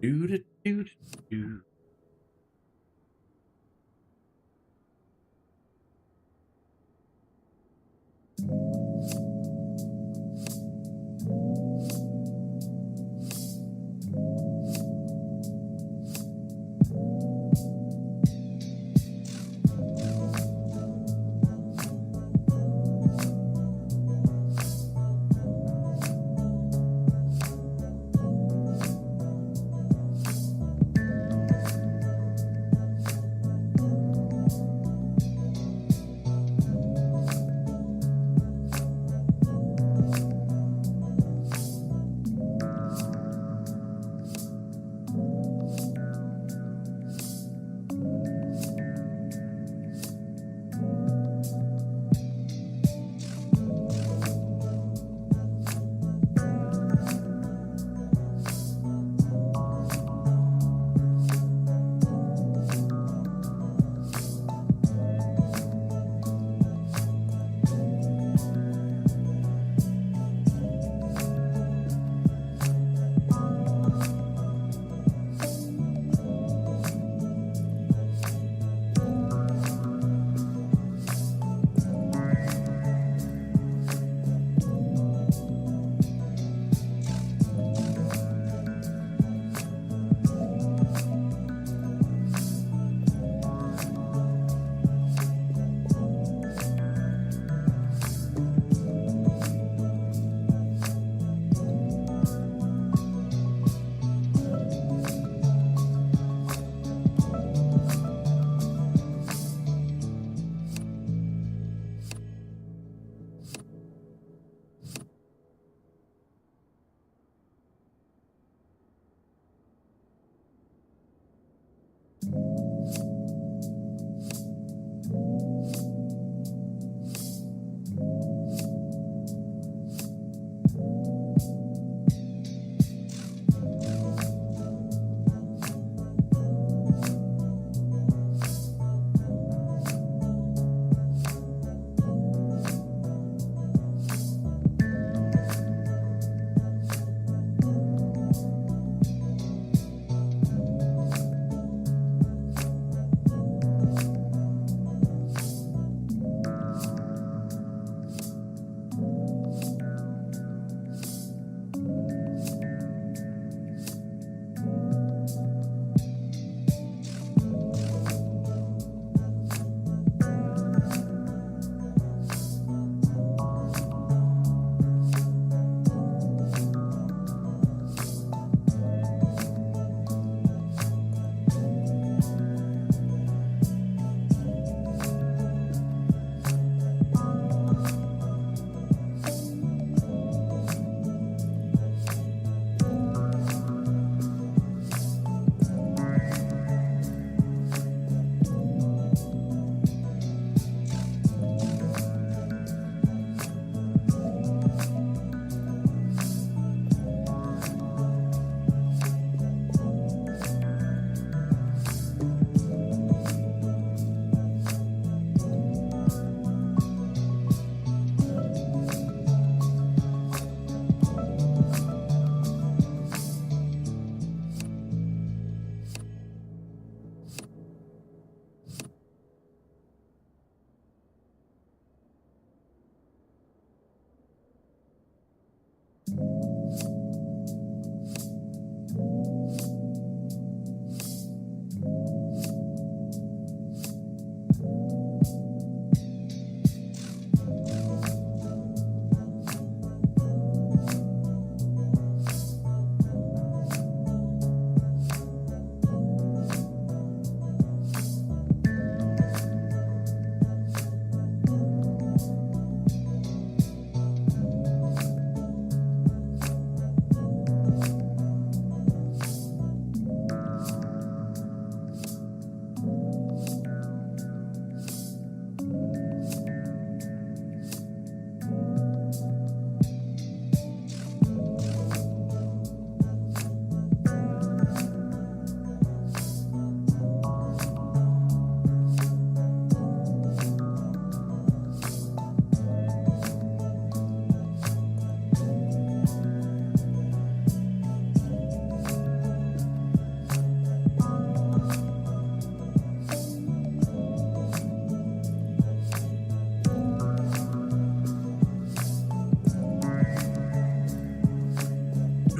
Do-do-do-do-do.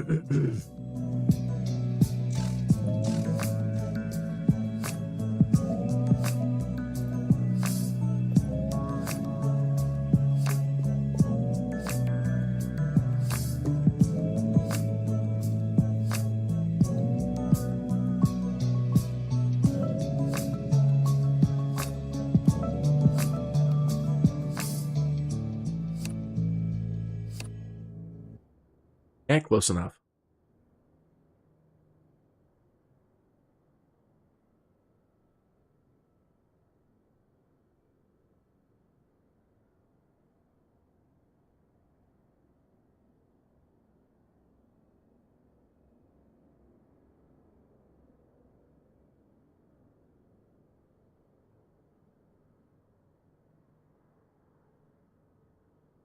Yeah, close enough.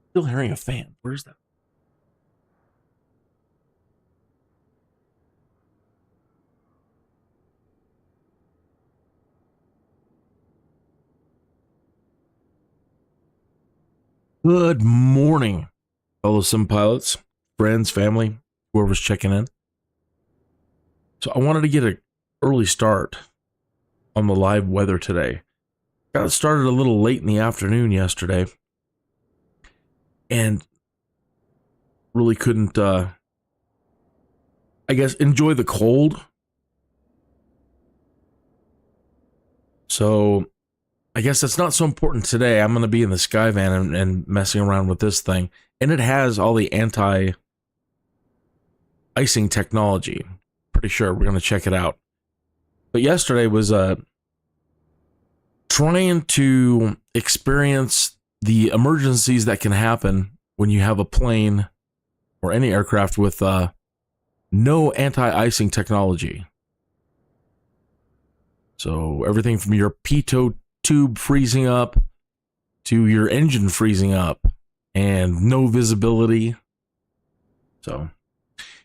Still hearing a fan. Where's that? Good morning, fellow sim pilots, friends, family, whoever's checking in. So I wanted to get an early start on the live weather today. Got started a little late in the afternoon yesterday and really couldn't, I guess, enjoy the cold. So I guess that's not so important today. I'm going to be in the Skyvan and messing around with this thing. And it has all the anti-icing technology. Pretty sure we're going to check it out. But yesterday was trying to experience the emergencies that can happen when you have a plane or any aircraft with no anti-icing technology. So everything from your pitot tube freezing up to your engine freezing up and no visibility. So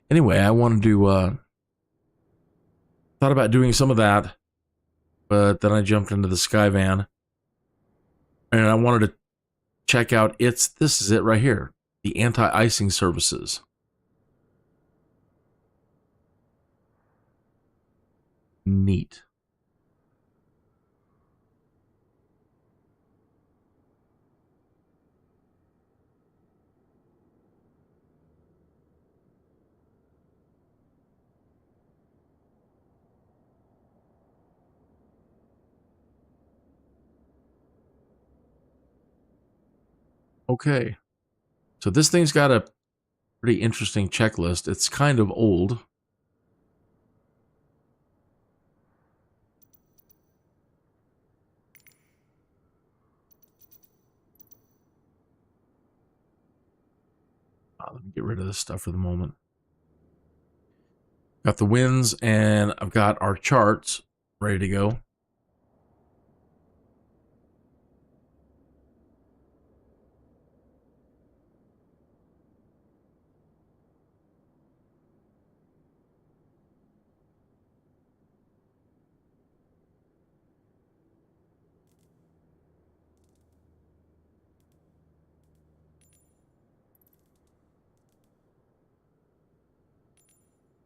anyway, I wanted to thought about doing some of that, but then I jumped into the Skyvan and I wanted to check out this is it right here, the anti-icing services. Neat. Okay, so this thing's got a pretty interesting checklist. It's kind of old. Let me get rid of this stuff for the moment. Got the winds and I've got our charts ready to go.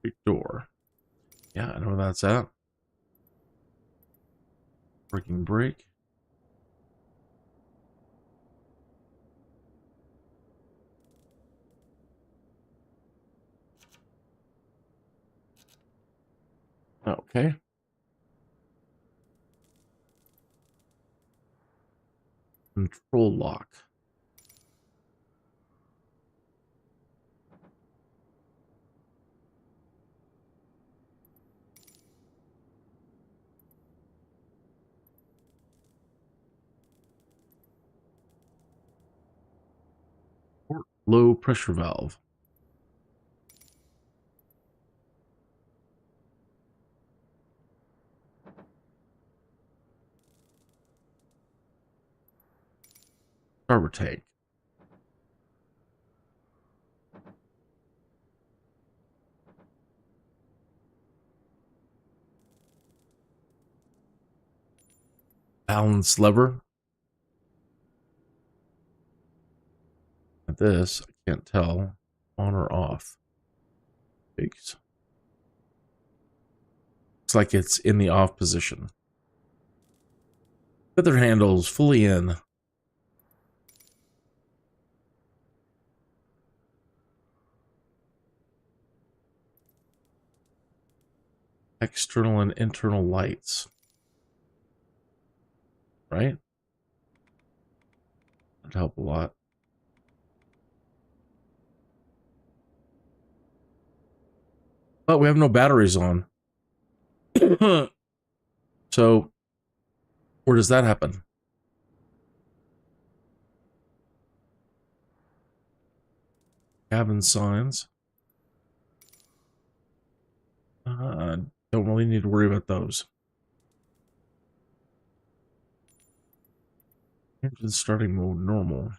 Big door. Yeah, I know where that's at. Breaking brake. Okay. Control lock. Low pressure valve. Starboard tank. Balance lever. This, I can't tell, on or off. Pigs. Looks like it's in the off position. Feather handles fully in. External and internal lights. Right? That'd help a lot. But we have no batteries on. So, where does that happen? Cabin signs. Don't really need to worry about those. Engine starting mode normal.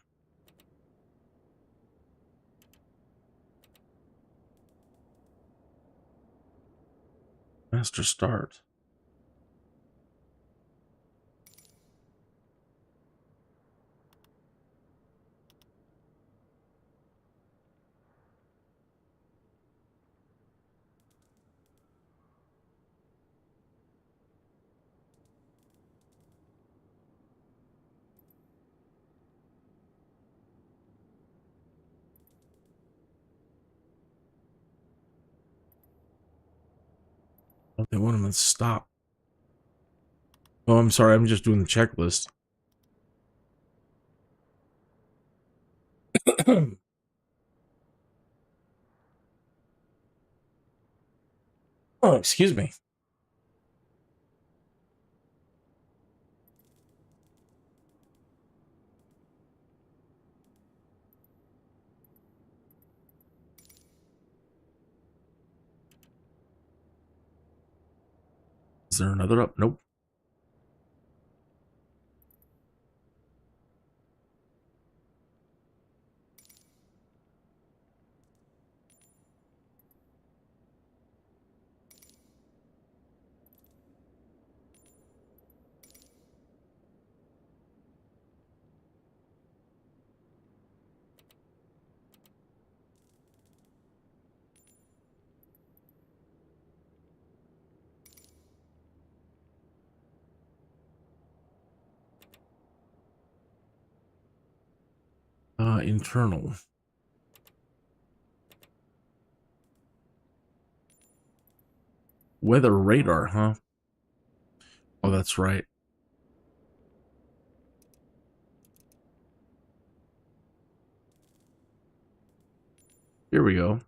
Master start. Okay, what am I stop? Oh, I'm sorry. I'm just doing the checklist. Oh, excuse me. Is there another up? Nope. Internal. Weather radar, huh? Oh, that's right. Here we go.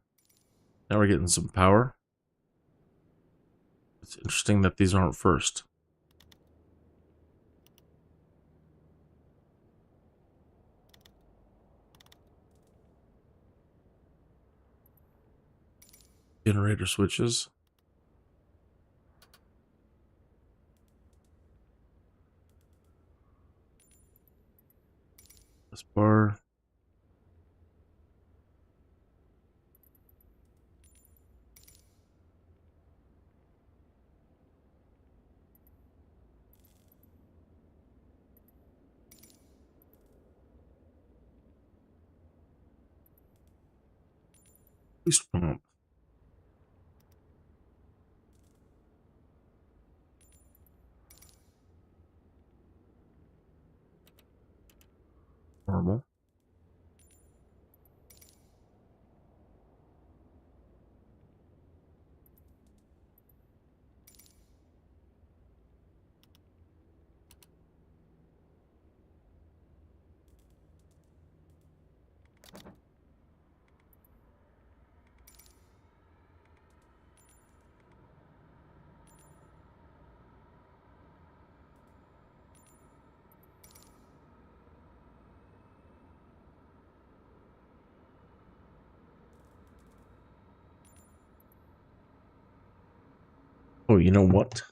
Now we're getting some power. It's interesting that these aren't first. Generator switches. This bar. Boost pump. Normal. Oh, you know what?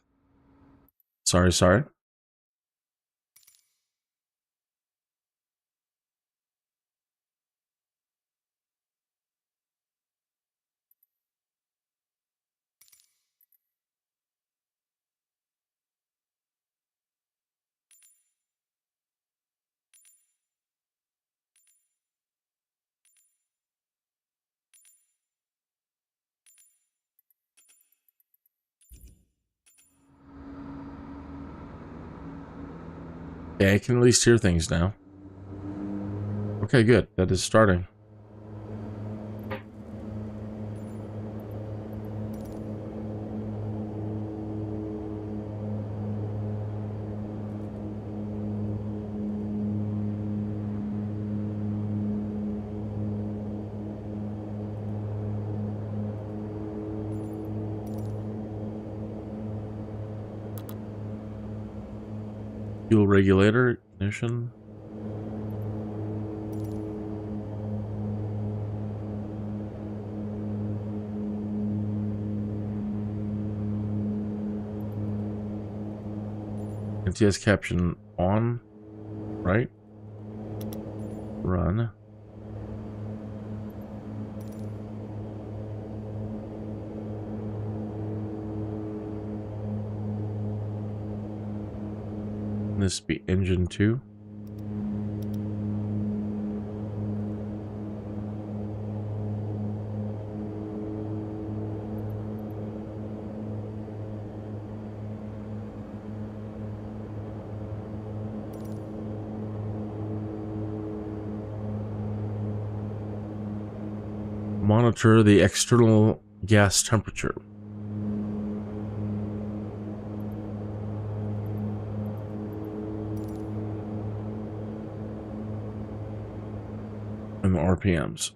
Sorry. Okay, I can at least hear things now. Okay, good. That is starting. Fuel regulator, ignition. NTS caption on, right? Run. This be engine 2. Monitor the external gas temperature. And the RPMs.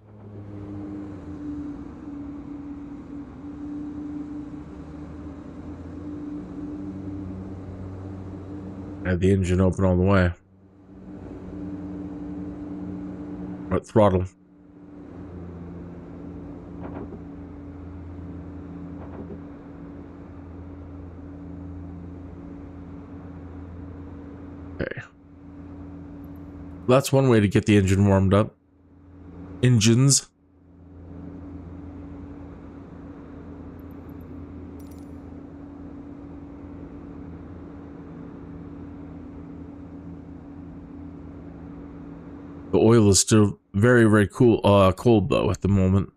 Had the engine open all the way. Right throttle. Okay. That's one way to get the engine warmed up. Engines. The oil is still very, very cool, cold though at the moment.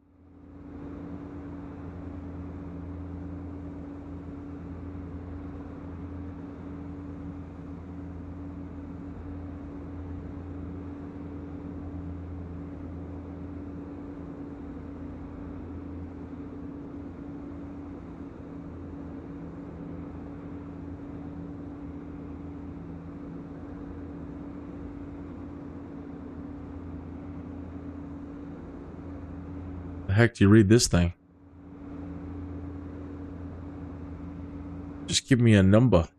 The heck do you read this thing? Just give me a number.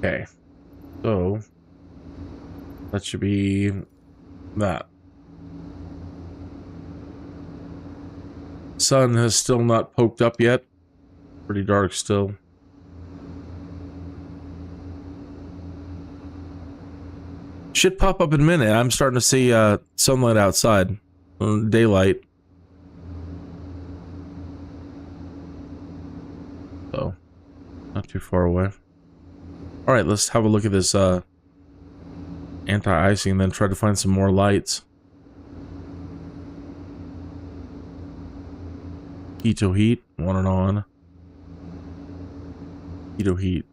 Okay, so that should be that. Sun has still not poked up yet. Pretty dark still. Should pop up in a minute. I'm starting to see sunlight outside. Daylight. So, not too far away. Alright, let's have a look at this anti-icing and then try to find some more lights. Keto heat, on and on. Keto heat.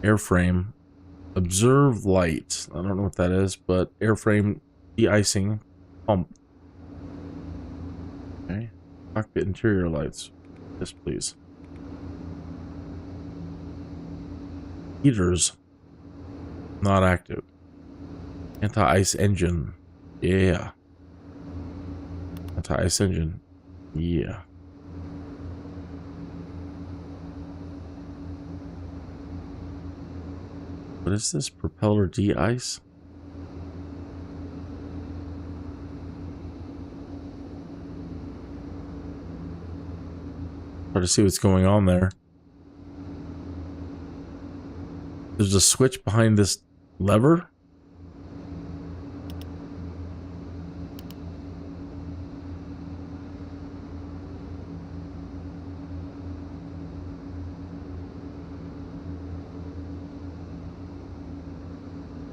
Airframe. Observe light. I don't know what that is, but airframe de-icing pump. Okay. Cockpit interior lights. Yes, please. Heaters. Not active. Anti-ice engine. Yeah. Anti-ice engine. Yeah. What is this? Propeller de-ice? Hard to see what's going on there. There's a switch behind this lever?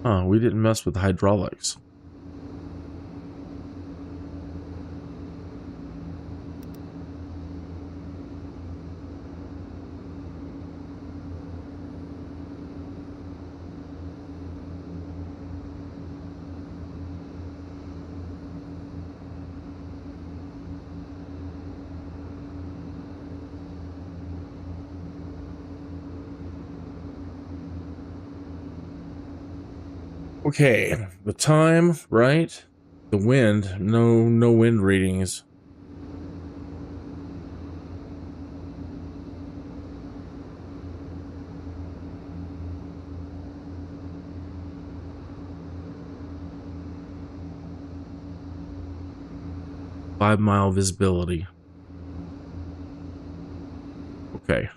Huh, we didn't mess with the hydraulics. Okay, the time, right? The wind, no wind readings. Five-mile visibility. Okay.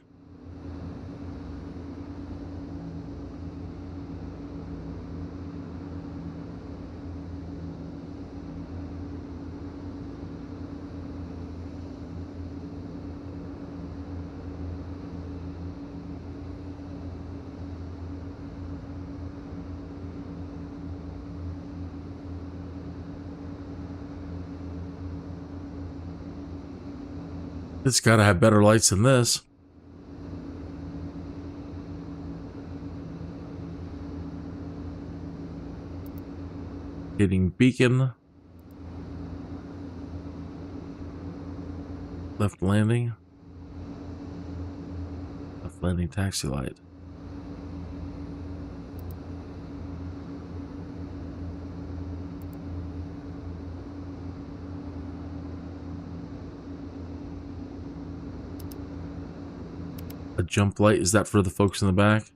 It's gotta have better lights than this. Hitting beacon. Left landing. Left landing taxi light. A jump light, is that for the folks in the back?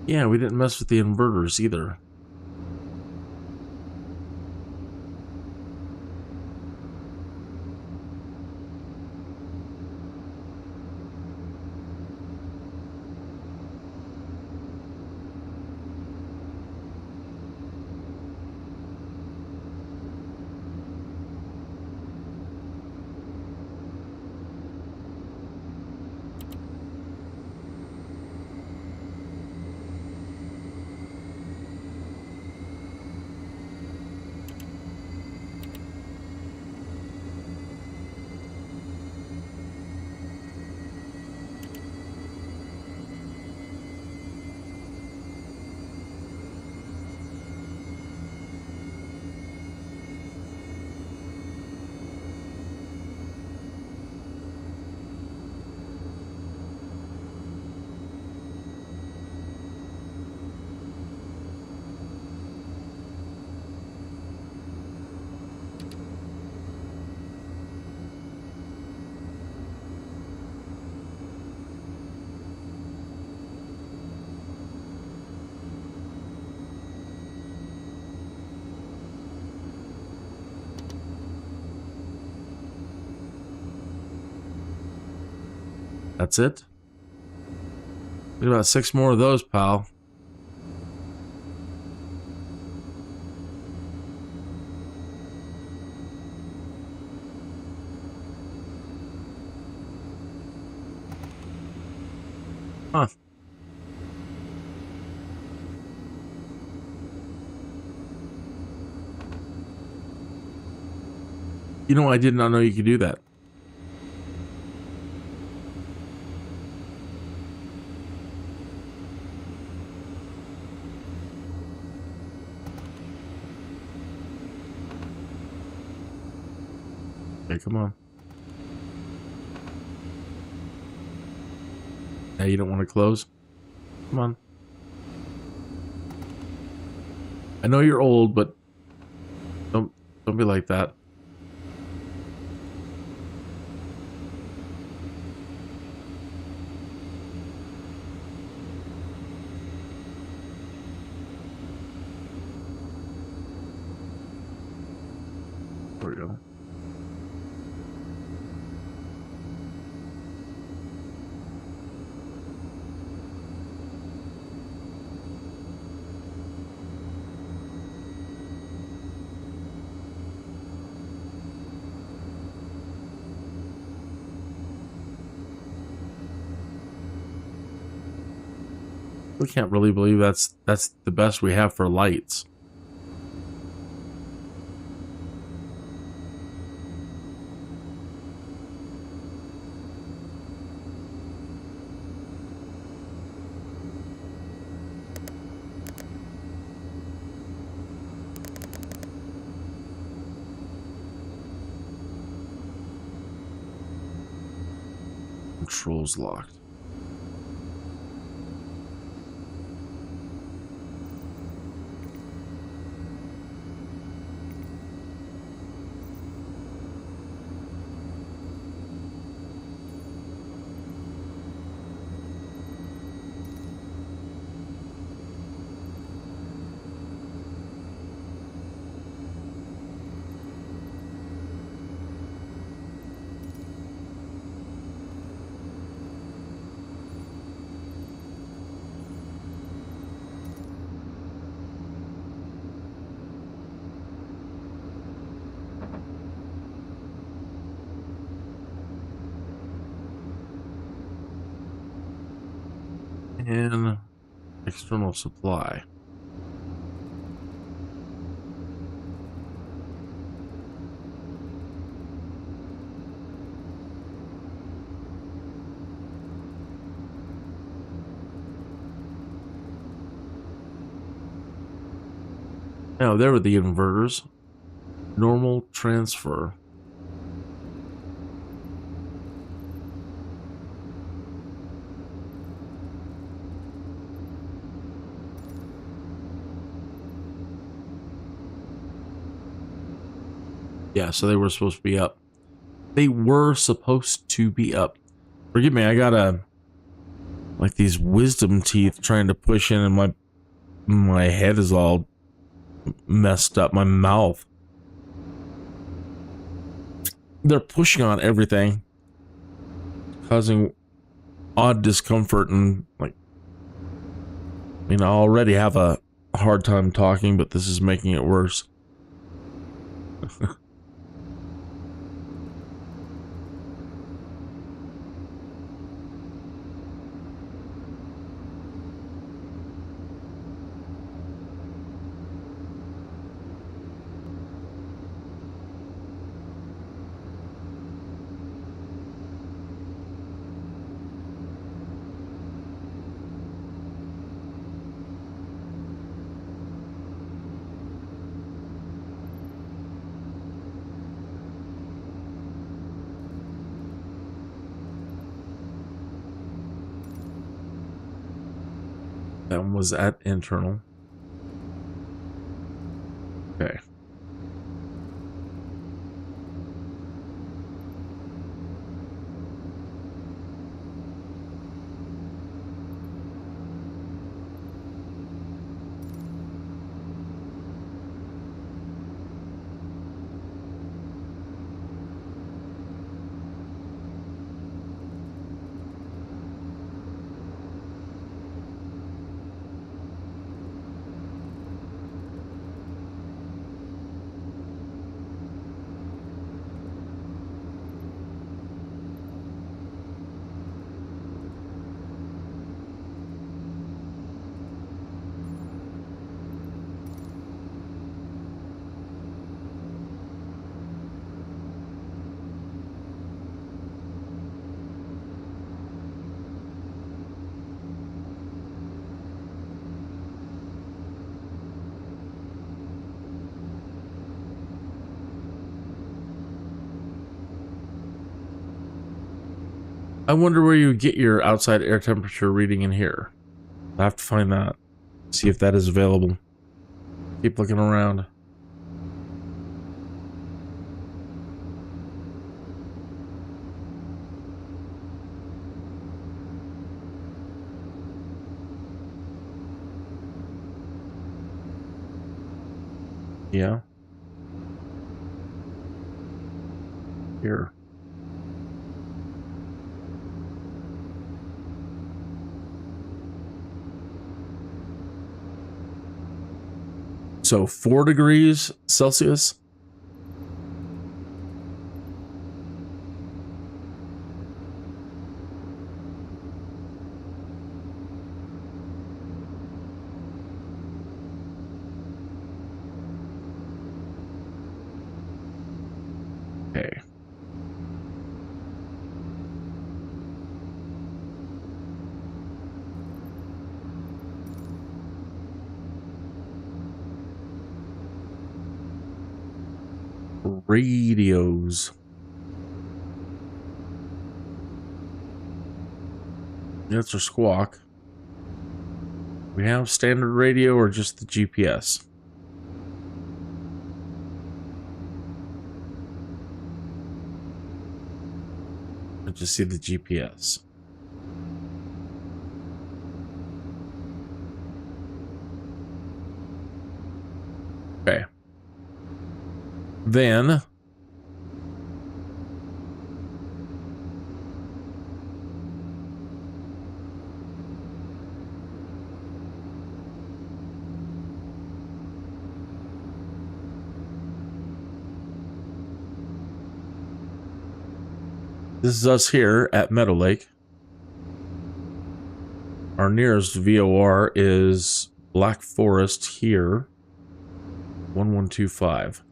Yeah, we didn't mess with the inverters either. That's it. Get about 6 more of those, pal. Huh. You know, I did not know you could do that. Okay, come on. Now you don't want to close? Come on. I know you're old, but don't be like that. There we go. We can't really believe that's the best we have for lights. Controls locked. And external supply. Now, there were the inverters. Normal transfer. Yeah, so they were supposed to be up. They were supposed to be up. Forgive me, I got like these wisdom teeth trying to push in, and my head is all messed up. My mouth. They're pushing on everything, causing odd discomfort, and like, I mean, I already have a hard time talking, but this is making it worse. That one was at internal. Okay. I wonder where you get your outside air temperature reading in here. I have to find that. See if that is available. Keep looking around. Yeah. Here. So 4 degrees Celsius. Okay. Radios. That's our squawk. We have standard radio or just the GPS? I just see the GPS. Okay. Then this is us here at Meadow Lake. Our nearest VOR is Black Forest here. 1125.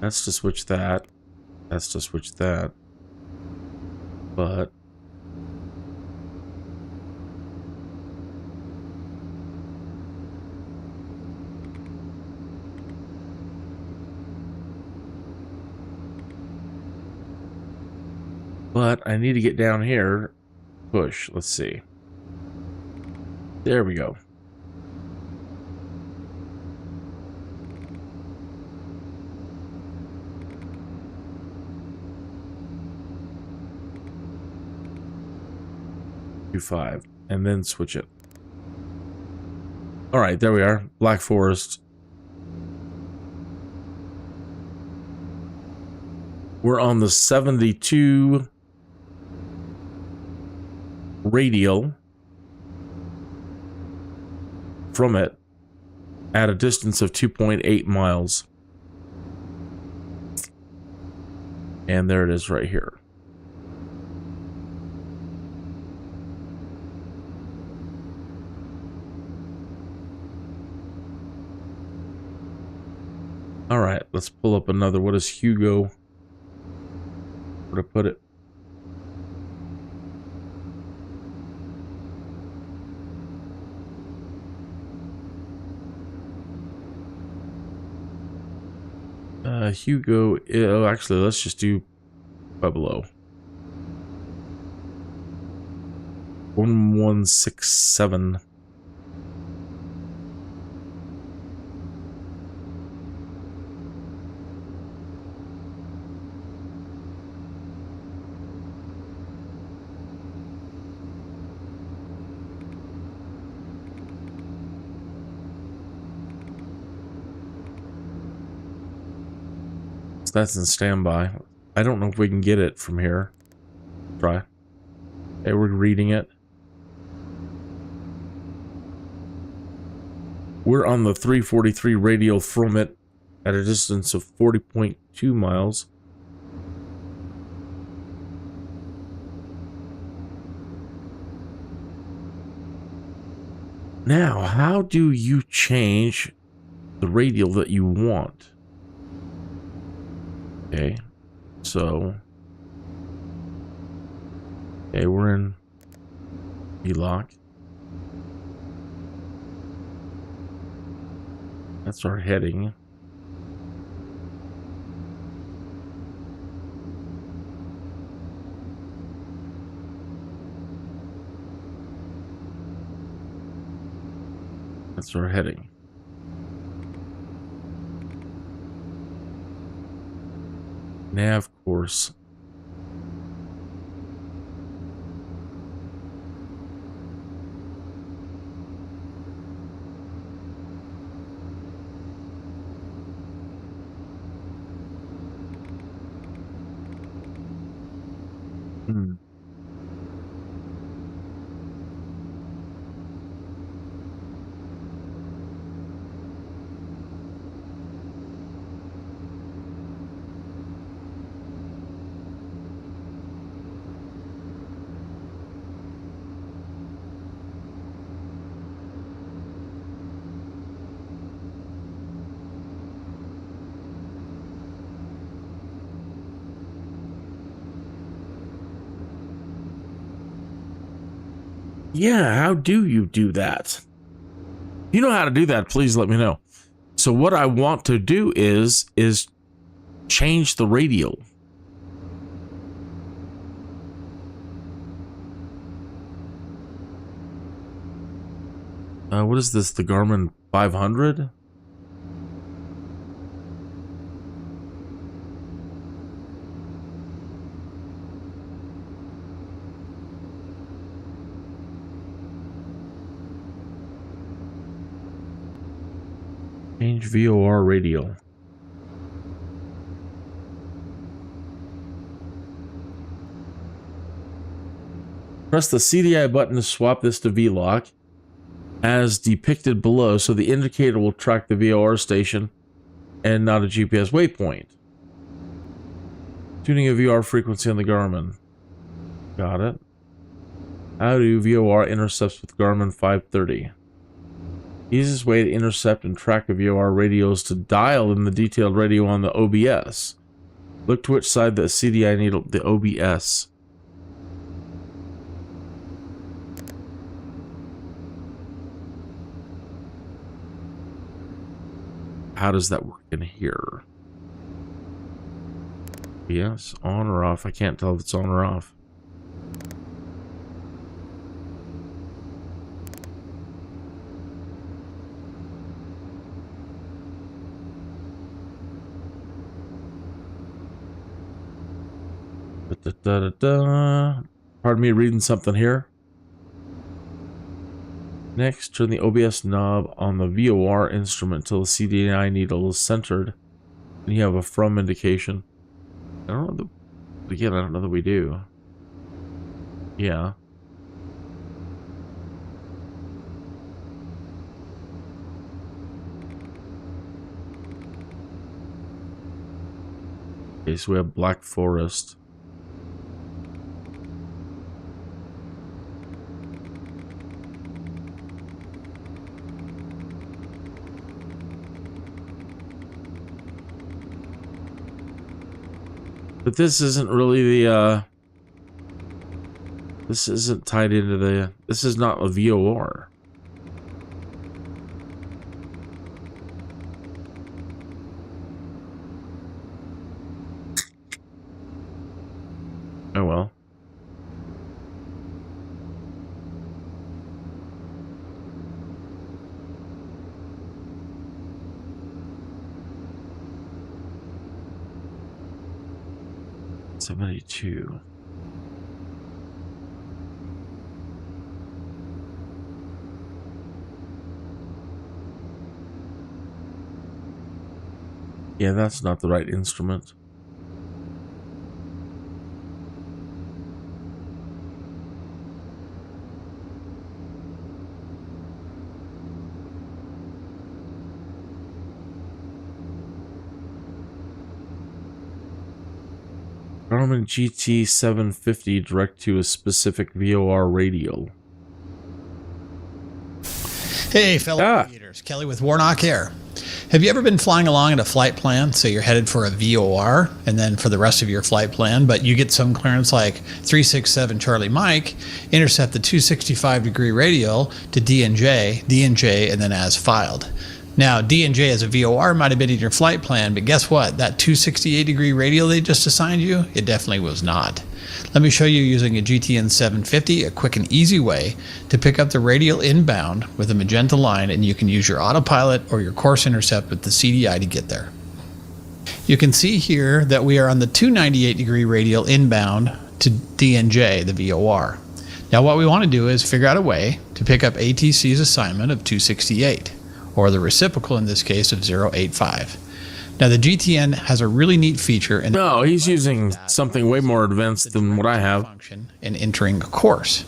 That's to switch that. That's to switch that. But I need to get down here. Push. Let's see. There we go. Five, and then switch it. All right, there we are. Black Forest. We're on the 72 radial from it at a distance of 2.8 miles. And there it is right here. All right, let's pull up another. What is Hugo? Where to put it? Hugo. Oh, actually, let's just do Pueblo. 1167. That's in standby. I don't know if we can get it from here. Try. Okay, we're reading it. We're on the 343 radial from it at a distance of 40.2 miles. Now, how do you change the radial that you want? Okay, so... Okay, we're in V-lock. That's our heading. That's our heading. Nav course. Yeah, how do you do that? If you know how to do that, please let me know. So what I want to do is change the radial. What is this? The Garmin 500? Change VOR radial. Press the CDI button to swap this to V-lock as depicted below, so the indicator will track the VOR station and not a GPS waypoint. Tuning a VOR frequency on the Garmin. Got it. How do VOR intercepts with Garmin 530? Easiest way to intercept and track a VOR radio is to dial in the detailed radio on the OBS. Look to which side the CDI needle, the OBS. How does that work in here? Yes, on or off? I can't tell if it's on or off. Pardon me reading something here. Next, turn the OBS knob on the VOR instrument until the CDI needle is centered and you have a from indication. I don't know again, I don't know that we do. Yeah. Okay, so we have Black Forest. But this isn't really the, this isn't tied into the, this is not a VOR. Oh well. $72. Yeah, that's not the right instrument. Garmin GT 750 direct to a specific VOR radial. Hey, fellow aviators. Kelly with Warnock Air. Have you ever been flying along in a flight plan? So you're headed for a VOR and then for the rest of your flight plan, but you get some clearance like 367 Charlie Mike, intercept the 265-degree radial to DNJ, and then as filed. Now, DNJ as a VOR might have been in your flight plan, but guess what? That 268-degree radial they just assigned you, it definitely was not. Let me show you using a GTN 750, a quick and easy way to pick up the radial inbound with a magenta line, and you can use your autopilot or your course intercept with the CDI to get there. You can see here that we are on the 298-degree radial inbound to DNJ, the VOR. Now what we want to do is figure out a way to pick up ATC's assignment of 268, or the reciprocal in this case of 085. Now the GTN has a really neat feature. And no, he's using something way more advanced than what I have. Function in entering a course.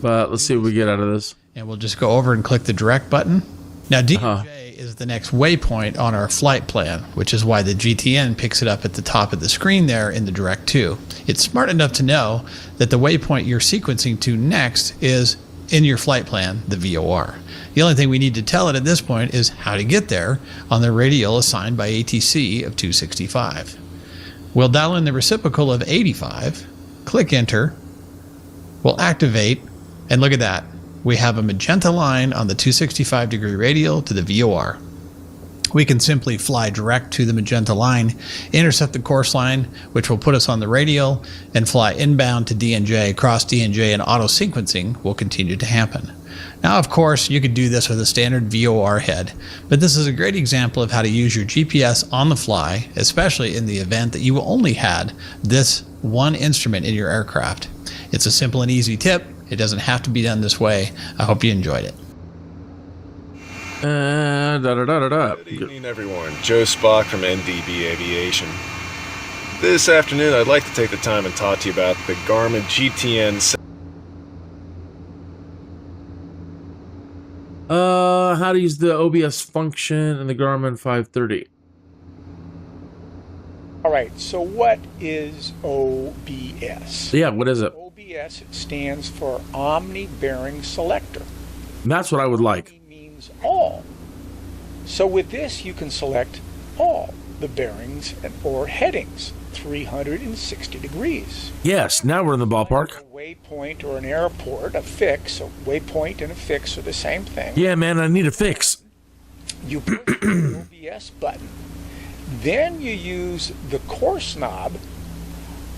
But let's see what we get out of this. And we'll just go over and click the direct button. Now DNJ is the next waypoint on our flight plan, which is why the GTN picks it up at the top of the screen there in the direct 2. It's smart enough to know that the waypoint you're sequencing to next is in your flight plan, the VOR. The only thing we need to tell it at this point is how to get there on the radial assigned by ATC of 265. We'll dial in the reciprocal of 85, click enter, we'll activate, and look at that. We have a magenta line on the 265-degree radial to the VOR. We can simply fly direct to the magenta line, intercept the course line, which will put us on the radial, and fly inbound to DNJ, cross DNJ, and auto-sequencing will continue to happen. Now, of course, you could do this with a standard VOR head, but this is a great example of how to use your GPS on the fly, especially in the event that you only had this one instrument in your aircraft. It's a simple and easy tip. It doesn't have to be done this way. I hope you enjoyed it. Good evening, everyone. Joe Spock from NDB Aviation. This afternoon, I'd like to take the time and talk to you about the Garmin GTN. How to use the OBS function in the Garmin 530. All right, so what is OBS? Yeah, what is it? OBS stands for Omni Bearing Selector. And that's what I would like. It means all. So with this, you can select all the bearings or headings, 360 degrees. Yes, now we're in the ballpark. A waypoint or an airport, a fix, a waypoint and a fix are the same thing. Yeah, man, I need a fix. You push the OBS button. Then you use the course knob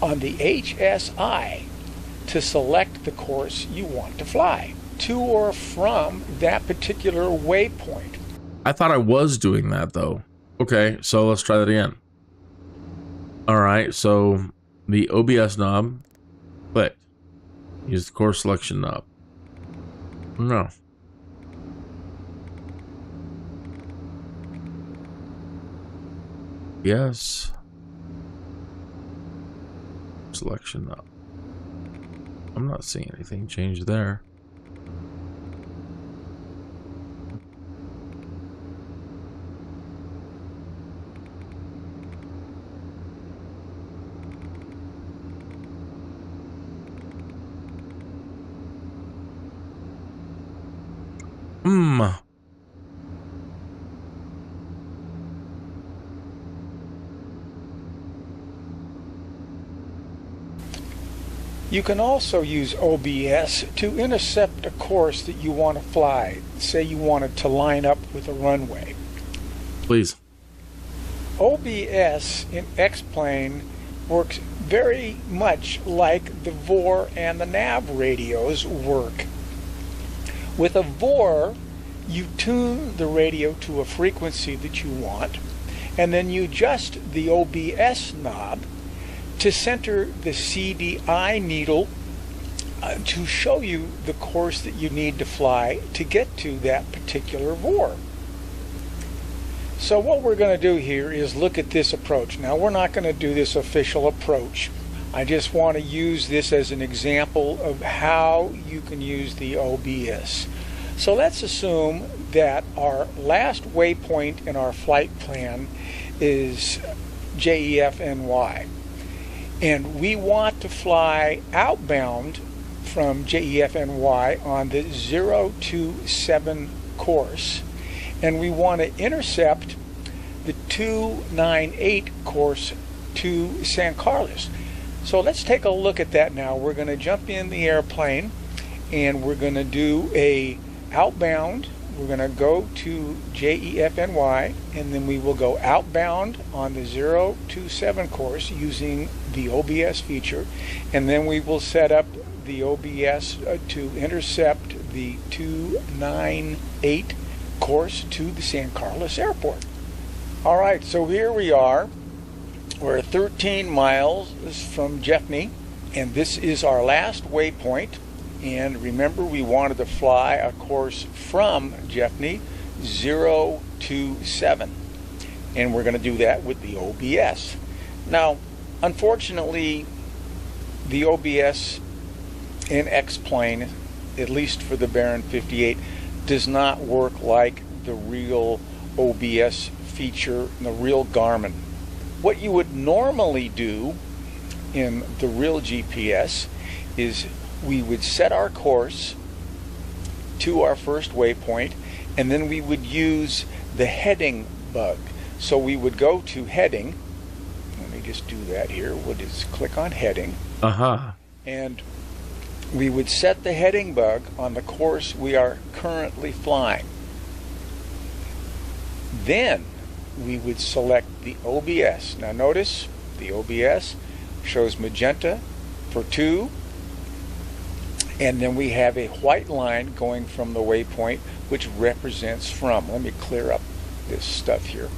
on the HSI to select the course you want to fly, to or from that particular waypoint. I thought I was doing that, though. Okay, so let's try that again. All right, so the OBS knob, click. Use the course selection knob. No. Yes. Selection knob. I'm not seeing anything change there. You can also use OBS to intercept a course that you want to fly. Say you wanted to line up with a runway. Please. OBS in X-Plane works very much like the VOR and the NAV radios work. With a VOR, you tune the radio to a frequency that you want, and then you adjust the OBS knob to center the CDI needle to show you the course that you need to fly to get to that particular VOR. So what we're going to do here is look at this approach. Now we're not going to do this official approach. I just want to use this as an example of how you can use the OBS. So let's assume that our last waypoint in our flight plan is JEFNY. And we want to fly outbound from JEFNY on the 027 course, and we want to intercept the 298 course to San Carlos. So let's take a look at that now. We're going to jump in the airplane and we're going to do a outbound. We're going to go to JEFNY, and then we will go outbound on the 027 course using the OBS feature, and then we will set up the OBS to intercept the 298 course to the San Carlos airport. All right, so here we are. We're 13 miles from Jeffney, and this is our last waypoint. And remember, we wanted to fly a course from Jeffney 027, and we're going to do that with the OBS. Now, unfortunately, the OBS in X-Plane, at least for the Baron 58, does not work like the real OBS feature in the real Garmin. What you would normally do in the real GPS is we would set our course to our first waypoint, and then we would use the heading bug. So we would go to heading. Let me just do that here. We'll just click on heading. And we would set the heading bug on the course we are currently flying. Then we would select the OBS. Now notice the OBS shows magenta for 2, and then we have a white line going from the waypoint which represents from. Let me clear up this stuff here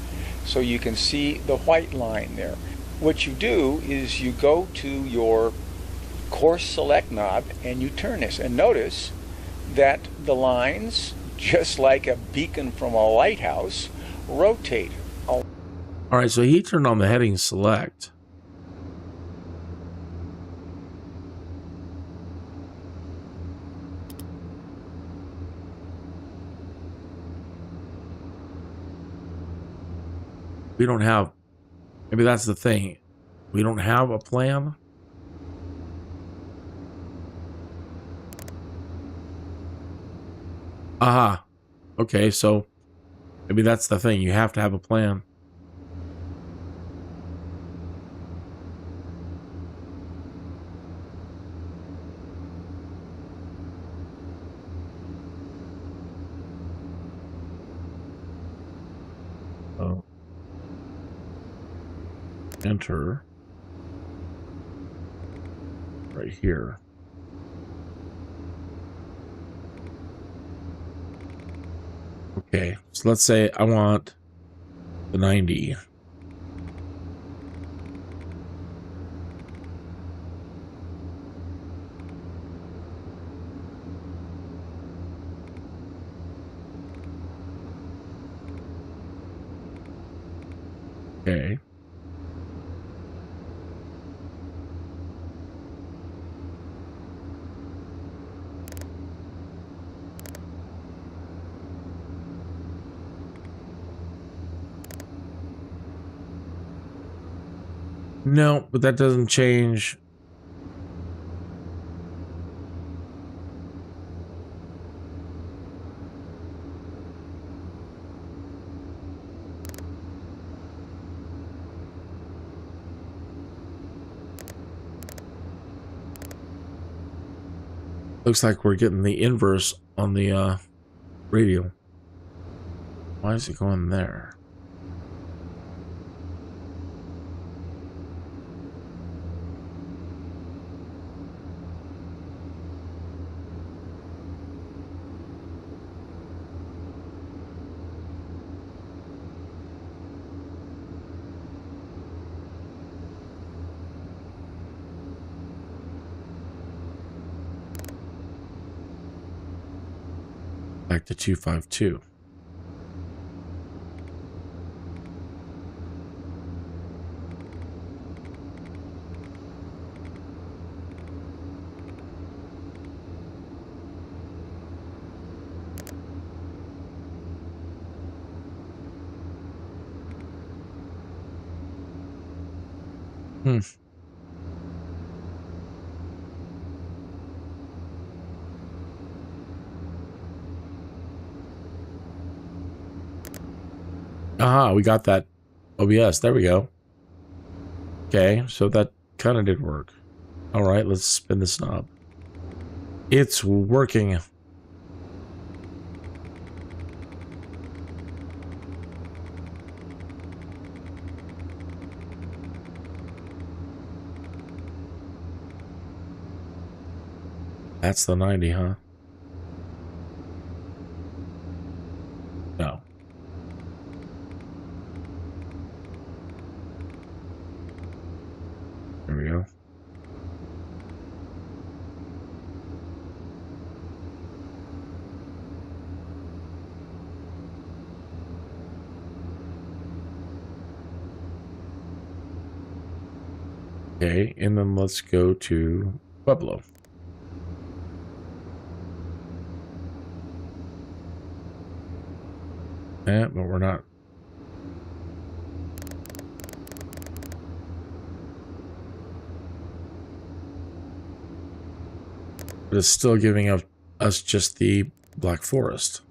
so you can see the white line there. What you do is you go to your course select knob and you turn this, and notice that the lines, just like a beacon from a lighthouse, rotate. All right, so he turned on the heading select. We don't have, maybe that's the thing. We don't have a plan. Aha. Okay, so maybe that's the thing. You have to have a plan. Oh. Enter. Right here. Okay, so let's say I want the 90. Okay. No, but that doesn't change. Looks like we're getting the inverse on the radio. Why is it going there? Back to 252. Aha, we got that OBS. There we go. Okay, so that kind of did work. All right, let's spin this knob. It's working. That's the 90, huh? No. There we go. Okay, and then let's go to Pueblo. Yeah, but we're not. But it's still giving us just the Black Forest.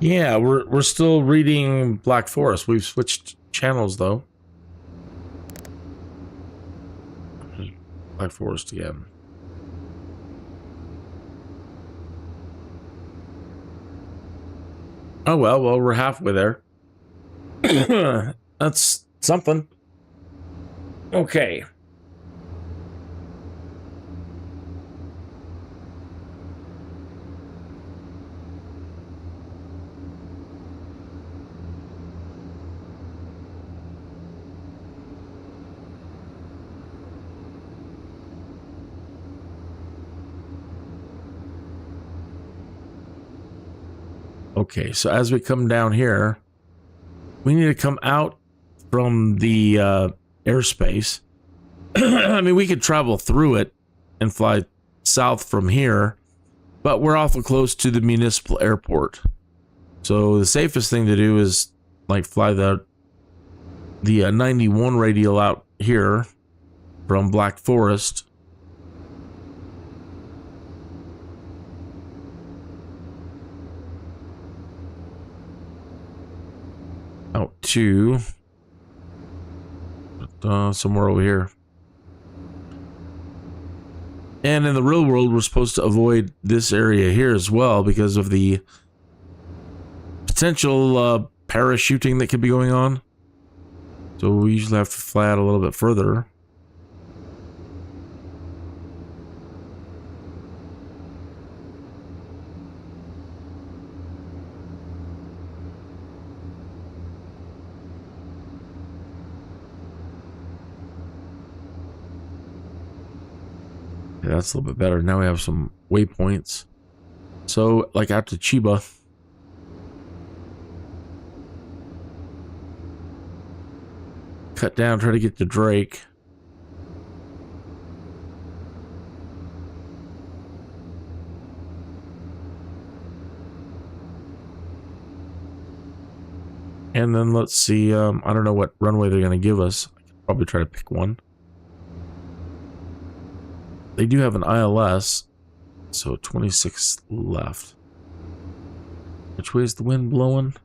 Yeah, we're still reading Black Forest. We've switched channels though. Black Forest again. Oh well, we're halfway there. That's something. Okay. Okay, so as we come down here, we need to come out from the airspace. I mean, we could travel through it and fly south from here, but we're awful close to the municipal airport. So the safest thing to do is like fly the 91 radial out here from Black Forest. Out to somewhere over here. And in the real world, we're supposed to avoid this area here as well because of the potential parachuting that could be going on. So we usually have to fly out a little bit further. Yeah, that's a little bit better. Now we have some waypoints. So, like out to Chiba. Cut down, try to get to Drake. And then let's see, I don't know what runway they're going to give us. I could probably try to pick one. They do have an ILS, so 26 left. Which way is the wind blowing?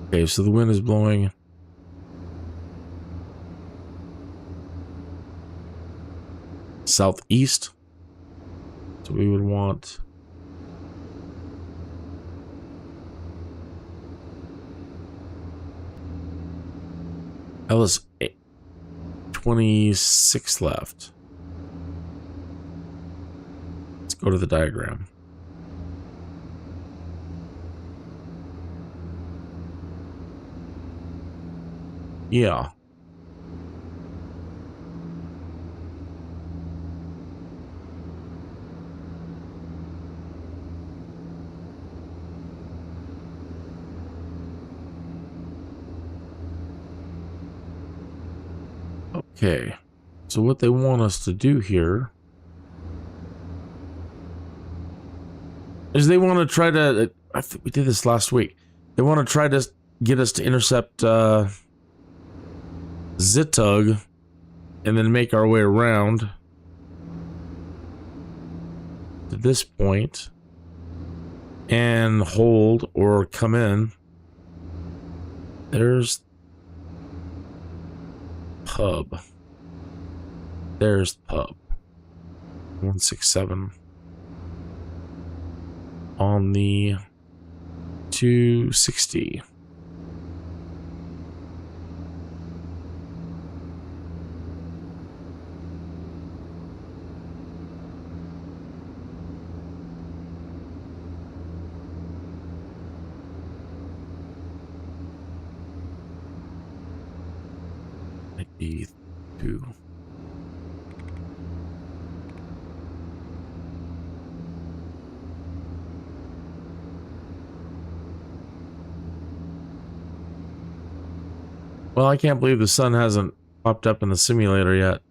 Okay, so the wind is blowing southeast. So we would want Ellis 26 left. Let's go to the diagram. Yeah. Okay. So what they want us to do here is they want to try to, I think we did this last week. They want to try to get us to intercept Zitug and then make our way around to this point and hold or come in. There's pub. There's pub. 167 on the 260. Two. Well, I can't believe the sun hasn't popped up in the simulator yet.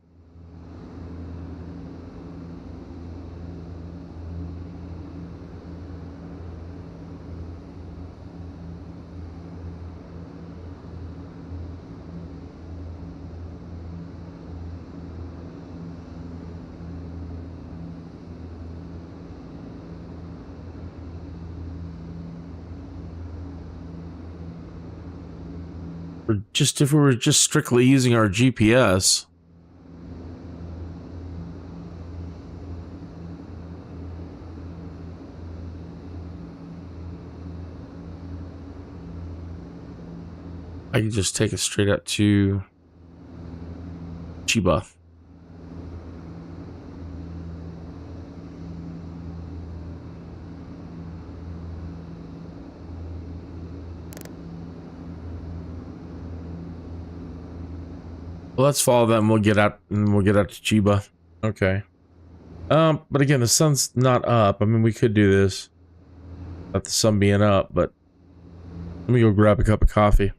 If we were just strictly using our GPS, I could just take it straight up to Chiba. Well, let's follow them. We'll get out to Chiba. Okay. But again, the sun's not up. I mean, we could do this without the sun being up, but let me go grab a cup of coffee.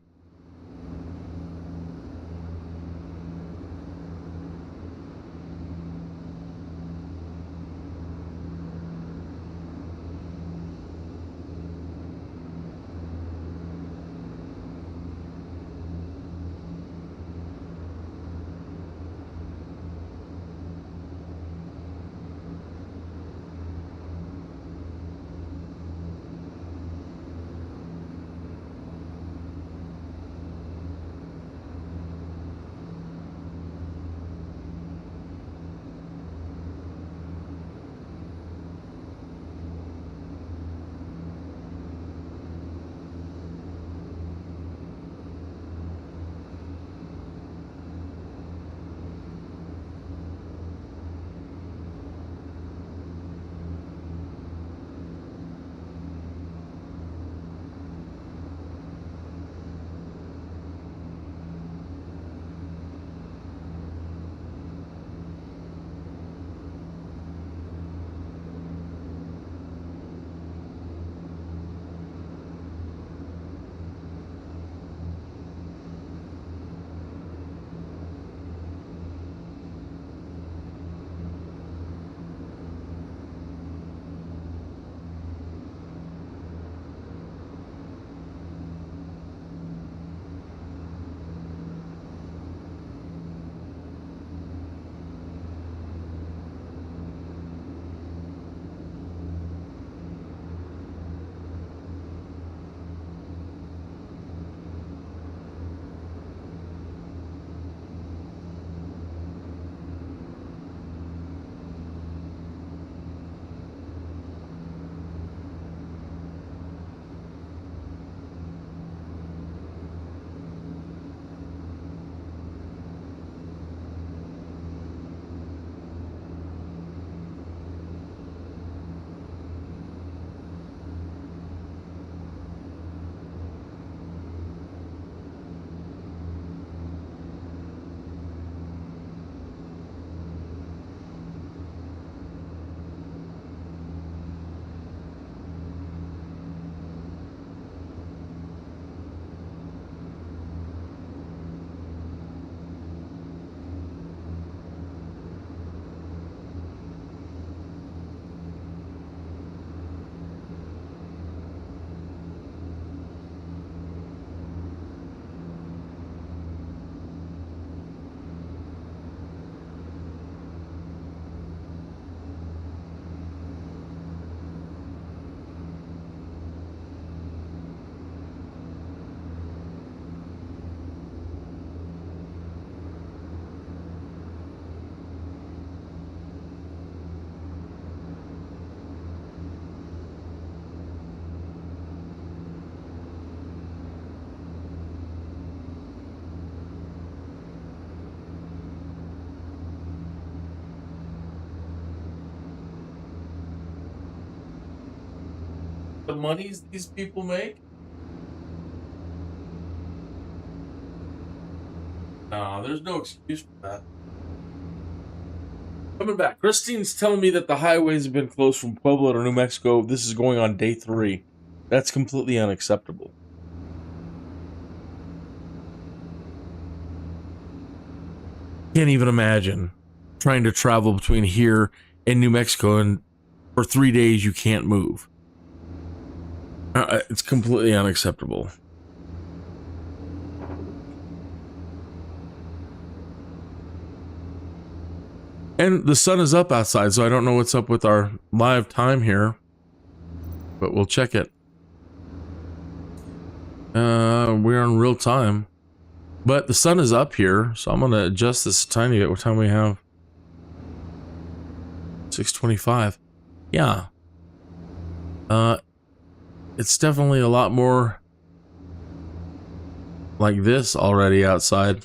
the monies these people make? No, there's no excuse for that. Coming back, Christine's telling me that the highways have been closed from Pueblo to New Mexico. This is going on day 3. That's completely unacceptable. Can't even imagine trying to travel between here and New Mexico, and for 3 days you can't move. It's completely unacceptable. And the sun is up outside, so I don't know what's up with our live time here, but we'll check it. We're on real time, but the sun is up here, so I'm gonna adjust this a tiny bit. What time we have? 6:25. Yeah. It's definitely a lot more like this already outside.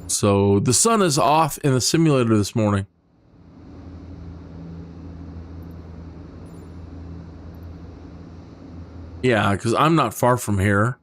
So the sun is off in the simulator this morning. Yeah, because I'm not far from here.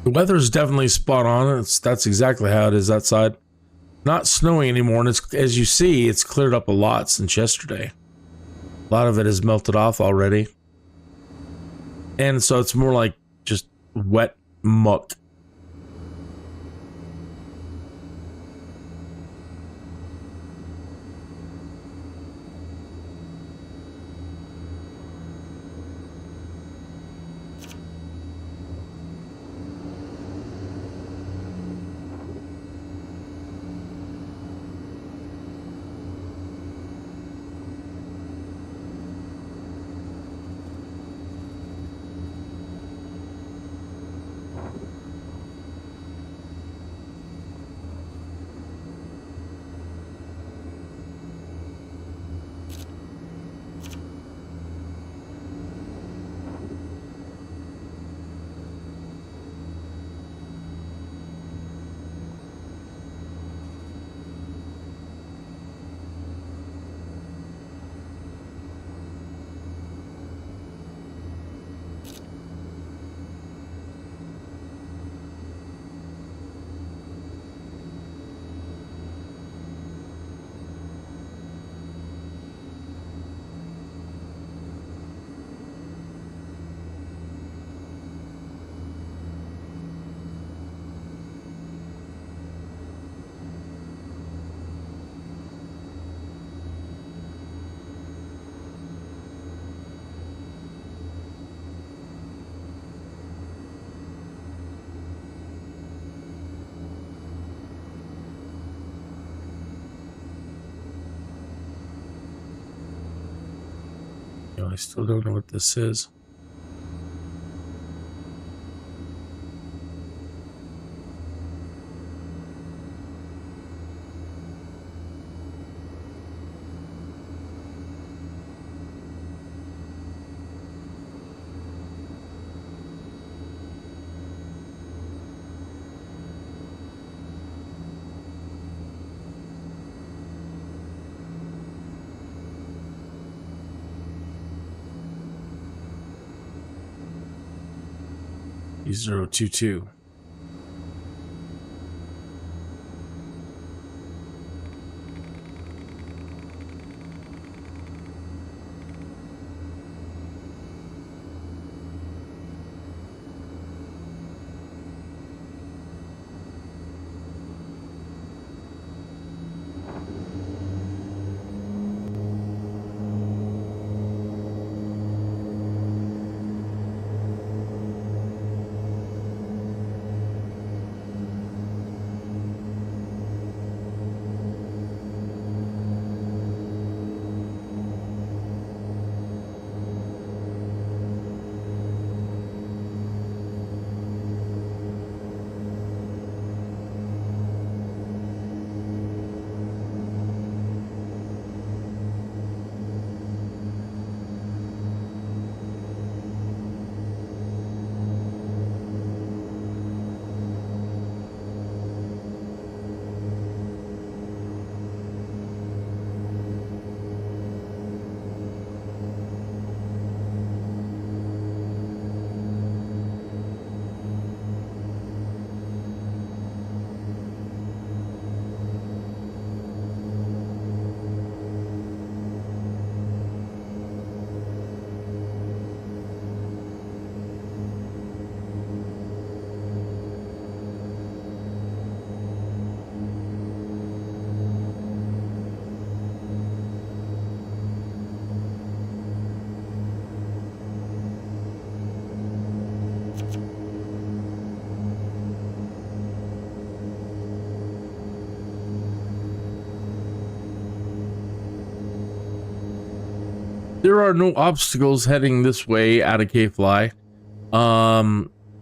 The weather is definitely spot on. That's exactly how it is outside. Not snowing anymore, and it's, as you see, it's cleared up a lot since yesterday. A lot of it has melted off already. And so it's more like just wet muck. I still don't know what this is. 3022. There are no obstacles heading this way out of KFLY.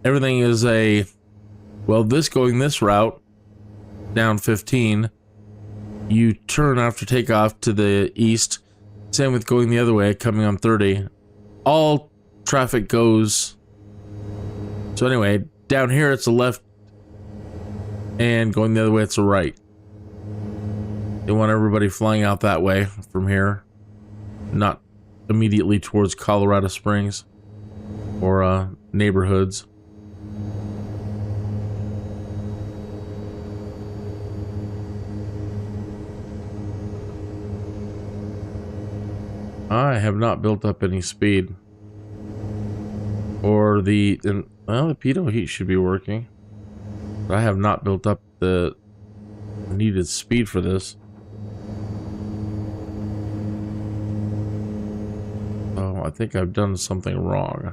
Everything is this going this route, down 15. You turn after takeoff to the east. Same with going the other way, coming on 30. All traffic goes. So anyway, down here it's a left, and going the other way it's a right. They want everybody flying out that way from here, not immediately towards Colorado Springs or neighborhoods. I have not built up any speed, or the pitot heat should be working, but I have not built up the needed speed for this. Oh, I think I've done something wrong.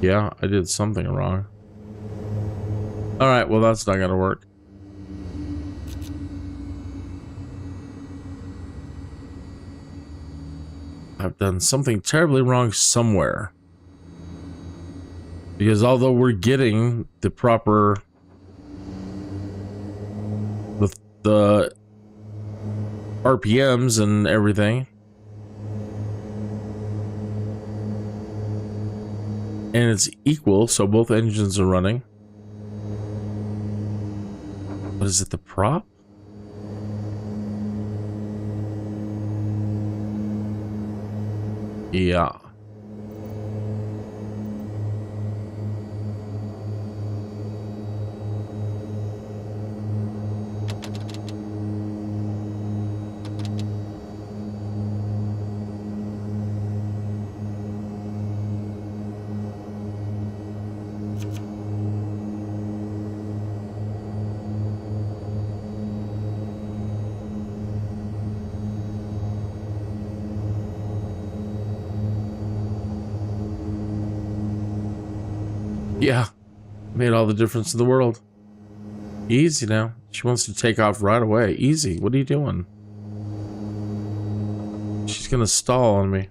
Yeah, I did something wrong. Alright, well that's not gonna work. I've done something terribly wrong somewhere. Because although we're getting the proper the RPMs and everything, and it's equal, so both engines are running. But is it the prop? Yeah. Yeah, made all the difference in the world. Easy now. She wants to take off right away. Easy. What are you doing? She's gonna stall on me.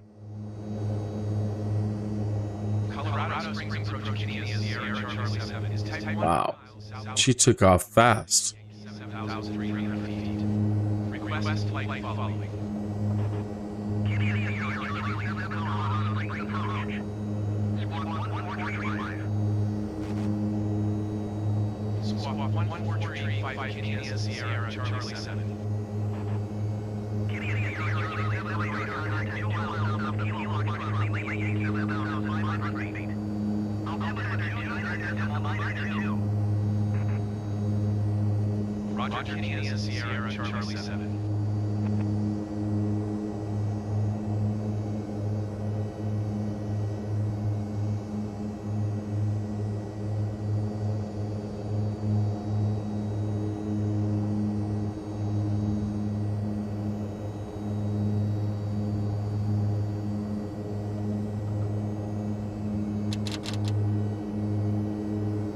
Wow. She took off fast. Request flight following. Squawk 143 5 Kenya Sierra Charlie 7. Roger Kenya Sierra Charlie 7.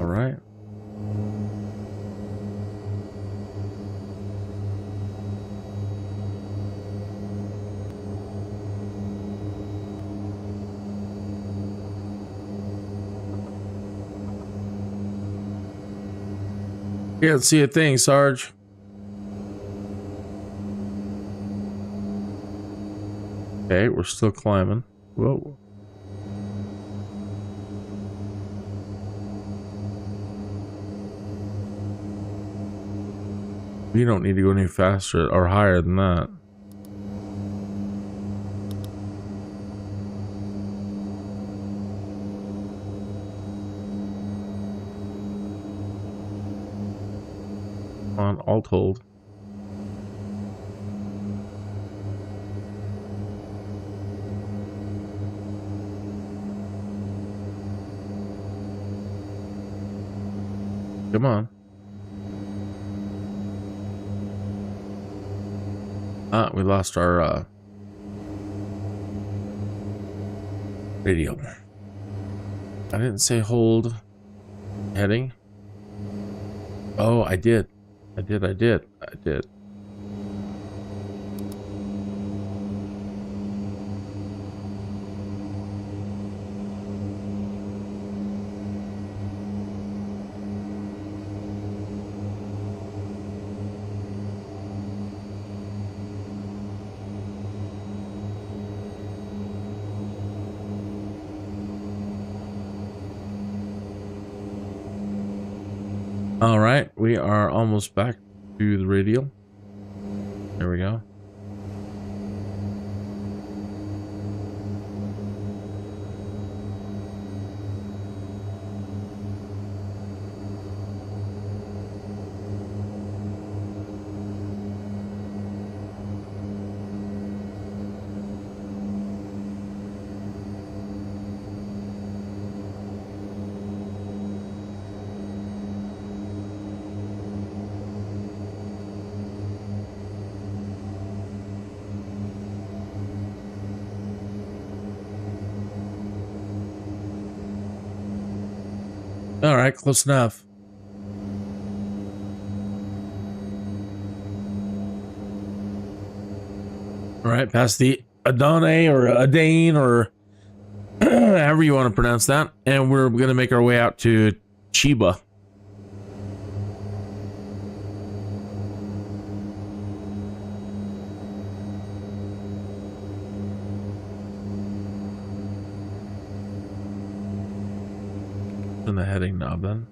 All right. Can't see a thing, Sarge. Okay, we're still climbing. Whoa. We don't need to go any faster or higher than that. On alt hold. Come on. Ah, we lost our radio. I didn't say hold heading. Oh, I did. I did. All right, we are almost back to the radial. There we go. All right, close enough. All right, past the Adane or Adane or however you want to pronounce that, and we're going to make our way out to Chiba. And the heading knob then.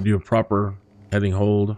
Do a proper heading hold.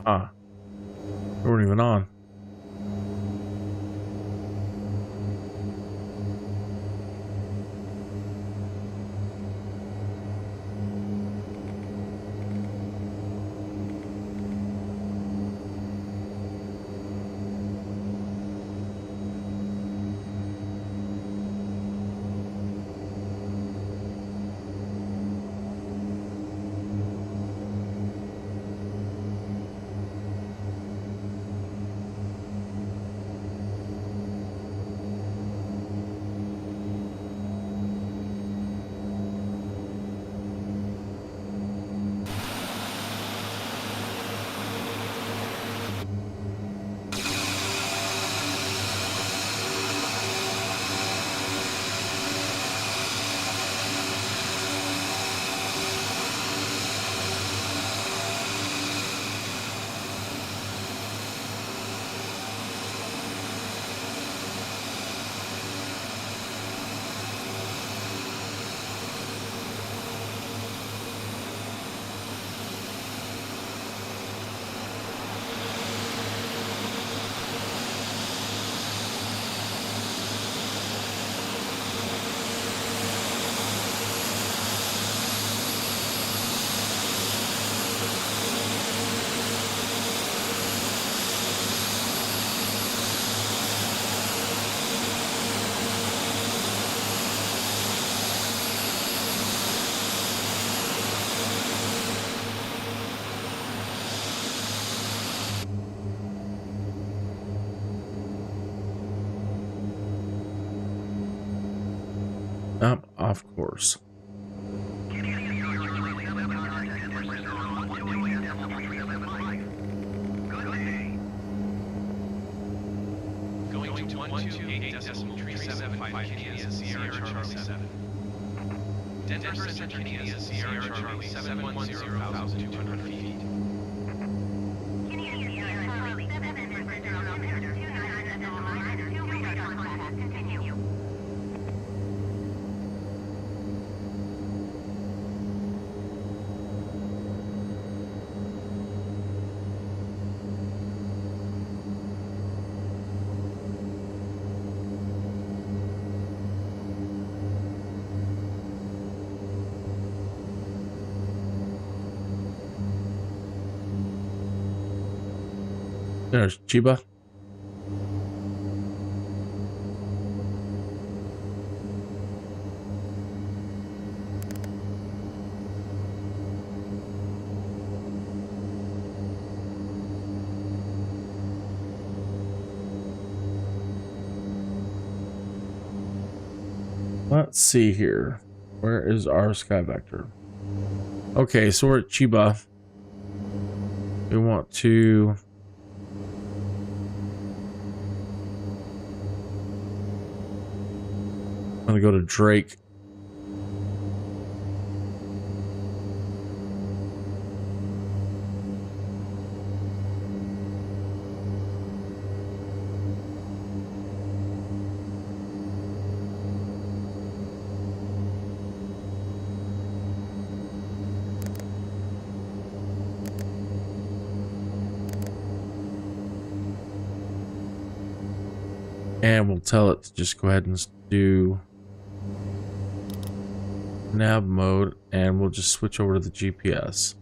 Ah, we weren't even on. Of course. Going to 128.375 Kenya Sierra Charlie 7. Denver Center Kenya Sierra Charlie 710,200 feet. There's Chiba. Let's see here. Where is our sky vector? Okay, so we're at Chiba. We want to... I'm gonna go to Drake. And we'll tell it to just go ahead and do nav mode, and we'll just switch over to the GPS.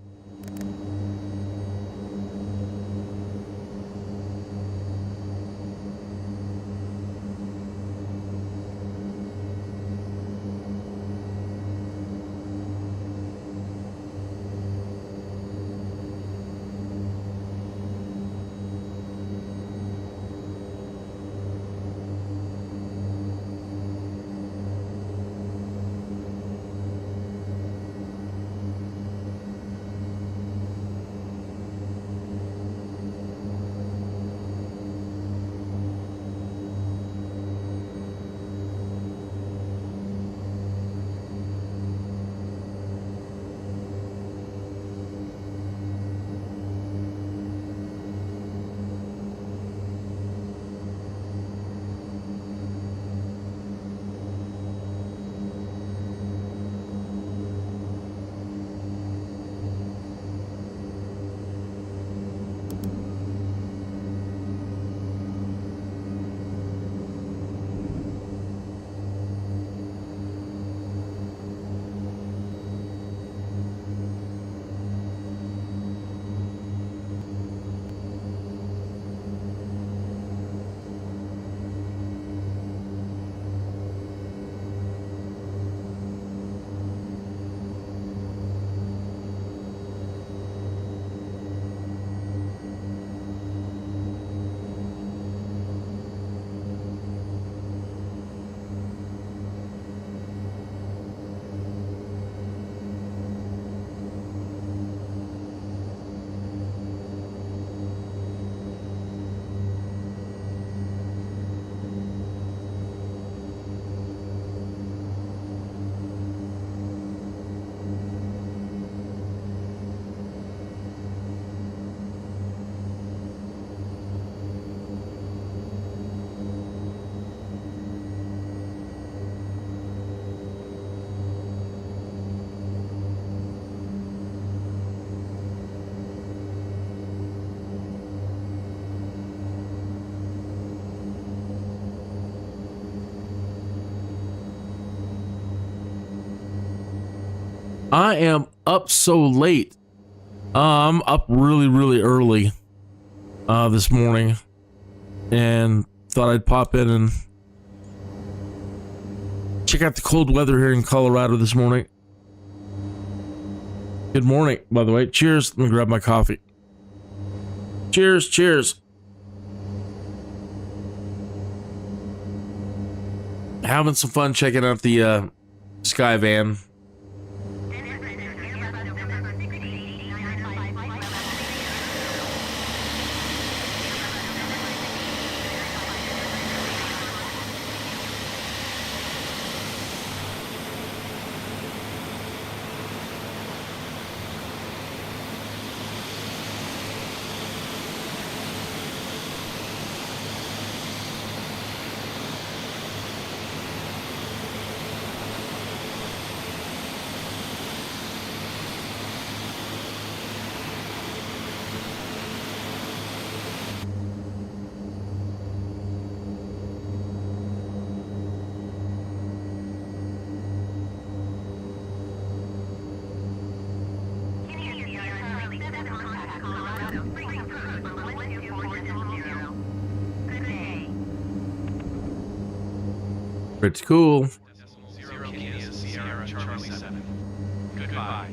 I am up so late. I'm up really early this morning, and thought I'd pop in and check out the cold weather here in Colorado this morning. Good morning, by the way. Cheers. Let me grab my coffee. Cheers. Having some fun checking out the Skyvan. Pretty cool. Sierra Charlie 7. Goodbye.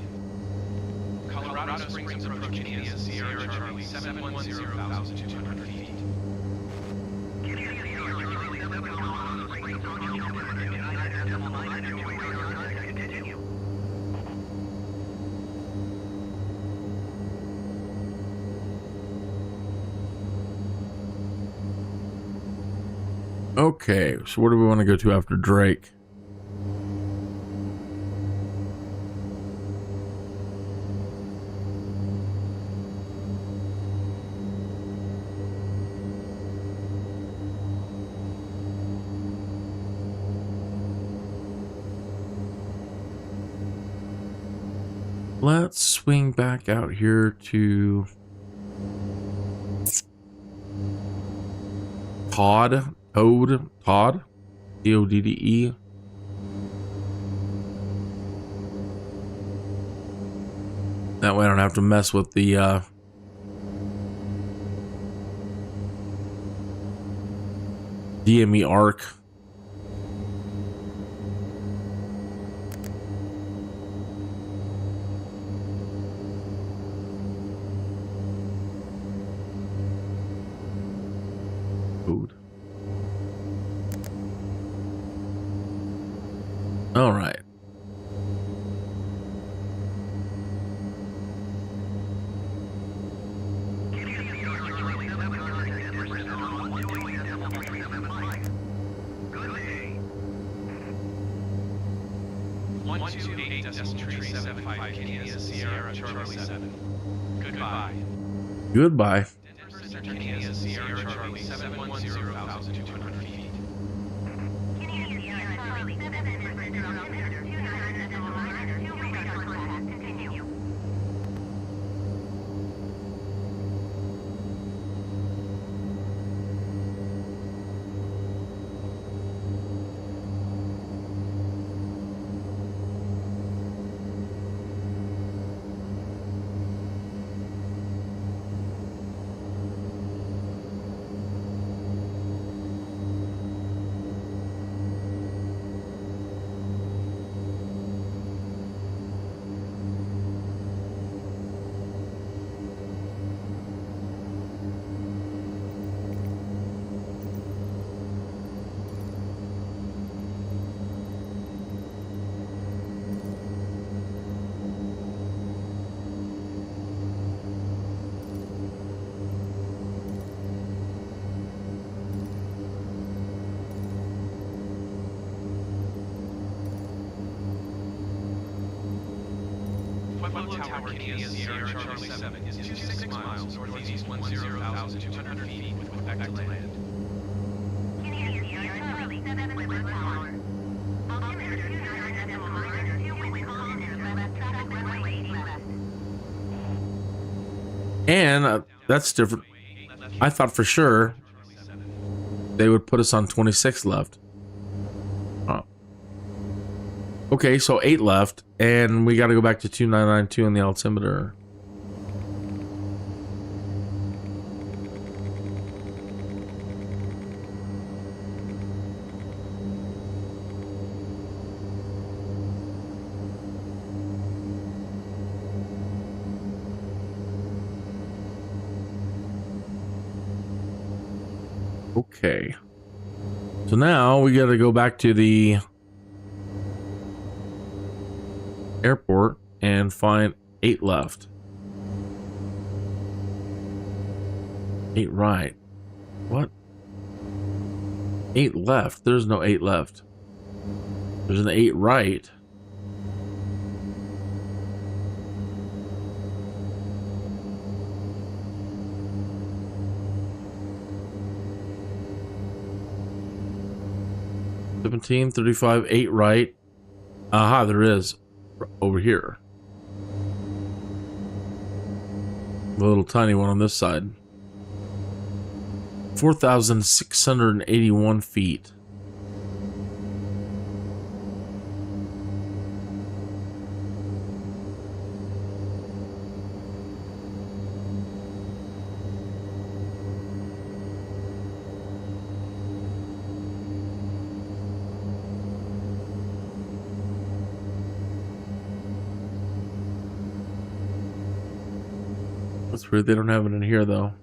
Colorado Springs approach Canadian Sierra Charlie 710,200 feet. Okay, so where do we want to go to after Drake? Let's swing back out here to Todd, T-O-D-D-E. That way I don't have to mess with the DME arc. Food. All right. Goodbye. Canadian Sierra Charlie 710,200 feet. Tower, Canadian Sierra Charlie 7 is 26 miles northeast 10,200 feet with respect to land. Canadian Sierra Charlie 7 Windward Tower. Altimeter 29.9, 2 wind calls and left traffic runway 80 left. And that's different. I thought for sure they would put us on 26 left. Oh. Okay, so 8 left, and we got to go back to 2992 on the altimeter. Okay. So now we got to go back to the airport and find 8 left. 8 right. What? 8 left. There's no 8 left. There's an 8 right. $17.35, 8 right. Aha, there is over here. A little tiny one on this side. 4,681 feet. That's weird. They don't have it in here, though.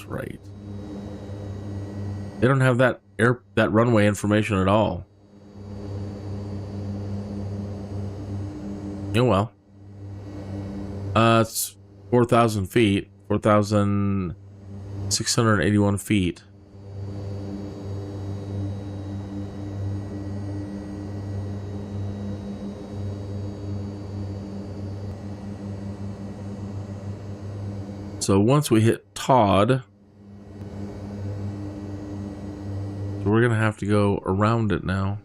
Right. They don't have that runway information at all. Oh well. It's 4,000 feet. 4,681 feet. So once we hit Todd, we're gonna have to go around it now.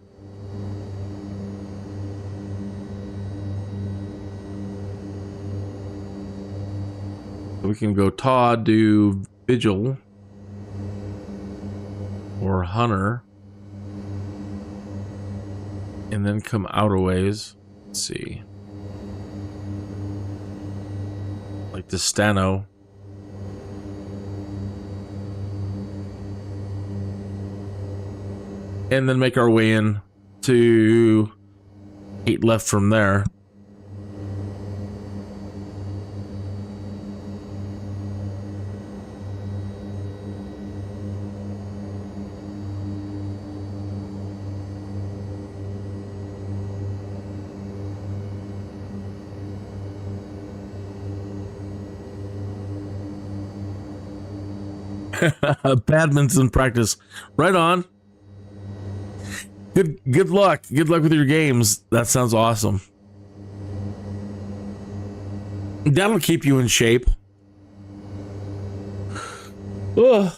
So we can go Todd, do Vigil or Hunter, and then come out a ways. Let's see, like to Stano. And then make our way in to 8 left from there. Badminton practice. Right on. Good luck. Good luck with your games. That sounds awesome. That'll keep you in shape. Ugh.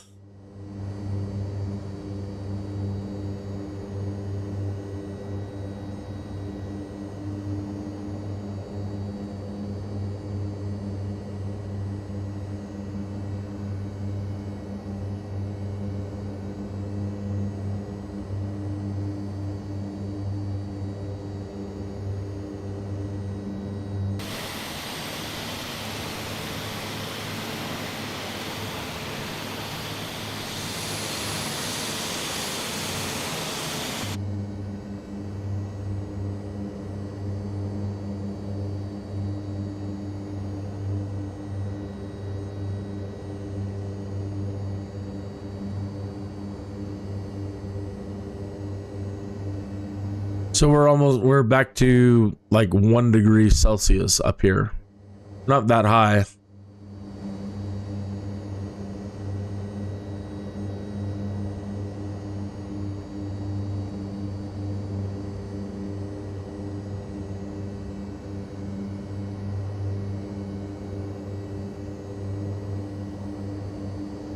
So we're back to like 1 degree Celsius up here. Not that high.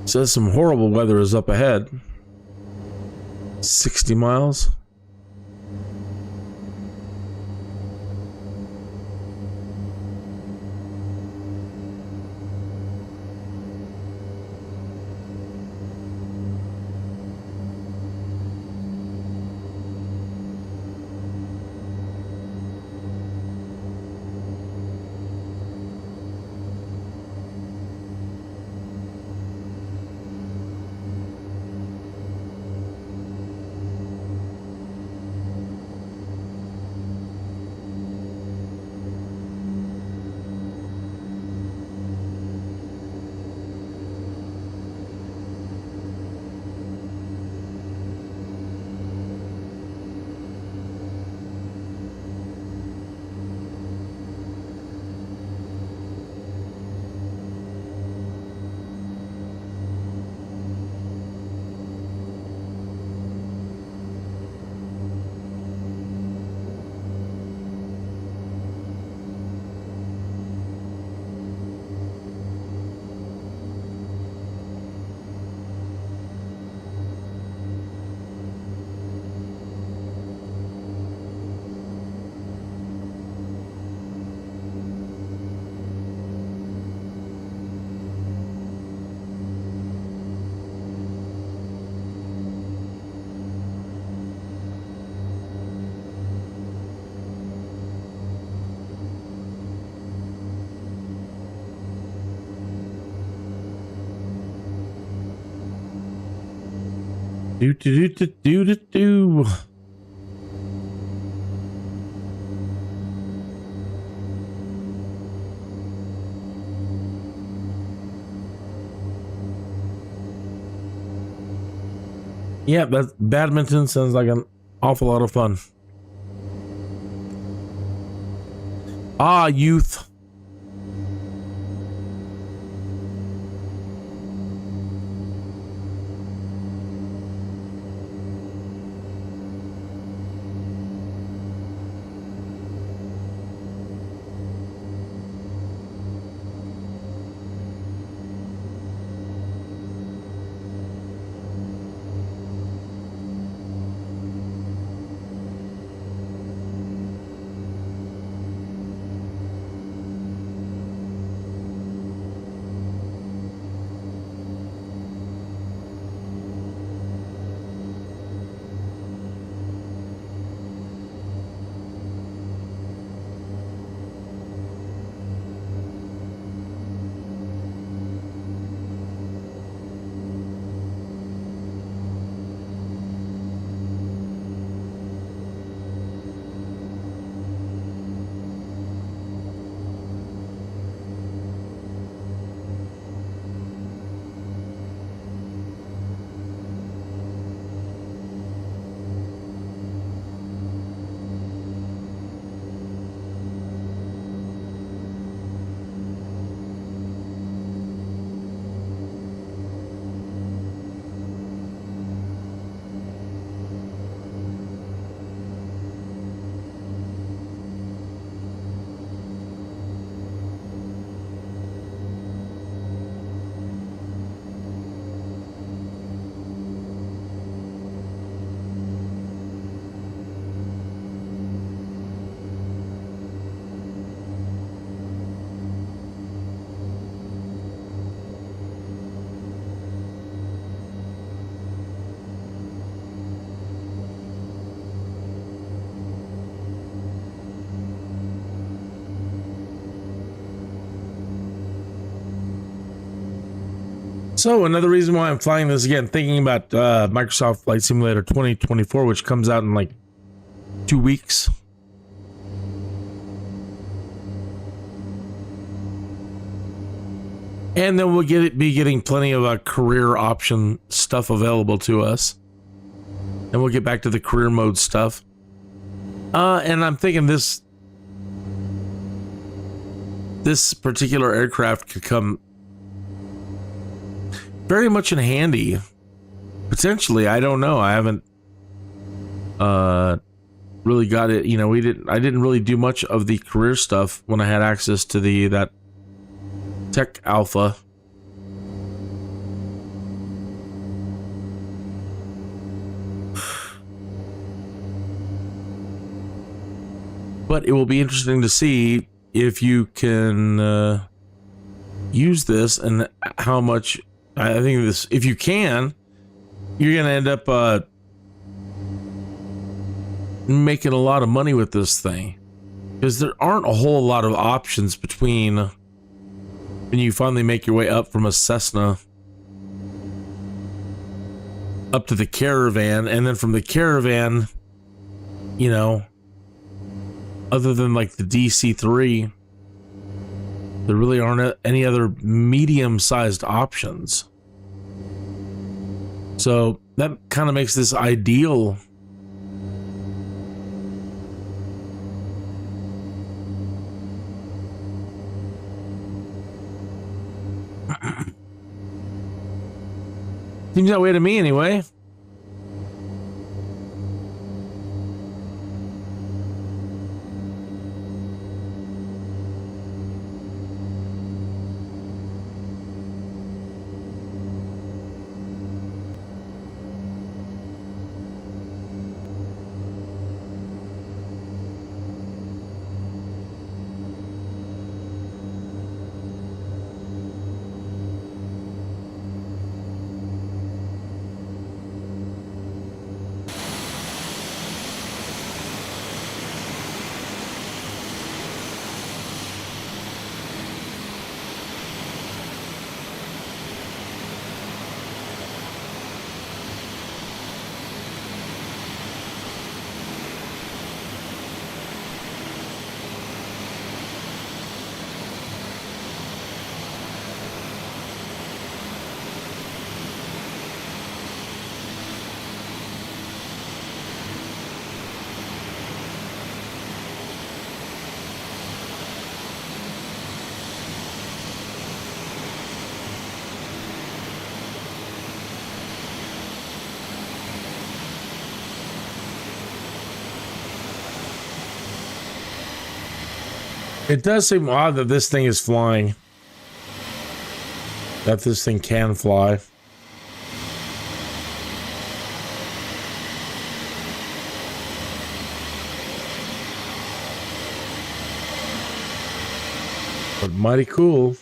Says some horrible weather is up ahead. 60 miles. Do do do do do do. Yeah, that badminton sounds like an awful lot of fun. Ah, youth. So another reason why I'm flying this again, thinking about Microsoft Flight Simulator 2024, which comes out in like 2 weeks. And then we'll be getting plenty of career option stuff available to us. And we'll get back to the career mode stuff. And I'm thinking this particular aircraft could come very much in handy. Potentially, I don't know. I haven't really got it. You know, I didn't really do much of the career stuff when I had access to that tech alpha. But it will be interesting to see if you can use this and how much. I think this, if you can, you're going to end up making a lot of money with this thing, because there aren't a whole lot of options between when you finally make your way up from a Cessna up to the Caravan, and then from the Caravan, you know, other than like the DC-3, there really aren't any other medium-sized options. So that kind of makes this ideal. Seems that way to me anyway. It does seem odd that this thing is flying. That this thing can fly. But mighty cool.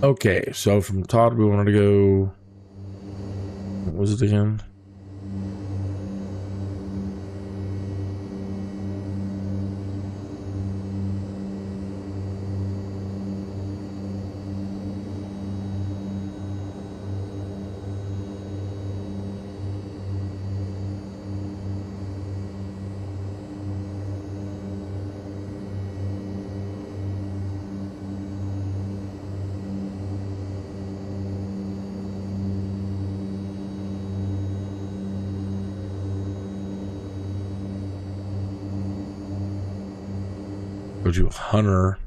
Okay, so from Todd, we wanted to go. What was it again? Go to Hunter.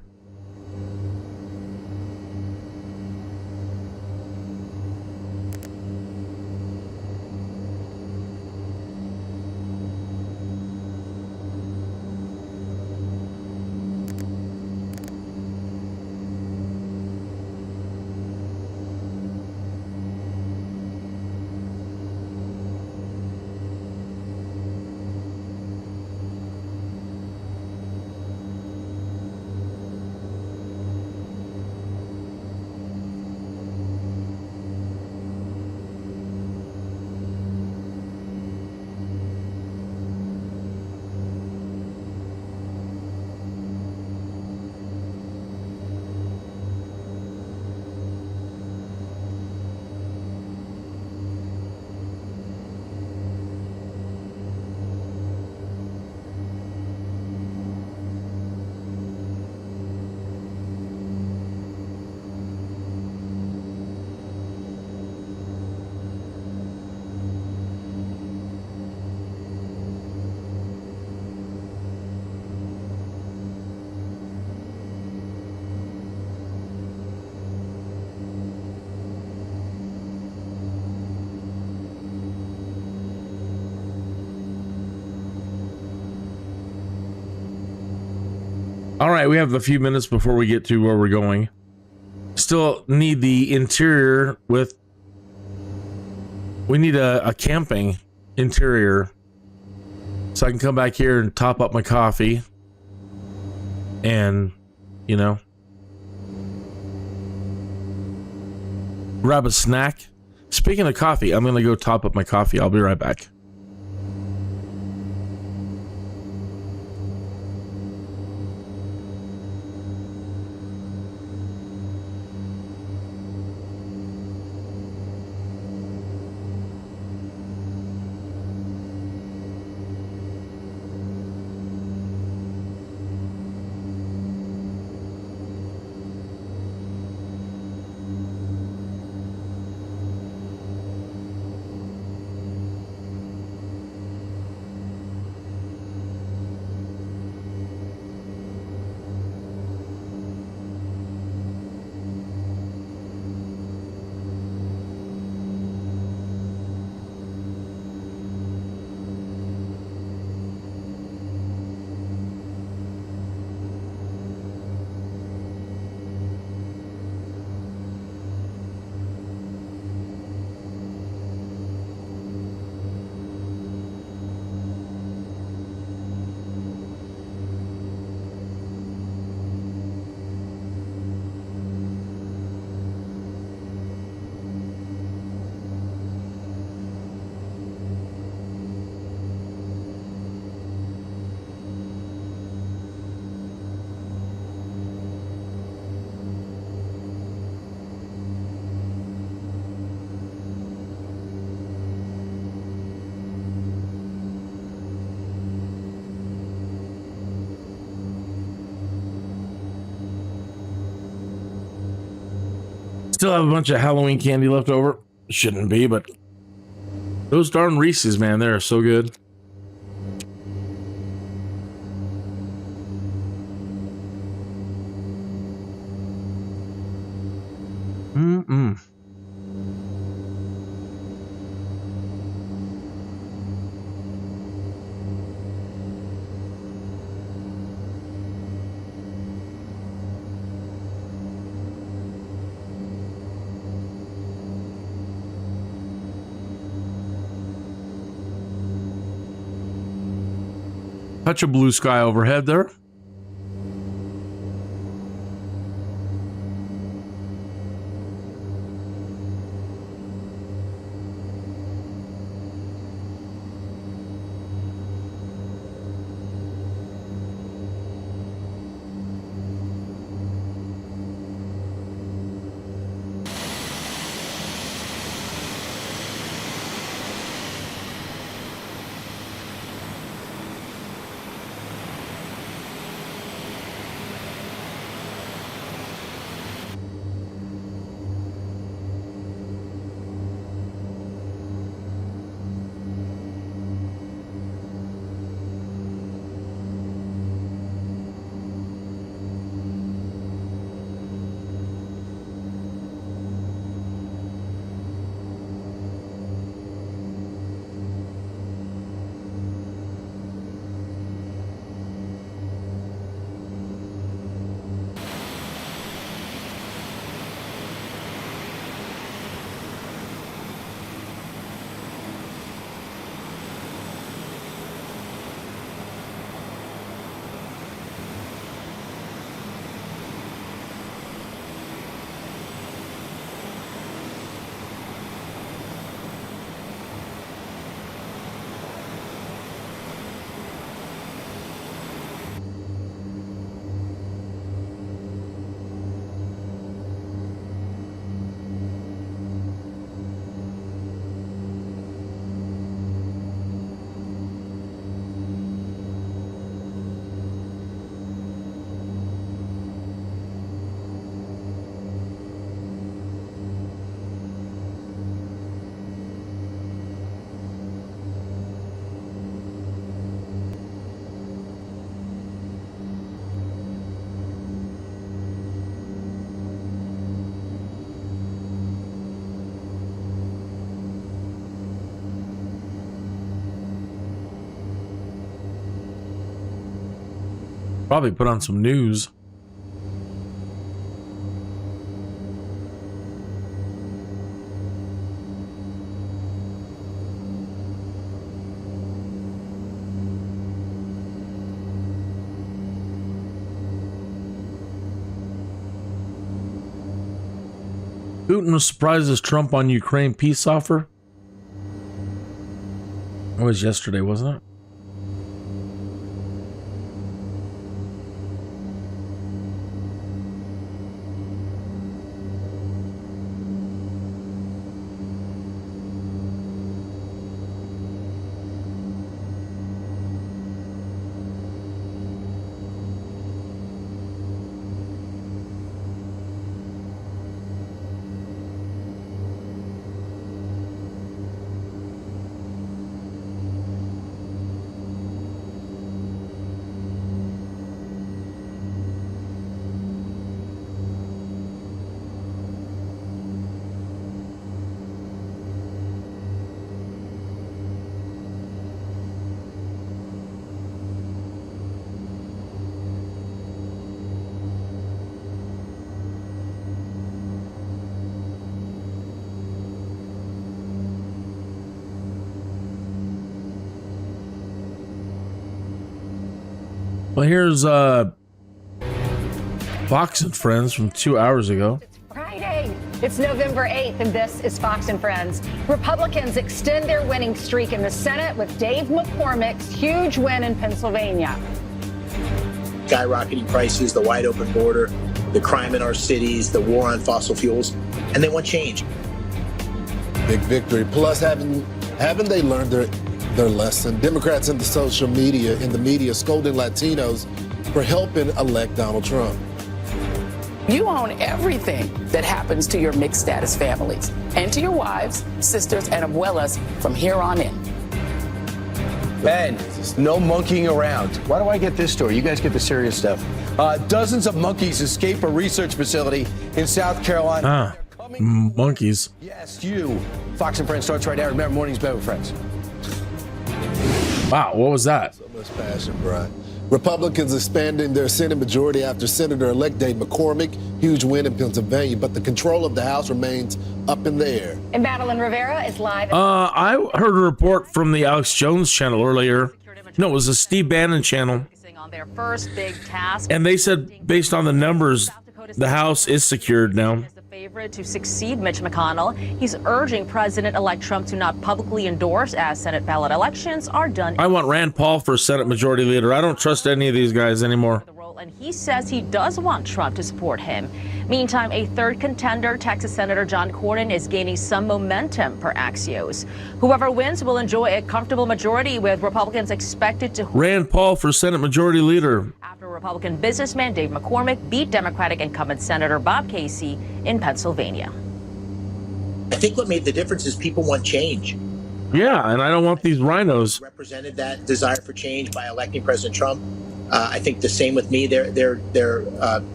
All right, we have a few minutes before we get to where we're going. Still need the interior with... We need a camping interior so I can come back here and top up my coffee and, you know, grab a snack. Speaking of coffee, I'm going to go top up my coffee. I'll be right back. Still have a bunch of Halloween candy left over. Shouldn't be, but those darn Reese's, man, they're so good. Mm-mm. Touch of blue sky overhead there. Probably put on some news. Putin was surprised as Trump on Ukraine peace offer. It was yesterday, wasn't it? Well, here's Fox and Friends from 2 hours ago. It's Friday. It's November 8th, and this is Fox and Friends. Republicans extend their winning streak in the Senate with Dave McCormick's huge win in Pennsylvania. Skyrocketing prices, the wide open border, the crime in our cities, the war on fossil fuels, and they want change. Big victory. Plus, haven't they learned their lesson? Democrats in the media scolding Latinos for helping elect Donald Trump. You own everything that happens to your mixed status families and to your wives, sisters, and as well as from here on in. Man, no monkeying around. Why do I get this story? You guys get the serious stuff. Dozens of monkeys escape a research facility in South Carolina. Monkeys. Yes, you. Fox and Friends starts right now. Remember, morning's better with friends. Wow, what was that? So much passion, Brian. Republicans expanding their Senate majority after Senator-elect Dave McCormick. Huge win in Pennsylvania, but the control of the House remains up in the air. And Madeline Rivera is live. I heard a report from the Alex Jones channel earlier. No, it was the Steve Bannon channel. On their first big task. And they said, based on the numbers, the House is secured now. Favorite to succeed Mitch McConnell. He's urging President-elect Trump to not publicly endorse as Senate ballot elections are done. I want Rand Paul for Senate Majority Leader. I don't trust any of these guys anymore. And he says he does want Trump to support him. Meantime, a third contender, Texas Senator John Cornyn, is gaining some momentum per Axios. Whoever wins will enjoy a comfortable majority, with Republicans expected to... Rand Paul for Senate Majority Leader. After Republican businessman Dave McCormick beat Democratic incumbent Senator Bob Casey in Pennsylvania. I think what made the difference is people want change. Yeah, and I don't want these rhinos. Represented that desire for change by electing President Trump. I think the same with me. They're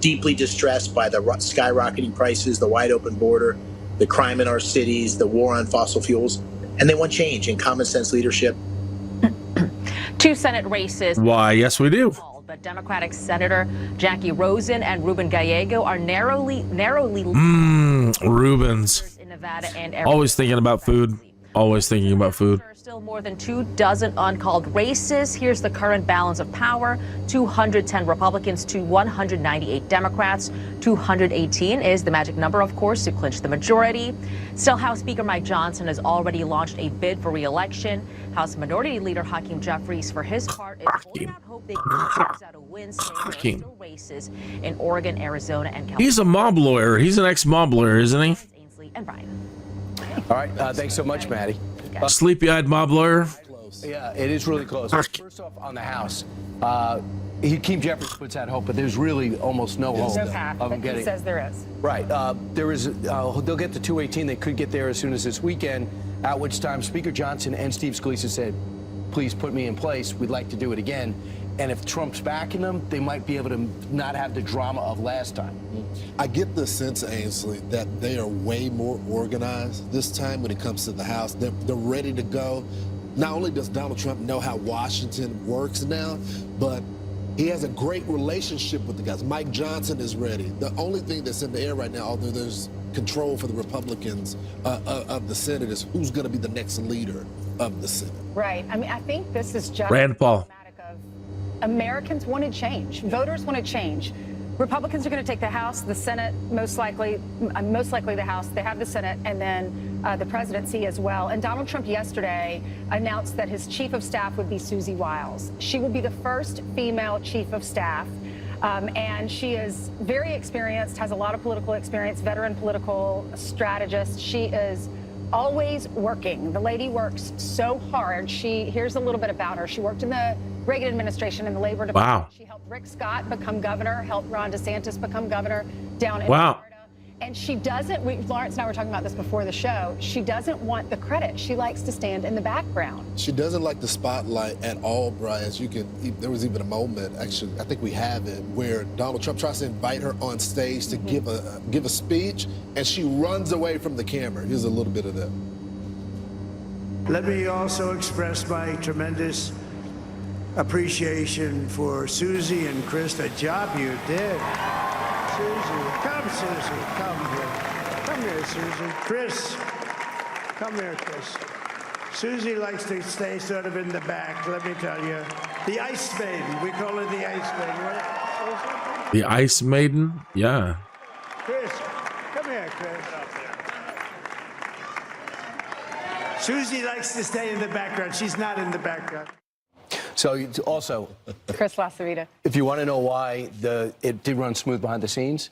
deeply distressed by the skyrocketing prices, the wide open border, the crime in our cities, the war on fossil fuels, and they want change and common sense leadership. 2 Senate races. Why, yes, we do. But Democratic Senator Jackie Rosen and Ruben Gallego are narrowly. Rubens. In Nevada and always thinking about food. Always thinking about food. Still more than 24 uncalled races. Here's the current balance of power: 210 Republicans to 198 Democrats. 218 is the magic number, of course, to clinch the majority. Still, House Speaker Mike Johnson has already launched a bid for re-election. House Minority Leader Hakeem Jeffries, for his part, is holding out hope they can out a win. Still races in Oregon, Arizona, and California. He's a mob lawyer. He's an ex-mob lawyer, isn't he? Ainsley and Brian. All right, thanks so much, Maddie. Sleepy-eyed mob lawyer. Yeah, it is really close. First off, on the House, Hakeem Jeffries puts out hope, but there's really almost no hope of him getting. He says there is. Right. There is. They'll get to 218. They could get there as soon as this weekend. At which time, Speaker Johnson and Steve Scalise said, "Please put me in place. We'd like to do it again." And if Trump's backing them, they might be able to not have the drama of last time. I get the sense, Ainsley, that they are way more organized this time when it comes to the House. They're ready to go. Not only does Donald Trump know how Washington works now, but he has a great relationship with the guys. Mike Johnson is ready. The only thing that's in the air right now, although there's control for the Republicans of the Senate, is who's going to be the next leader of the Senate. Right. I mean, I think this is just Rand Paul. Americans want to change. Voters want to change. Republicans are going to take the House, the Senate, most likely the House. They have the Senate, and then the presidency as well. And Donald Trump yesterday announced that his chief of staff would be Susie Wiles. She will be the first female chief of staff. And she is very experienced, has a lot of political experience, veteran political strategist. She is always working. The lady works so hard. Here's a little bit about her. She worked in the Reagan administration in the Labor Department. Wow. She helped Rick Scott become governor, helped Ron DeSantis become governor down in Florida. And she doesn't, Lawrence and I were talking about this before the show, she doesn't want the credit. She likes to stand in the background. She doesn't like the spotlight at all, Brian. There was even a moment, actually, I think we have it, where Donald Trump tries to invite her on stage to give a speech, and she runs away from the camera. Here's a little bit of that. Let me also express my tremendous appreciation for Susie and Chris, the job you did. Susie, come here. Come here, Susie. Chris, come here, Chris. Susie likes to stay sort of in the back, let me tell you. The Ice Maiden, we call her the Ice Maiden, right? The Ice Maiden? Yeah. Chris, come here, Chris. Susie likes to stay in the background. She's not in the background. So also, Chris Lasavita. If you want to know why it did run smooth behind the scenes,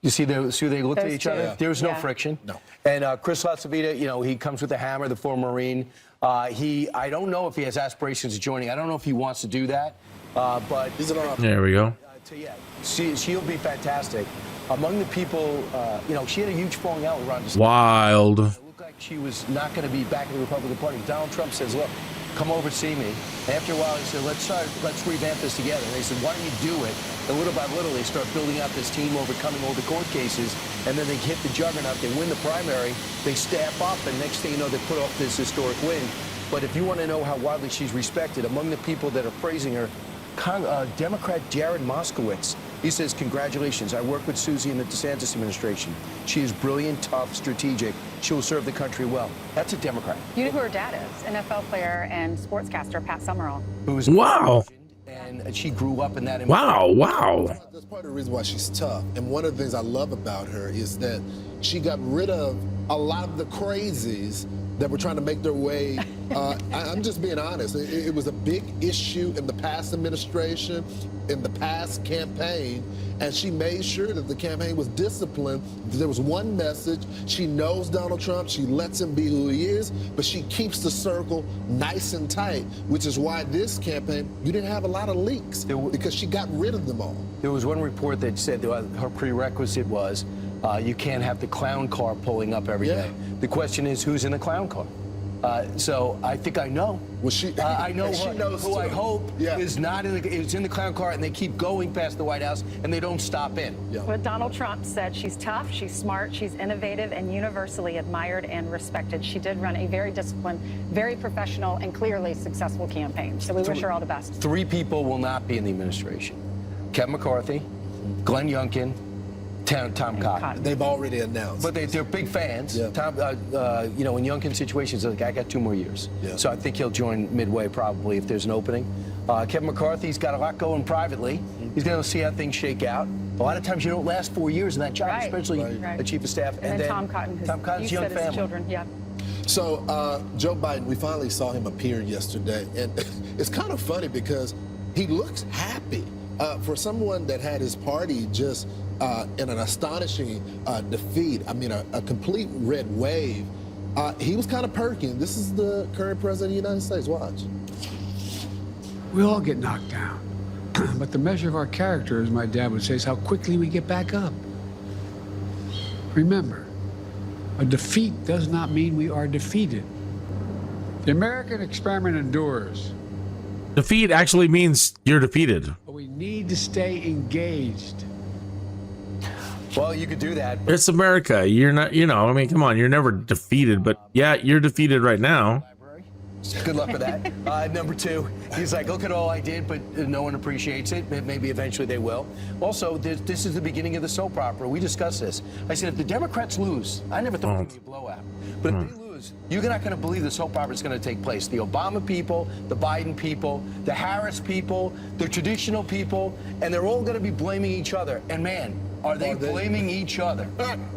you see they looked at each other. Yeah. There was no friction. No. And Chris Lasavita, he comes with a hammer, the former Marine. I don't know if he has aspirations of joining. I don't know if he wants to do that, but there we go. So yeah, she'll be fantastic. Among the people, you know, she had a huge falling out with Ron DeSantis. Wild. It looked like she was not going to be back in the Republican Party. Donald Trump says, look, come over, see me. And after a while, he said, let's revamp this together. And they said, why don't you do it? And little by little, they start building out this team, overcoming all the court cases. And then they hit the juggernaut. They win the primary. They staff up. And next thing you know, they put off this historic win. But if you want to know how widely she's respected, among the people that are praising her, Democrat Jared Moskowitz, he says, congratulations. I work with Susie in the DeSantis administration. She is brilliant, tough, strategic. She will serve the country well. That's a Democrat. You know who her dad is? NFL player and sportscaster Pat Summerall. Who's wow. And she grew up in that. Wow. That's part of the reason why she's tough. And one of the things I love about her is that she got rid of a lot of the crazies that were trying to make their way. I'm just being honest. It was a big issue in the past administration, in the past campaign, and she made sure that the campaign was disciplined. There was one message. She knows Donald Trump. She lets him be who he is, but she keeps the circle nice and tight, which is why this campaign, you didn't have a lot of leaks because she got rid of them all. There was one report that said her prerequisite was you can't have the clown car pulling up every day. The question is, who's in the clown car? So I think I know. Well, I know she knows who too. I hope is not is in the clown car, and they keep going past the White House, and they don't stop in. What Donald Trump said, she's tough, she's smart, she's innovative, and universally admired and respected. She did run a very disciplined, very professional, and clearly successful campaign. So we wish her all the best. 3 people will not be in the administration: Kevin McCarthy, Glenn Youngkin, Tom Cotton. They've already announced. But they're big fans. Tom, you know, in Youngkin's situations, like, I got 2 more years. So I think he'll join midway probably if there's an opening. Kevin McCarthy's got a lot going privately. He's going to see how things shake out. A lot of times you don't last 4 years in that job, especially a chief of staff. And then Tom Cotton's young family. Children, So Joe Biden, we finally saw him appear yesterday, and it's kind of funny because he looks happy. For someone that had his party just in an astonishing defeat, I mean, a complete red wave, he was kind of perking. This is the current president of the United States. Watch. We all get knocked down. But the measure of our character, as my dad would say, is how quickly we get back up. Remember, a defeat does not mean we are defeated. The American experiment endures. Defeat actually means you're defeated. But we need to stay engaged. Well, you could do that. It's America. You're not, you know, I mean, come on, you're never defeated, but yeah, you're defeated right now. Good luck with that. Number 2, he's like, look at all I did, but no one appreciates it. Maybe eventually they will. Also, this is the beginning of the soap opera. We discussed this. I said, if the Democrats lose, I never thought it would be a blowout. But if they lose, you're not going to believe the soap opera is going to take place. The Obama people, the Biden people, the Harris people, the traditional people, and they're all going to be blaming each other. And man, are they blaming each other?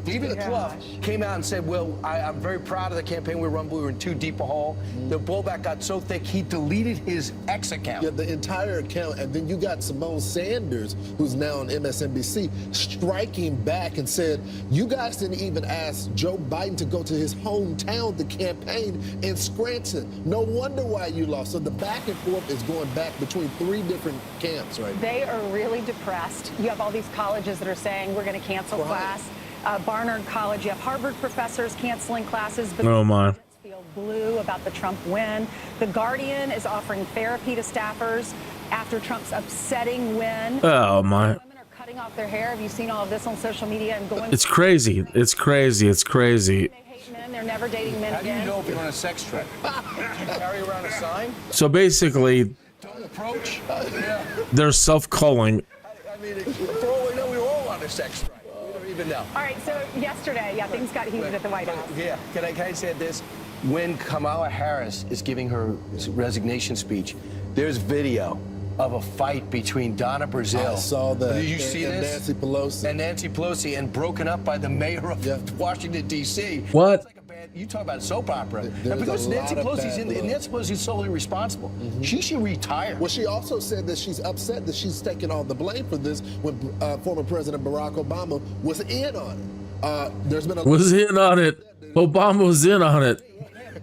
David Clough came out and said, well, I'm very proud of the campaign we run. We were in too deep a hole. The blowback got so thick, he deleted his X account. Yeah, the entire account. And then you got Simone Sanders, who's now on MSNBC, striking back and said, you guys didn't even ask Joe Biden to go to his hometown to campaign in Scranton. No wonder why you lost. So the back and forth is going back between 3 different camps right now. They are really depressed. You have all these colleges that are saying we're going to cancel class. Barnard College, you have Harvard professors canceling classes. But oh my. Feel blue about the Trump win. The Guardian is offering therapy to staffers after Trump's upsetting win. Oh my. Women are cutting off their hair. Have you seen all of this on social media and going? It's crazy. It's crazy. It's crazy. They hate men. They're never dating men again. How do you know if you're on a sex trip? Carry around a sign? So basically, Don't approach. they're self-calling. I mean, for all we know, we were all on a sex strike. We don't even know. All right, so yesterday, things got heated at the White House. Yeah, can I say this? When Kamala Harris is giving her resignation speech, there's video of a fight between Donna Brazile. I saw that. Did you see and this? Nancy Pelosi. And broken up by the mayor of Washington, D.C. What? It's like a bad, you talk about a soap opera. And There's because a Nancy lot of Pelosi's bad Nancy Pelosi's solely responsible. She should retire. Well, she also said that she's upset that she's taking all the blame for this when former President Barack Obama was in on it. There's been a Was in on it. Obama was in on it.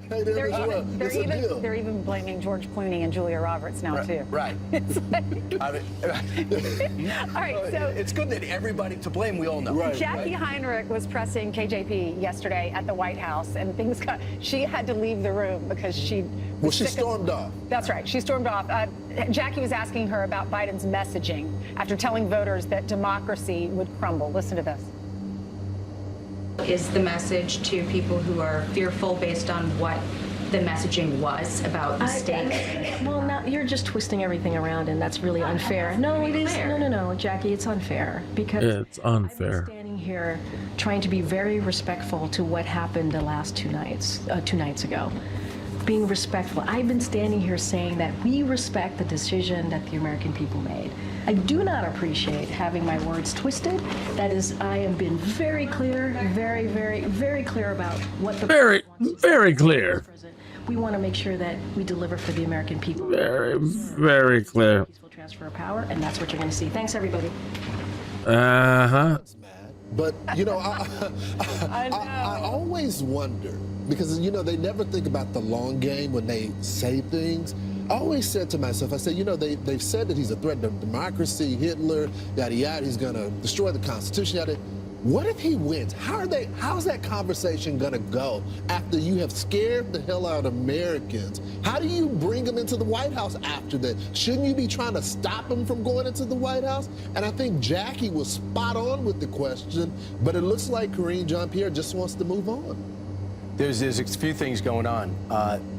pay them as well. It's a deal. They're even blaming George Clooney and Julia Roberts now too. Right. It's like, I mean, all right, so it's good that everybody to blame. We all know. Right. Jackie Heinrich was pressing KJP yesterday at the White House, and she had to leave the room because she stormed off. That's right. She stormed off. Jackie was asking her about Biden's messaging after telling voters that democracy would crumble. Listen to this. Is the message to people who are fearful based on what the messaging was about the state? Well, now you're just twisting everything around, and that's really unfair. No, it is. No, Jackie, it's unfair because it's unfair. I've been standing here trying to be very respectful to what happened the last two nights ago. Being respectful. I've been standing here saying that we respect the decision that the American people made. I do not appreciate having my words twisted. That is, I have been very clear, very, very, very clear about what the very clear. We want to make sure that we deliver for the American people. Very, very clear. Peaceful transfer of power, and that's what you're going to see. Thanks, everybody. But I always wonder, because they never think about the long game when they say things. I always said to myself, I said, they've said that he's a threat to democracy, Hitler, yada yada, he's gonna destroy the Constitution, yada. What if he wins? How's that conversation gonna go after you have scared the hell out of Americans? How do you bring them into the White House after that? Shouldn't you be trying to stop them from going into the White House? And I think Jackie was spot on with the question, but it looks like Karine Jean-Pierre just wants to move on. There's a few things going on.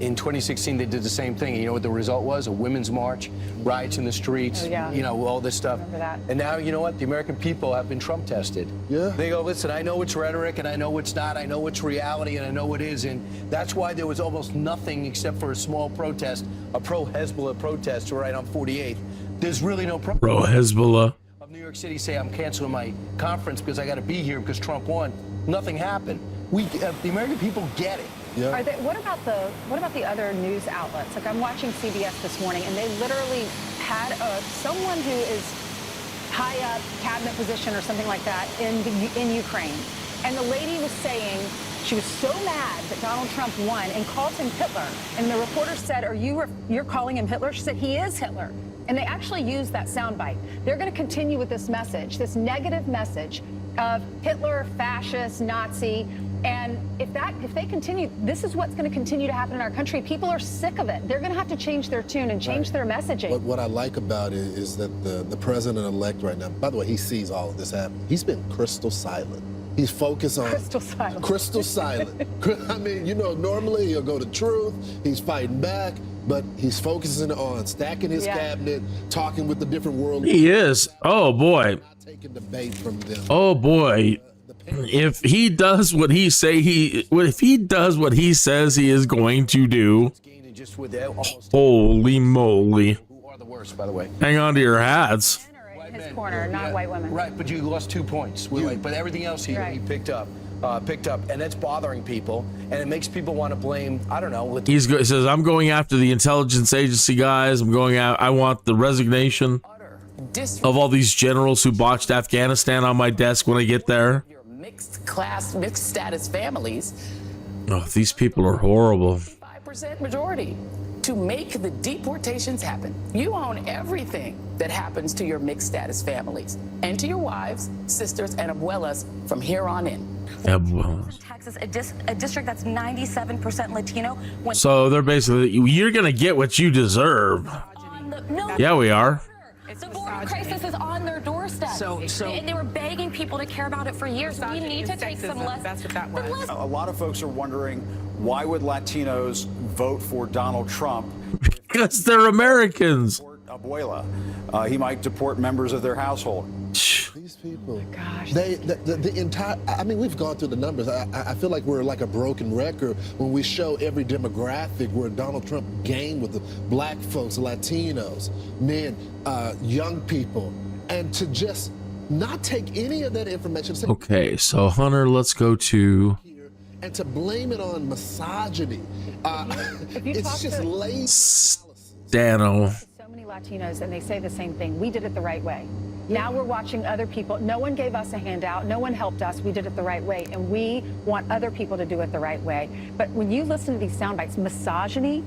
In 2016, they did the same thing. You know what the result was? A women's march, riots in the streets, all this stuff. Remember that. And now, you know what? The American people have been Trump tested. Yeah. They go, listen, I know it's rhetoric, and I know it's not. I know it's reality, and I know it is. And that's why there was almost nothing except for a small protest, a pro-Hezbollah protest right on 48th. There's really no protest. Pro-Hezbollah. Of New York City say, I'm canceling my conference because I got to be here because Trump won. Nothing happened. The American people get it. Yeah. What about the other news outlets? Like I'm watching CBS this morning, and they literally had someone who is high up cabinet position or something like that in Ukraine, and the lady was saying she was so mad that Donald Trump won and called him Hitler. And the reporter said, "You're calling him Hitler?" She said, "He is Hitler." And they actually used that soundbite. They're going to continue with this message, this negative message of Hitler, fascist, Nazi. And if they continue, this is what's going to continue to happen in our country. People are sick of it. They're going to have to change their tune and change their messaging. What I like about it is that the president-elect right now, by the way, he sees all of this happen. He's been crystal silent. He's focused on crystal silent. Crystal silent. I mean, normally he'll go to truth. He's fighting back, but he's focusing on stacking his cabinet, talking with the different world. He is. Oh boy. Not taking debate from them. Oh boy. If he does what he says he is going to do, holy moly! Who are the worst, by the way? Hang on to your hats. In his corner, not white women. Right, but you lost 2 points. But everything else he picked up, and that's bothering people, and it makes people want to blame. I don't know. He says, "I'm going after the intelligence agency guys. I'm going out. I want the resignation of all these generals who botched Afghanistan on my desk when I get there." Mixed status families. Oh, these people are horrible. 5% majority to make the deportations happen. You own everything that happens to your mixed status families and to your wives, sisters, and abuelas from here on in. Texas, a district that's 97% Latino. So they're basically, you're going to get what you deserve. Yeah, we are. The border crisis is on their doorstep. And they were begging people to care about it for years. We need to take some lessons. That's what that was. A lot of folks are wondering, why would Latinos vote for Donald Trump? Because they're Americans. Abuela. He might deport members of their household. These people, the entire, I mean, we've gone through the numbers. I feel like we're like a broken record when we show every demographic where Donald Trump gained with the black folks, Latinos, men, young people, and to just not take any of that information. Okay, so Hunter, let's go to... And to blame it on misogyny. It's just lazy. Dano. So many Latinos, and they say the same thing. We did it the right way. Now we're watching other people. No one gave us a handout. No one helped us. We did it the right way. And we want other people to do it the right way. But when you listen to these sound bites, misogyny,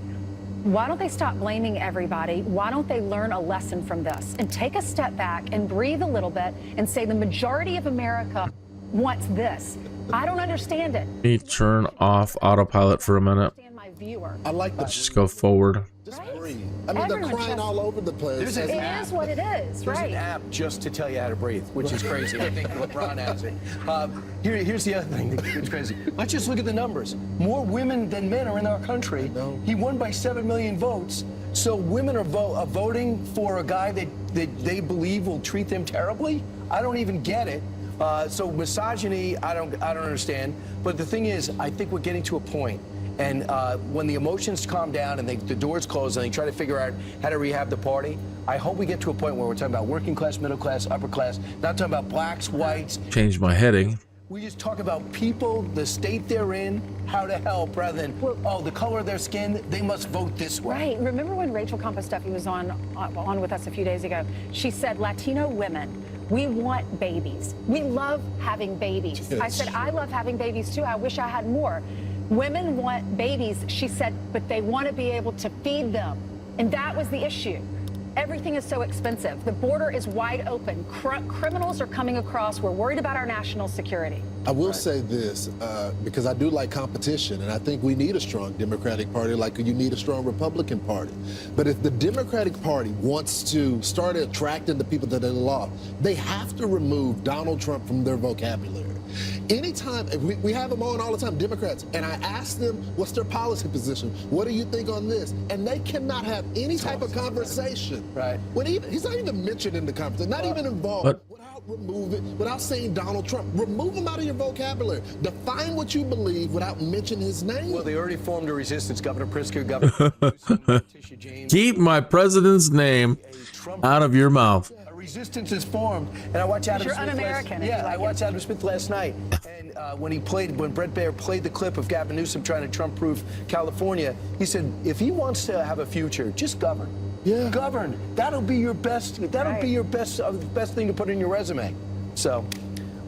why don't they stop blaming everybody? Why don't they learn a lesson from this and take a step back and breathe a little bit and say the majority of America wants this? I don't understand it. Let me turn off autopilot for a minute. I like Let's just go forward. breathe. I mean, they're crying all over the place. It is what it is, There's right? an app just to tell you how to breathe, which is crazy. I think LeBron has it. Here's the other thing that's crazy. Let's just look at the numbers. More women than men are in our country. He won by 7 million votes. So women are voting for a guy that they believe will treat them terribly? I don't even get it. So misogyny, I don't understand. But the thing is, I think we're getting to a point. And when the emotions calm down and the doors close and they try to figure out how to rehab the party, I hope we get to a point where we're talking about working class, middle class, upper class, not talking about blacks, whites. Change my heading. We just talk about people, the state they're in, how to help, rather than, oh, the color of their skin, they must vote this way. Right. Remember when Rachel Compostuffy was on with us a few days ago? She said, Latino women, we want babies. We love having babies. Yes. I said, I love having babies too. I wish I had more. Women want babies, she said, but they want to be able to feed them. And that was the issue. Everything is so expensive. The border is wide open. Criminals are coming across. We're worried about our national security. I will say this, because I do like competition, and I think we need a strong Democratic Party like you need a strong Republican Party. But if the Democratic Party wants to start attracting the people that they love, they have to remove Donald Trump from their vocabulary. Anytime, we have them on all the time, Democrats, and I ask them, what's their policy position? What do you think on this? And they cannot have any type of conversation. Right. He's not even mentioned in the conversation, not even involved. Remove it without saying Donald Trump. Remove him out of your vocabulary. Define what you believe without mentioning his name. Well, they already formed a resistance. Governor Pritzker, Governor Keep my president's name out of your mouth. A resistance is formed, and I watched Adam You're Smith. un-American. I watched Adam Smith last night, and when Brett Baer played the clip of Gavin Newsom trying to Trump-proof California, he said, if he wants to have a future, just govern. Yeah. Govern. That'll be your best. That'll be your best thing to put in your resume. So,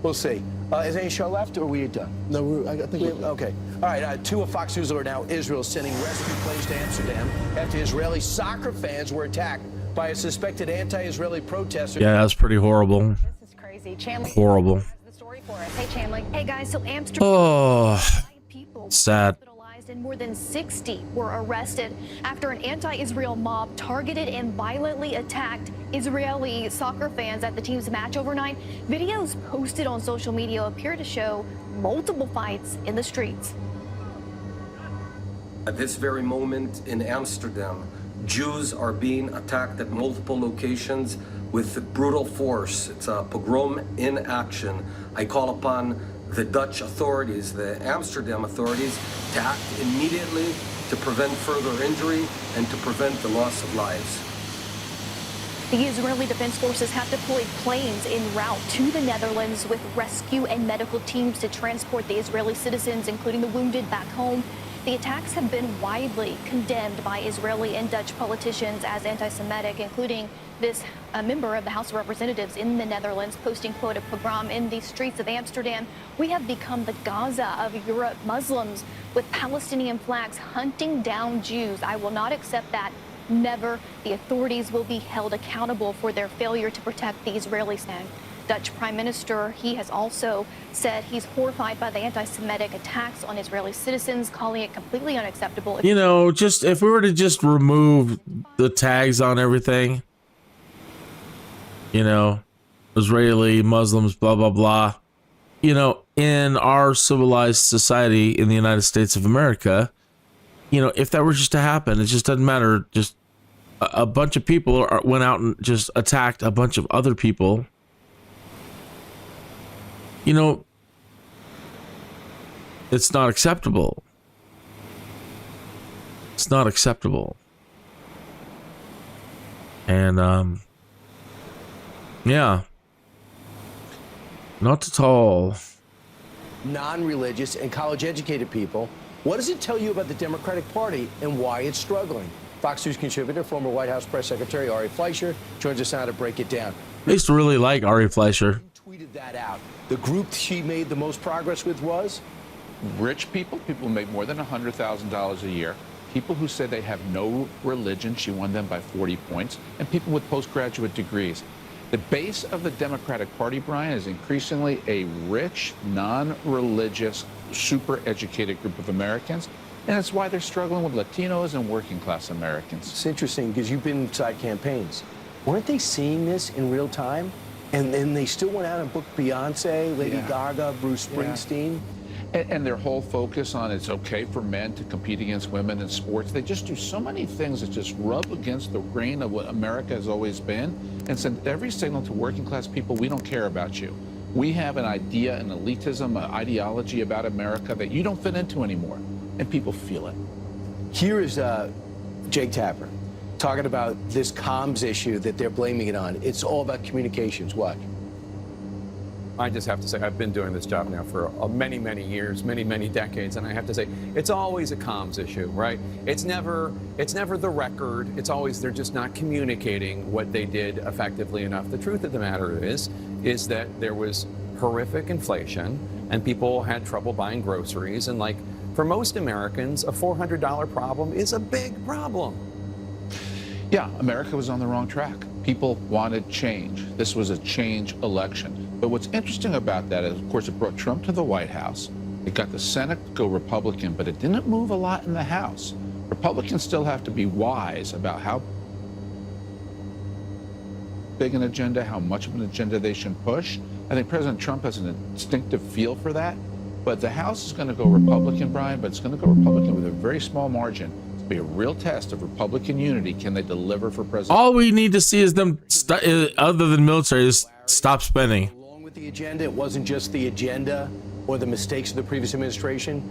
we'll see. Is any show left, or are we done? No, I think we're okay. All right. Two of Fox News alert now. Israel sending rescue planes to Amsterdam after Israeli soccer fans were attacked by a suspected anti-Israeli protester. Yeah, that's pretty horrible. This is crazy. Chanley Horrible. has the story for us. Hey, Chanley. Hey, guys. So Amsterdam. Oh, sad. And more than 60 were arrested after an anti-Israel mob targeted and violently attacked Israeli soccer fans at the team's match overnight. Videos posted on social media appear to show multiple fights in the streets. At this very moment in Amsterdam, Jews are being attacked at multiple locations with brutal force. It's a pogrom in action. I call upon the Dutch authorities, the Amsterdam authorities, to act immediately to prevent further injury and to prevent the loss of lives. The Israeli Defense Forces have deployed planes en route to the Netherlands with rescue and medical teams to transport the Israeli citizens, including the wounded, back home. The attacks have been widely condemned by Israeli and Dutch politicians as anti-Semitic, including this member of the House of Representatives in the Netherlands posting, quote, a pogrom in the streets of Amsterdam. We have become the Gaza of Europe. Muslims with Palestinian flags hunting down Jews. I will not accept that. Never. The authorities will be held accountable for their failure to protect the Israelis. Dutch Prime Minister, he has also said he's horrified by the anti-Semitic attacks on Israeli citizens, calling it completely unacceptable. You know, just if we were to just remove the tags on everything, you know, Israeli, Muslims, blah, blah, blah, you know, in our civilized society in the United States of America, you know, if that were just to happen, it just doesn't matter. Just a bunch of people went out and just attacked a bunch of other people. You know, it's not acceptable. It's not acceptable. And, yeah, not at all. Non-religious and college-educated people. What does it tell you about the Democratic Party and why it's struggling? Fox News contributor, former White House press secretary Ari Fleischer, joins us now to break it down. I used to really like Ari Fleischer. Tweeted that out. The group she made the most progress with was? Rich people, people who make more than $100,000 a year, people who say they have no religion, she won them by 40 points, and people with postgraduate degrees. The base of the Democratic Party, Brian, is increasingly a rich, non-religious, super educated group of Americans, and that's why they're struggling with Latinos and working class Americans. It's interesting because you've been inside campaigns. Weren't they seeing this in real time? And then they still went out and booked Beyonce, Lady Gaga, Bruce Springsteen. And their whole focus on it's okay for men to compete against women in sports. They just do so many things that just rub against the grain of what America has always been and send every signal to working class people, we don't care about you. We have an idea, an elitism, an ideology about America that you don't fit into anymore. And people feel it. Here is Jake Tapper talking about this comms issue that they're blaming it on. It's all about communications. What? I just have to say, I've been doing this job now for many, many years, many decades, and I have to say, it's always a comms issue, right? It's never the record. It's always they're just not communicating what they did effectively enough. The truth of the matter is that there was horrific inflation, and people had trouble buying groceries, and like for most Americans, a $400 problem is a big problem. Yeah, America was on the wrong track. People wanted change. This was a change election. But what's interesting about that is, of course, it brought Trump to the White House. It got the Senate to go Republican, but it didn't move a lot in the House. Republicans still have to be wise about how big an agenda, how much of an agenda they should push. I think President Trump has an instinctive feel for that. But the House is going to go Republican, Brian, but it's going to go Republican with a very small margin. Be a real test of Republican unity. Can they deliver for president? All we need to see is them, other than military, is stop spending. Along with the agenda, it wasn't just the agenda or the mistakes of the previous administration.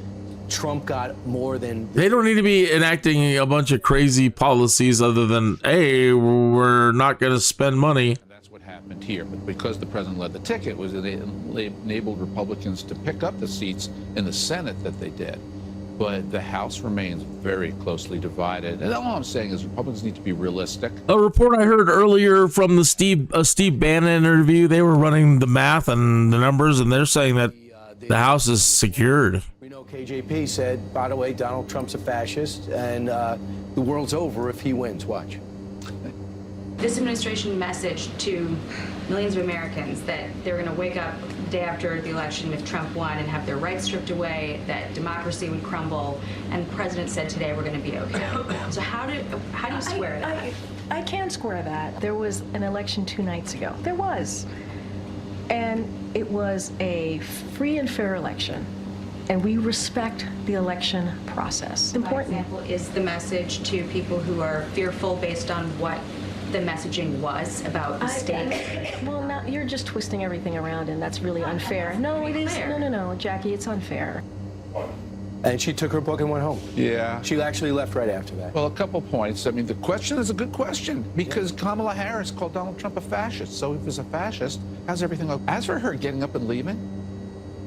Trump got more than... They don't need to be enacting a bunch of crazy policies other than, hey, we're not going to spend money. That's what happened here. But because the president led the ticket, was it enabled Republicans to pick up the seats in the Senate that they did. But the House remains very closely divided. And all I'm saying is Republicans need to be realistic. A report I heard earlier from the Steve Bannon interview, they were running the math and the numbers, and they're saying that the House is secured. We know KJP said, by the way, Donald Trump's a fascist, and the world's over if he wins. Watch. This administration message to millions of Americans that they're going to wake up the day after the election if Trump won and have their rights stripped away, that democracy would crumble, and the president said today we're going to be okay. So how do you square that? I can't square that. There was an election 2 nights ago. There was. And it was a free and fair election. And we respect the election process. Important. For example, is the message to people who are fearful based on what the messaging was about the stake? Well, now you're just twisting everything around, and that's really unfair. No, it is. No, Jackie, it's unfair. And she took her book and went home. Yeah. She actually left right after that. Well, a couple points. I mean, the question is a good question because Kamala Harris called Donald Trump a fascist. So if he's a fascist, how's everything go? As for her getting up and leaving,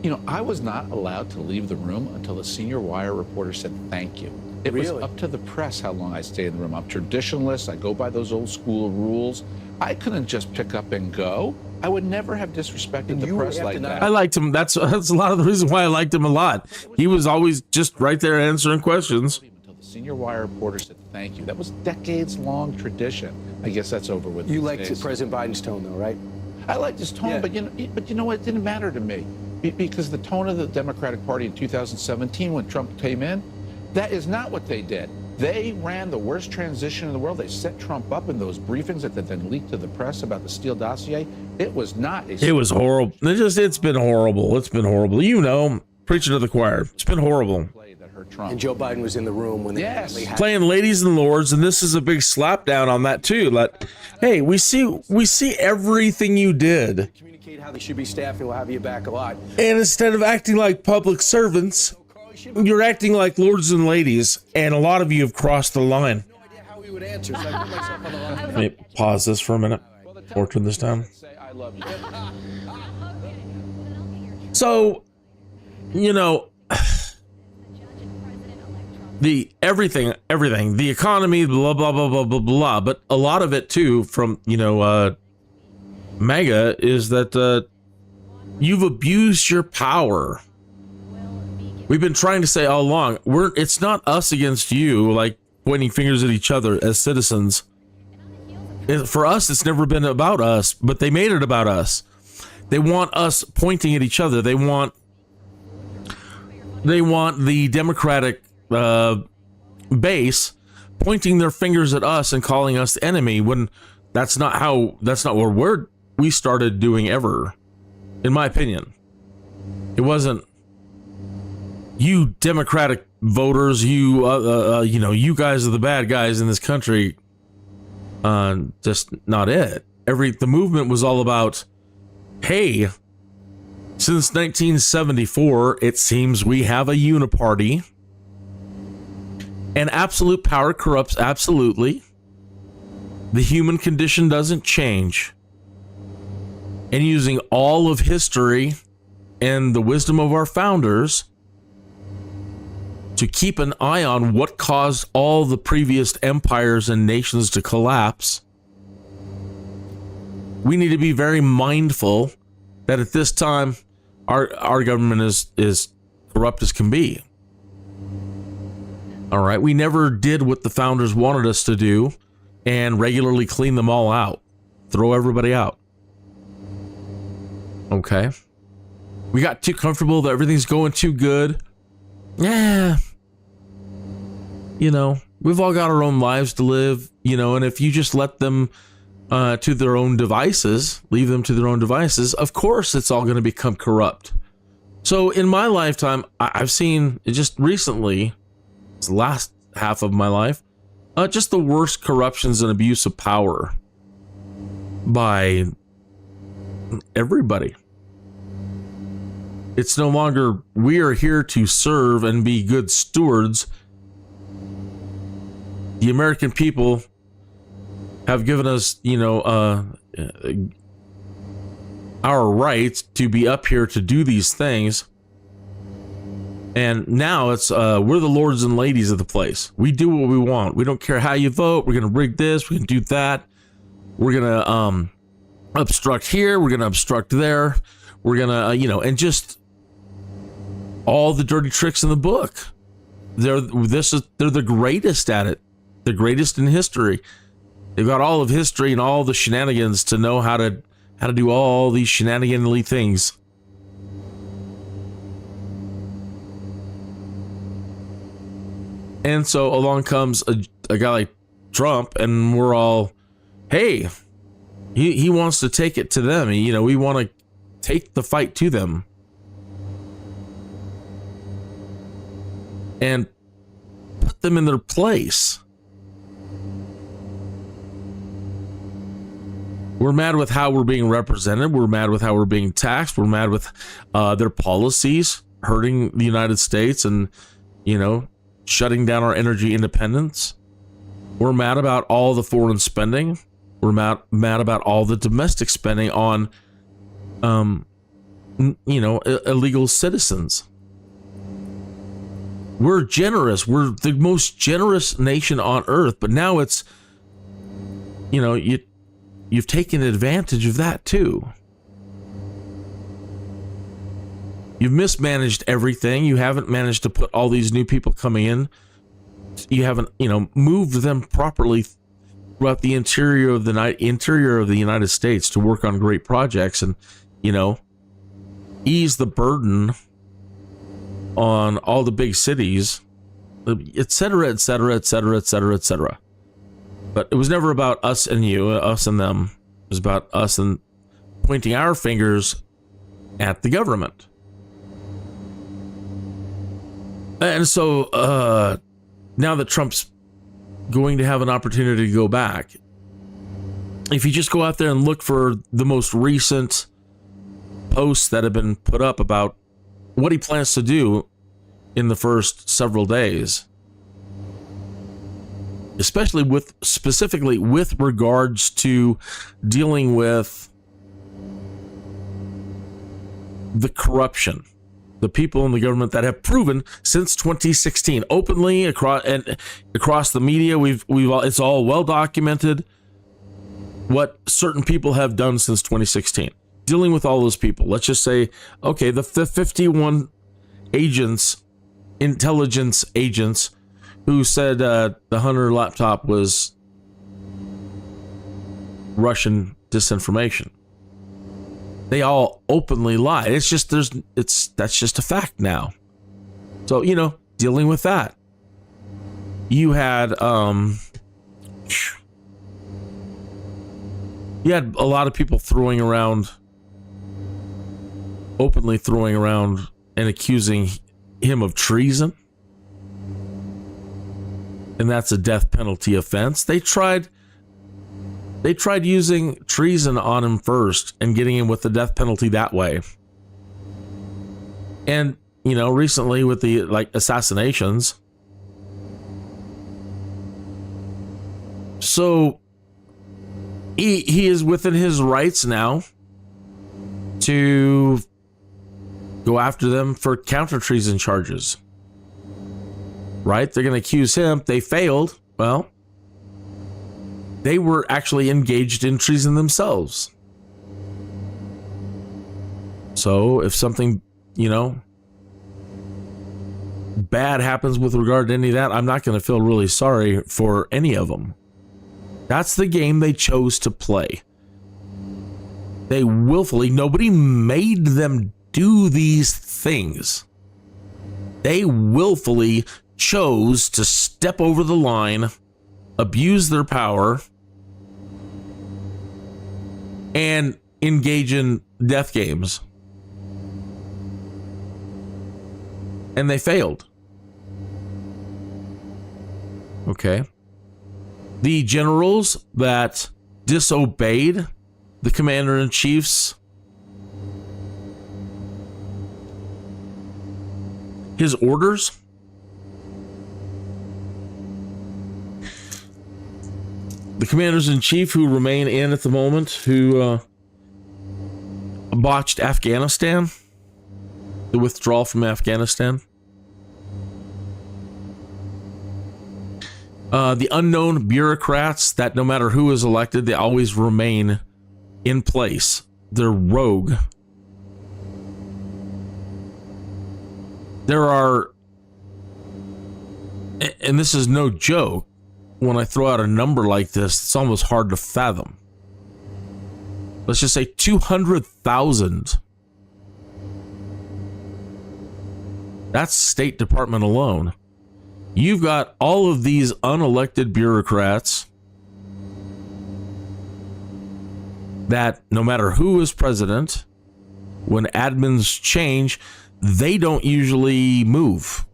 you know, I was not allowed to leave the room until a senior wire reporter said thank you. It was up to the press how long I stayed in the room. I'm traditionalist. I go by those old school rules. I couldn't just pick up and go. I would never have disrespected the press like that. I liked him. That's a lot of the reason why I liked him a lot. He was always just right there answering questions. Until the senior wire reporter said thank you. That was decades-long tradition. I guess that's over with. You liked President Biden's tone, though, right? I liked his tone, but you know what? It didn't matter to me because the tone of the Democratic Party in 2017 when Trump came in, that is not what they did. They ran the worst transition in the world. They set Trump up in those briefings that then leaked to the press about the Steele dossier. It was not. It was horrible. It's been horrible. It's been horrible. You know, preaching to the choir. It's been horrible. And Joe Biden was in the room when they playing ladies and lords, and this is a big slap down on that too. Like, hey, we see everything you did. Communicate how they should be staffing. We'll have you back a lot. And instead of acting like public servants, you're acting like lords and ladies, and a lot of you have crossed the line. No idea how he would answer, so I put myself on the line. Let me pause this for a minute or turn this down. I love you. So, you know, everything, the economy, blah, blah, blah, blah, blah, blah. But a lot of it too from, MAGA is that you've abused your power. We've been trying to say all along, it's not us against you, like pointing fingers at each other as citizens. For us, it's never been about us, but they made it about us. They want us pointing at each other. They want the Democratic base pointing their fingers at us and calling us the enemy, when that's not what we started doing ever, in my opinion. It wasn't you Democratic voters, you guys are the bad guys in this country. Just not it. The movement was all about, hey, since 1974, it seems we have a uniparty, and absolute power corrupts absolutely. The human condition doesn't change. And using all of history and the wisdom of our founders to keep an eye on what caused all the previous empires and nations to collapse, we need to be very mindful that at this time our government is corrupt as can be. All right, we never did what the founders wanted us to do and regularly clean them all out, throw everybody out. Okay, we got too comfortable that everything's going too good. Yeah, we've all got our own lives to live, and if you just let them to their own devices, leave them to their own devices, of course it's all going to become corrupt. So in my lifetime, I've seen just recently, the last half of my life, just the worst corruptions and abuse of power by everybody. It's no longer, we are here to serve and be good stewards. The American people have given us, our right to be up here to do these things. And now it's, we're the lords and ladies of the place. We do what we want. We don't care how you vote. We're going to rig this. We're going to do that. We're going to obstruct here. We're going to obstruct there. We're going to, and just all the dirty tricks in the book. They're the greatest at it. The greatest in history. They've got all of history and all the shenanigans to know how to do all these shenaniganly things. And so along comes a guy like Trump, and we're all, hey, he wants to take it to them. We want to take the fight to them. And put them in their place. We're mad with how we're being represented. We're mad with how we're being taxed. We're mad with their policies hurting the United States and, shutting down our energy independence. We're mad about all the foreign spending. We're mad about all the domestic spending on, illegal citizens. We're generous. We're the most generous nation on earth. But now it's, you've taken advantage of that too. You've mismanaged everything. You haven't managed to put all these new people coming in. You haven't, moved them properly throughout the interior of the United States to work on great projects and, ease the burden on all the big cities, et cetera, et cetera, et cetera, et cetera, et cetera. But it was never about us and you, us and them. It was about us and pointing our fingers at the government. And so now that Trump's going to have an opportunity to go back, if you just go out there and look for the most recent posts that have been put up about what he plans to do in the first several days, specifically with regards to dealing with the corruption the people in the government that have proven since 2016 openly across the media. It's all well documented what certain people have done since 2016. Dealing with all those people. Let's just say, okay, the 51 agents, intelligence agents, who said the Hunter laptop was Russian disinformation. They all openly lied. It's just that's just a fact now. So, dealing with that. You had a lot of people openly throwing around and accusing him of treason. And that's a death penalty offense. They tried using treason on him first and getting him with the death penalty that way. And, recently with the assassinations. So he is within his rights now to go after them for counter treason charges. Right? They're going to accuse him. They failed. Well, they were actually engaged in treason themselves. So if something, bad happens with regard to any of that, I'm not going to feel really sorry for any of them. That's the game they chose to play. They willfully, nobody made them do these things. They willfully chose to step over the line, abuse their power, and engage in death games. And they failed. Okay. The generals that disobeyed the commander-in-chief's his orders, the commanders-in-chief who remain in at the moment, who botched Afghanistan, the withdrawal from Afghanistan. The unknown bureaucrats that no matter who is elected, they always remain in place. They're rogue. There are, and this is no joke, when I throw out a number like this, it's almost hard to fathom. Let's just say 200,000. That's State Department alone. You've got all of these unelected bureaucrats that no matter who is president, when admins change, they don't usually move.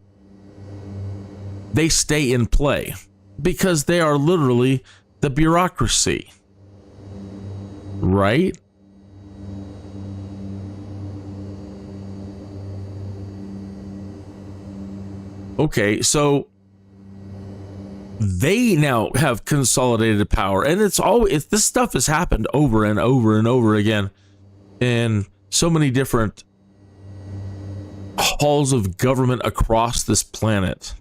They stay in play because they are literally the bureaucracy. Right? Okay, so they now have consolidated power, and this stuff has happened over and over and over again in so many different halls of government across this planet.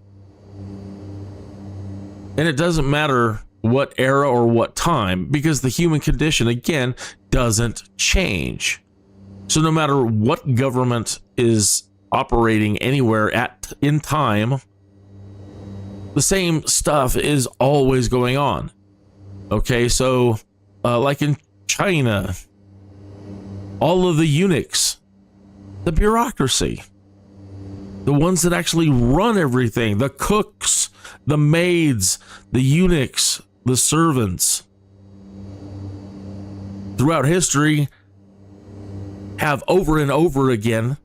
And it doesn't matter what era or what time, because the human condition, again, doesn't change. So no matter what government is operating anywhere in time, the same stuff is always going on. Okay, so like in China, all of the eunuchs, the bureaucracy, the ones that actually run everything, the cooks, the maids, the eunuchs, the servants, throughout history have over and over again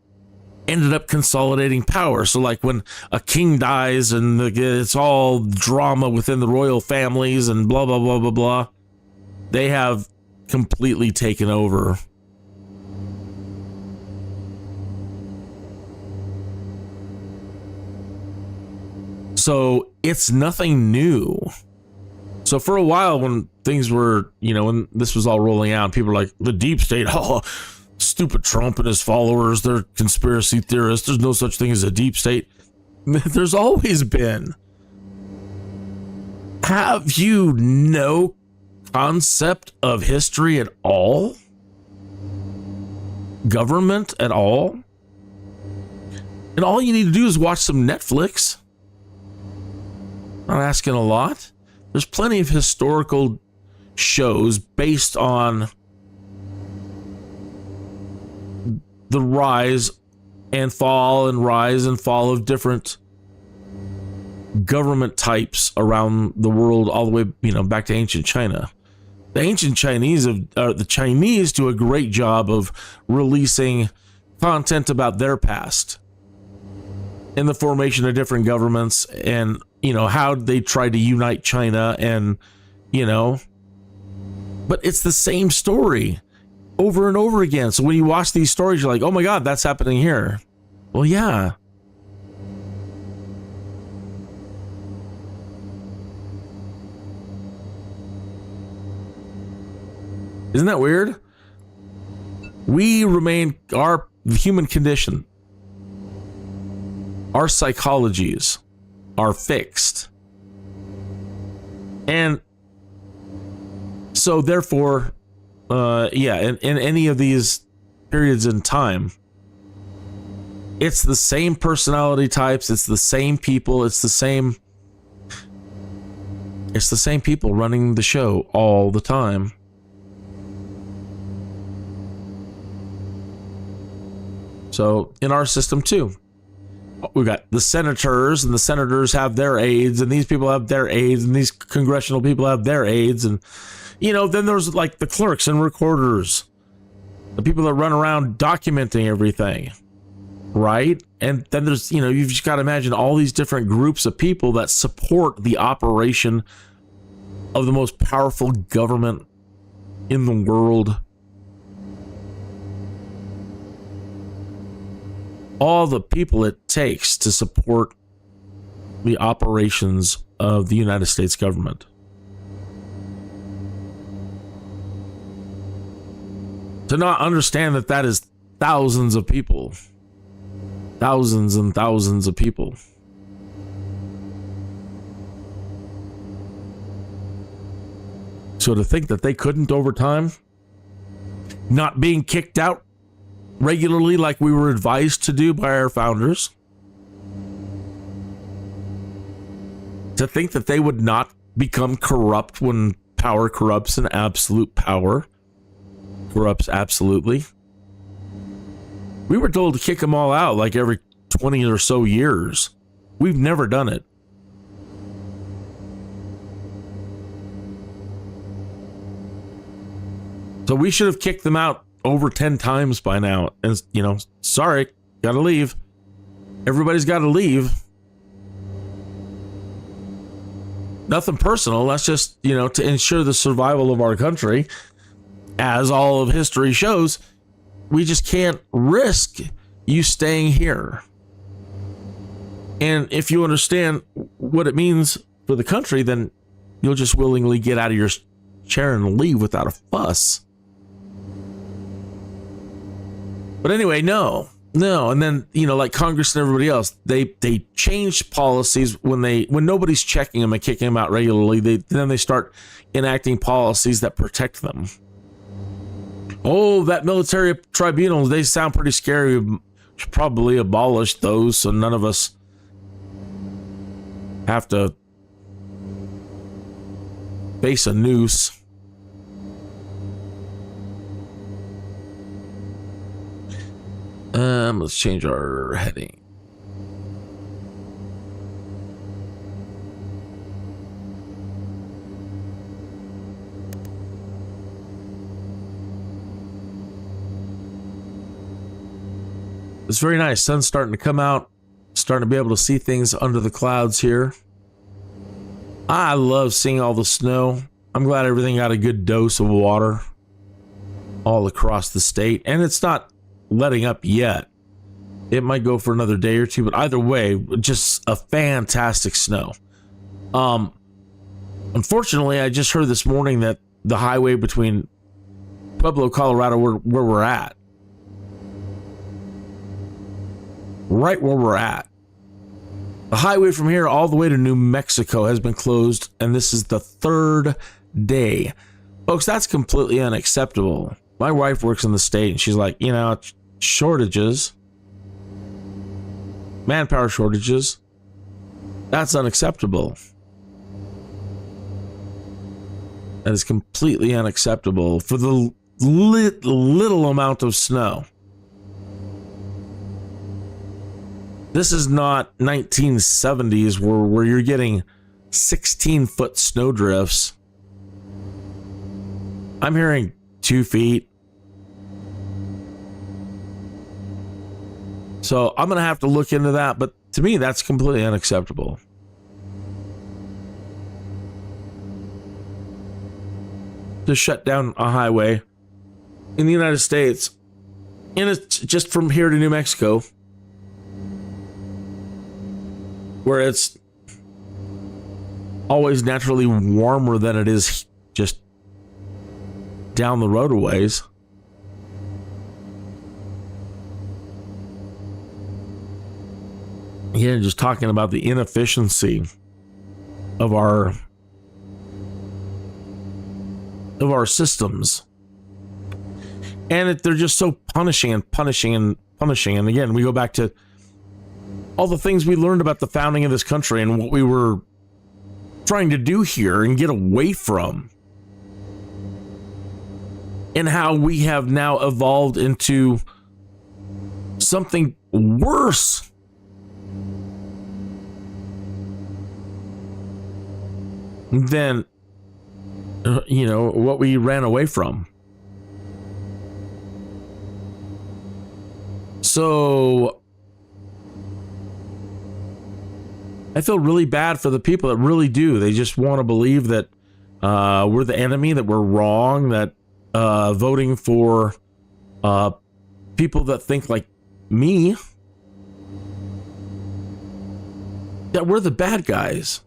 ended up consolidating power. So like when a king dies and it's all drama within the royal families and blah, blah, blah, blah, blah, they have completely taken over. So it's nothing new. So for a while when things were, when this was all rolling out, people were like, the deep state, stupid Trump and his followers, they're conspiracy theorists. There's no such thing as a deep state. There's always been. Have you no concept of history at all? Government at all? And all you need to do is watch some Netflix. Not asking a lot. There's plenty of historical shows based on the rise and fall of different government types around the world, all the way, back to ancient China. The ancient Chinese, the Chinese do a great job of releasing content about their past and the formation of different governments, and how they tried to unite China, and but it's the same story over and over again. So when you watch these stories, you're like, oh my God, that's happening here. Well, yeah. Isn't that weird? We remain, our human condition, our psychologies are fixed. And so therefore, in any of these periods in time, it's the same personality types, it's the same people, it's the same people running the show all the time. So in our system too, we've got the senators, and the senators have their aides, and these people have their aides, and these congressional people have their aides, and then there's like the clerks and recorders, the people that run around documenting everything, right? And then there's, you've just got to imagine all these different groups of people that support the operation of the most powerful government in the world. All the people it takes to support the operations of the United States government. To not understand that is thousands of people. Thousands and thousands of people. So to think that they couldn't over time, not being kicked out regularly like we were advised to do by our founders, to think that they would not become corrupt when power corrupts, and absolute power corrupts absolutely. We were told to kick them all out like every 20 or so years. We've never done it. So we should have kicked them out over 10 times by now. And, sorry, gotta leave. Everybody's gotta leave. Nothing personal. That's just, to ensure the survival of our country. As all of history shows, we just can't risk you staying here. And if you understand what it means for the country, then you'll just willingly get out of your chair and leave without a fuss. But anyway, no. And then, like Congress and everybody else, they changed policies when nobody's checking them and kicking them out regularly. Then they start enacting policies that protect them. Oh, that military tribunals, they sound pretty scary. We should probably abolish those so none of us have to face a noose. Let's change our heading. It's very nice. Sun's starting to come out. Starting to be able to see things under the clouds here. I love seeing all the snow. I'm glad everything got a good dose of water all across the state. And it's not letting up yet. It might go for another day or two, but either way, just a fantastic snow. Unfortunately, I just heard this morning that the highway between Pueblo, Colorado, where we're at, right where we're at. The highway from here all the way to New Mexico has been closed, and this is the 3rd day. Folks, that's completely unacceptable. My wife works in the state, and she's like, shortages, manpower shortages, that's unacceptable. That is completely unacceptable for the little amount of snow. This is not 1970s where you're getting 16-foot snow drifts. I'm hearing 2 feet. So I'm going to have to look into that, but to me, that's completely unacceptable. To shut down a highway in the United States, and it's just from here to New Mexico, where it's always naturally warmer than it is just down the road a ways. Yeah, just talking about the inefficiency of our systems. And they're just so punishing. And again, we go back to all the things we learned about the founding of this country and what we were trying to do here and get away from. And how we have now evolved into something worse. Than, what we ran away from. So I feel really bad for the people that really do. They just want to believe that we're the enemy, that we're wrong, that voting for people that think like me, that we're the bad guys.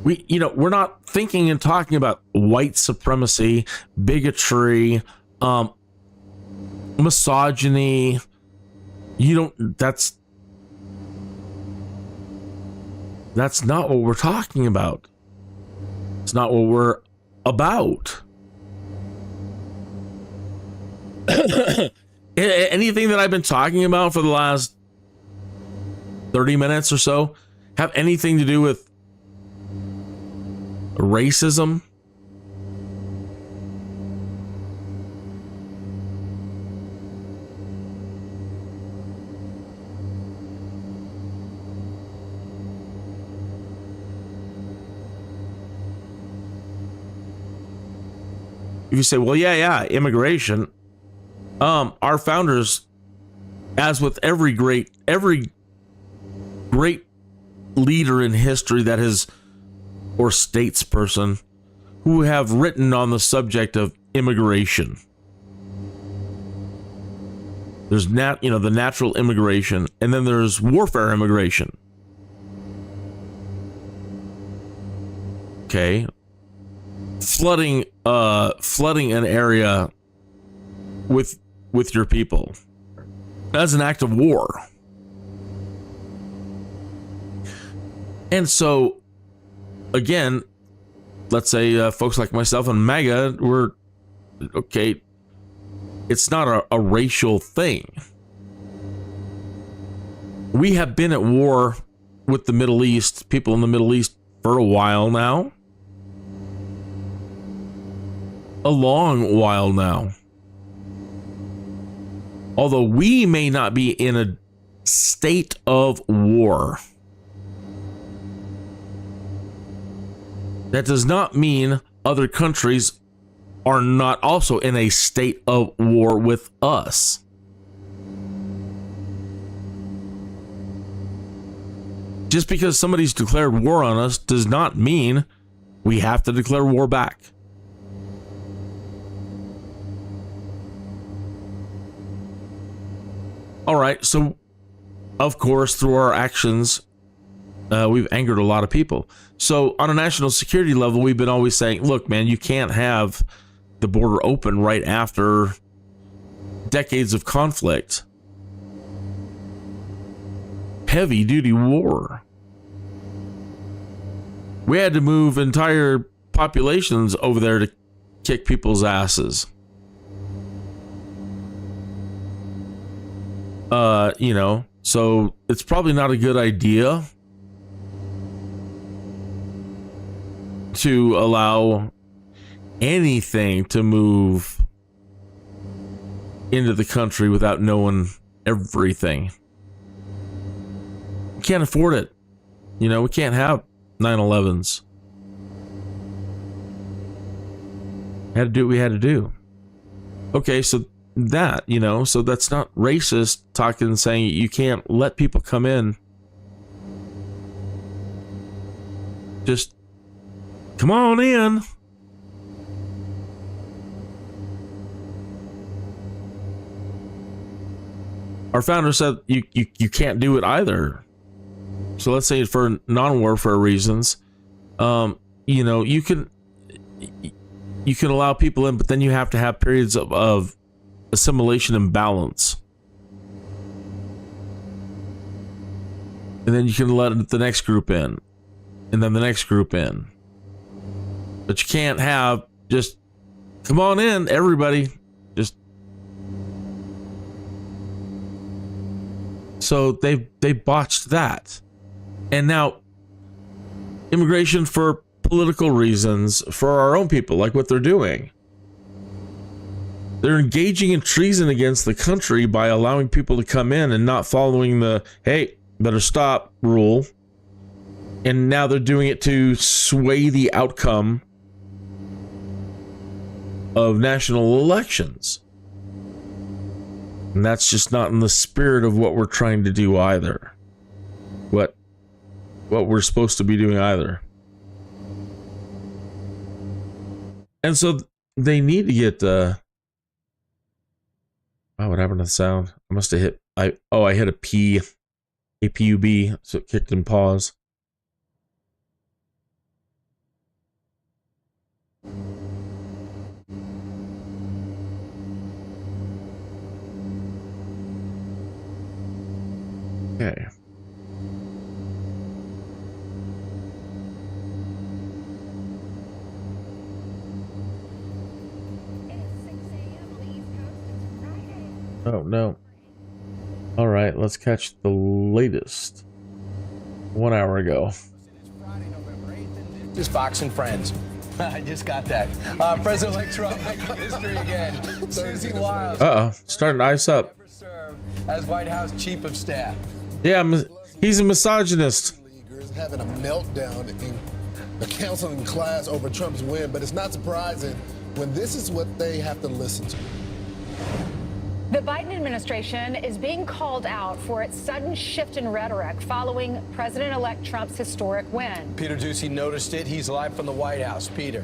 We're not thinking and talking about white supremacy, bigotry, misogyny. That's not what we're talking about. It's not what we're about. Anything that I've been talking about for the last 30 minutes or so have anything to do with racism? If you say, well, yeah, immigration. Our founders, as with every great leader in history that has, or statesperson, who have written on the subject of immigration. There's the natural immigration, and then there's warfare immigration. Okay. Flooding an area with your people. That's an act of war. And so, again, let's say folks like myself and MAGA, we're okay. It's not a racial thing. We have been at war with the Middle East, people in the Middle East, for a while now. A long while now. Although we may not be in a state of war, that does not mean other countries are not also in a state of war with us. Just because somebody's declared war on us does not mean we have to declare war back. All right, so of course, through our actions, we've angered a lot of people. So on a national security level, we've been always saying, look, man, you can't have the border open right after decades of conflict. Heavy duty war. We had to move entire populations over there to kick people's asses. You know, so it's probably not a good idea to allow anything to move into the country without knowing everything. We can't afford it. You know, we can't have 9/11s. Had to do what we had to do. Okay, so that, you know, so that's not racist talking, saying you can't let people come in. Just come on in. Our founder said you can't do it either. So let's say for non-warfare reasons, you know, you can allow people in, but then you have to have periods of assimilation and balance. And then you can let the next group in, and then the next group in. But you can't have just come on in, everybody. Just so they botched that. And now immigration for political reasons for our own people, like what they're doing. They're engaging in treason against the country by allowing people to come in and not following the, hey, better stop rule. And now they're doing it to sway the outcome of national elections. And that's just not in the spirit of what we're trying to do either. What we're supposed to be doing either. And so they need to get oh, what happened to the sound? I must have hit I hit a P, a PUB, so it kicked in pause. Okay. Oh, no. All right, let's catch the latest. 1 hour ago. Just Fox and Friends. I just got that. President-elect Trump making history again. Susie Wiles. Starting to ice up. As White House Chief of Staff. Yeah, he's a misogynist. Having a meltdown in the counseling class over Trump's win, but it's not surprising when this is what they have to listen to. The Biden administration is being called out for its sudden shift in rhetoric following President-elect Trump's historic win. Peter Doocy noticed it. He's live from the White House. Peter.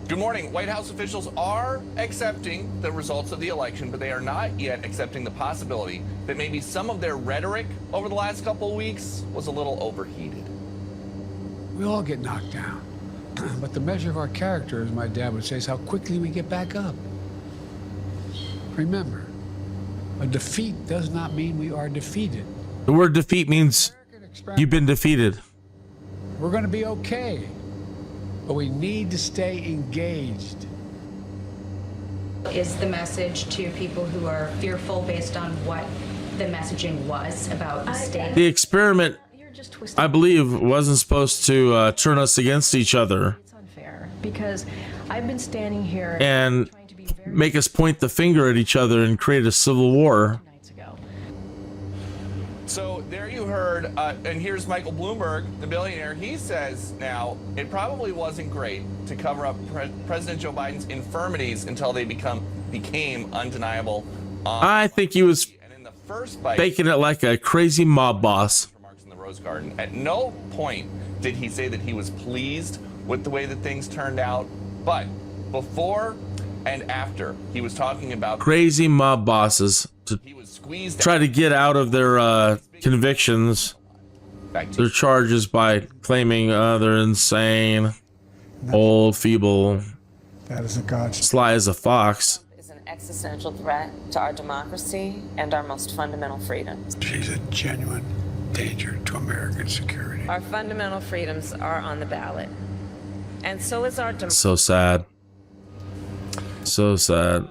Good morning. White House officials are accepting the results of the election, but they are not yet accepting the possibility that maybe some of their rhetoric over the last couple of weeks was a little overheated. We all get knocked down. But the measure of our character, as my dad would say, is how quickly we get back up. Remember, a defeat does not mean we are defeated. The word defeat means you've been defeated. We're going to be okay, but we need to stay engaged. Is the message to people who are fearful based on what the messaging was about the state? The experiment, I believe, wasn't supposed to turn us against each other. It's unfair because I've been standing here and make us point the finger at each other and create a civil war. So there you heard, and here's Michael Bloomberg, the billionaire. He says now it probably wasn't great to cover up President Joe Biden's infirmities until they became undeniable. I think he was faking it like a crazy mob boss. In the Rose Garden. At no point did he say that he was pleased with the way that things turned out, but before and after, he was talking about crazy mob bosses to try to get out of their convictions, their charges by claiming they're insane, old, feeble, that is a god, sly as a fox. Is an existential threat to our democracy and our most fundamental freedoms. She's a genuine danger to American security. Our fundamental freedoms are on the ballot. And so is our democracy. So sad. So sad.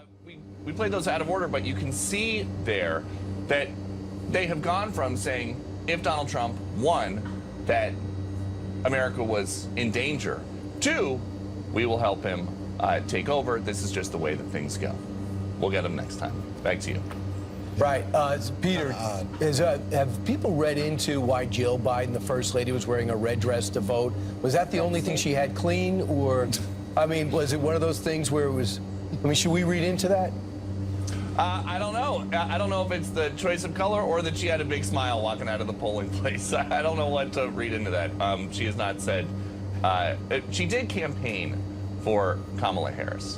We played those out of order, but you can see there that they have gone from saying, if Donald Trump won, that America was in danger, to, we will help him take over. This is just the way that things go. We'll get him next time. Back to you. Right. Peter, have people read into why Jill Biden, the First Lady, was wearing a red dress to vote? Was that the only thing she had clean? Or, I mean, was it one of those things where it was, I mean, should we read into that? I don't know. I don't know if it's the choice of color or that she had a big smile walking out of the polling place. I don't know what to read into that. She has not said. She did campaign for Kamala Harris.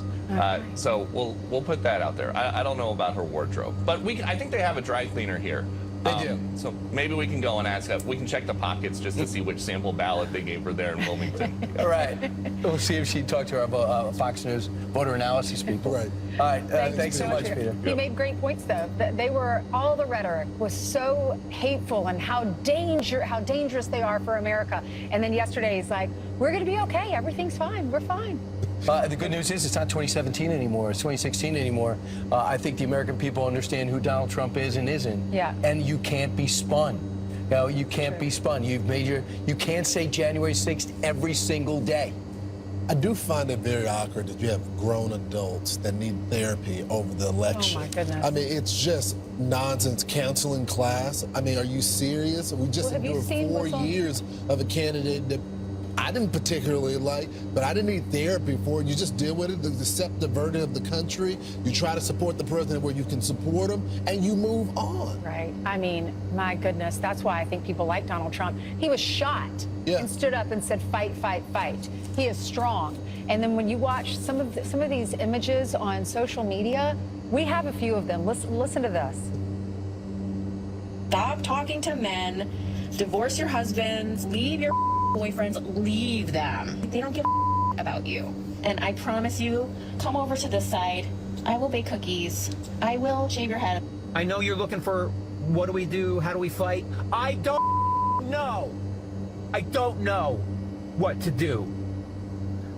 So we'll put that out there. I don't know about her wardrobe, but I think they have a dry cleaner here. They do. So maybe we can go and ask. We can check the pockets just to see which sample ballot they gave her there in Wilmington. All right. We'll see if she talked to our Fox News voter analysis people. Right. All right. Thanks so much, Peter. He made great points, though. They were, all the rhetoric was so hateful and how dangerous they are for America. And then yesterday he's like, we're going to be okay. Everything's fine. We're fine. The good news is it's not 2017 anymore. It's 2016 anymore. I think the American people understand who Donald Trump is and isn't. Yeah. And you can't be spun. You know, you can't be spun. You can't say January 6th every single day. I do find it very awkward that you have grown adults that need therapy over the election. Oh, my goodness. I mean, it's just nonsense. Canceling class. I mean, are you serious? We just endured 4 years of a candidate that I didn't particularly like, but I didn't need therapy for it. You just deal with it, accept the verdict of the country. You try to support the president where you can support him, and you move on. Right. I mean, my goodness, that's why I think people like Donald Trump. He was shot and stood up and said, fight, fight, fight. He is strong. And then when you watch some of these images on social media, we have a few of them. Listen to this. Stop talking to men. Divorce your husbands. Leave your boyfriends, leave them. They don't give a about you. And I promise you, come over to this side. I will bake cookies. I will shave your head. I know you're looking for what do we do? How do we fight? I don't know. I don't know what to do.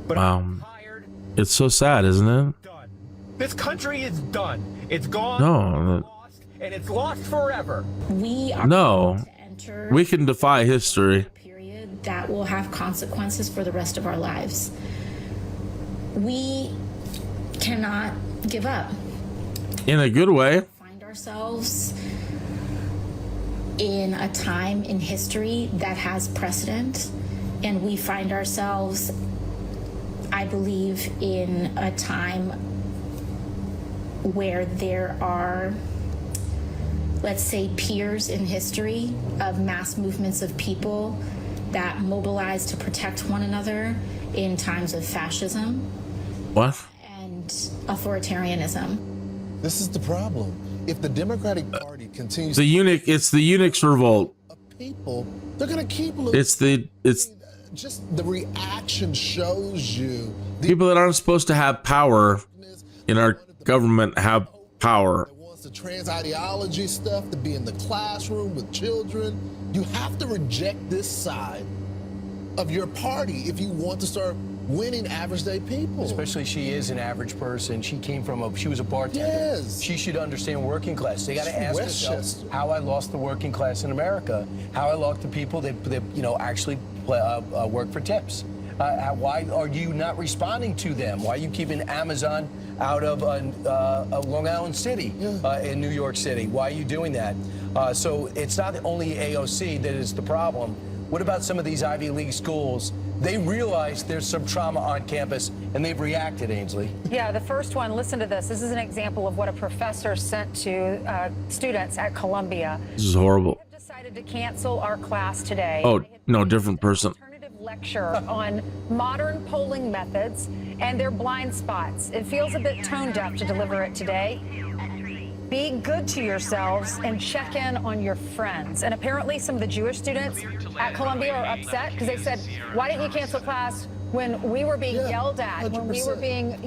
But I'm tired. It's so sad, isn't it? This country is done. It's gone. No. Lost, and it's lost forever. We are No. We can defy history. That will have consequences for the rest of our lives. We cannot give up. In a good way. Find ourselves in a time in history that has precedent, and we find ourselves, I believe, in a time where there are, let's say, peers in history of mass movements of people that mobilize to protect one another in times of fascism. What? And authoritarianism. This is the problem. If the Democratic Party continues it's the eunuchs revolt. People, they're gonna keep losing. It's just the reaction shows you people that aren't supposed to have power in our government have power. the trans ideology stuff, to be in the classroom with children. You have to reject this side of your party if you want to start winning average day people. Especially she is an average person. She came from she was a bartender. Yes. She should understand working class. They got to ask themselves how I lost the working class in America, how I lost the people that actually work for tips. Why are you not responding to them? Why are you keeping Amazon out of Long Island City in New York City? Why are you doing that? So it's not only AOC that is the problem. What about some of these Ivy League schools? They realize there's some trauma on campus, and they've reacted, Ainsley. Yeah, the first one, listen to this. This is an example of what a professor sent to students at Columbia. This is horrible. We have decided to cancel our class today. Oh, no, different person. Lecture on modern polling methods and their blind spots. It feels a bit tone deaf to deliver it today. Be good to yourselves and check in on your friends. And apparently some of the Jewish students at Columbia are upset because they said, why didn't you cancel class when we were being yelled at, 100%. when we were being,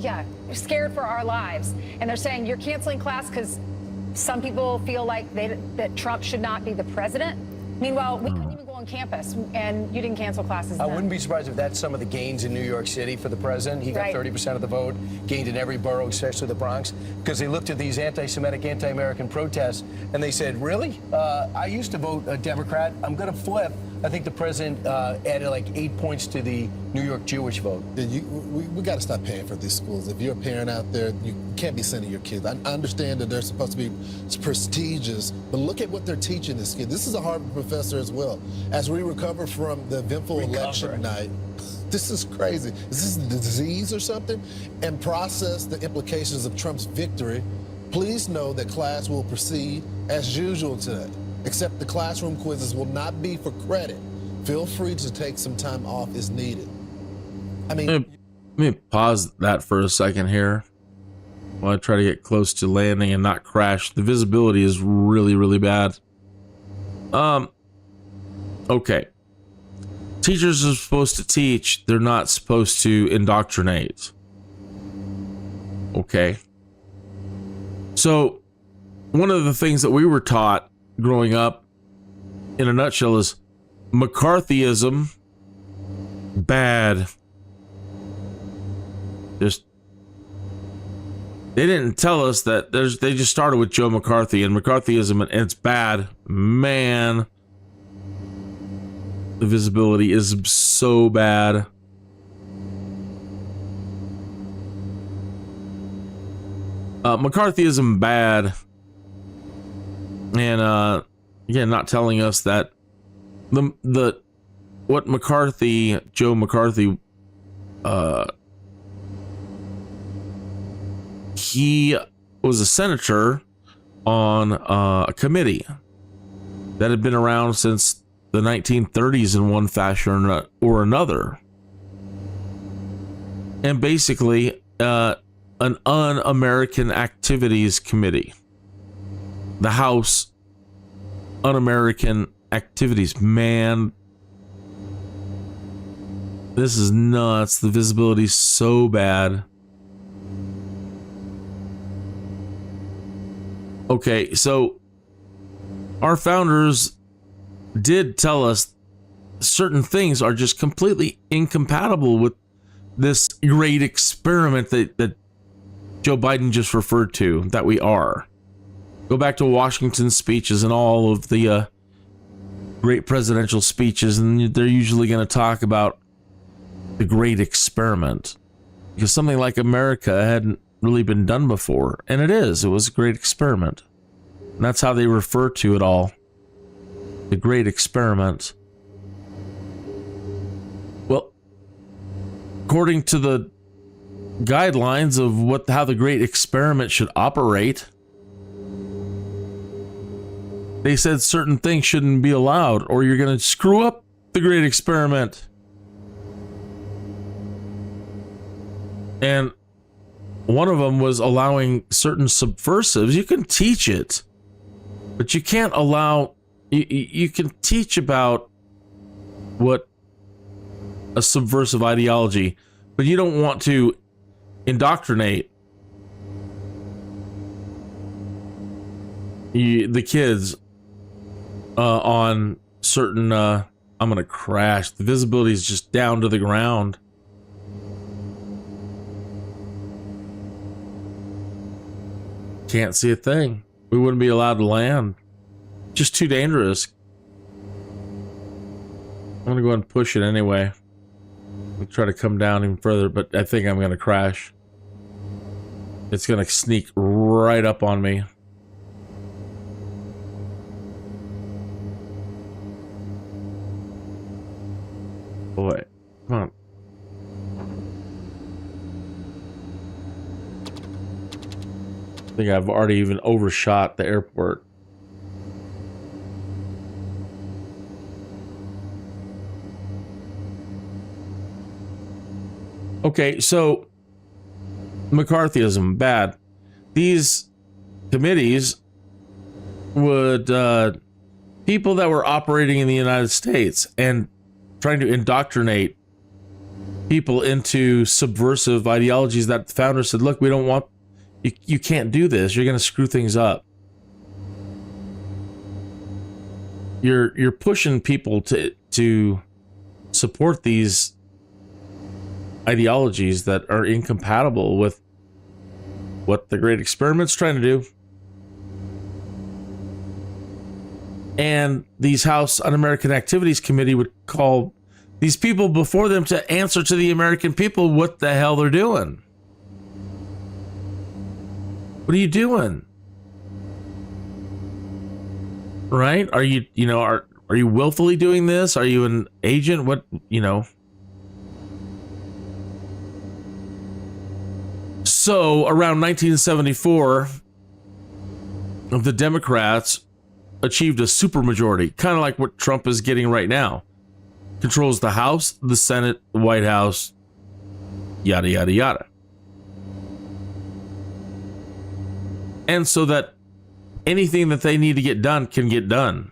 scared for our lives. And they're saying you're canceling class because some people feel like that Trump should not be the president. Meanwhile, we couldn't even go on campus, and you didn't cancel classes I then. wouldn't be surprised if that's some of the gains in New York City for the president. He got Right. 30% of the vote, gained in every borough, especially the Bronx, because they looked at these anti-Semitic, anti-American protests, and they said, really? I used to vote a Democrat. I'm going to flip. I think the president added like 8 points to the New York Jewish vote. We got to stop paying for these schools. If you're a parent out there, you can't be sending your kids. I understand that they're supposed to be prestigious, but look at what they're teaching this kid. This is a Harvard professor as well. As we recover from the eventful election night, this is crazy. Is this a disease or something? And process the implications of Trump's victory. Please know that class will proceed as usual today, except the classroom quizzes will not be for credit. Feel free to take some time off as needed. I mean, let me pause that for a second here while I try to get close to landing and not crash. The visibility is really, really bad. Okay. Teachers are supposed to teach. They're not supposed to indoctrinate. Okay. So, one of the things that we were taught growing up, in a nutshell, is McCarthyism, bad. They didn't tell us that they just started with Joe McCarthy and McCarthyism, and it's bad. Man, the visibility is so bad. McCarthyism bad. And again, not telling us that what Joe McCarthy, he was a senator on a committee that had been around since the 1930s in one fashion or another. And basically, an Un-American Activities Committee. The House Un-American Activities. Man, this is nuts. The visibility is so bad. Okay, so our founders did tell us certain things are just completely incompatible with this great experiment that Joe Biden just referred to, that we are. Go back to Washington's speeches and all of the great presidential speeches, and they're usually going to talk about the great experiment, because something like America hadn't really been done before. And it was a great experiment. And that's how they refer to it all. The great experiment. Well, according to the guidelines of how the great experiment should operate, they said certain things shouldn't be allowed, or you're going to screw up the great experiment. And one of them was allowing certain subversives. You can teach it, but you can't allow, you can teach about what a subversive ideology, but you don't want to indoctrinate the kids on certain, I'm going to crash. The visibility is just down to the ground. Can't see a thing. We wouldn't be allowed to land. Just too dangerous. I'm going to go ahead and push it anyway. I'll try to come down even further, but I think I'm going to crash. It's going to sneak right up on me. Boy, come on. I think I've already even overshot the airport. Okay, so McCarthyism, bad. These committees would, people that were operating in the United States and trying to indoctrinate people into subversive ideologies that the founders said, look, we don't want, you can't do this. You're going to screw things up. You're pushing people to support these ideologies that are incompatible with what the Great Experiment's trying to do. And these House Un-American Activities Committee would call these people before them to answer to the American people what the hell they're doing. What are you doing? Right? Are you, are you willfully doing this? Are you an agent? What, So around 1974, the Democrats achieved a supermajority, kind of like what Trump is getting right now. Controls the House, the Senate, the White House, yada, yada, yada. And so that anything that they need to get done can get done.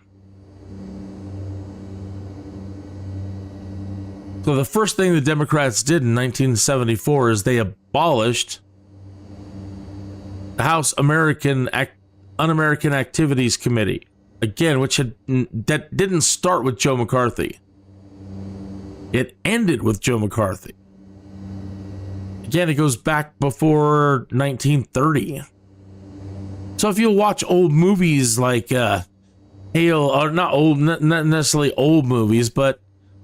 So the first thing the Democrats did in 1974 is they abolished the House Un-American Activities Committee. Again, that didn't start with Joe McCarthy. It ended with Joe McCarthy. Again, it goes back before 1930. So if you watch old movies like Hail, or not old, not necessarily old movies, but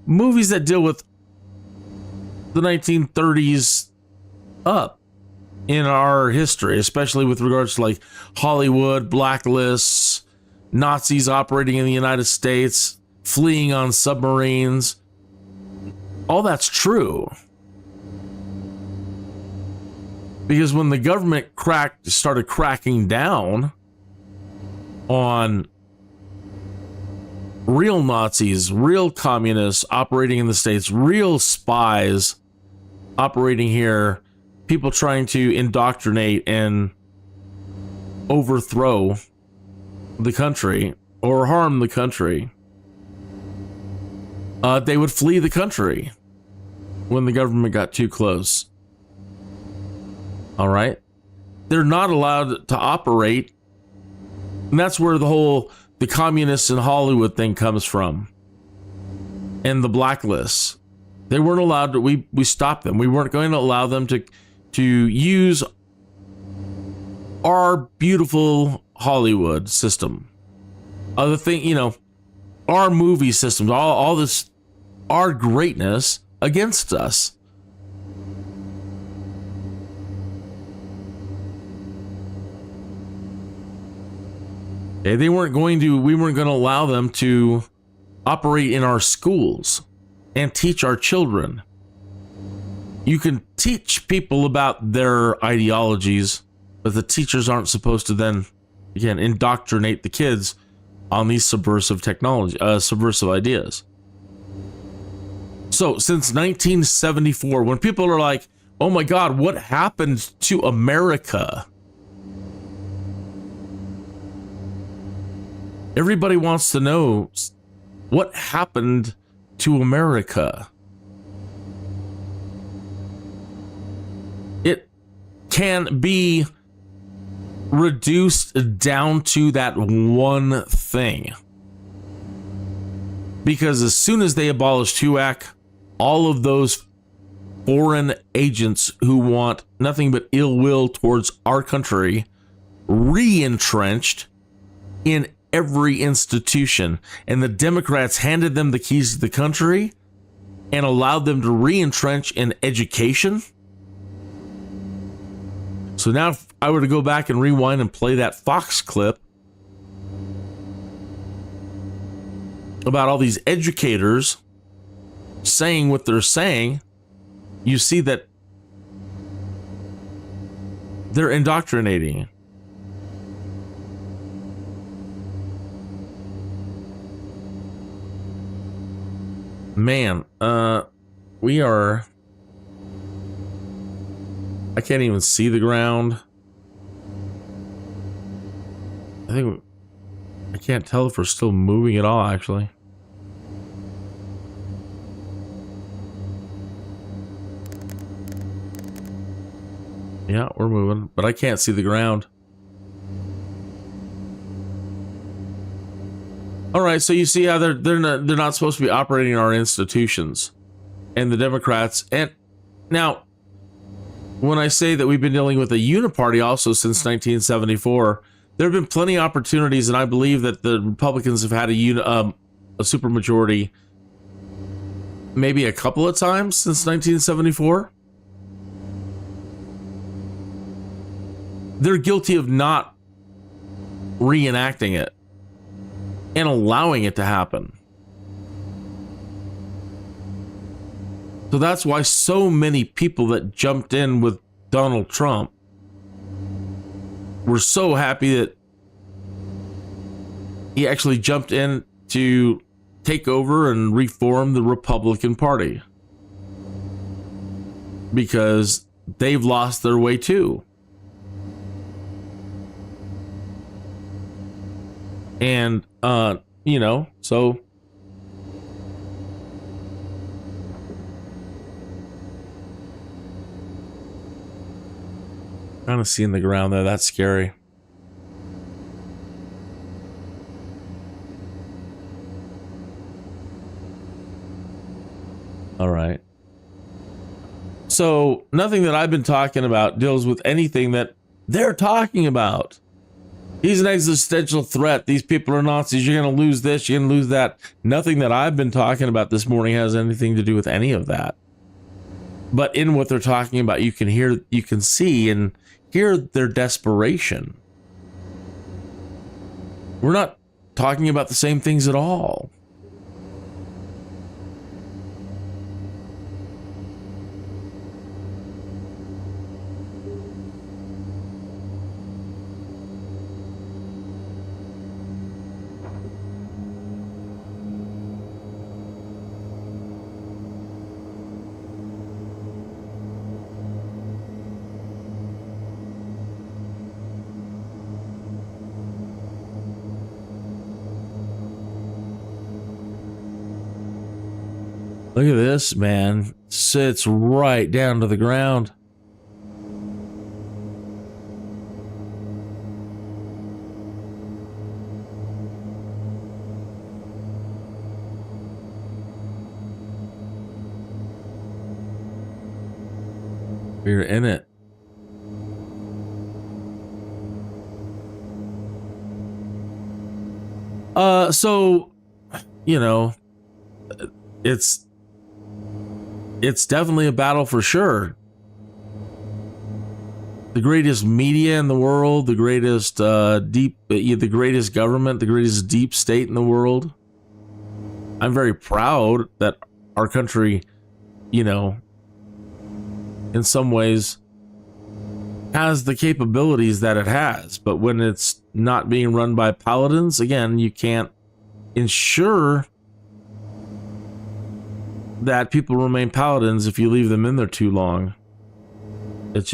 movies that deal with the 1930s up in our history, especially with regards to like Hollywood, blacklists, Nazis operating in the United States, fleeing on submarines. All that's true. Because when the government started cracking down on real Nazis, real communists operating in the States, real spies operating here, people trying to indoctrinate and overthrow the country or harm the country, they would flee the country when the government got too close. All right. They're not allowed to operate. And that's where the communists in Hollywood thing comes from. And the blacklists. They weren't allowed to, we stopped them. We weren't going to allow them to use our beautiful Hollywood system. Other thing, our movie systems, all this, our greatness against us. We weren't going to allow them to operate in our schools and teach our children. You can teach people about their ideologies, but the teachers aren't supposed to then, again, indoctrinate the kids on these subversive technology, subversive ideas. So since 1974, when people are like, oh my God, what happened to America? Everybody wants to know what happened to America. It can be reduced down to that one thing. Because as soon as they abolished HUAC, all of those foreign agents who want nothing but ill will towards our country re-entrenched in every institution, and the Democrats handed them the keys to the country and allowed them to re-entrench in education. So now if I were to go back and rewind and play that Fox clip about all these educators saying what they're saying, you see that they're indoctrinating. Man, we are... I can't even see the ground. I can't tell if we're still moving at all, actually. Yeah, we're moving, but I can't see the ground. All right, so you see how they're not supposed to be operating our institutions, and the Democrats. And now, when I say that we've been dealing with a uniparty also since 1974, there have been plenty of opportunities, and I believe that the Republicans have had a supermajority maybe a couple of times since 1974. They're guilty of not reenacting it and allowing it to happen. So that's why so many people that jumped in with Donald Trump were so happy that he actually jumped in to take over and reform the Republican Party, because they've lost their way too. And, you know, so kind of seeing the ground there. That's scary. All right. So nothing that I've been talking about deals with anything that they're talking about. He's an existential threat. These people are Nazis. You're going to lose this. You're going to lose that. Nothing that I've been talking about this morning has anything to do with any of that. But in what they're talking about, you can hear, you can see and hear their desperation. We're not talking about the same things at all. Look at this, man. Sits right down to the ground. We're in it. So, you know, it's definitely a battle for sure. The greatest media in the world, the greatest the greatest government, the greatest deep state in the world. I'm very proud that our country, you know, in some ways has the capabilities that it has. But when it's not being run by paladins, again, you can't ensure that people remain paladins if you leave them in there too long. It's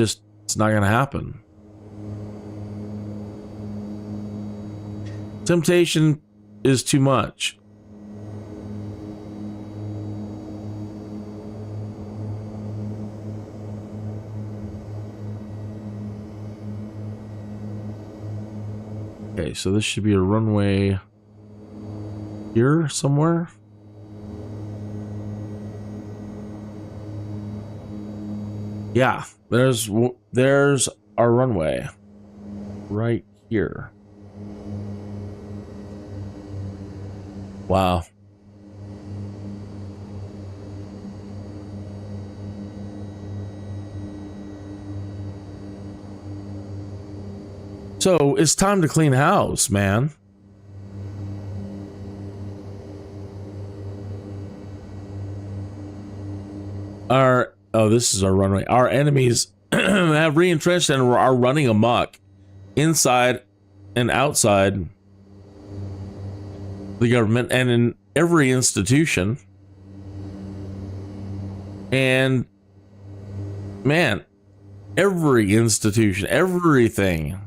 not going to happen. Temptation is too much. Okay, so this should be a runway here somewhere. Yeah, there's our runway right here. Wow. So it's time to clean house, man. This is our runway. Our enemies have re-entrenched and are running amok inside and outside the government and in every institution. And man, every institution, everything.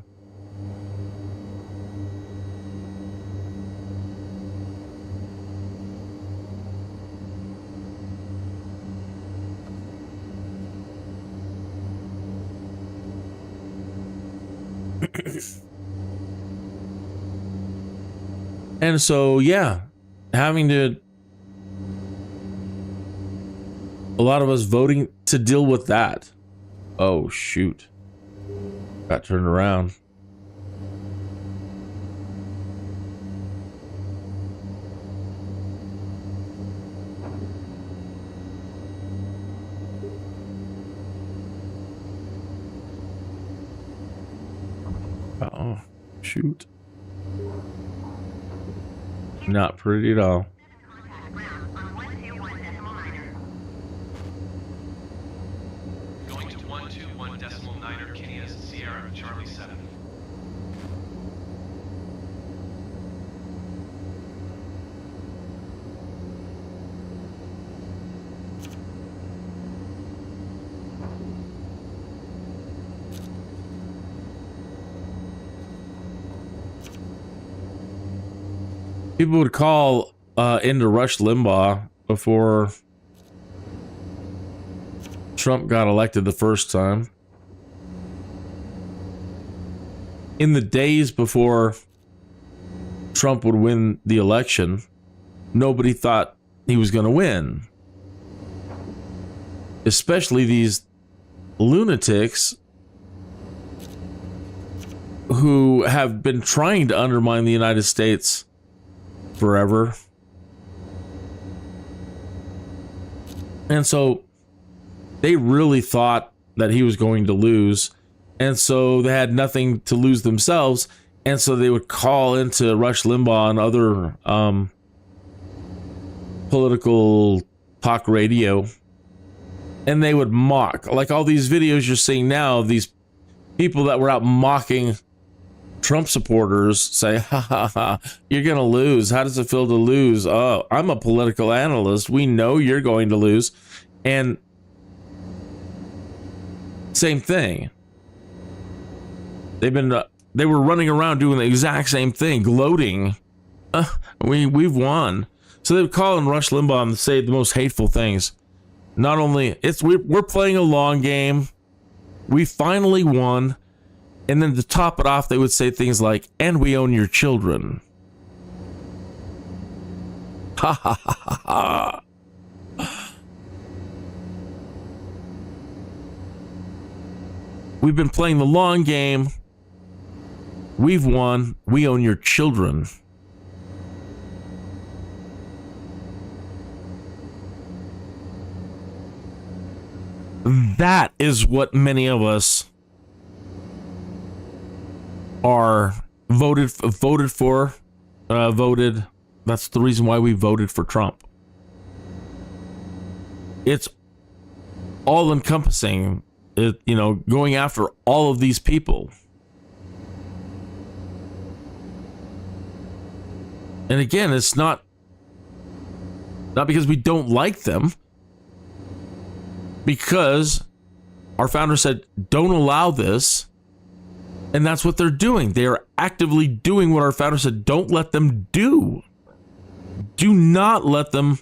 And so, yeah, having to, a lot of us voting to deal with that. Oh, shoot. Got turned around. Oh, shoot. Not pretty at all. Going to 121.9er Kineas Sierra Charlie 7. People would call into Rush Limbaugh before Trump got elected the first time. In the days before Trump would win the election, nobody thought he was going to win. Especially these lunatics who have been trying to undermine the United States forever. And so they really thought that he was going to lose. And so they had nothing to lose themselves. And so they would call into Rush Limbaugh and other political talk radio. And they would mock. Like all these videos you're seeing now of these people that were out mocking Trump supporters say, ha ha ha, you're going to lose. How does it feel to lose? Oh, I'm a political analyst. We know you're going to lose. And same thing. They were running around doing the exact same thing, gloating. We've won. So they would call in Rush Limbaugh and say the most hateful things. Not only, we're playing a long game. We finally won. And then to top it off, they would say things like, and we own your children. Ha ha ha ha ha. We've been playing the long game. We've won. We own your children. That is what many of us are voted. That's the reason why we voted for Trump. It's all encompassing, going after all of these people. And again, it's not because we don't like them, because our founder said, don't allow this. And that's what they're doing. They are actively doing what our founder said, don't let them do. Do not let them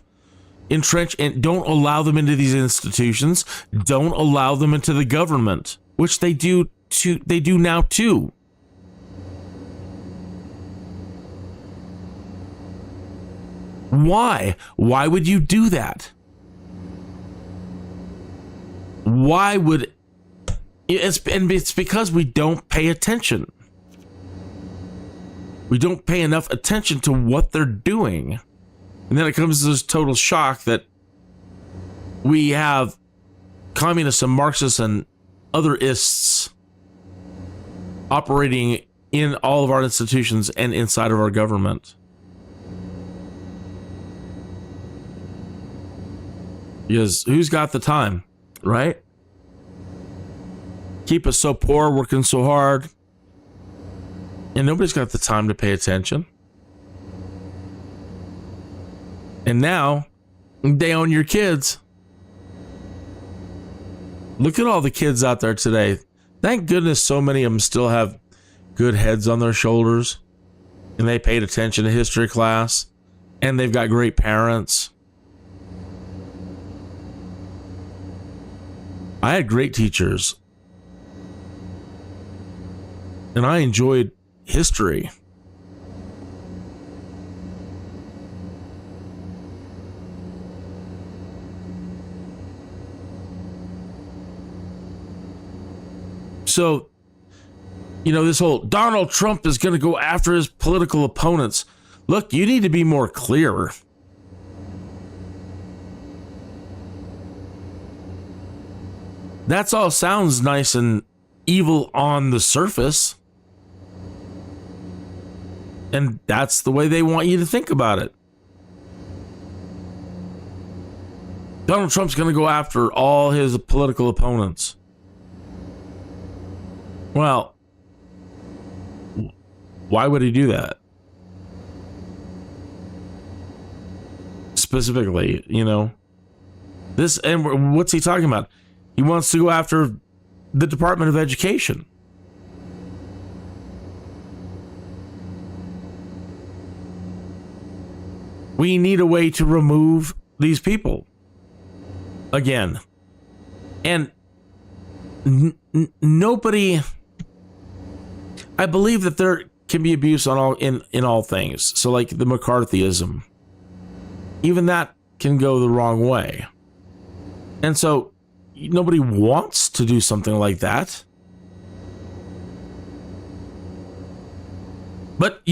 entrench, and don't allow them into these institutions. Don't allow them into the government, which they do now too. Why? Why would you do that? Why would it's because we don't pay attention. We don't pay enough attention to what they're doing. And then it comes to this total shock that we have communists and Marxists and other ists operating in all of our institutions and inside of our government. Because who's got the time, right? Keep us so poor, working so hard, and nobody's got the time to pay attention. And now they own your kids. Look at all the kids out there today. Thank goodness so many of them still have good heads on their shoulders, and they paid attention to history class, and they've got great parents. I had great teachers. And I enjoyed history. So, you know, this whole Donald Trump is going to go after his political opponents. Look, you need to be more clear. That's all sounds nice and evil on the surface. And that's the way they want you to think about it. Donald Trump's going to go after all his political opponents. Well, why would he do that? Specifically, you know, this, and what's he talking about? He wants to go after the Department of Education. We need a way to remove these people again. And nobody, I believe that there can be abuse on all in all things. So like the McCarthyism, even that can go the wrong way. And so nobody wants to do something like that. But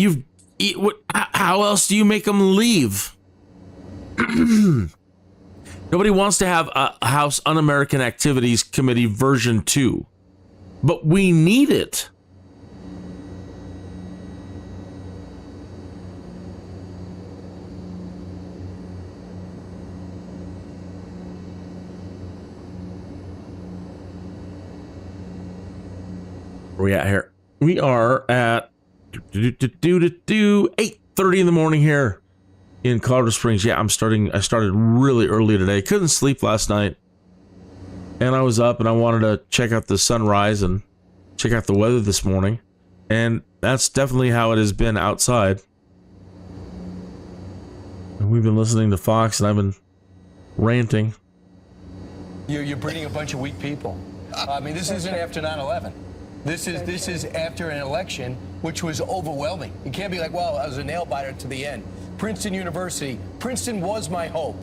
how else do you make them leave? Nobody wants to have a House Un-American Activities Committee version 2. But we need it. Where we at here? We are at 8:30 in the morning here in Colorado Springs. Yeah, I started really early today. Couldn't sleep last night. And I was up and I wanted to check out the sunrise and check out the weather this morning. And that's definitely how it has been outside. And we've been listening to Fox and I've been ranting. You're breeding a bunch of weak people. I mean, this isn't after 9/11. This is after an election which was overwhelming. You can't be like, well, I was a nail biter to the end. Princeton University. Princeton was my hope.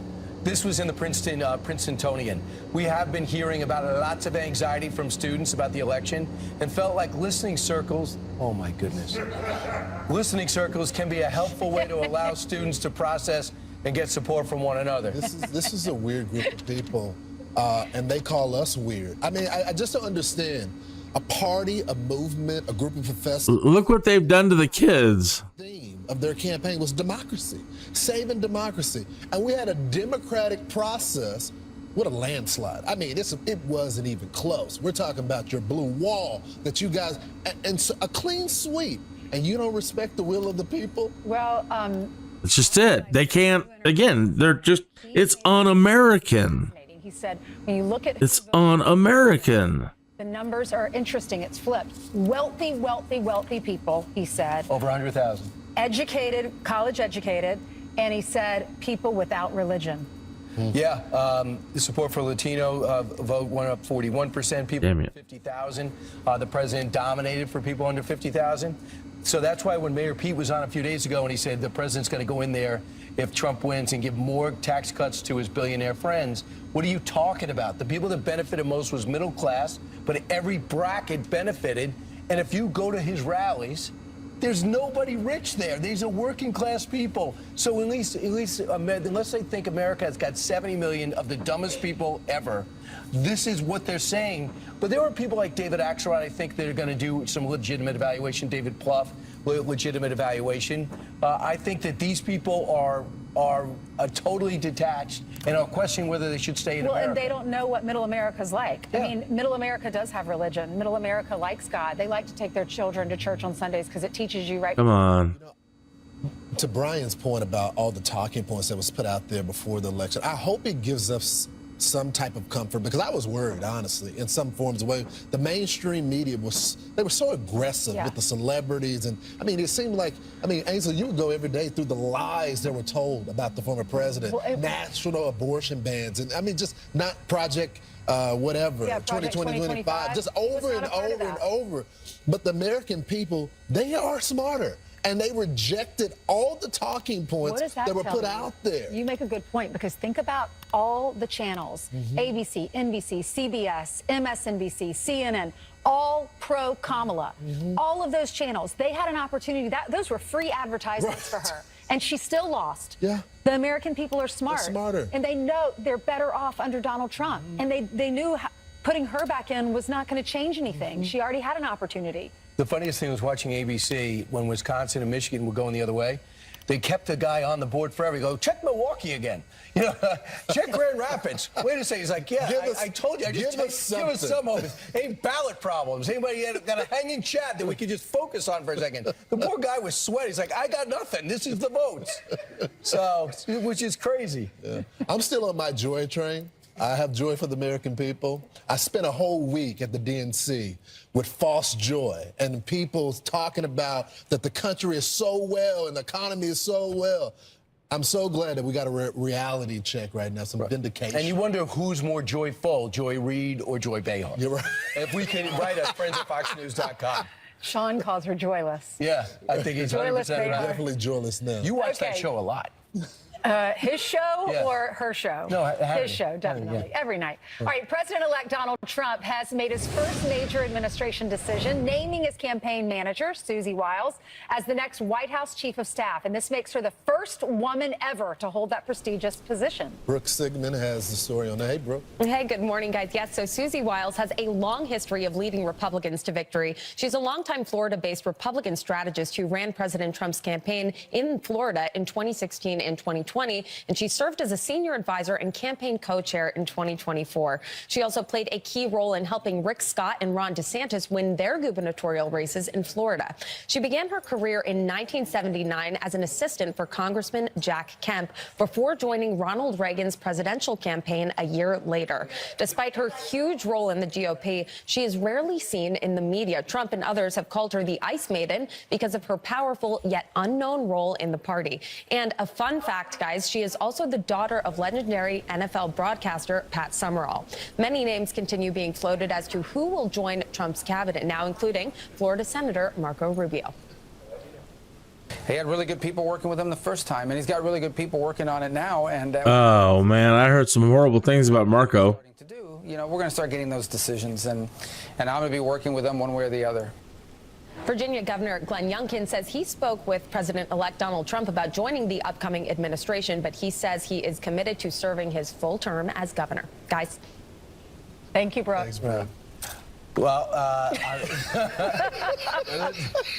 This was in the Princetonian. We have been hearing about lots of anxiety from students about the election and felt like listening circles, oh my goodness. Listening circles can be a helpful way to allow students to process and get support from one another. This is a weird group of people, and they call us weird. I mean, I just don't understand. A party, a movement, a group of professors. Look what they've done to the kids. The theme of their campaign was democracy, saving democracy. And we had a democratic process with a landslide. I mean, it wasn't even close. We're talking about your blue wall that you guys, and so a clean sweep, and you don't respect the will of the people? Well, it's just it. They can't, again, they're just, it's un-American. He said, when you look at it's un-American. The numbers are interesting. It's flipped. Wealthy, wealthy, wealthy people, he said. Over 100,000. Educated, college educated, and he said people without religion. Yeah, the support for Latino vote went up 41%. People under 50,000. The president dominated for people under 50,000. So that's why when Mayor Pete was on a few days ago and he said the president's going to go in there if Trump wins and give more tax cuts to his billionaire friends, what are you talking about? The people that benefited most was middle class, but every bracket benefited. And if you go to his rallies, there's nobody rich there. These are working class people. So at least unless they think America has got 70 million of the dumbest people ever, this is what they're saying. But there are people like David Axelrod, I think, that are going to do some legitimate evaluation. David Plouffe, legitimate evaluation. I think that these people are totally detached and are questioning whether they should stay in America. And they don't know what middle America's like. Yeah. I mean, middle America does have religion. Middle America likes God. They like to take their children to church on Sundays because it teaches you right. Come on. To Brian's point about all the talking points that was put out there before the election, I hope it gives us some type of comfort, because I was worried, honestly, in some forms of way. The mainstream media they were so aggressive with the celebrities. And I mean, it seemed like, Ainsley, you would go every day through the lies that were told about the former president, national abortion bans, and I mean, just not Project whatever, 2020-2025, just over and over and over. But the American people, they are smarter. And they rejected all the talking points that were put out there. You make a good point, because think about all the channels, ABC, NBC, CBS, MSNBC, CNN, all pro-Kamala. All of those channels, they had an opportunity. Those were free advertisements for her. And she still lost. Yeah. The American people are smart. They're smarter. And they know they're better off under Donald Trump. And they knew putting her back in was not going to change anything. She already had an opportunity. The funniest thing was watching ABC when Wisconsin and Michigan were going the other way. They kept the guy on the board forever. You go, check Milwaukee again. You know, check Grand Rapids. Wait a second. He's like, yeah, I told you. Give us some hope. Ain't ballot problems. Anybody got a hanging chat that we could just focus on for a second? The poor guy was sweating. He's like, I got nothing. This is the votes. So, which is crazy. Yeah. I'm still on my joy train. I have joy for the American people. I spent a whole week at the DNC with false joy and people talking about that the country is so well and the economy is so well. I'm so glad that we got a reality check right now, some vindication. And you wonder who's more joyful, Joy Reid or Joy Behar. You're right. If we can write at friends@foxnews.com. Sean calls her joyless. Yeah, I think he's 100% right. Definitely joyless now. You watch that show a lot. His show or her show? No, his show, definitely. Every night. All right, President-elect Donald Trump has made his first major administration decision, naming his campaign manager, Susie Wiles, as the next White House chief of staff. And this makes her the first woman ever to hold that prestigious position. Brooke Sigmund has the story on that. Hey, Brooke. Hey, good morning, guys. Yes, so Susie Wiles has a long history of leading Republicans to victory. She's a longtime Florida-based Republican strategist who ran President Trump's campaign in Florida in 2016 and 2020. And she served as a senior advisor and campaign co-chair in 2024. She also played a key role in helping Rick Scott and Ron DeSantis win their gubernatorial races in Florida. She began her career in 1979 as an assistant for Congressman Jack Kemp before joining Ronald Reagan's presidential campaign a year later. Despite her huge role in the GOP, she is rarely seen in the media. Trump and others have called her the Ice Maiden because of her powerful yet unknown role in the party. And a fun fact, guys, she is also the daughter of legendary NFL broadcaster Pat Summerall. Many names continue being floated as to who will join Trump's cabinet now, including Florida Senator Marco Rubio. He had really good people working with him the first time, and he's got really good people working on it now. And oh man, I heard some horrible things about Marco. You know, we're going to start getting those decisions, and I'm going to be working with them one way or the other. Virginia Governor Glenn Youngkin says he spoke with President-elect Donald Trump about joining the upcoming administration, but he says he is committed to serving his full term as governor. Guys. Thank you, Brooke. Thanks, Brooke. Well,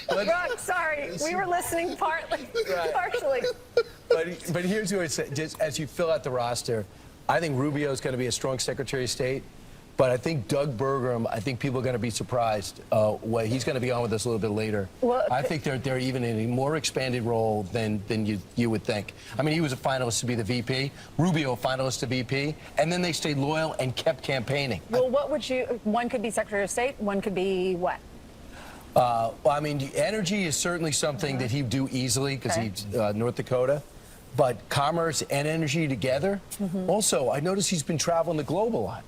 Brooke, sorry, we were listening partially. But here's what I say: just as you fill out the roster, I think Rubio is going to be a strong Secretary of State. But I think Doug Burgum, I think people are going to be surprised. He's going to be on with us a little bit later. Well, I think they're even in a more expanded role than you would think. I mean, he was a finalist to be the VP, Rubio a finalist to VP, and then they stayed loyal and kept campaigning. Well, what would you? One could be Secretary of State. One could be what? Well, I mean, energy is certainly something that he'd do easily because he's North Dakota. But commerce and energy together. Also, I noticed he's been traveling the globe a lot.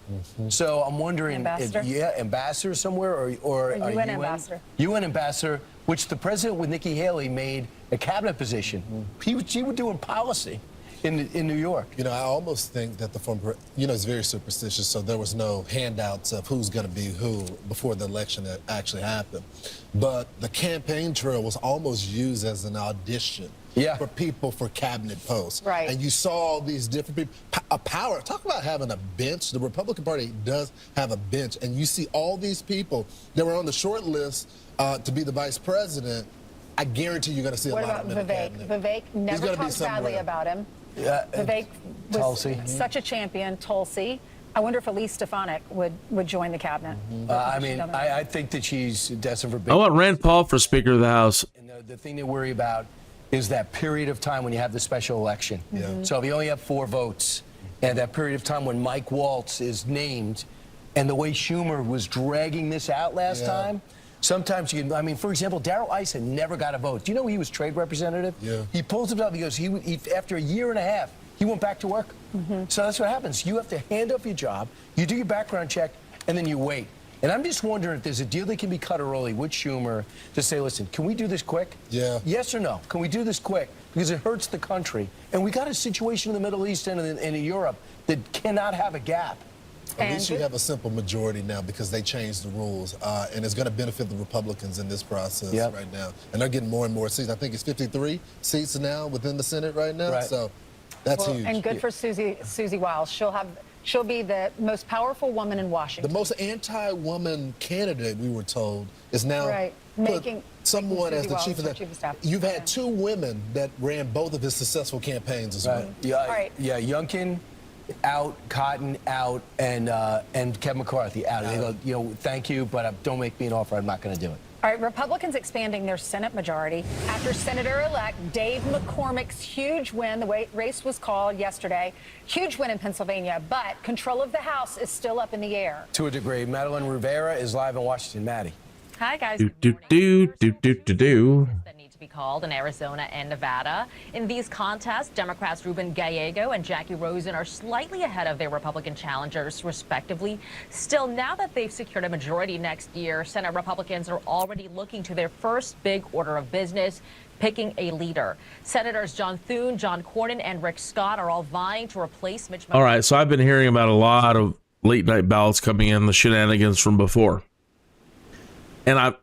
So I'm wondering, ambassador? Ambassador somewhere, or a UN ambassador. UN ambassador, which the president with Nikki Haley made a cabinet position. He would do in policy in New York. You know, I almost think that the former, it's very superstitious, so there was no handouts of who's going to be who before the election that actually happened. But the campaign trail was almost used as an audition for people for cabinet posts. Right. And you saw all these different people. A power. Talk about having a bench. The Republican Party does have a bench. And you see all these people that were on the short list to be the vice president. I guarantee you're going to see a lot of them in the cabinet. Vivek never talks badly about him. Vivek was such a champion. Tulsi. I wonder if Elise Stefanik would join the cabinet. I mean, I think that she's destined for big. I want Rand Paul for Speaker of the House. And the thing to worry about is that period of time when you have the special election. So if you only have 4 votes and that period of time when Mike Waltz is named, and the way Schumer was dragging this out last time, sometimes you can, I mean, for example, Darrell Icing never got a vote. Do you know he was trade representative? Yeah. He pulls himself, he goes, he after a year and a half, he went back to work. So that's what happens. You have to hand off your job, you do your background check, and then you wait. And I'm just wondering if there's a deal that can be cut early with Schumer to say, listen, can we do this quick? Yeah. Yes or no? Can we do this quick? Because it hurts the country. And we got a situation in the Middle East and in Europe that cannot have a gap. At least you have a simple majority now because they changed the rules, and it's going to benefit the Republicans in this process right now. And they're getting more and more seats. I think it's 53 seats now within the Senate right now. So that's huge. And good for Susie Wiles. She'll be the most powerful woman in Washington. The most anti-woman candidate, we were told, is now making someone as the Wiles chief of staff. You've had two women that ran both of his successful campaigns as well. Yeah, Youngkin out, Cotton out, and Kevin McCarthy out. They go, you know, thank you, but don't make me an offer. I'm not going to do it. All right, Republicans expanding their Senate majority after Senator-elect Dave McCormick's huge win. The race was called yesterday. Huge win in Pennsylvania, but control of the House is still up in the air. To a degree. Madeline Rivera is live in Washington. Maddie. Hi, guys. That need to be called in Arizona and Nevada. In these contests, Democrats Ruben Gallego and Jackie Rosen are slightly ahead of their Republican challengers, respectively. Still, now that they've secured a majority next year, Senate Republicans are already looking to their first big order of business, picking a leader. Senators John Thune, John Cornyn, and Rick Scott are all vying to replace Mitch McConnell. All right, so I've been hearing about a lot of late night ballots coming in, the shenanigans from before. And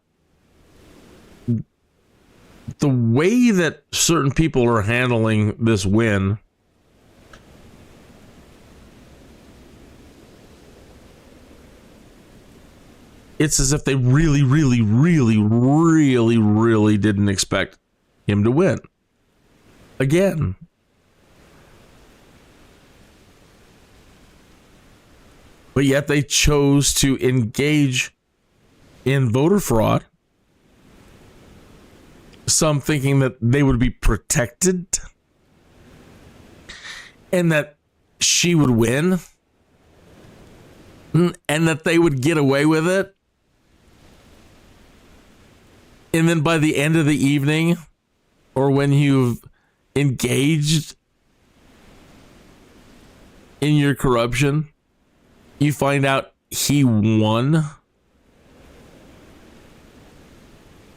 the way that certain people are handling this win, it's as if they really, really, really, really, really didn't expect him to win. Again. But yet they chose to engage in voter fraud, some thinking that they would be protected and that she would win and that they would get away with it. And then by the end of the evening, or when you've engaged in your corruption, you find out he won.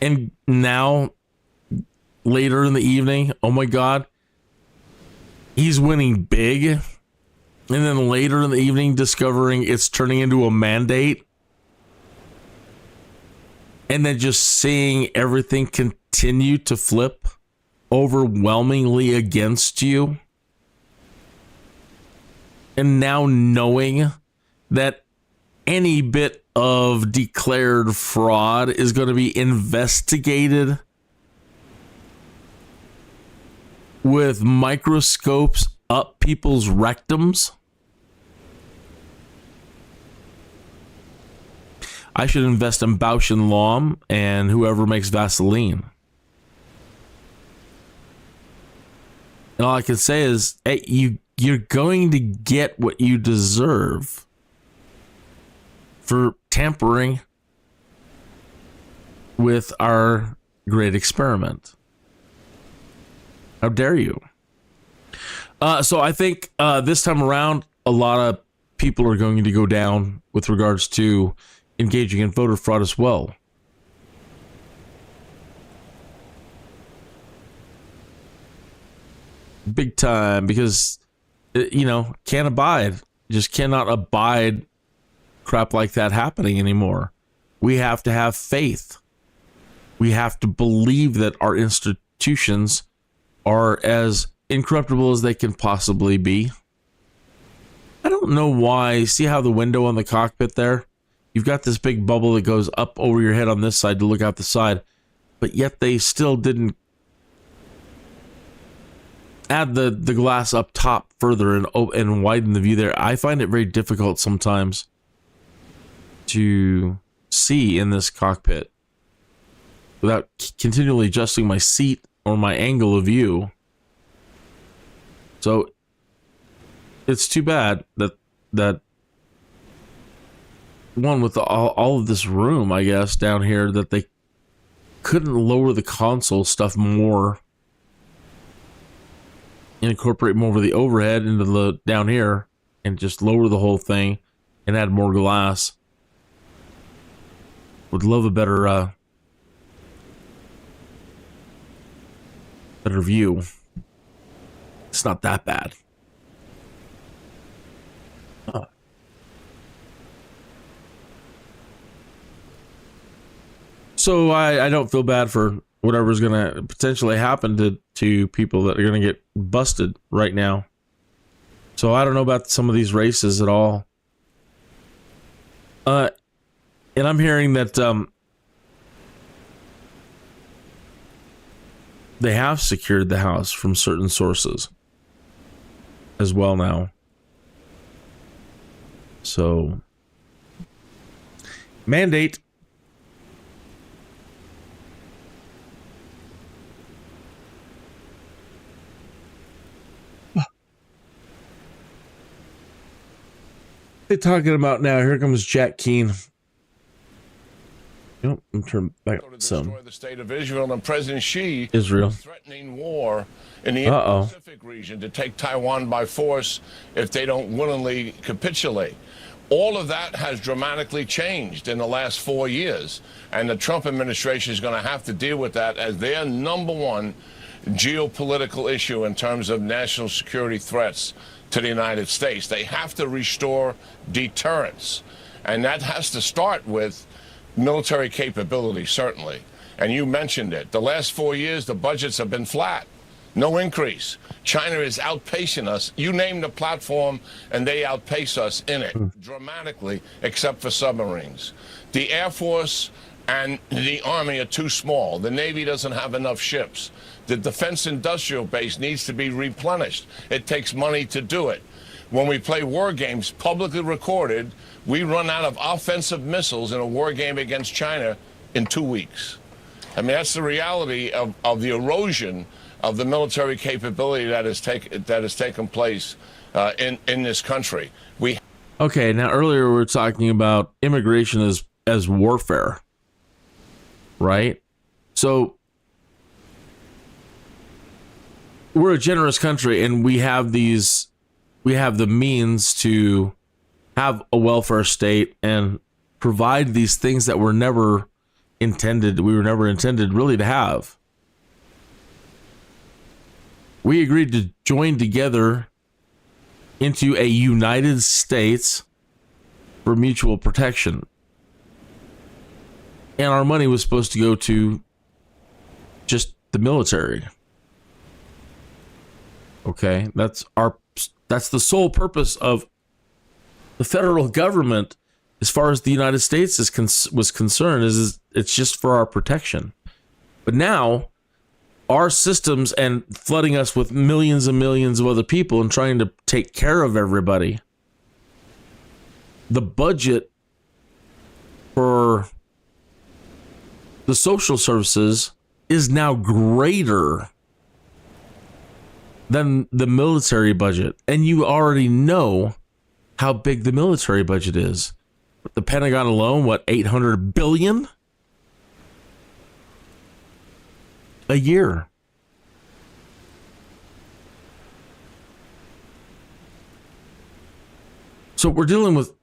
And now, later in the evening, oh my God, he's winning big. And then later in the evening, discovering it's turning into a mandate. And then just seeing everything continue to flip overwhelmingly against you. And now knowing that any bit of declared fraud is going to be investigated with microscopes up people's rectums. I should invest in Bausch and Lomb and whoever makes Vaseline. And all I can say is, hey, you're going to get what you deserve for tampering with our great experiment. How dare you? So I think this time around, a lot of people are going to go down with regards to engaging in voter fraud as well. Big time, because, can't abide. Just cannot abide crap like that happening anymore. We have to have faith. We have to believe that our institutions are as incorruptible as they can possibly be. I don't know why. See how the window on the cockpit there? You've got this big bubble that goes up over your head on this side to look out the side, but yet they still didn't add the glass up top further and widen the view there. I find it very difficult sometimes to see in this cockpit without continually adjusting my seat or my angle of view. So it's too bad that one with all of this room, I guess, down here, that they couldn't lower the console stuff more, incorporate more of the overhead into the down here, and just lower the whole thing and add more glass. Would love a better view. It's not that bad. So I don't feel bad for whatever's going to potentially happen to people that are going to get busted right now. So I don't know about some of these races at all. And I'm hearing that they have secured the house from certain sources as well now. So, mandate. They're talking about now. Here comes Jack Keane. Yep, I'm turning back up some. The state of Israel and President Xi Israel threatening war in the Indo-Pacific region to take Taiwan by force if they don't willingly capitulate. All of that has dramatically changed in the last 4 years, and the Trump administration is going to have to deal with that as their number one geopolitical issue in terms of national security threats to the United States. They have to restore deterrence, and that has to start with military capability, certainly. And you mentioned it. The last 4 years, the budgets have been flat. No increase. China is outpacing us. You name the platform, and they outpace us in it dramatically, except for submarines. The Air Force and the Army are too small. The Navy doesn't have enough ships. The defense industrial base needs to be replenished. It takes money to do it. When we play war games, publicly recorded, we run out of offensive missiles in a war game against China in 2 weeks. I mean, that's the reality of the erosion of the military capability that has taken place in this country. Okay, now earlier we were talking about immigration as warfare, right? So we're a generous country, and we have the means to have a welfare state and provide these things that we were never intended really to have. We agreed to join together into a United States for mutual protection. And our money was supposed to go to just the military. Okay, that's the sole purpose of the federal government, as far as the United States was concerned, is it's just for our protection. But now, our systems and flooding us with millions and millions of other people and trying to take care of everybody, the budget for the social services is now greater than the military budget. And you already know how big the military budget is. The Pentagon alone, what, $800 billion a year? So we're dealing with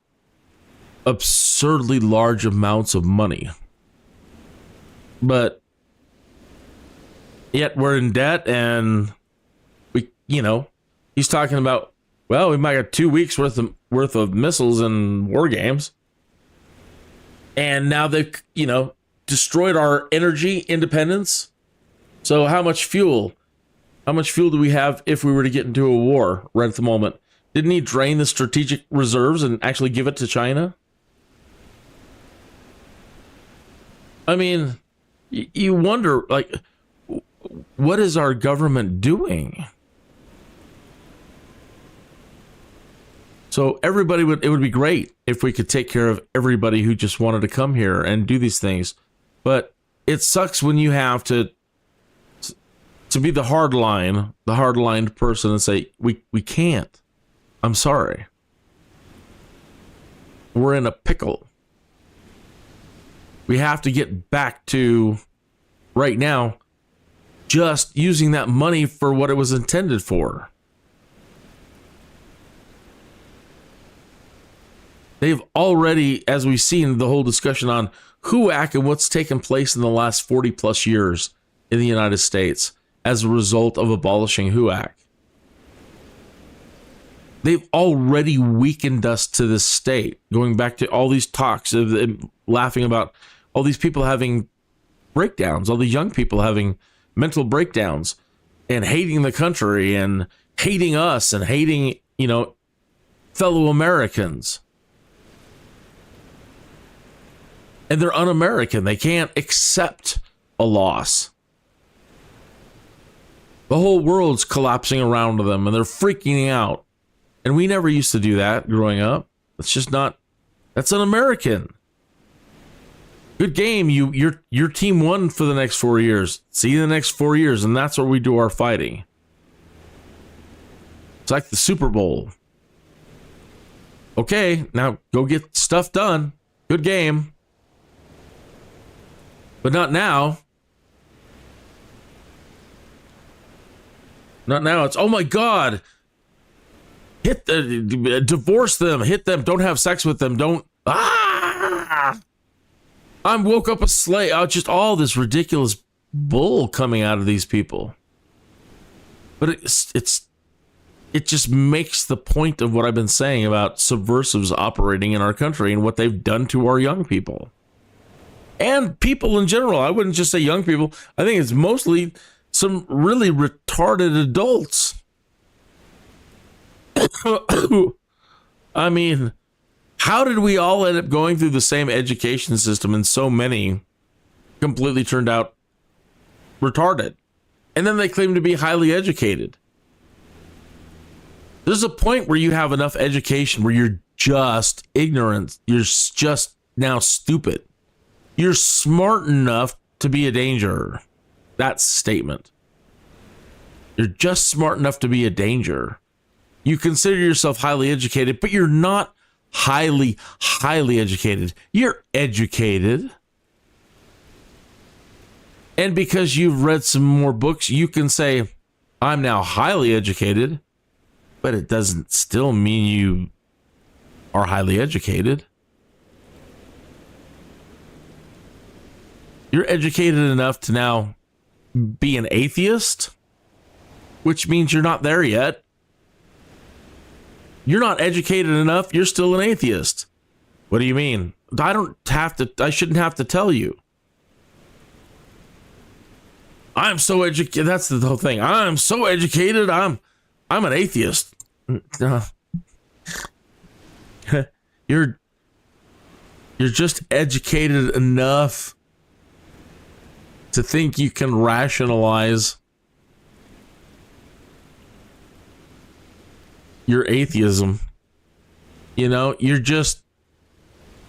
absurdly large amounts of money. But yet we're in debt, and he's talking about, well, we might have 2 weeks worth of missiles and war games. And now they've, destroyed our energy independence. So how much fuel do we have if we were to get into a war right at the moment? Didn't he drain the strategic reserves and actually give it to China? I mean, you wonder, what is our government doing? So it would be great if we could take care of everybody who just wanted to come here and do these things. But it sucks when you have to be the hardline person and say, we can't. I'm sorry. We're in a pickle. We have to get back to, right now, just using that money for what it was intended for. They've already, as we've seen the whole discussion on HUAC and what's taken place in the last 40 plus years in the United States as a result of abolishing HUAC. They've already weakened us to this state, going back to all these talks of laughing about all these people having breakdowns, all the young people having mental breakdowns and hating the country and hating us and hating, fellow Americans. And they're un-American. They can't accept a loss. The whole world's collapsing around them and they're freaking out. And we never used to do that growing up. It's just not, that's un-American. Good game. Your team won for the next 4 years. See you the next 4 years, and that's where we do our fighting. It's like the Super Bowl. Okay, now go get stuff done. Good game. But not now. Not now. It's, oh my God. Divorce them. Hit them. Don't have sex with them. Don't. I woke up a slave. Just all this ridiculous bull coming out of these people. But it just makes the point of what I've been saying about subversives operating in our country and what they've done to our young people. And people in general. I wouldn't just say young people. I think it's mostly some really retarded adults. I mean, how did we all end up going through the same education system and so many completely turned out retarded? And then they claim to be highly educated. There's a point where you have enough education where you're just ignorant. You're just now stupid. You're smart enough to be a danger. That statement. You're just smart enough to be a danger. You consider yourself highly educated, but you're not highly educated. You're educated. And because you've read some more books, you can say, I'm now highly educated, but it doesn't still mean you are highly educated. You're educated enough to now be an atheist, which means you're not there yet. You're not educated enough. You're still an atheist. What do you mean? I shouldn't have to tell you. I'm so educated. That's the whole thing. I'm so educated. I'm an atheist. You're just educated enough to think you can rationalize your atheism. You're just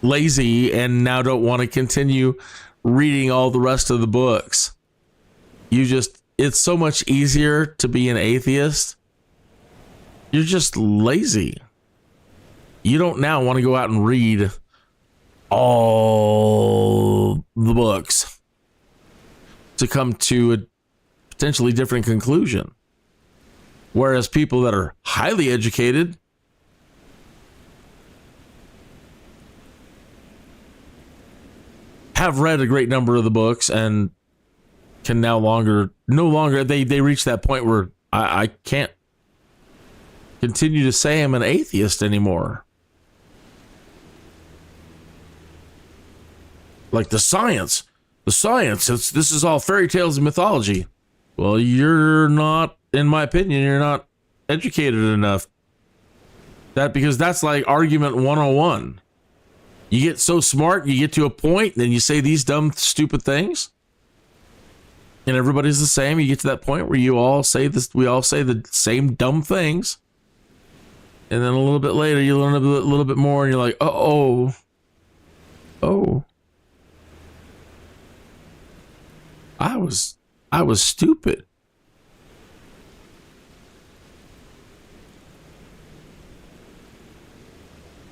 lazy and now don't want to continue reading all the rest of the books. It's so much easier to be an atheist. You're just lazy. You don't now want to go out and read all the books to come to a potentially different conclusion. Whereas people that are highly educated have read a great number of the books and can no longer they reach that point where I can't continue to say I'm an atheist anymore. Like the science, this is all fairy tales and mythology. Well, you're not, in my opinion, you're not educated enough. Because that's like argument 101. You get so smart, you get to a point, then you say these dumb, stupid things. And everybody's the same. You get to that point where you all say this, we all say the same dumb things. And then a little bit later, you learn a little bit more, and you're like, oh. I was stupid.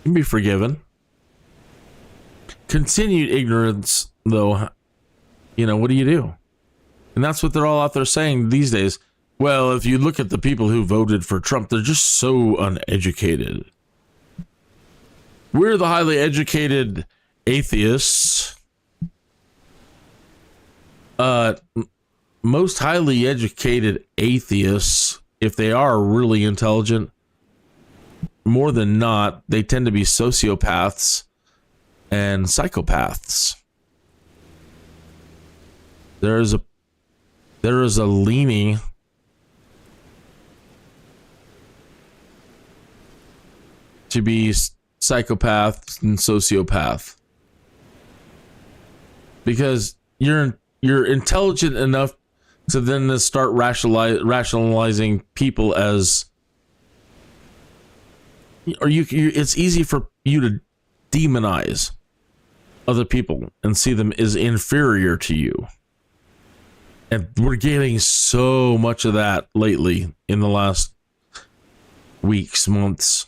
can be forgiven. Continued ignorance, though, you know, what do you do? And that's what they're all out there saying these days. Well, if you look at the people who voted for Trump, they're just so uneducated. We're the highly educated atheists. Most highly educated atheists, if they are really intelligent, more than not, they tend to be sociopaths and psychopaths. There is a leaning to be psychopath and sociopath, because you're intelligent enough to then start rationalizing people as, or it's easy for you to demonize other people and see them as inferior to you. And we're getting so much of that lately in the last weeks, months.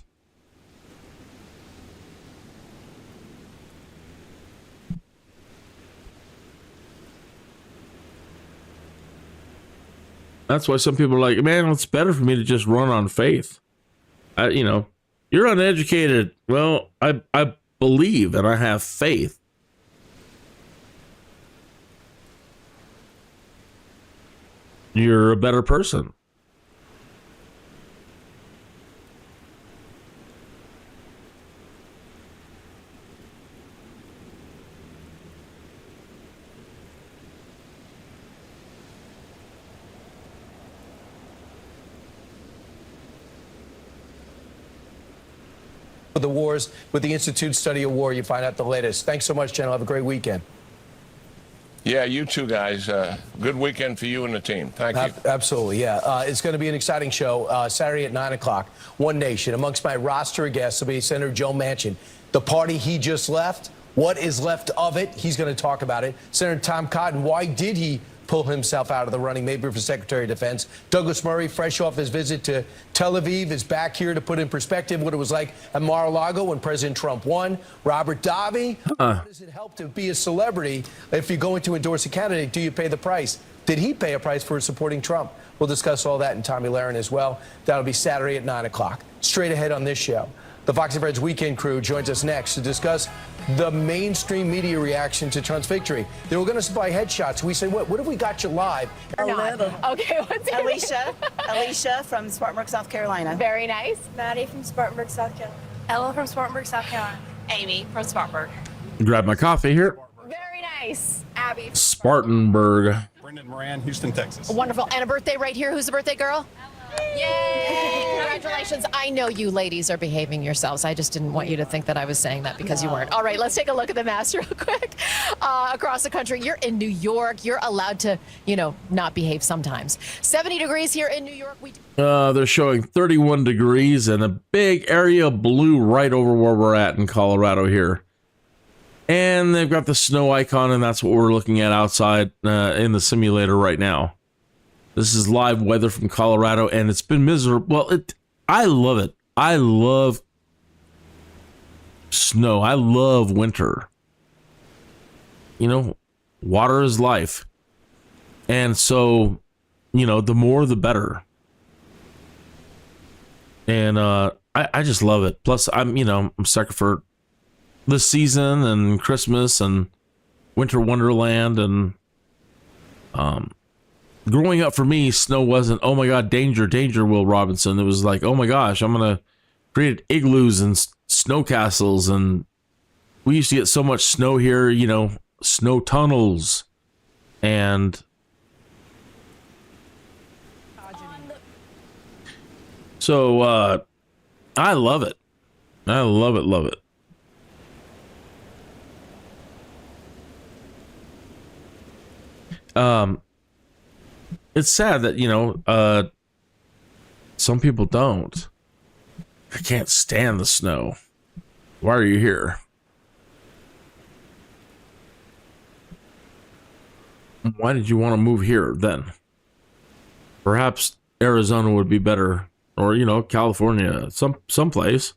That's why some people are like, man, it's better for me to just run on faith. You're uneducated. Well, I believe and I have faith. You're a better person. The wars with the Institute Study of War. You find out the latest. Thanks so much, General. Have a great weekend. Yeah, you too, guys. Good weekend for you and the team. Thank you. Absolutely, yeah. It's going to be an exciting show Saturday at 9 o'clock. One Nation. Amongst my roster of guests will be Senator Joe Manchin. The party he just left, what is left of it? He's going to talk about it. Senator Tom Cotton, why did he pull himself out of the running, maybe for Secretary of Defense? Douglas Murray, fresh off his visit to Tel Aviv, is back here to put in perspective what it was like at Mar-a-Lago when President Trump won. Robert Davi, how does it help to be a celebrity? If you're going to endorse a candidate, do you pay the price? Did he pay a price for supporting Trump? We'll discuss all that, and Tommy Lahren as well. That'll be Saturday at 9 o'clock. Straight ahead on this show, the Fox and Friends Weekend crew joins us next to discuss the mainstream media reaction to Trump's victory. They were going to supply headshots. We said, what if we got you live? Okay, what's your name? Alicia from Spartanburg, South Carolina. Very nice. Maddie from Spartanburg, South Carolina. Ella from Spartanburg, South Carolina. Amy from Spartanburg. Grab my coffee here. Very nice. Abby. Spartanburg. Brendan Moran, Houston, Texas. Wonderful. And a birthday right here. Who's the birthday girl? Yay! Congratulations. I know you ladies are behaving yourselves. I just didn't want you to think that I was saying that because you weren't. All right, let's take a look at the maps real quick. Across the country, you're in New York. You're allowed to, not behave sometimes. 70 degrees here in New York. They're showing 31 degrees and a big area of blue right over where we're at in Colorado here. And they've got the snow icon, and that's what we're looking at outside in the simulator right now. This is live weather from Colorado, and it's been miserable. Well, I love it. I love snow. I love winter. Water is life. And so, the more the better. And I just love it. Plus, I'm sucker for the season and Christmas and Winter Wonderland. And growing up for me, snow wasn't, oh my God, danger, Will Robinson. It was like, oh my gosh, I'm going to create igloos and snow castles. And we used to get so much snow here, snow tunnels. And so I love it. I love it. It's sad that, some people don't. I can't stand the snow. Why are you here? Why did you want to move here then? Perhaps Arizona would be better, or, California, someplace.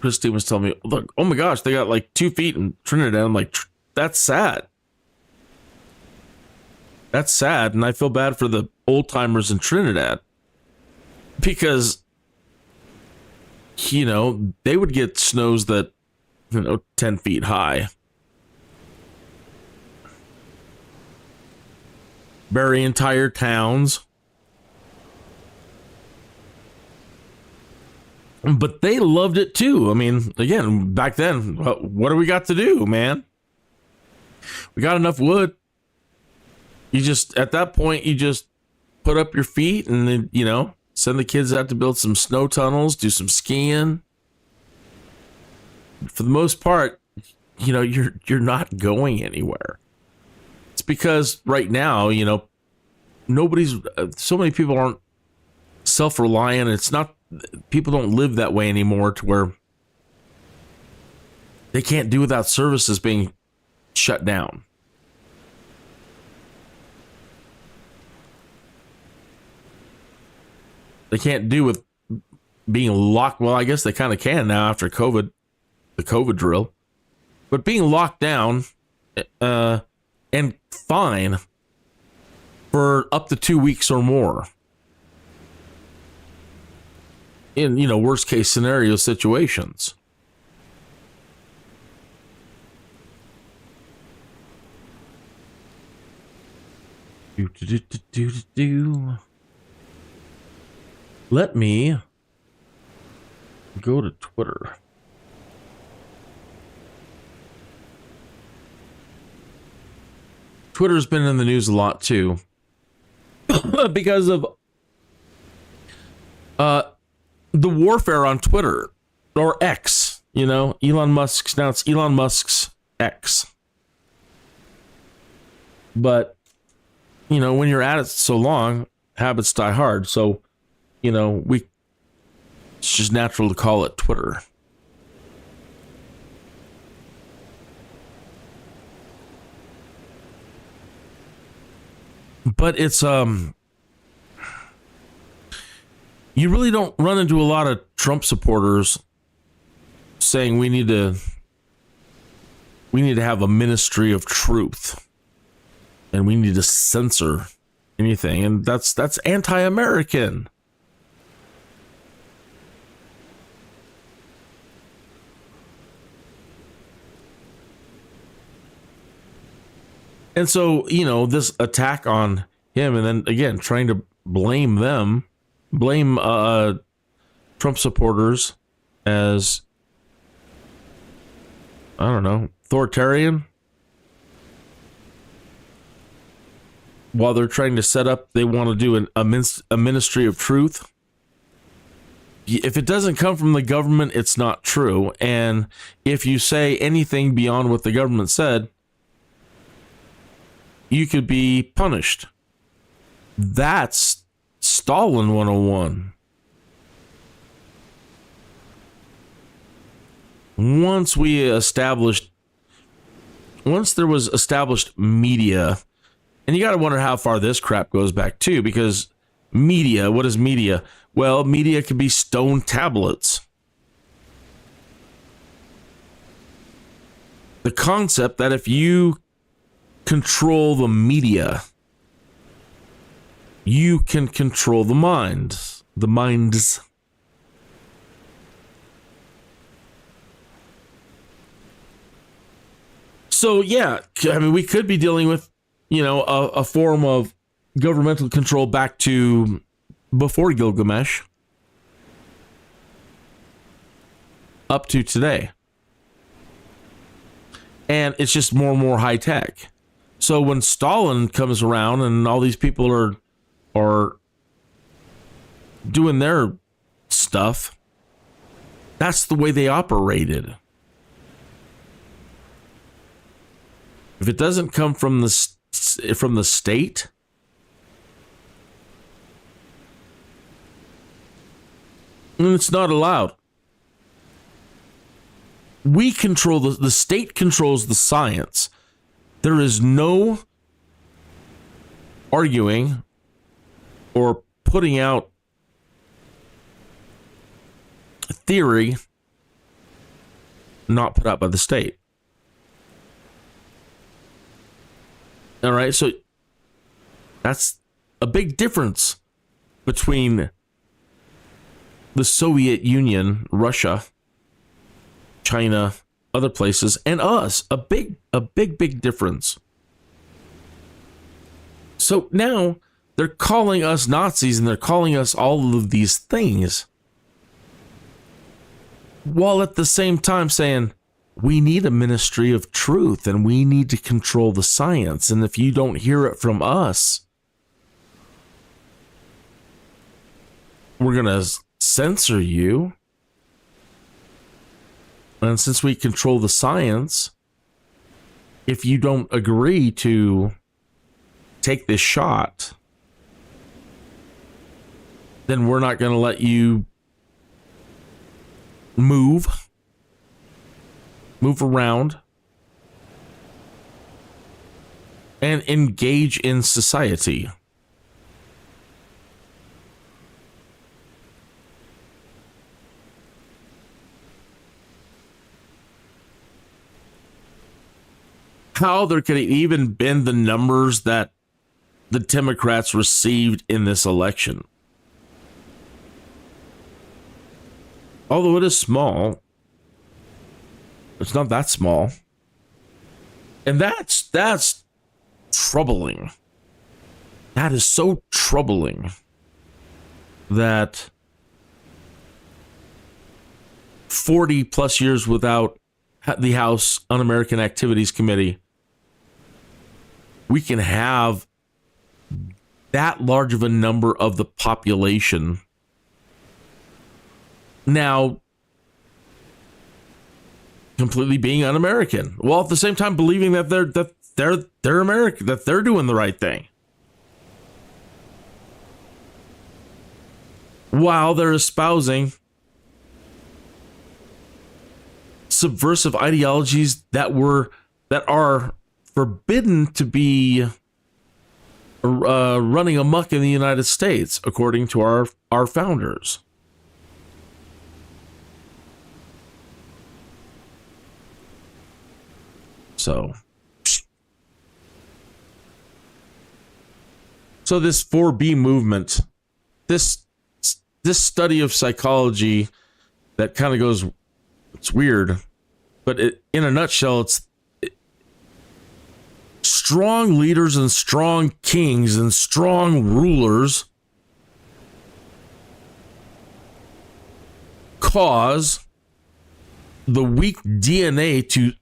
Christine was telling me, look, oh my gosh, they got like 2 feet in Trinidad. I'm like, that's sad. That's sad. And I feel bad for the old timers in Trinidad because, you know, they would get snows that, 10 feet high. Bury entire towns. But they loved it too. I mean, again, back then, what do we got to do, man? We got enough wood. You just, at that point, you just put up your feet and then, send the kids out to build some snow tunnels, do some skiing. For the most part, you're not going anywhere. It's because right now, so many people aren't self-reliant. It's not, people don't live that way anymore to where they can't do without services being shut down. They can't do with being locked. Well, I guess they kind of can now after COVID, the COVID drill. But being locked down and fine for up to 2 weeks or more in, worst case scenario situations. Let me go to Twitter. Twitter's been in the news a lot too because of the warfare on Twitter or X, Elon Musk's, now it's Elon Musk's X. But, when you're at it so long, habits die hard. So, it's just natural to call it Twitter. But it's, you really don't run into a lot of Trump supporters saying we need to have a ministry of truth and we need to censor anything. And that's anti-American. And so, this attack on him and then again, trying to blame Trump supporters as, I don't know, authoritarian, while they're trying to set up, they want to do a ministry of truth. If it doesn't come from the government, it's not true. And if you say anything beyond what the government said, you could be punished. That's Stalin 101. Once there was established media, and you got to wonder how far this crap goes back too, because media, what is media? Well, media could be stone tablets. The concept that if you control the media, you can control the minds. So yeah, I mean, we could be dealing with, a form of governmental control back to before Gilgamesh up to today. And it's just more and more high tech. So when Stalin comes around and all these people are doing their stuff, that's the way they operated. If it doesn't come from the state, then it's not allowed. We control the state controls the science. There is no arguing or putting out a theory not put out by the state. All right, so that's a big difference between the Soviet Union, Russia, China, other places, and us. A big difference. So now they're calling us Nazis and they're calling us all of these things, while at the same time saying, we need a ministry of truth and we need to control the science. And if you don't hear it from us, we're going to censor you. And since we control the science, if you don't agree to take this shot, then we're not going to let you move around and engage in society. How there could have even been the numbers that the Democrats received in this election. Although it is small, it's not that small. And that's troubling. That is so troubling that 40 plus years without the House Un-American Activities Committee, we can have that large of a number of the population now completely being un-American, while at the same time believing that they're American, that they're doing the right thing, while they're espousing subversive ideologies that are forbidden to be running amok in the United States, according to our founders. So this 4B movement, this study of psychology that kind of goes, it's weird, but in a nutshell, it's strong leaders and strong kings and strong rulers cause the weak DNA to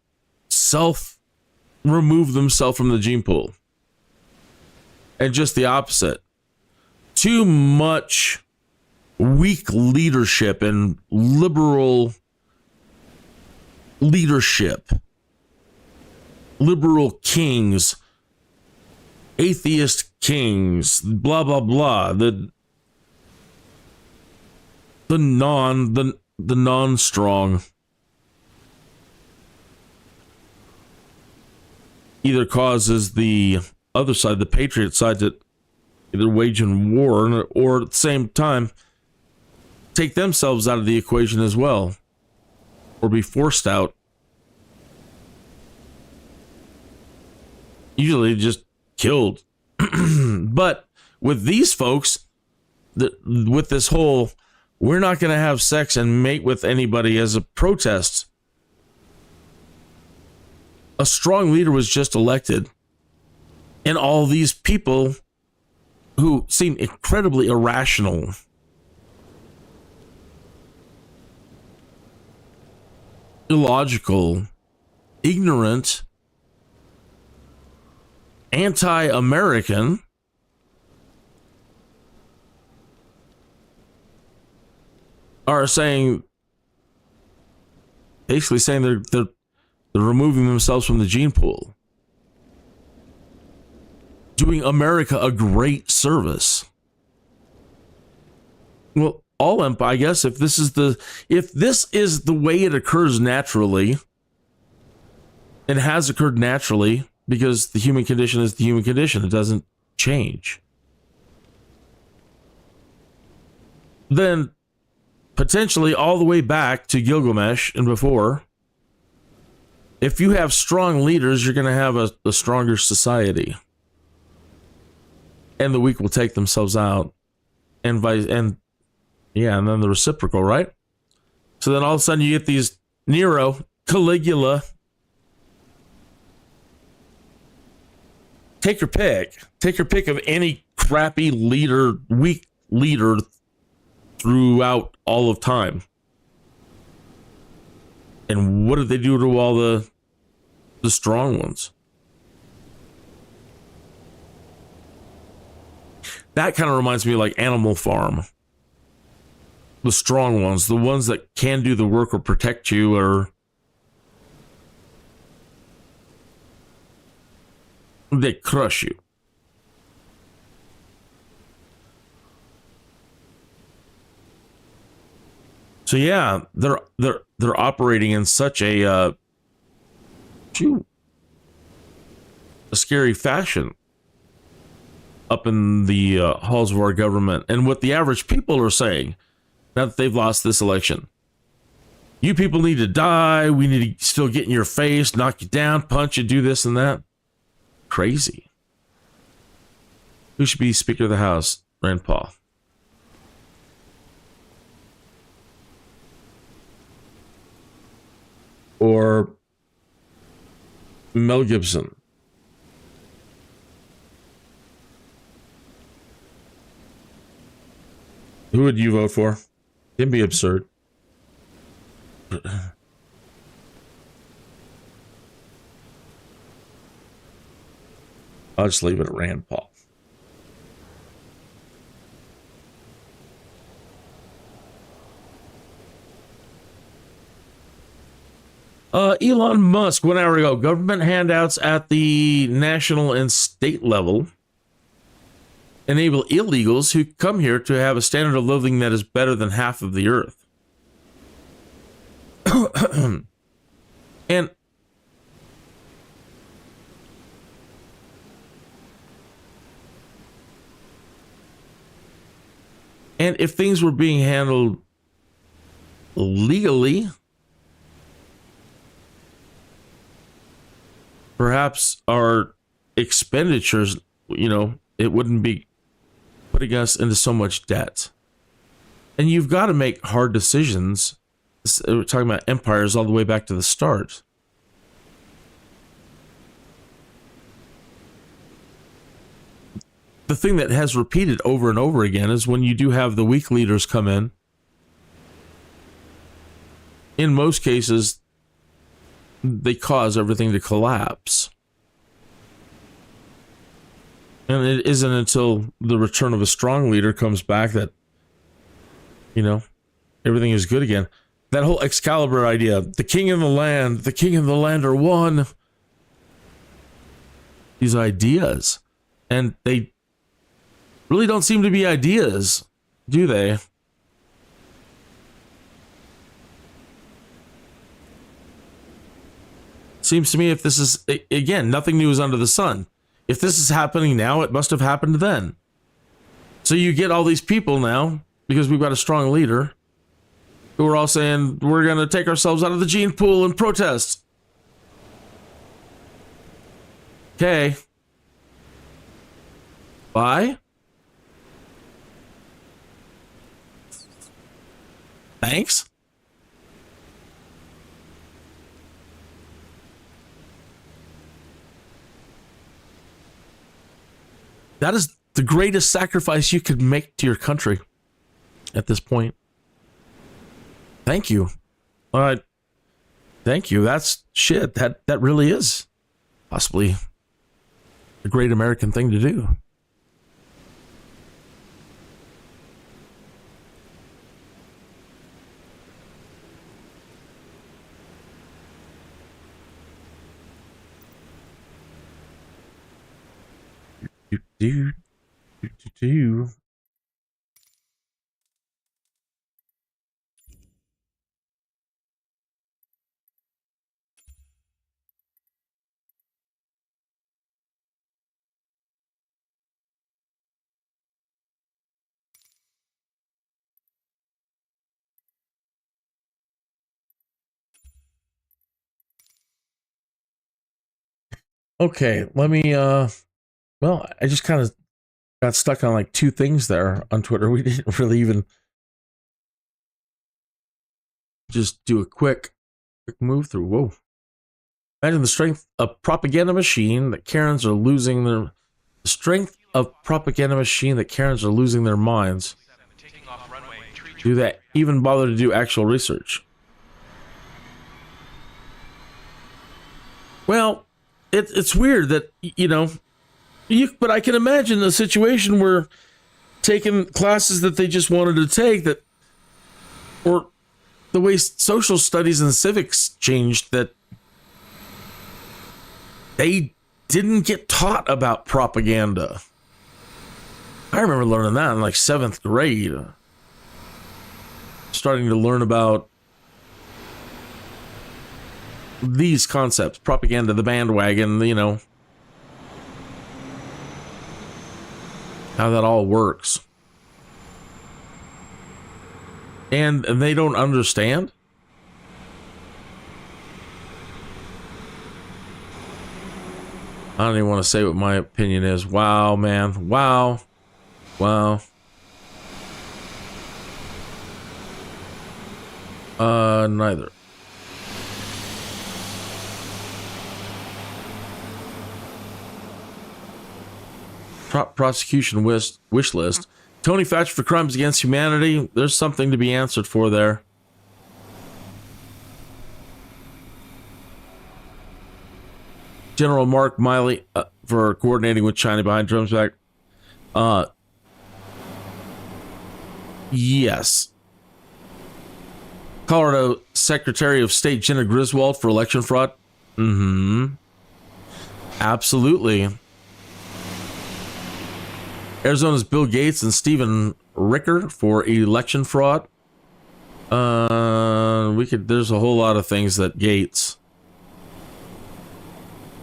remove themselves from the gene pool. And just the opposite. Too much weak leadership and liberal leadership, liberal kings, atheist kings, blah blah blah, the non-strong either causes the other side, the patriot side, to either wage in war or at the same time take themselves out of the equation as well, or be forced out. Usually just killed. But with these folks, with this whole, we're not going to have sex and mate with anybody as a protest. A strong leader was just elected, and all these people who seem incredibly irrational, illogical, ignorant, anti-American, are basically saying they're removing themselves from the gene pool, doing America a great service. Well, I guess if this is the way it occurs naturally, and has occurred naturally, because the human condition is the human condition, it doesn't change, then potentially all the way back to Gilgamesh and before, if you have strong leaders, you're going to have a stronger society. And the weak will take themselves out. And then the reciprocal, right? So then all of a sudden you get these Nero, Caligula. Take your pick. Take your pick of any crappy leader, weak leader throughout all of time. And what did they do to all the strong ones? That kind of reminds me of like Animal Farm. The strong ones, the ones that can do the work or protect you, or they crush you. So yeah, they're operating in such a scary fashion up in the halls of our government. And what the average people are saying, now that they've lost this election, you people need to die. We need to still get in your face, knock you down, punch you, do this and that. Crazy. Who should be Speaker of the House? Rand Paul. Or Mel Gibson. Who would you vote for? It'd be absurd. I'll just leave it at Rand Paul. Elon Musk, 1 hour ago, government handouts at the national and state level enable illegals who come here to have a standard of living that is better than half of the earth. And if things were being handled legally, perhaps our expenditures, it wouldn't be putting us into so much debt. And you've got to make hard decisions. We're talking about empires all the way back to the start. The thing that has repeated over and over again is when you do have the weak leaders come in most cases, they cause everything to collapse. And it isn't until the return of a strong leader comes back that, everything is good again. That whole Excalibur idea, the king and the land are one. These ideas. And they really don't seem to be ideas, do they? Seems to me if this is, again, nothing new is under the sun. If this is happening now, it must have happened then. So you get all these people now, because we've got a strong leader, who are all saying, we're going to take ourselves out of the gene pool and protest. Okay. Bye. Thanks. That is the greatest sacrifice you could make to your country at this point. Thank you. All right. Thank you. That's shit. That really is possibly a great American thing to do. Do. Okay, let me, well, I just kind of got stuck on like 2 things there on Twitter. We didn't really even just do a quick move through. Whoa. Imagine the strength of propaganda machine that Karens are losing their minds. Do that even bother to do actual research? Well, it's weird that, but I can imagine a situation where taking classes that they just wanted to take or the way social studies and civics changed, that they didn't get taught about propaganda. I remember learning that in like 7th grade. Starting to learn about these concepts, propaganda, the bandwagon, how that all works. And they don't understand? I don't even want to say what my opinion is. Wow, man. Wow. Neither. Prosecution wish list. Tony Thatcher for crimes against humanity. There's something to be answered for there. General Mark Miley for coordinating with China behind Trump's back. Yes. Colorado Secretary of State Jenna Griswold for election fraud. Absolutely. Arizona's Bill Gates and Stephen Ricker for election fraud. There's a whole lot of things that Gates.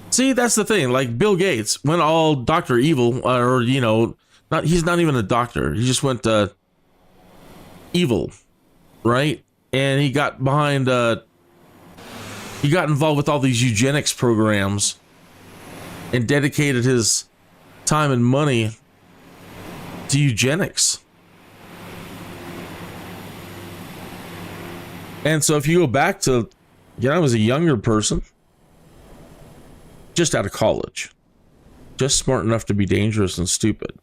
See, that's the thing. Like Bill Gates went all Dr. Evil, he's not even a doctor. He just went evil, right? And he got behind, he got involved with all these eugenics programs and dedicated his time and money to eugenics. And so if you go back to, I was a younger person, just out of college, just smart enough to be dangerous and stupid.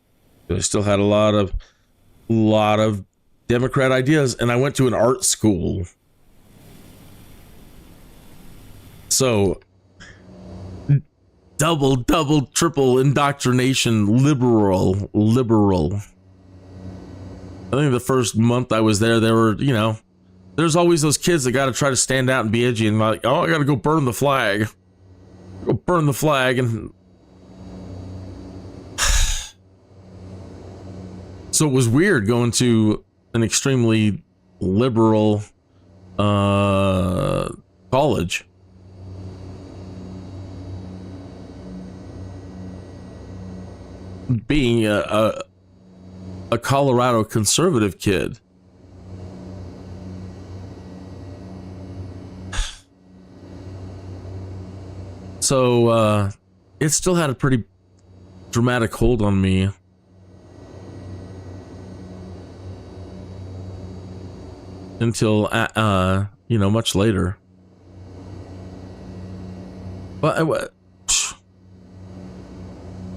I still had a lot of Democrat ideas, and I went to an art school. So double, triple indoctrination, liberal. I think the first month I was there, there were, there's always those kids that got to try to stand out and be edgy and like, oh, I got to go burn the flag. Go burn the flag. And so it was weird going to an extremely liberal college. Being a Colorado conservative kid. So it still had a pretty dramatic hold on me. Until, much later.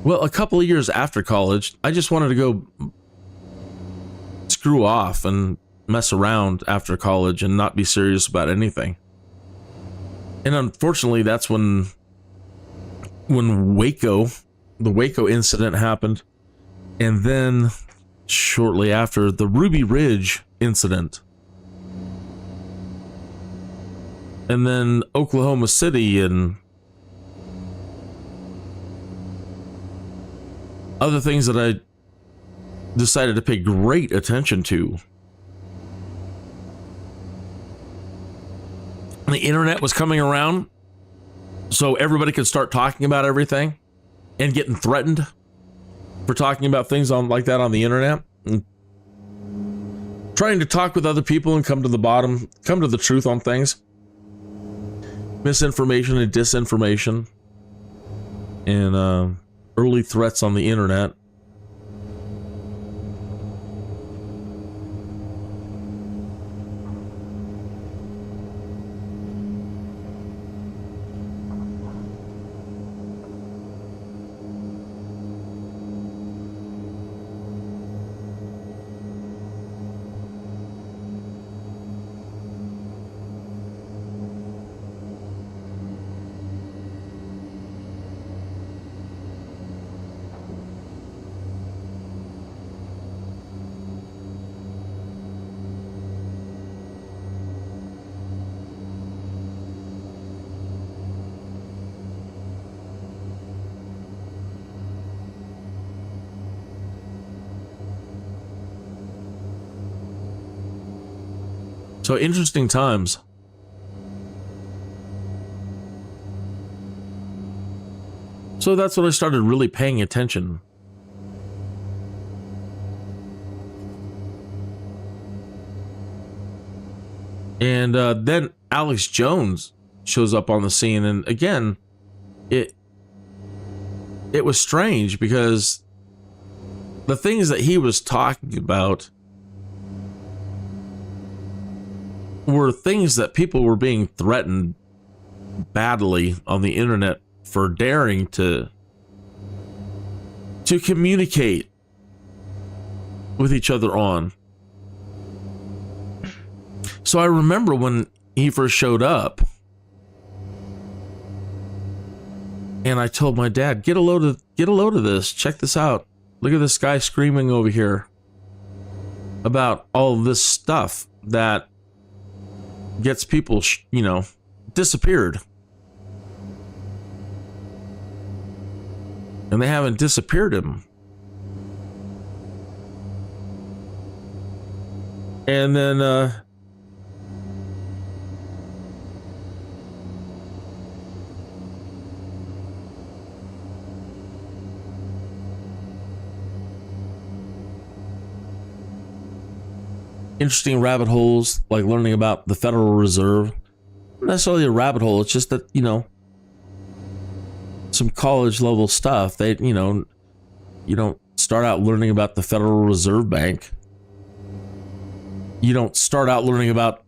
Well, a couple of years after college, I just wanted to go screw off and mess around after college and not be serious about anything. And unfortunately, that's when the Waco incident happened. And then shortly after, the Ruby Ridge incident. And then Oklahoma City and other things that I decided to pay great attention to. The internet was coming around, so everybody could start talking about everything and getting threatened for talking about things like that on the internet. And trying to talk with other people and come to the truth on things. Misinformation and disinformation. and early threats on the internet. So interesting times. So that's when I started really paying attention. And then Alex Jones shows up on the scene, and again, it was strange because the things that he was talking about were things that people were being threatened badly on the internet for daring to communicate with each other on. So I remember when he first showed up, and I told my dad, get a load of this, check this out. Look at this guy screaming over here about all of this stuff that gets people, disappeared. And they haven't disappeared him. And then, interesting rabbit holes, like learning about the Federal Reserve. Not necessarily a rabbit hole, it's just that, some college level stuff. They, you don't start out learning about the Federal Reserve Bank. You don't start out learning about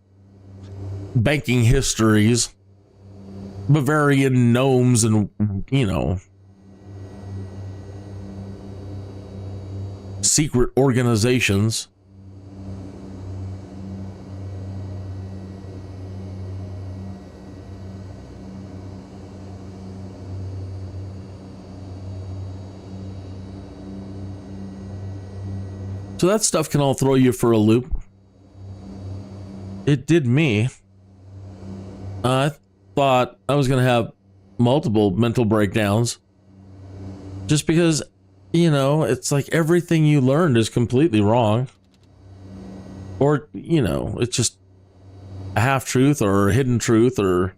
banking histories, Bavarian gnomes, and, secret organizations. So that stuff can all throw you for a loop. It did me. I thought I was going to have multiple mental breakdowns. Just because, it's like everything you learned is completely wrong. Or, it's just a half-truth or a hidden truth or...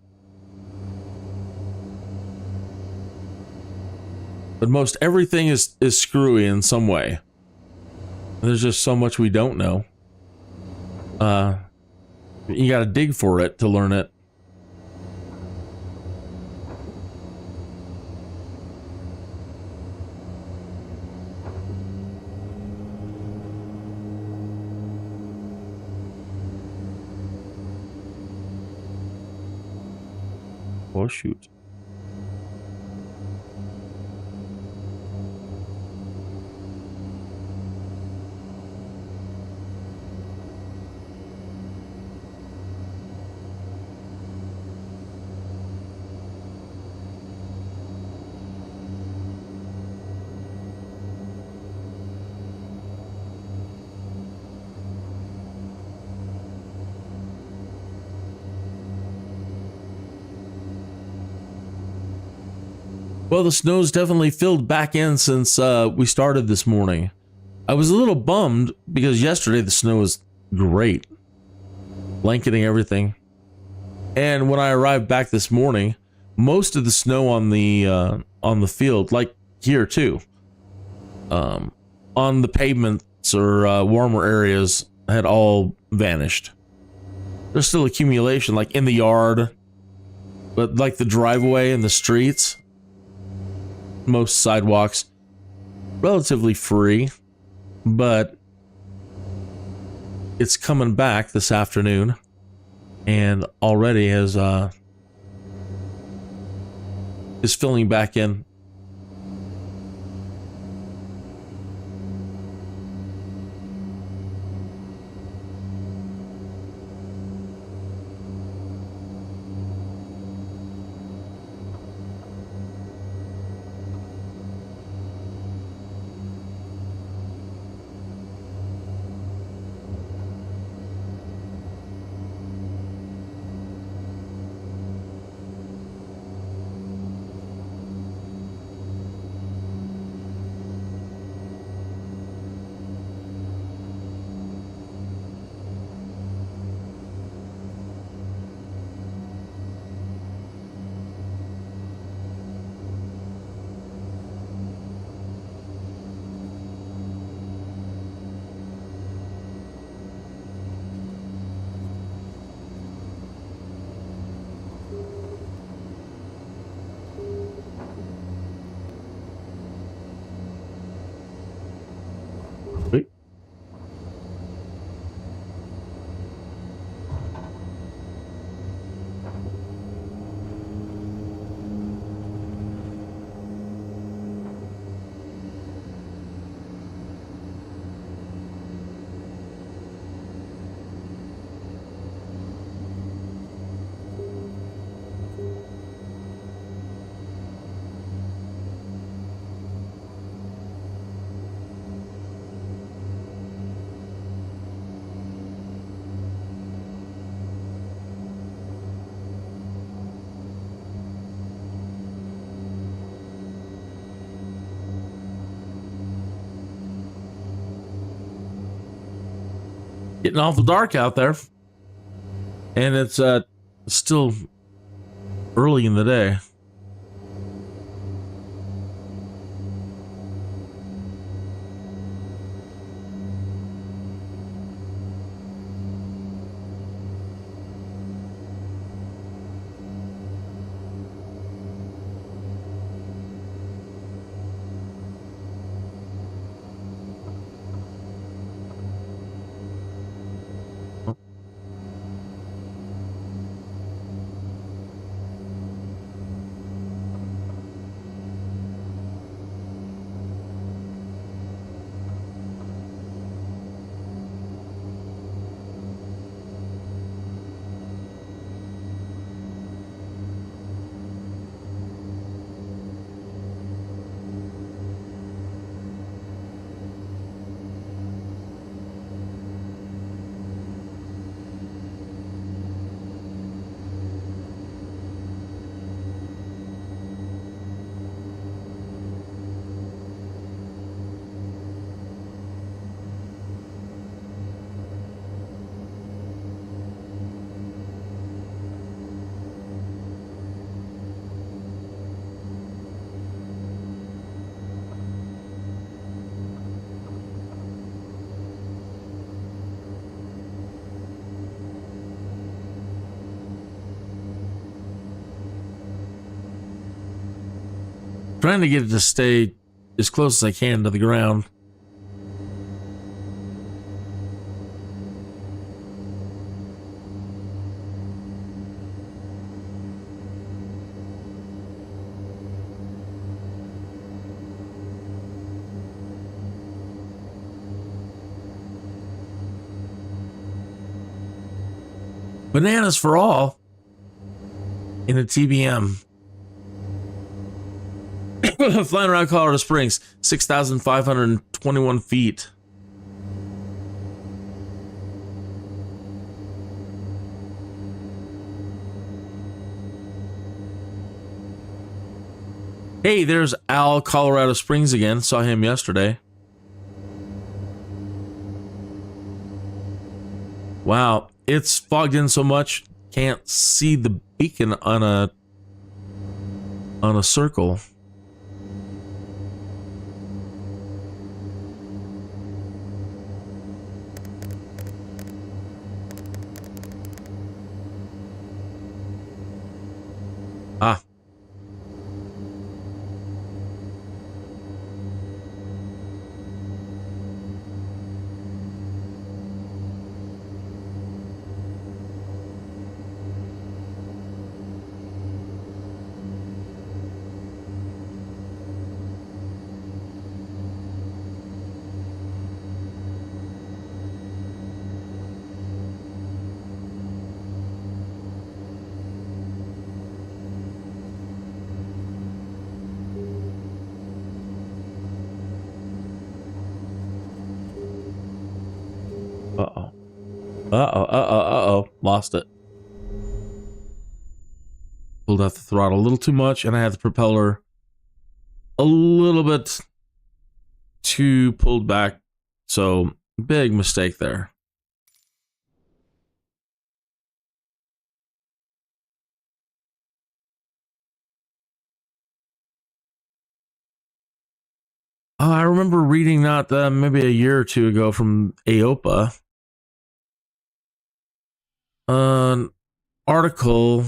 But most everything is screwy in some way. There's just so much we don't know. You got to dig for it to learn it. Oh, shoot. Well, the snow's definitely filled back in since we started this morning. I was a little bummed because yesterday the snow was great, blanketing everything. And when I arrived back this morning, most of the snow on the field, like here too, on the pavements or warmer areas, had all vanished. There's still accumulation, like in the yard, but like the driveway and the streets, most sidewalks relatively free, but it's coming back this afternoon and already is filling back in. Getting awful dark out there, and it's still early in the day. Trying to get it to stay as close as I can to the ground. Bananas for all in a TBM. Flying around Colorado Springs, 6,521 feet. Hey, there's Al, Colorado Springs again. Saw him yesterday. Wow, it's fogged in so much, can't see the beacon on a circle. Lost it. Pulled out the throttle a little too much, and I had the propeller a little bit too pulled back. So, big mistake there. I remember reading not maybe a year or two ago from AOPA an article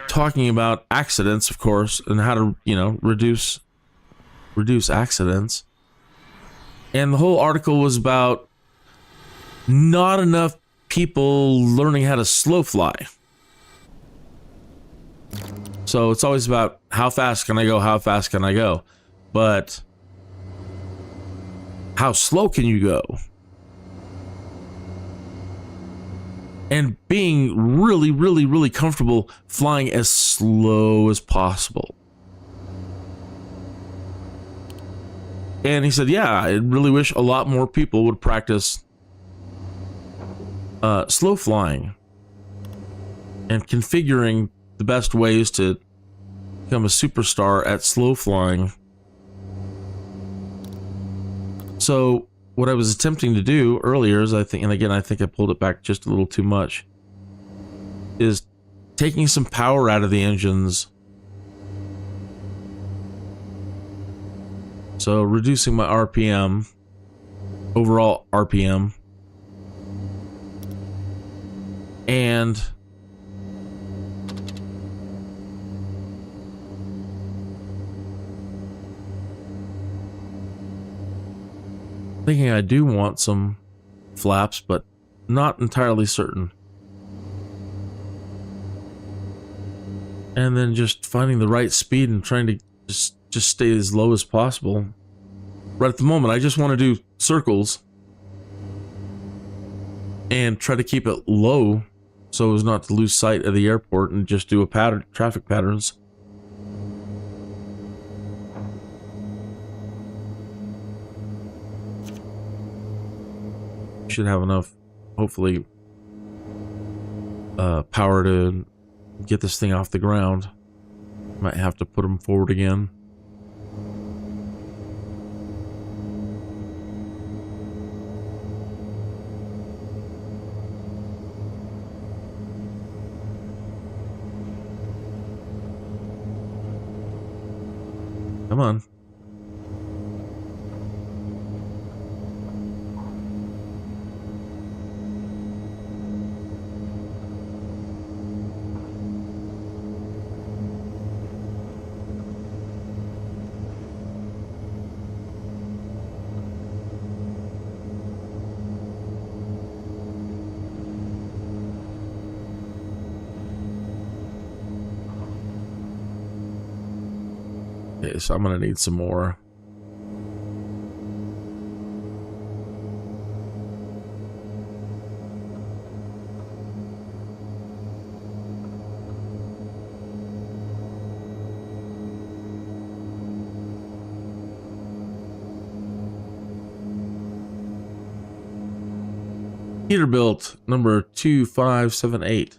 talking about accidents, of course, and how to, reduce accidents. And the whole article was about not enough people learning how to slow fly. So it's always about how fast can I go, how fast can I go? But how slow can you go? And being really, really, really comfortable flying as slow as possible. And he said, yeah, I really wish a lot more people would practice slow flying and configuring the best ways to become a superstar at slow flying. So what I was attempting to do earlier is, I think I pulled it back just a little too much, is taking some power out of the engines. So reducing my RPM, overall RPM, and thinking I do want some flaps, but not entirely certain. And then just finding the right speed and trying to just stay as low as possible. Right at the moment, I just want to do circles and try to keep it low so as not to lose sight of the airport and just do traffic patterns. Should have enough, hopefully, power to get this thing off the ground. Might have to put them forward again. Come on. Okay, so I'm gonna need some more. Peterbilt number 2578.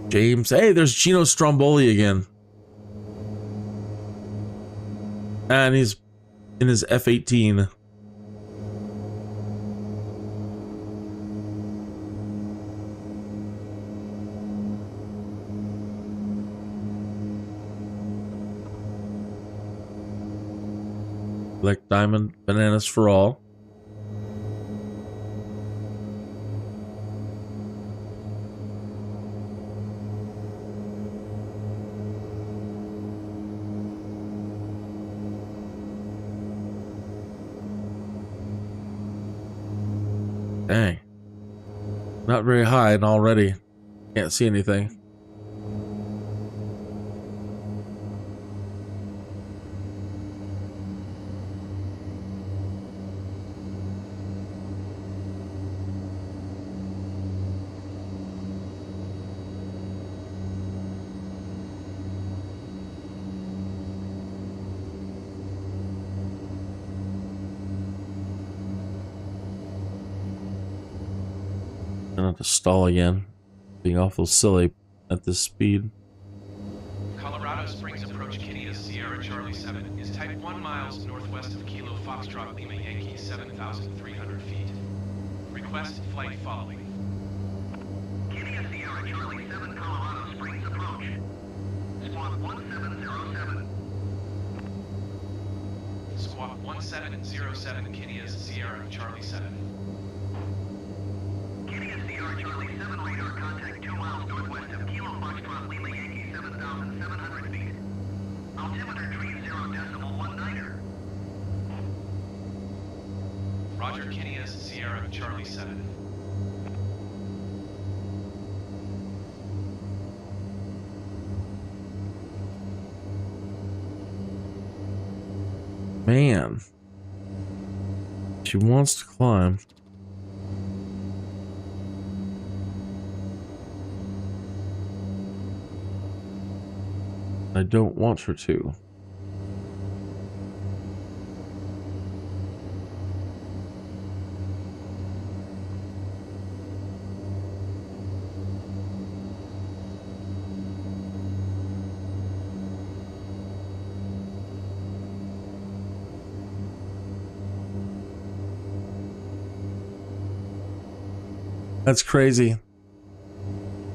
James, hey, there's Gino Stromboli again. And he's in his F-18. Black Diamond, bananas for all. Dang. Not very high and already can't see anything. want to stall again. Being awful silly at this speed. Colorado Springs approach Kineas Sierra Charlie 7 is type 1 miles northwest of Kilo Foxtrot Lima Yankee 7,300 feet. Request flight following. Kineas Sierra Charlie 7 Colorado Springs approach. Squawk 1707. Squawk 1707 Kineas Sierra Charlie 7. Kineas Sierra Charlie 7 radar contact 2 miles northwest of Kilo Foxtrot Lima Yankee 7,700 feet. Altimeter 30.19er. Roger, Kineas Sierra Charlie 7. Man. She wants to climb. I don't want her to. That's crazy.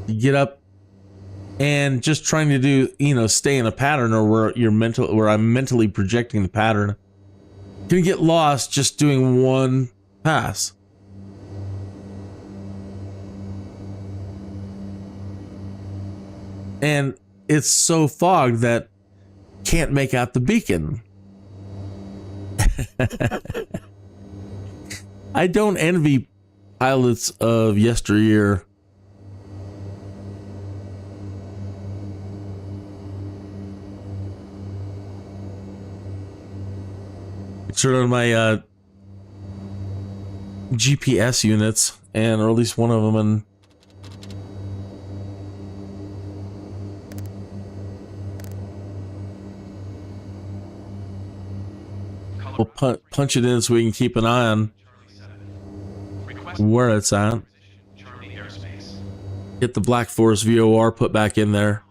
You get up and just trying to do, you know, stay in a pattern, or where I'm mentally projecting the pattern. Gonna get lost just doing one pass. And it's so fogged that can't make out the beacon. I don't envy pilots of yesteryear. Turn on my GPS units, or at least one of them, and we'll punch it in so we can keep an eye on where it's at. Get the Black Forest VOR put back in there.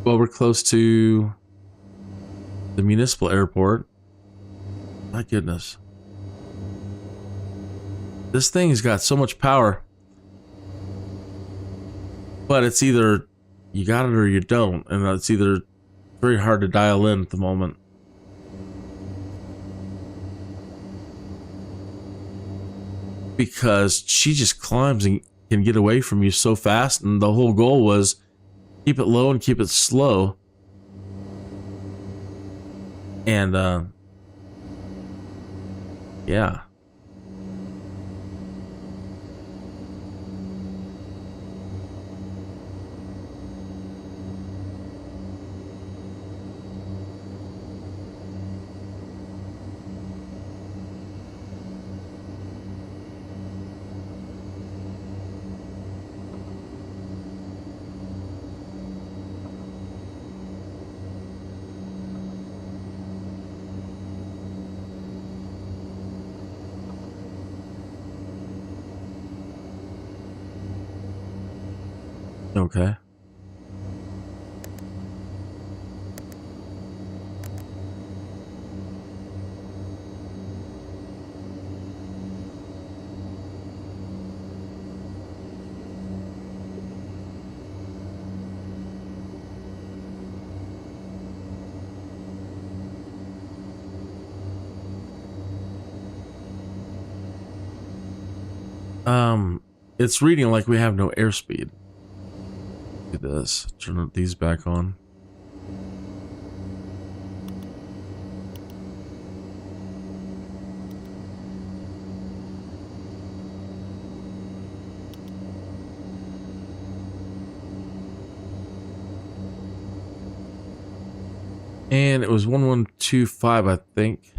Well, we're close to the municipal airport. My goodness. This thing's got so much power. But it's either you got it or you don't. And it's either very hard to dial in at the moment. Because she just climbs and can get away from you so fast. And the whole goal was keep it low and keep it slow. And, yeah. Okay. It's reading like we have no airspeed. Look at this. Turn these back on. And it was 1125, I think.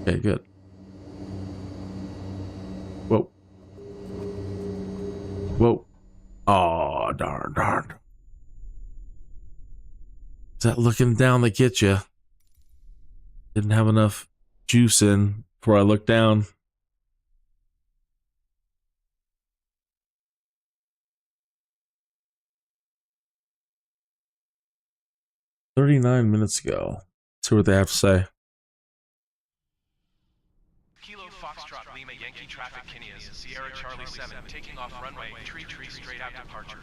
Okay, good. Whoa. Whoa. Oh, darn. Is that looking down that gets you? Didn't have enough juice in before I looked down. $39 ago. Let's see what they have to say. Kilo Foxtrot Lima Yankee traffic Kineas, Sierra Charlie 7, taking off runway, tree straight out departure.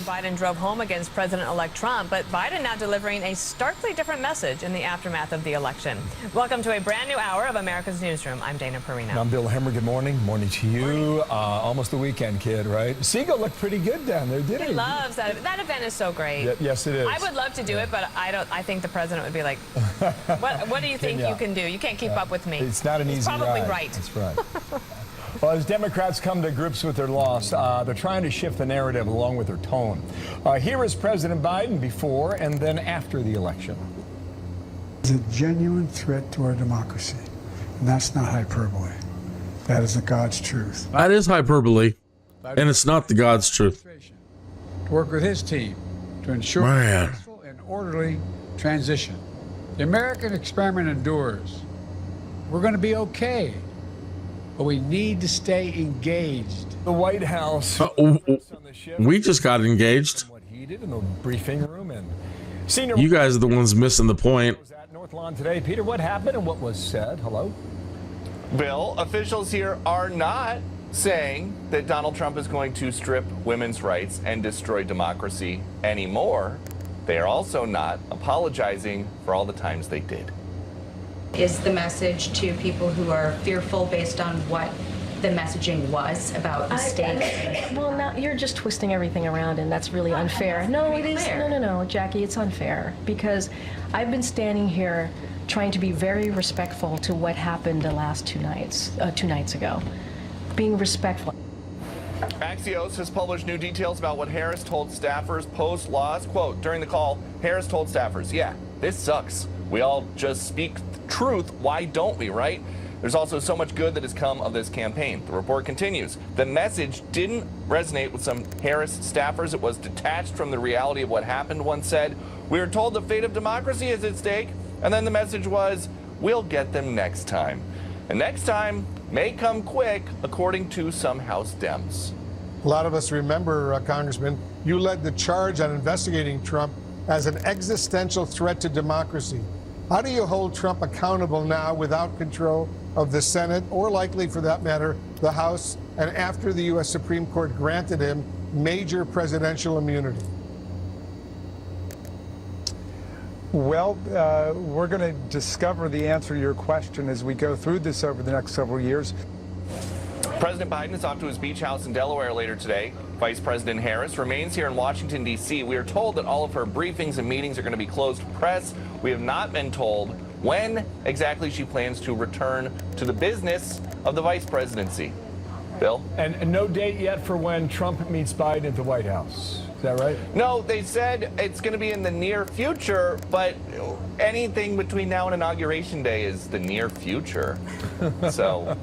Biden drove home against President-elect Trump, but Biden now delivering a starkly different message in the aftermath of the election. Welcome to a brand new hour of America's Newsroom. I'm Dana Perino. I'm Bill Hemmer. Good morning. Morning to you. Almost the weekend, kid, right? Siegel looked pretty good down there, didn't he? He loves that. That event is so great. Yes, it is. I would love to do it, but I think the president would be like, what do you think you can do? You can't keep up with me. It's not an easy ride. Probably right. That's right. Well, as Democrats come to grips with their loss, they're trying to shift the narrative along with their tone. Here is President Biden before and then after the election. It's a genuine threat to our democracy, and that's not hyperbole. That is the God's truth. That is hyperbole, and it's not the God's truth. To work with his team to ensure a peaceful and orderly transition. The American experiment endures. We're going to be okay. But we need to stay engaged. The White House. We just got engaged. What he did in the briefing room and senior. You guys are the ones missing the point. At North Lawn today, Peter. What happened and what was said? Hello. Bill, officials here are not saying that Donald Trump is going to strip women's rights and destroy democracy anymore. They are also not apologizing for all the times they did. Is the message to people who are fearful based on what the messaging was about mistakes? Well, now you're just twisting everything around, and that's really unfair. No, it is. No, Jackie, it's unfair because I've been standing here trying to be very respectful to what happened the last two nights ago. Being respectful. Axios has published new details about what Harris told staffers post-loss. Quote, during the call, Harris told staffers, yeah, this sucks. We all just speak the truth. Why don't we, right? There's also so much good that has come of this campaign. The report continues. The message didn't resonate with some Harris staffers. It was detached from the reality of what happened, one said. We were told the fate of democracy is at stake. And then the message was, we'll get them next time. And next time may come quick, according to some House Dems. A lot of us remember, Congressman, you led the charge on investigating Trump as an existential threat to democracy. How do you hold Trump accountable now without control of the Senate, or likely, for that matter, the House, and after the U.S. Supreme Court granted him major presidential immunity? Well, we're going to discover the answer to your question as we go through this over the next several years. President Biden is off to his beach house in Delaware later today. Vice President Harris remains here in Washington, D.C. We are told that all of her briefings and meetings are going to be closed to press. We have not been told when exactly she plans to return to the business of the vice presidency. Bill? And no date yet for when Trump meets Biden at the White House. Is that right? No, they said it's going to be in the near future, but anything between now and Inauguration Day is the near future. So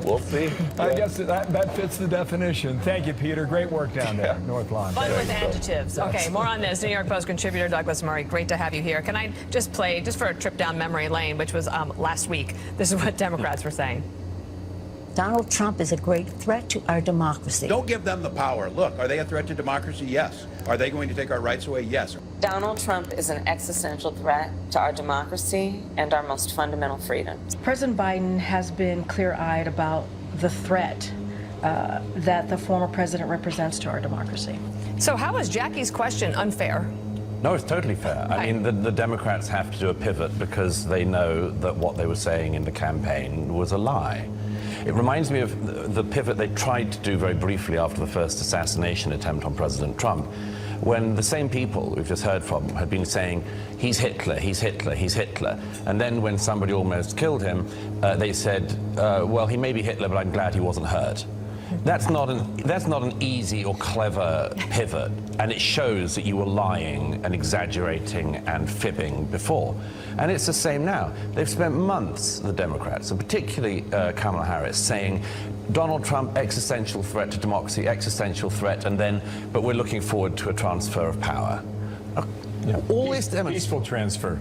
we'll see. I guess that fits the definition. Thank you, Peter. Great work down there, North Lawn. Fun with adjectives. Okay, more on this. New York Post contributor Douglas Murray, great to have you here. Can I just play, just for a trip down memory lane, which was last week, this is what Democrats were saying. Donald Trump is a great threat to our democracy. Don't give them the power. Look, are they a threat to democracy? Yes. Are they going to take our rights away? Yes. Donald Trump is an existential threat to our democracy and our most fundamental freedoms. President Biden has been clear-eyed about the threat that the former president represents to our democracy. So how is Jackie's question unfair? No, it's totally fair. I mean, the Democrats have to do a pivot because they know that what they were saying in the campaign was a lie. It reminds me of the pivot they tried to do very briefly after the first assassination attempt on President Trump, when the same people we've just heard from had been saying, he's Hitler, he's Hitler, he's Hitler. And then when somebody almost killed him, they said, well, he may be Hitler, but I'm glad he wasn't hurt. That's not an easy or clever pivot, and it shows that you were lying and exaggerating and fibbing before. And it's the same now. They've spent months, the Democrats, and particularly Kamala Harris, saying Donald Trump, existential threat to democracy, existential threat, but we're looking forward to a transfer of power. All this peaceful transfer.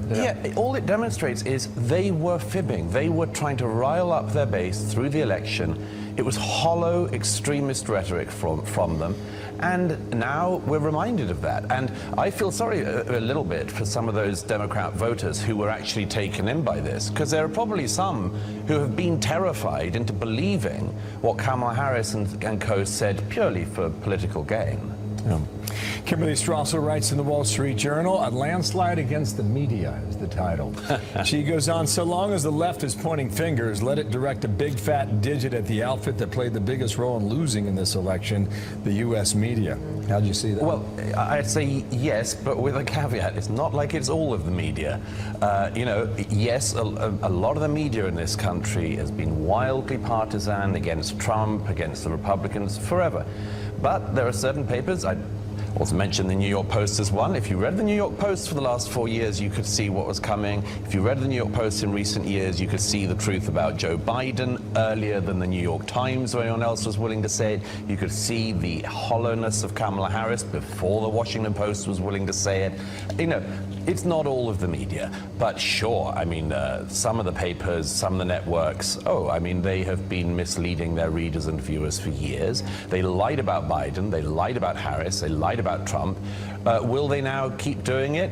All it demonstrates is they were fibbing. They were trying to rile up their base through the election. It was hollow extremist rhetoric from them. And now we're reminded of that. And I feel sorry a little bit for some of those Democrat voters who were actually taken in by this, because there are probably some who have been terrified into believing what Kamala Harris and co said purely for political gain. Yeah. Kimberly Strassel writes in the Wall Street Journal, "A landslide against the media" is the title. She goes on, "So long as the left is pointing fingers, let it direct a big fat digit at the outfit that played the biggest role in losing in this election, the U.S. media." How'd you see that? Well, I'd say yes, but with a caveat. It's not like it's all of the media. Yes, a lot of the media in this country has been wildly partisan against Trump, against the Republicans forever. But there are certain papers, I also mentioned the New York Post as one. If you read the New York Post for the last 4 years, you could see what was coming. If you read the New York Post in recent years, you could see the truth about Joe Biden earlier than the New York Times or anyone else was willing to say it. You could see the hollowness of Kamala Harris before the Washington Post was willing to say it. It's not all of the media, but sure, some of the papers, some of the networks, they have been misleading their readers and viewers for years. They lied about Biden, they lied about Harris, they lied about Trump. Will they now keep doing it?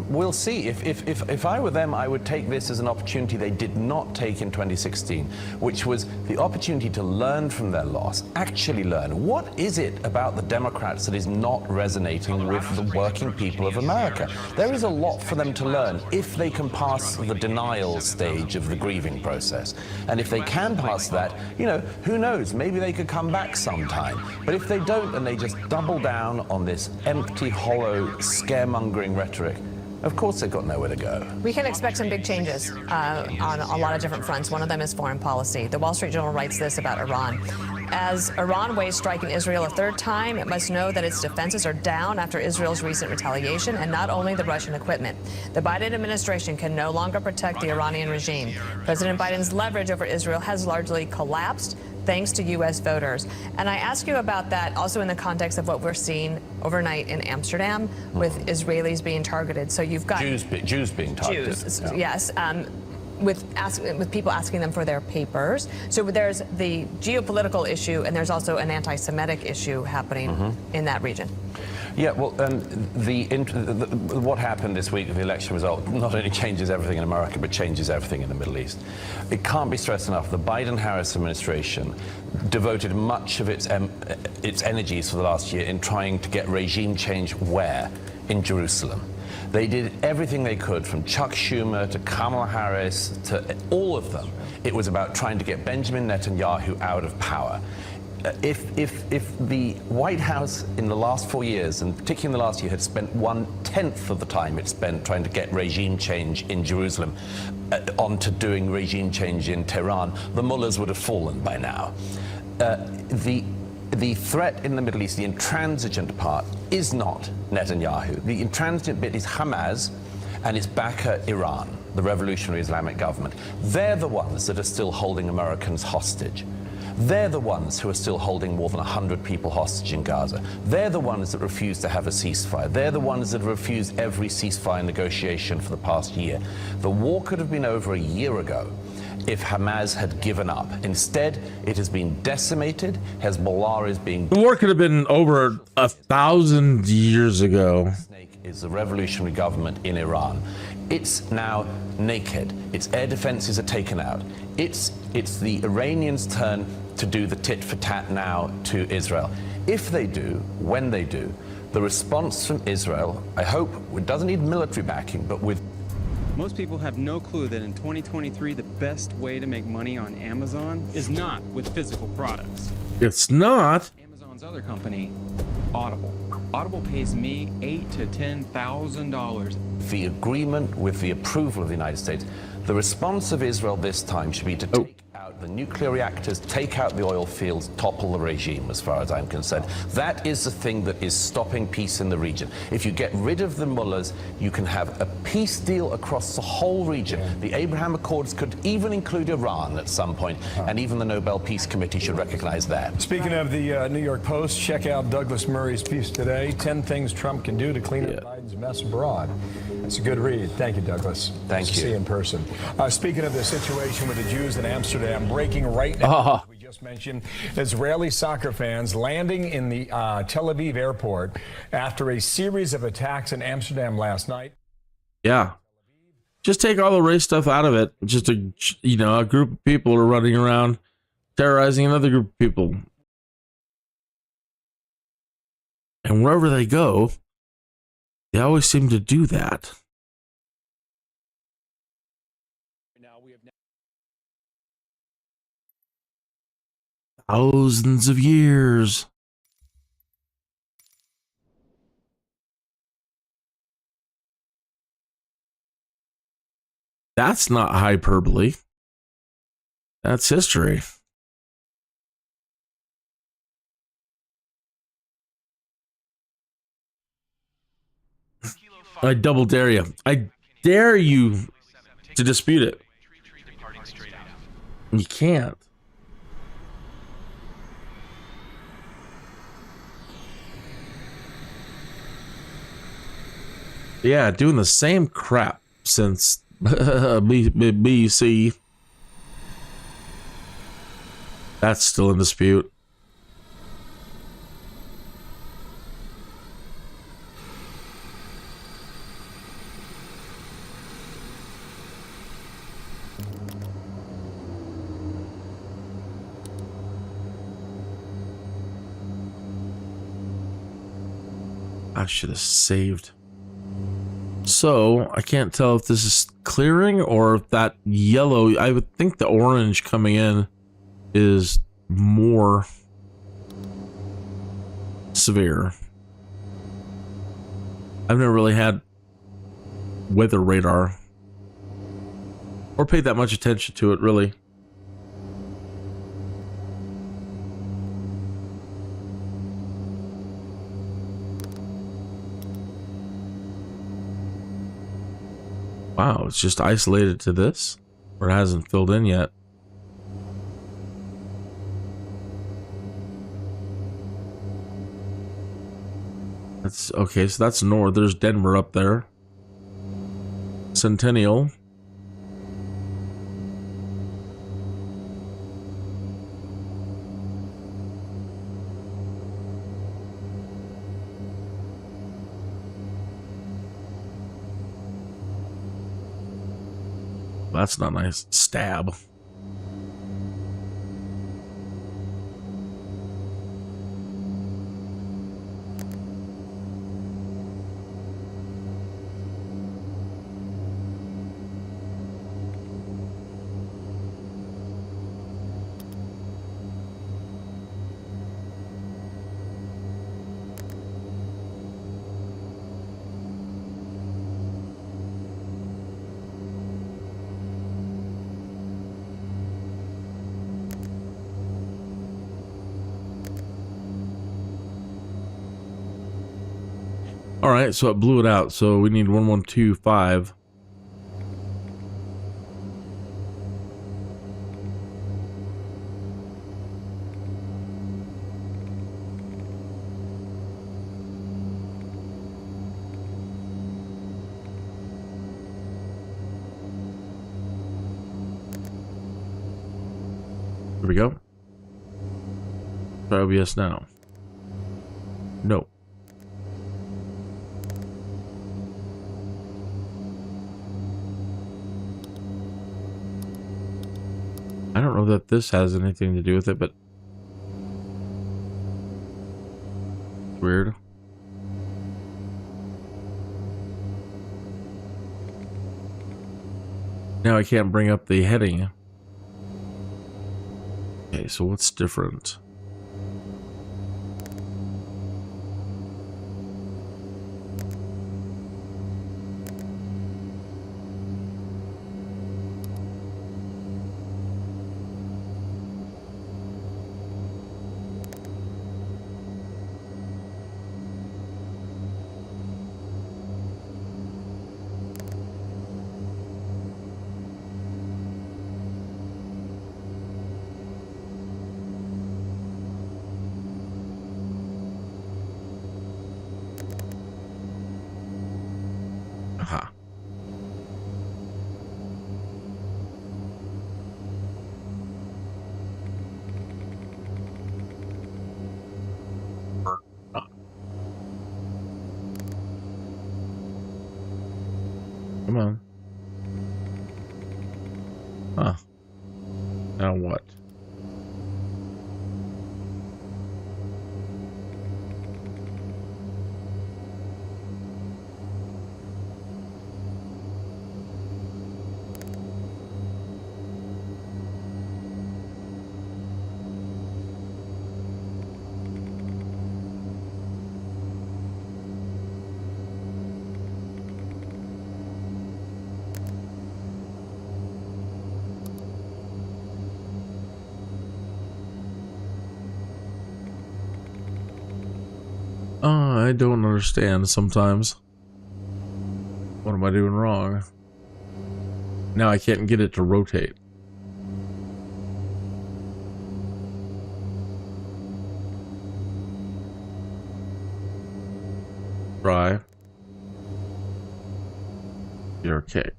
We'll see. If I were them, I would take this as an opportunity they did not take in 2016, which was the opportunity to learn from their loss, actually learn. What is it about the Democrats that is not resonating with the working people of America? There is a lot for them to learn if they can pass the denial stage of the grieving process. And if they can pass that, who knows, maybe they could come back sometime. But if they don't and they just double down on this empty, hollow, scaremongering rhetoric, of course they've got nowhere to go. We can expect some big changes on a lot of different fronts. One of them is foreign policy. The Wall Street Journal writes this about Iran. As Iran weighs striking Israel a third time, it must know that its defenses are down after Israel's recent retaliation, and not only the Russian equipment. The Biden administration can no longer protect the Iranian regime. President Biden's leverage over Israel has largely collapsed thanks to U.S. voters. And I ask you about that also in the context of what we're seeing overnight in Amsterdam with Israelis being targeted. So you've got Jews being targeted. Jews, yes. With people asking them for their papers. So there's the geopolitical issue, and there's also an anti-Semitic issue happening in that region. Yeah, well, what happened this week with the election result not only changes everything in America, but changes everything in the Middle East. It can't be stressed enough. The Biden-Harris administration devoted much of its energies for the last year in trying to get regime change where? In Jerusalem. They did everything they could, from Chuck Schumer to Kamala Harris to all of them. It was about trying to get Benjamin Netanyahu out of power. If the White House in the last 4 years, and particularly in the last year, had spent 1/10 of the time it spent trying to get regime change in Jerusalem onto doing regime change in Tehran, the mullahs would have fallen by now. The threat in the Middle East, the intransigent part, is not Netanyahu. The intransigent bit is Hamas and its backer, Iran, the Revolutionary Islamic government. They're the ones that are still holding Americans hostage. They're the ones who are still holding more than 100 people hostage in Gaza. They're the ones that refuse to have a ceasefire. They're the ones that have refused every ceasefire negotiation for the past year. The war could have been over a year ago if Hamas had given up. Instead, it has been decimated. Hezbollah is being... The war could have been over 1,000 years ago. Is the revolutionary government in Iran. It's now naked. Its air defenses are taken out. It's the Iranians' turn to do the tit for tat now to Israel. If they do, when they do, the response from Israel, I hope, it doesn't need military backing, but with... Most people have no clue that in 2023, the best way to make money on Amazon is not with physical products. It's not. Amazon's other company, Audible. Audible pays me $8,000 to $10,000. The agreement with the approval of the United States, the response of Israel this time should be to take out out the nuclear reactors, take out the oil fields, topple the regime, as far as I'm concerned. That is the thing that is stopping peace in the region. If you get rid of the mullahs, you can have a peace deal across the whole region. The Abraham Accords could even include Iran at some point, and even the Nobel Peace Committee should recognize that. Speaking of the New York Post, check out Douglas Murray's piece today, 10 Things Trump Can Do to Clean Up Biden's Mess Abroad. It's a good read. Thank you, Douglas. Thank you. See you in person. Speaking of the situation with the Jews in Amsterdam, breaking right now, as we just mentioned, Israeli soccer fans landing in the Tel Aviv airport after a series of attacks in Amsterdam last night. Yeah. Just take all the race stuff out of it. Just a group of people are running around terrorizing another group of people. And wherever they go, they always seem to do that. Thousands of years. That's not hyperbole. That's history. I double dare you. I dare you to dispute it. You can't. Yeah, doing the same crap since BC. That's still in dispute. I should have saved. So I can't tell if this is clearing or if that yellow, I would think the orange coming in is more severe. I've never really had weather radar or paid that much attention to it, really. Wow, it's just isolated to this, or it hasn't filled in yet. That's okay, so that's north. There's Denver up there. Centennial. That's not nice. Stab. All right, so it blew it out. So we need 1125. Here we go. Try OBS now. No. I don't know that this has anything to do with it, but weird. Now I can't bring up the heading. Okay, so what's different? Come on. Huh. Now what? I don't understand sometimes. What am I doing wrong? Now I can't get it to rotate. Try. You're okay.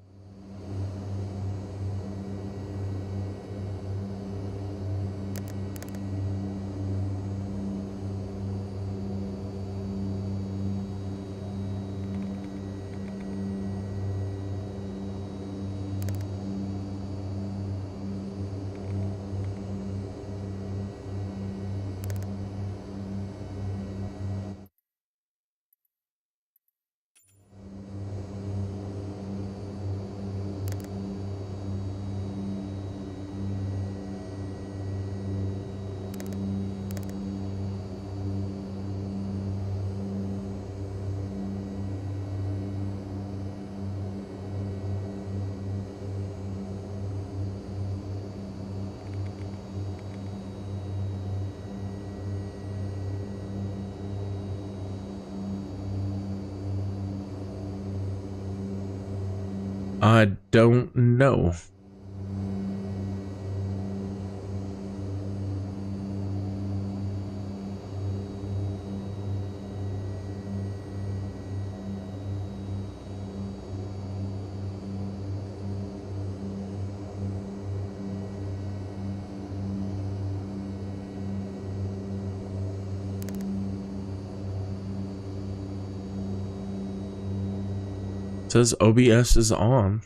I don't know. It says OBS is on.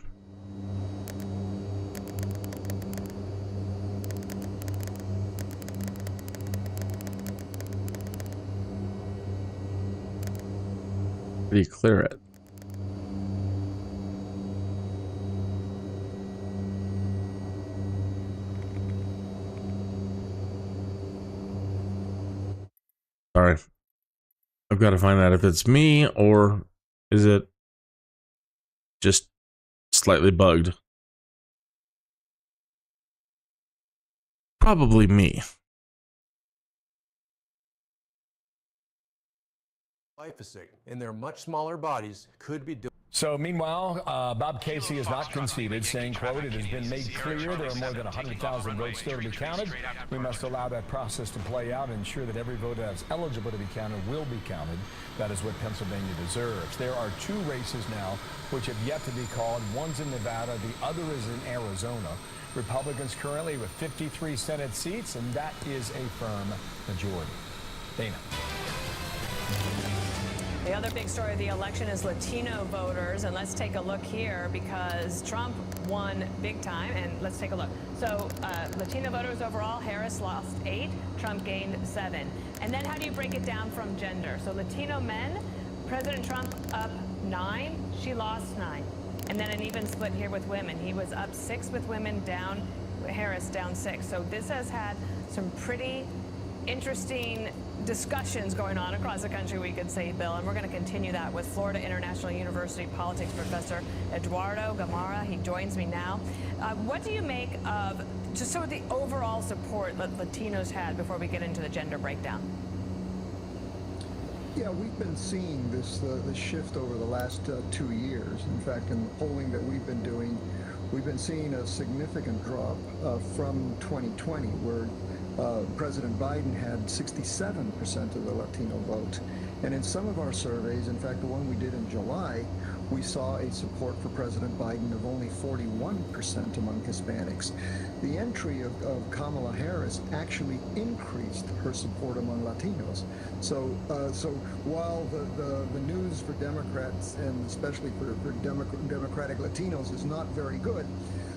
How do you clear it? Sorry. I've got to find out if it's me or is it just slightly bugged. Probably me. Glyphosate in their much smaller bodies could be doing. So meanwhile, Bob Casey has not conceded, saying, quote, "It has been made clear there are more than 100,000 votes still to be counted. We must allow that process to play out and ensure that every vote that's eligible to be counted will be counted. That is what Pennsylvania deserves." There are two races now which have yet to be called. One's in Nevada, the other is in Arizona. Republicans currently with 53 Senate seats, and that is a firm majority. Dana. The other big story of the election is Latino voters, and let's take a look here because Trump won big time, and let's take a look. So Latino voters overall, Harris lost 8, Trump gained 7. And then how do you break it down from gender? So Latino men, President Trump up 9, she lost 9. And then an even split here with women. He was up 6 with women, down, Harris down 6. So this has had some pretty interesting discussions going on across the country, we could say, Bill, and we're going to continue that with Florida International University politics professor Eduardo Gamarra. He joins me now. What do you make of just sort of the overall support that Latinos had before we get into the gender breakdown? Yeah, we've been seeing this the shift over the last 2 years. In fact, in the polling that we've been doing, we've been seeing a significant drop from 2020, where President Biden had 67% of the Latino vote. And in some of our surveys, in fact, the one we did in July, we saw a support for President Biden of only 41% among Hispanics. The entry of Kamala Harris actually increased her support among Latinos. So while the news for Democrats, and especially for Democratic Latinos, is not very good,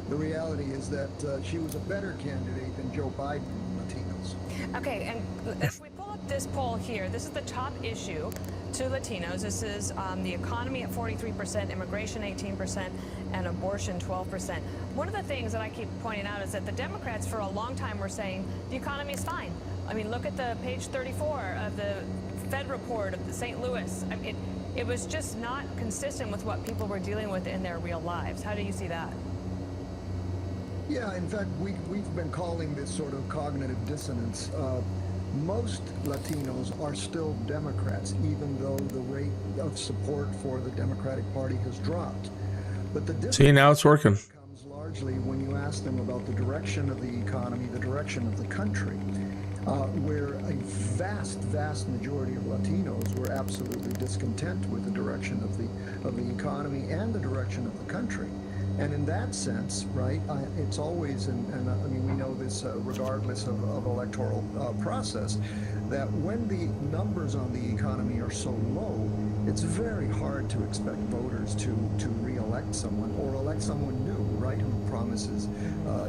the reality is that she was a better candidate than Joe Biden among Latinos. Okay, and if we pull up this poll here, this is the top issue to Latinos. This is the economy at 43%, immigration 18%, and abortion 12%. One of the things that I keep pointing out is that the Democrats for a long time were saying the economy is fine. I mean, look at the page 34 of the Fed report of the St. Louis. I mean, it was just not consistent with what people were dealing with in their real lives. How do you see that? Yeah, in fact, we've been calling this sort of cognitive dissonance. Most Latinos are still Democrats, even though the rate of support for the Democratic Party has dropped. But the difference See, now it's working. comes largely when you ask them about the direction of the economy, the direction of the country, where a vast majority of Latinos were absolutely discontent with the direction of the economy and the direction of the country. And in that sense, right, it's always, and I mean, we know this regardless of electoral process, that when the numbers on the economy are so low, it's very hard to expect voters to re-elect someone or elect someone new, right, who promises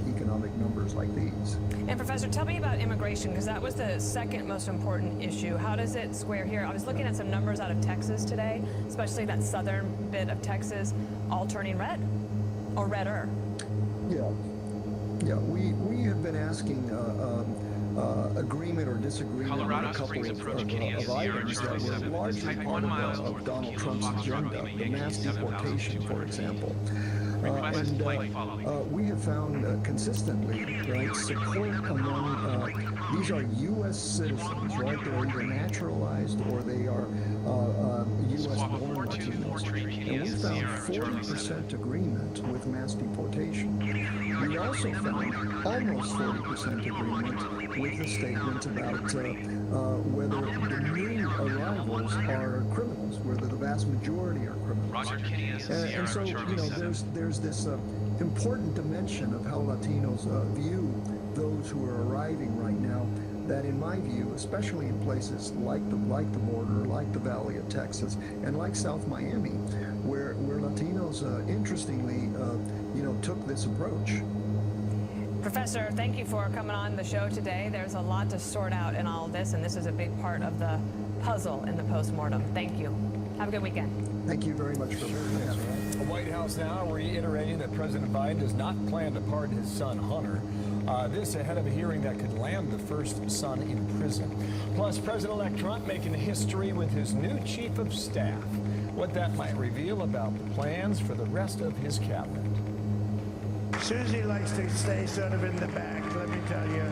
economic numbers like these. And Professor, tell me about immigration, because that was the second most important issue. How does it square here? I was looking at some numbers out of Texas today, especially that southern bit of Texas, all turning red. Or redder. Yeah. We have been asking agreement or disagreement on a couple of items that were largely part of Donald Trump's agenda, the mass deportation, for example. And we have found consistently, right, support among these are U.S. citizens, right? They're either naturalized or they are U.S.-born Latinos. And we found 40% agreement with mass deportation. We also found almost 40% agreement with the statement about whether the new arrivals are criminals, whether the vast majority are criminals. And so, you know, there's this important dimension of how Latinos view those who are arriving right now, that in my view, especially in places like the border, like the Valley of Texas, and like South Miami, where Latinos, interestingly, you know, took this approach. Professor, thank you for coming on the show today. There's a lot to sort out in all of this, and this is a big part of the puzzle in the postmortem. Thank you. Have a good weekend. Thank you very much for having me. The White House now reiterating that President Biden does not plan to pardon his son Hunter. This ahead of a hearing that could land the first son in prison. Plus, President-elect Trump making history with his new chief of staff. What that might reveal about the plans for the rest of his cabinet. Susie likes to stay sort of in the back, let me tell you.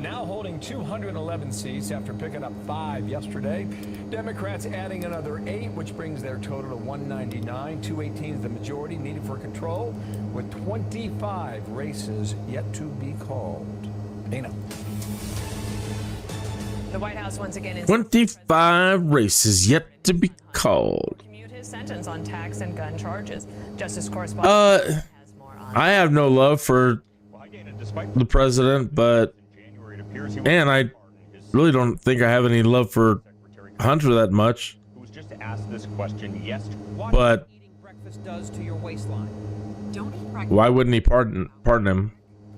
Now holding 211 seats after picking up 5 yesterday. Democrats adding another 8, which brings their total to 199. 218 is the majority needed for control, with 25 races yet to be called. Dana. The White House once again 25 races yet to be called. Commute his sentence on tax and gun charges. Justice correspondent. I have no love for the president, but and I really don't think I have any love for Hunter that much. Who was just asked this question yesterday. But Eating breakfast does to your waistline. Don't eat breakfast. why wouldn't he pardon him?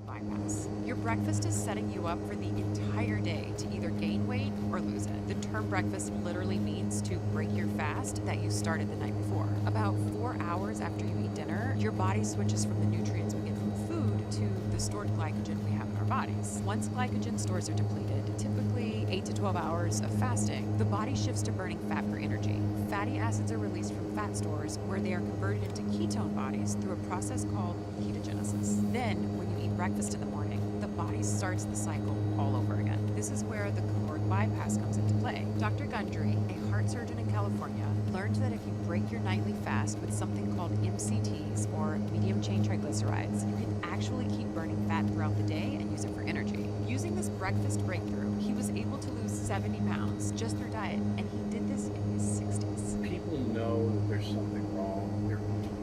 Bypass. Your breakfast is setting you up for the entire day to either gain weight or lose it. The term breakfast literally means to break your fast that you started the night before. About 4 hours after you eat dinner, your body switches from the nutrients we get from food to the stored glycogen we have in our bodies. Once glycogen stores are depleted, typically 8 to 12 hours of fasting, the body shifts to burning fat for energy. Fatty acids are released from fat stores where they are converted into ketone bodies through a process called ketogenesis. Then, when you eat breakfast in the morning, the body starts the cycle all over again. This is where the caloric bypass comes into play. Dr. Gundry, a heart surgeon in California, learned that if you break your nightly fast with something called MCTs, or medium chain triglycerides, you can actually keep burning fat throughout the day and use it for energy. Using this breakfast breakthrough, he was able to lose 70 pounds just through diet, and he did this in his 60s. People know that there's something wrong. They're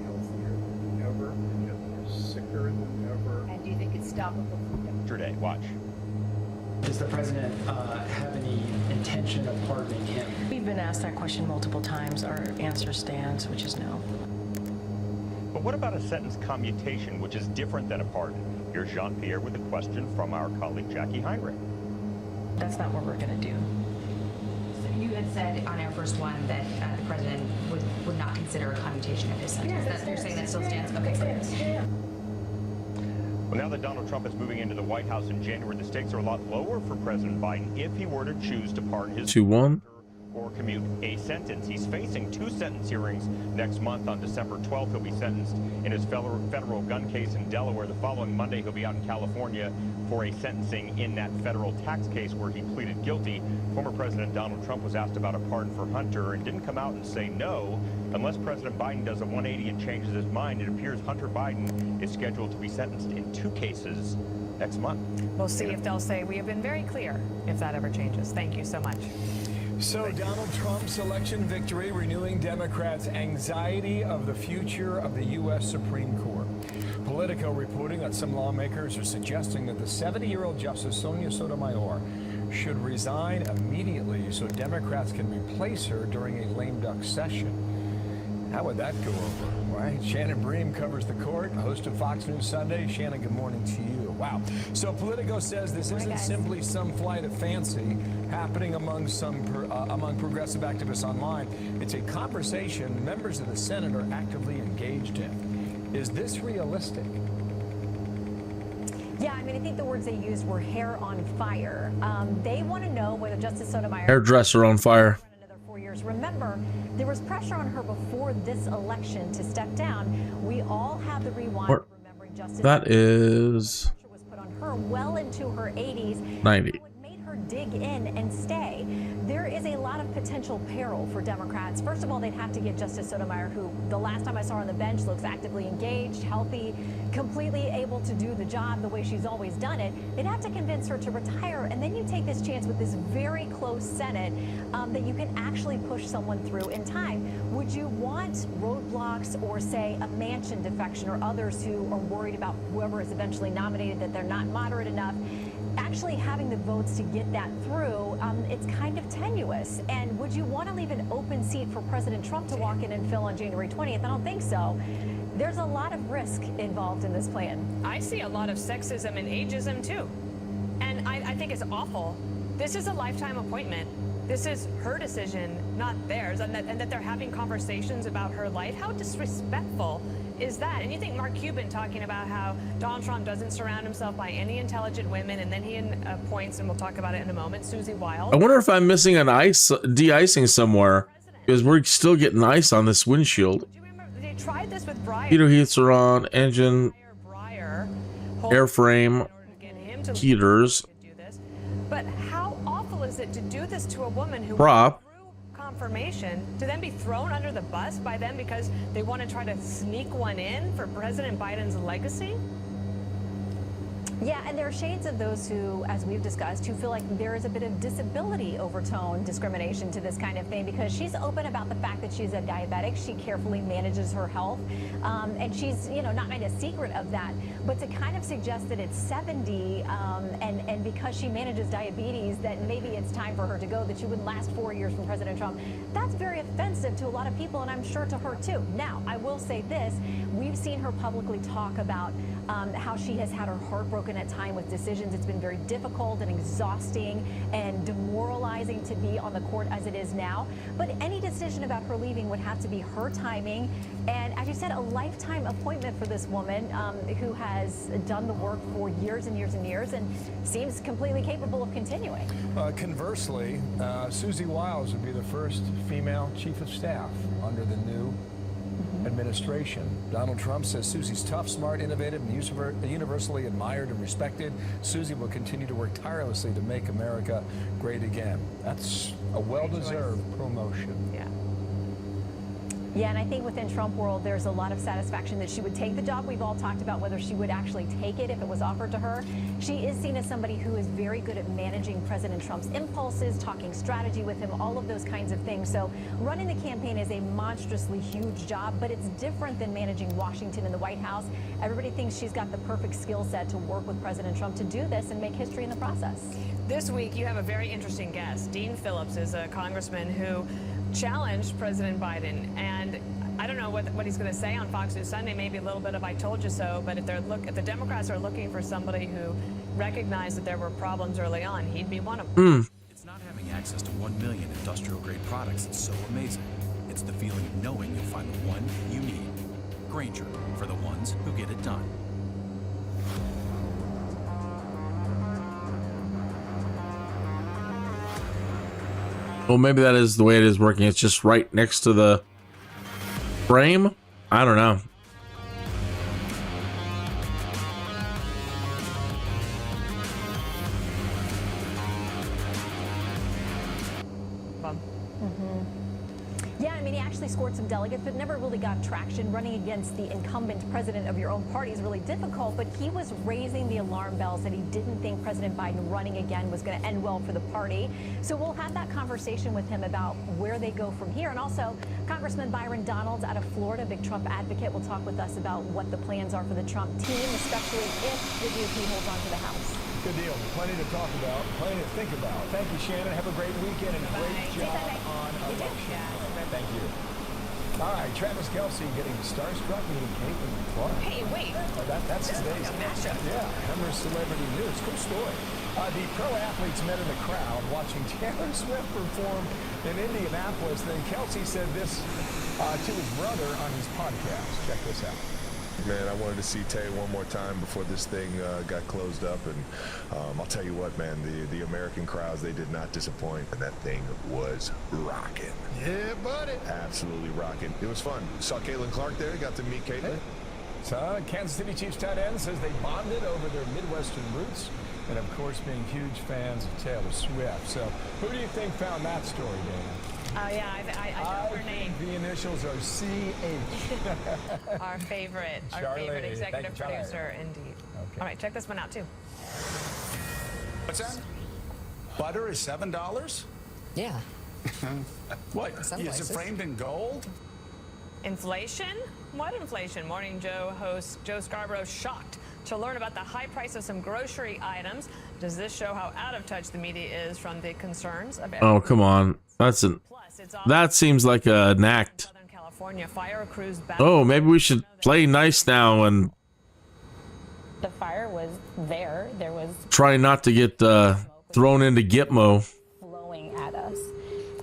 healthier than ever, and yet they're sicker than ever. And do you think it's stoppable? Today, watch. Does the president have any intention of pardoning him? We've been asked that question multiple times. Our answer stands, which is no. But what about a sentence commutation, which is different than a pardon? Here's Jean-Pierre with a question from our colleague Jackie Heinrich. That's not what we're going to do. So you had said on our first one that the president would not consider a commutation of his sentence. You're saying that still stands? Okay. Well, now that Donald Trump is moving into the White House in January, the stakes are a lot lower for President Biden if he were to choose to pardon his 2-1 or commute a sentence. He's facing 2 sentence hearings next month. On December 12th, he'll be sentenced in his federal gun case in Delaware. The following Monday, he'll be out in California for a sentencing in that federal tax case where he pleaded guilty. Former President Donald Trump was asked about a pardon for Hunter and didn't come out and say no. Unless President Biden does a 180 and changes his mind, it appears Hunter Biden is scheduled to be sentenced in 2 cases next month. We'll see if they'll say we have been very clear if that ever changes. Thank you so much. So Donald Trump's election victory renewing Democrats' anxiety of the future of the U.S. Supreme Court. Politico reporting that some lawmakers are suggesting that the 70-year-old Justice Sonia Sotomayor should resign immediately so Democrats can replace her during a lame duck session. How would that go over, right? Shannon Bream covers the court, host of Fox News Sunday. Shannon, good morning to you. Wow. So Politico says this isn't simply some flight of fancy happening among among progressive activists online. It's a conversation members of the Senate are actively engaged in. Is this realistic? Yeah, I mean, I think the words they used were hair on fire. They want to know whether Justice Sotomayor... Hairdresser on fire. ...another 4 years. Remember, there was pressure on her before this election to step down. We all have the rewind of remembering Justice... That is... ...pressure was put on her well into her 80s. 90. Dig in and stay. There is a lot of potential peril for Democrats. First of all, they'd have to get Justice Sotomayor, who the last time I saw her on the bench looks actively engaged, healthy, completely able to do the job the way she's always done it. They'd have to convince her to retire, and then you take this chance with this very close Senate that you can actually push someone through in time. Would you want roadblocks or, say, a Manchin defection or others who are worried about whoever is eventually nominated, that they're not moderate enough? Actually having the votes to get that through, it's kind of tenuous. And would you want to leave an open seat for President Trump to walk in and fill on January 20th? I don't think so. There's a lot of risk involved in this plan. I see a lot of sexism and ageism too. And I think it's awful. This is a lifetime appointment. This is her decision, not theirs, and that they're having conversations about her life. How disrespectful is that? And you think Mark Cuban talking about how Donald Trump doesn't surround himself by any intelligent women, and then he appoints, and we'll talk about it in a moment, Susie Wild. I wonder if I'm missing an de-icing somewhere, because we're still getting ice on this windshield. Do you remember they tried this with Breyer? Heater heats are on, engine, airframe, heaters. But how awful is it to do this to a woman who prop confirmation to then be thrown under the bus by them because they want to try to sneak one in for President Biden's legacy? Yeah, and there are shades of those who, as we've discussed, who feel like there is a bit of disability overtone discrimination to this kind of thing, because she's open about the fact that she's a diabetic. She carefully manages her health, and she's, not made a secret of that. But to kind of suggest that it's 70, and because she manages diabetes, that maybe it's time for her to go, that she wouldn't last 4 years from President Trump, that's very offensive to a lot of people, and I'm sure to her too. Now, I will say this: we've seen her publicly talk about how she has had her heart broken at time with decisions. It's been very difficult and exhausting and demoralizing to be on the court as it is now. But any decision about her leaving would have to be her timing. And as you said, a lifetime appointment for this woman who has done the work for years and years and years and seems completely capable of continuing. Conversely, Susie Wiles would be the first female chief of staff under the new administration. Donald Trump says Susie's tough, smart, innovative, and universally admired and respected. Susie will continue to work tirelessly to make America great again. That's a well-deserved promotion. Yeah. Yeah, and I think within Trump world, there's a lot of satisfaction that she would take the job. We've all talked about whether she would actually take it if it was offered to her. She is seen as somebody who is very good at managing President Trump's impulses, talking strategy with him, all of those kinds of things. So running the campaign is a monstrously huge job, but it's different than managing Washington and the White House. Everybody thinks she's got the perfect skill set to work with President Trump to do this and make history in the process. This week, you have a very interesting guest. Dean Phillips is a congressman who challenged President Biden, and I don't know what he's going to say on Fox News Sunday. Maybe a little bit of "I told you so." But if the Democrats are looking for somebody who recognized that there were problems early on, he'd be one of them. It's not having access to 1 million industrial-grade products that's so amazing. It's the feeling of knowing you'll find the one you need. Grainger, for the ones who get it done. Well, maybe that is the way it is working. It's just right next to the frame. I don't know. Yeah, I mean, he actually scored some delegates, but never really got traction. Running against the incumbent president of your own party is really difficult, but he was raising the alarm bells that he didn't think President Biden running again was going to end well for the party. So we'll have that conversation with him about where they go from here. And also, Congressman Byron Donalds out of Florida, big Trump advocate, will talk with us about what the plans are for the Trump team, especially if the GOP holds on to the House. Good deal. Plenty to talk about, plenty to think about. Thank you, Shannon. Have a great weekend and great job on election. Thank you. All right, Travis Kelce getting starstruck meeting Caitlin Clark. Hey, wait. Oh, that's today's mashup. Yeah, Hummer Celebrity News. Cool story. The pro athletes met in the crowd watching Taylor Swift perform in Indianapolis. Then Kelce said this to his brother on his podcast. Check this out. Man, I wanted to see Tay one more time before this thing got closed up, and I'll tell you what, man, the American crowds, they did not disappoint, and that thing was rocking. Yeah, buddy. Absolutely rocking. It was fun. Saw Caitlin Clark there, got to meet Caitlin. So, Kansas City Chiefs tight end says they bonded over their Midwestern roots, and of course being huge fans of Taylor Swift. So, who do you think found that story, Dana? Oh, yeah, I know her name. The initials are CH. Our favorite executive producer, indeed. Okay. All right, check this one out, too. What's that? Butter is $7? Yeah. What? Is it framed in gold? Inflation? What inflation? Morning Joe host Joe Scarborough shocked to learn about the high price of some grocery items. Does this show how out of touch the media is from the concerns of Oh, come on. That seems like an act. Southern California fire crews back. Oh, maybe we should play nice now and The fire was there. There was try not to get thrown into Gitmo. flowing at us.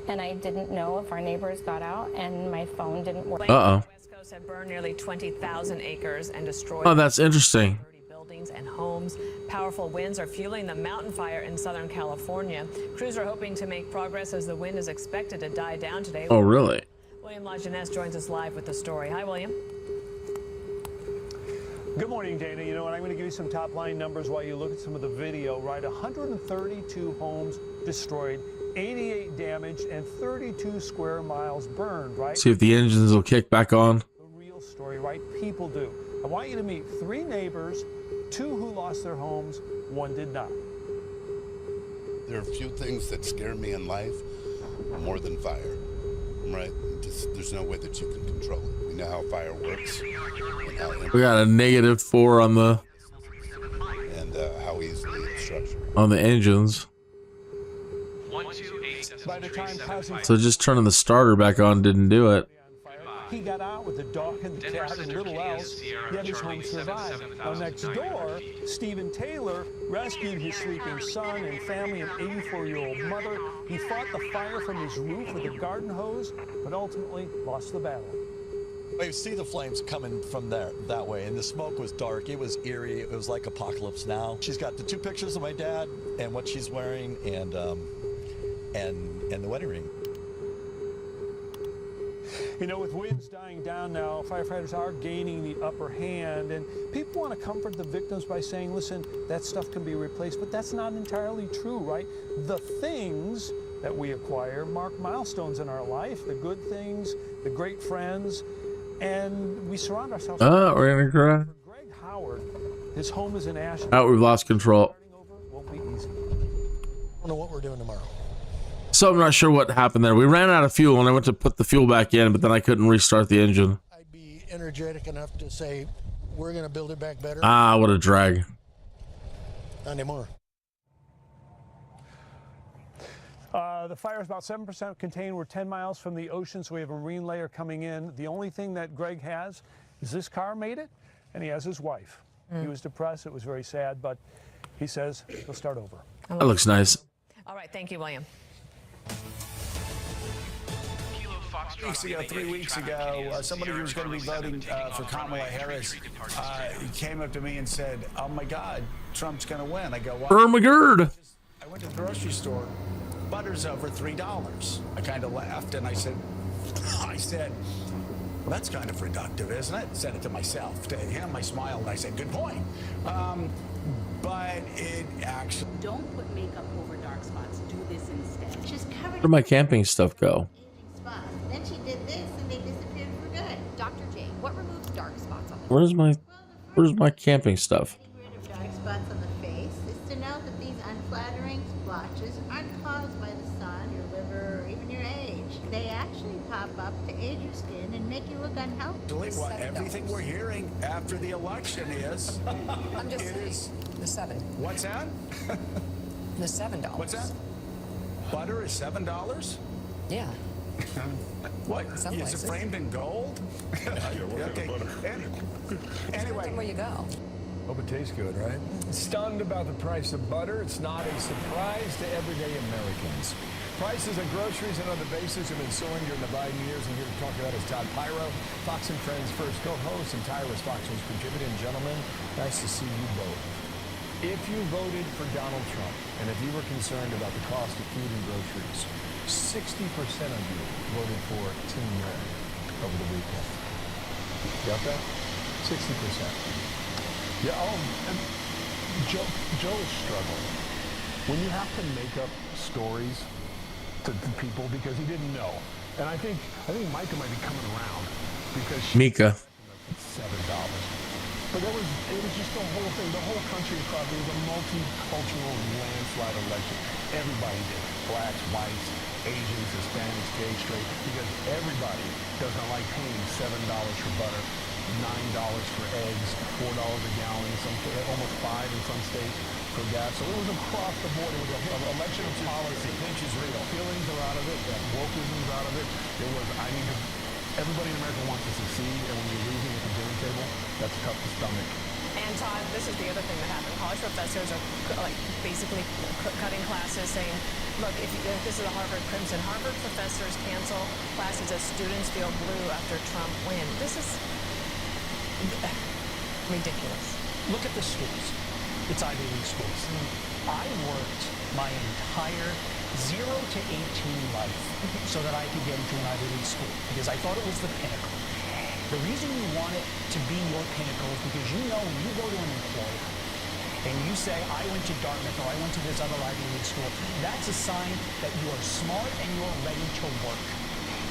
And I didn't know if our neighbors got out, and my phone didn't work. Uh-oh. West Coast have burned nearly 20,000 acres and destroyed Oh, that's interesting. buildings and homes. Powerful winds are fueling the mountain fire in Southern California. Crews are hoping to make progress as the wind is expected to die down today. Oh, really? William LaJeunesse joins us live with the story. Hi, William. Good morning, Dana. You know what? I'm going to give you some top-line numbers while you look at some of the video, right? 132 homes destroyed, 88 damaged, and 32 square miles burned, right? See if the engines will kick back on. The real story, right? People do. I want you to meet 3 neighbors, 2 who lost their homes, 1 did not. There are a few things that scare me in life more than fire, right? There's no way that you can control it. We know how fire works. And how We got a -4 on the how easily it's structured. on the engines. By the time So just turning the starter back on didn't do it. he got out with the dog and the cat and little else, yet his home survived. Now next door, Stephen Taylor rescued his sleeping son and family and 84-year-old mother. He fought the fire from his roof with a garden hose, but ultimately lost the battle. You see the flames coming from there that way, and the smoke was dark. It was eerie. It was like apocalypse now. She's got the 2 pictures of my dad and what she's wearing, and the wedding ring. You know, with winds dying down now, firefighters are gaining the upper hand, and people want to comfort the victims by saying, listen, that stuff can be replaced, but that's not entirely true, right? The things that we acquire mark milestones in our life, the good things, the great friends, and we surround ourselves we're gonna cry. Greg Howard, his home is in Ashland. Oh, we've lost control. Won't be easy. I don't know what we're doing tomorrow. So I'm not sure what happened there. We ran out of fuel and I went to put the fuel back in, but then I couldn't restart the engine. I'd be energetic enough to say we're going to build it back better. Ah, what a drag. Not anymore. The fire is about 7% contained. We're 10 miles from the ocean, so we have a marine layer coming in. The only thing that Greg has is this car made it, and he has his wife. He was depressed. It was very sad, but he says he'll start over. That looks nice. All right, thank you, William. 3 weeks ago, somebody who was going to be voting for Kamala Harris came up to me and said, "Oh my God, Trump's going to win." I go, "Why?" Ermagerd. I went to the grocery store. Butter's over $3. I kind of laughed and I said, "Well, that's kind of reductive, isn't it?" Said it to myself. To him, I smiled and I said, "Good point." But it actually don't put makeup over dark spots. Do this instead. Just cover. Where did my camping stuff go? Then she did this, and they disappeared for good. Dr. J, what removes dark spots on the Where's my camping stuff? Getting rid of dark spots on the face is to know that these unflattering splotches aren't caused by the sun, your liver, or even your age. They actually pop up to age your skin and make you look unhealthy. what everything we're hearing after the election is. I'm just the $7. What's that? The $7. What's that? Butter is $7? Yeah. What? Some Is places. it framed in gold? Okay. Anyway. Where you go. Hope it tastes good, right? Stunned about the price of butter? It's not a surprise to everyday Americans. Prices of groceries and other basics have been soaring during the Biden years, and here to talk about is Todd Pyro, Fox and Friends first co-host and tireless Fox News contributor. And gentlemen, nice to see you both. If you voted for Donald Trump, and if you were concerned about the cost of food and groceries, 60% of you voted for Team Red over the weekend. Got that? 60%. Yeah, and Joe is struggling. When you have to make up stories to people because he didn't know. And I think Micah might be coming around because Mika. $7. But it was just the whole thing, the whole country across. It was a multicultural landslide election. Everybody did it. Blacks, whites, Asians, Hispanics, gay, straight, because everybody doesn't like paying $7 for butter, $9 for eggs, $4 a gallon, almost $5 in some states for gas. So it was across the board. It was an election of policy. Pinch is real. Feelings are out of it. Wokeism's out of it. It was, everybody in America wants to succeed, and when you're losing at the dinner table, that's tough to stomach. And Todd, this is the other thing that happened. College professors are basically cutting classes, saying, look, if this is a Harvard Crimson, Harvard professors cancel classes as students feel blue after Trump win. This is ridiculous. Look at the schools. It's Ivy League schools. I worked my entire 0 to 18 life so that I could get into an Ivy League school because I thought it was the pinnacle. The reason you want it to be your pinnacle is because you know when you go to an employer and you say, I went to Dartmouth or I went to this other Ivy League school, that's a sign that you are smart and you're ready to work.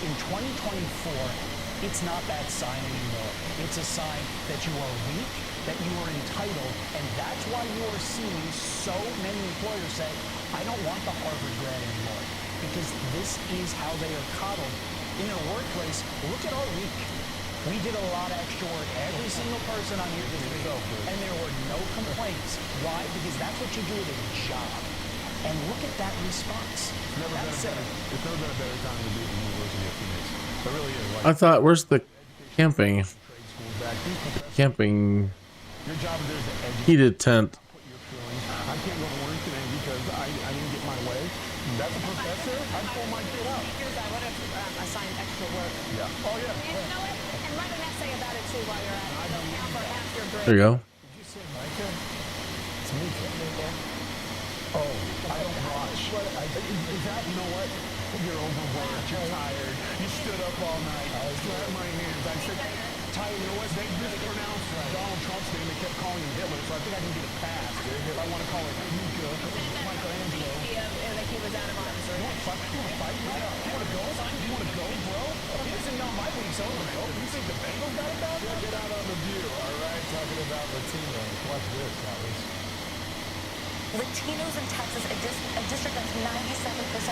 In 2024, it's not that sign anymore. It's a sign that you are weak, that you are entitled, and that's why you are seeing so many employers say, I don't want the Harvard grad anymore, because this is how they are coddled. In their workplace, look at our week. We did a lot of extra work. Every single person on here did it, and there were no complaints. Why? Because that's what you do at a job. And look at that response. It's never been a better time to be at the University of Phoenix. It really is. I thought, where's the camping? Camping. Your job is to educate. Heated tent. I can't go to work today because I didn't get my way. That's a professor. I'd pull my kid out. I would have assigned extra work. Yeah. Oh, yeah. And you know what? And write an essay about it, too, while you're at it. It'll count for half your grade. There you go. Did you say Micah? It's Mika. Oh, I don't watch. Is that, you know what? You're overworked. You're tired. You stood up all night. I slapped my hands. I said, Ty, you know what? They mispronounced Donald Trump's name. They kept calling him Hitler, so I think I can get it passed. If I want to call it Luca, Michelangelo. Like he was out of arms. You want to fight? You want to fight? You want to go? You want to go, bro? He doesn't know my league's over, bro. You think the Bengals got it down? Check it out on The View, all right? Talking about Latinos. Watch this, Alice. Latinos in Texas, a district that's 97%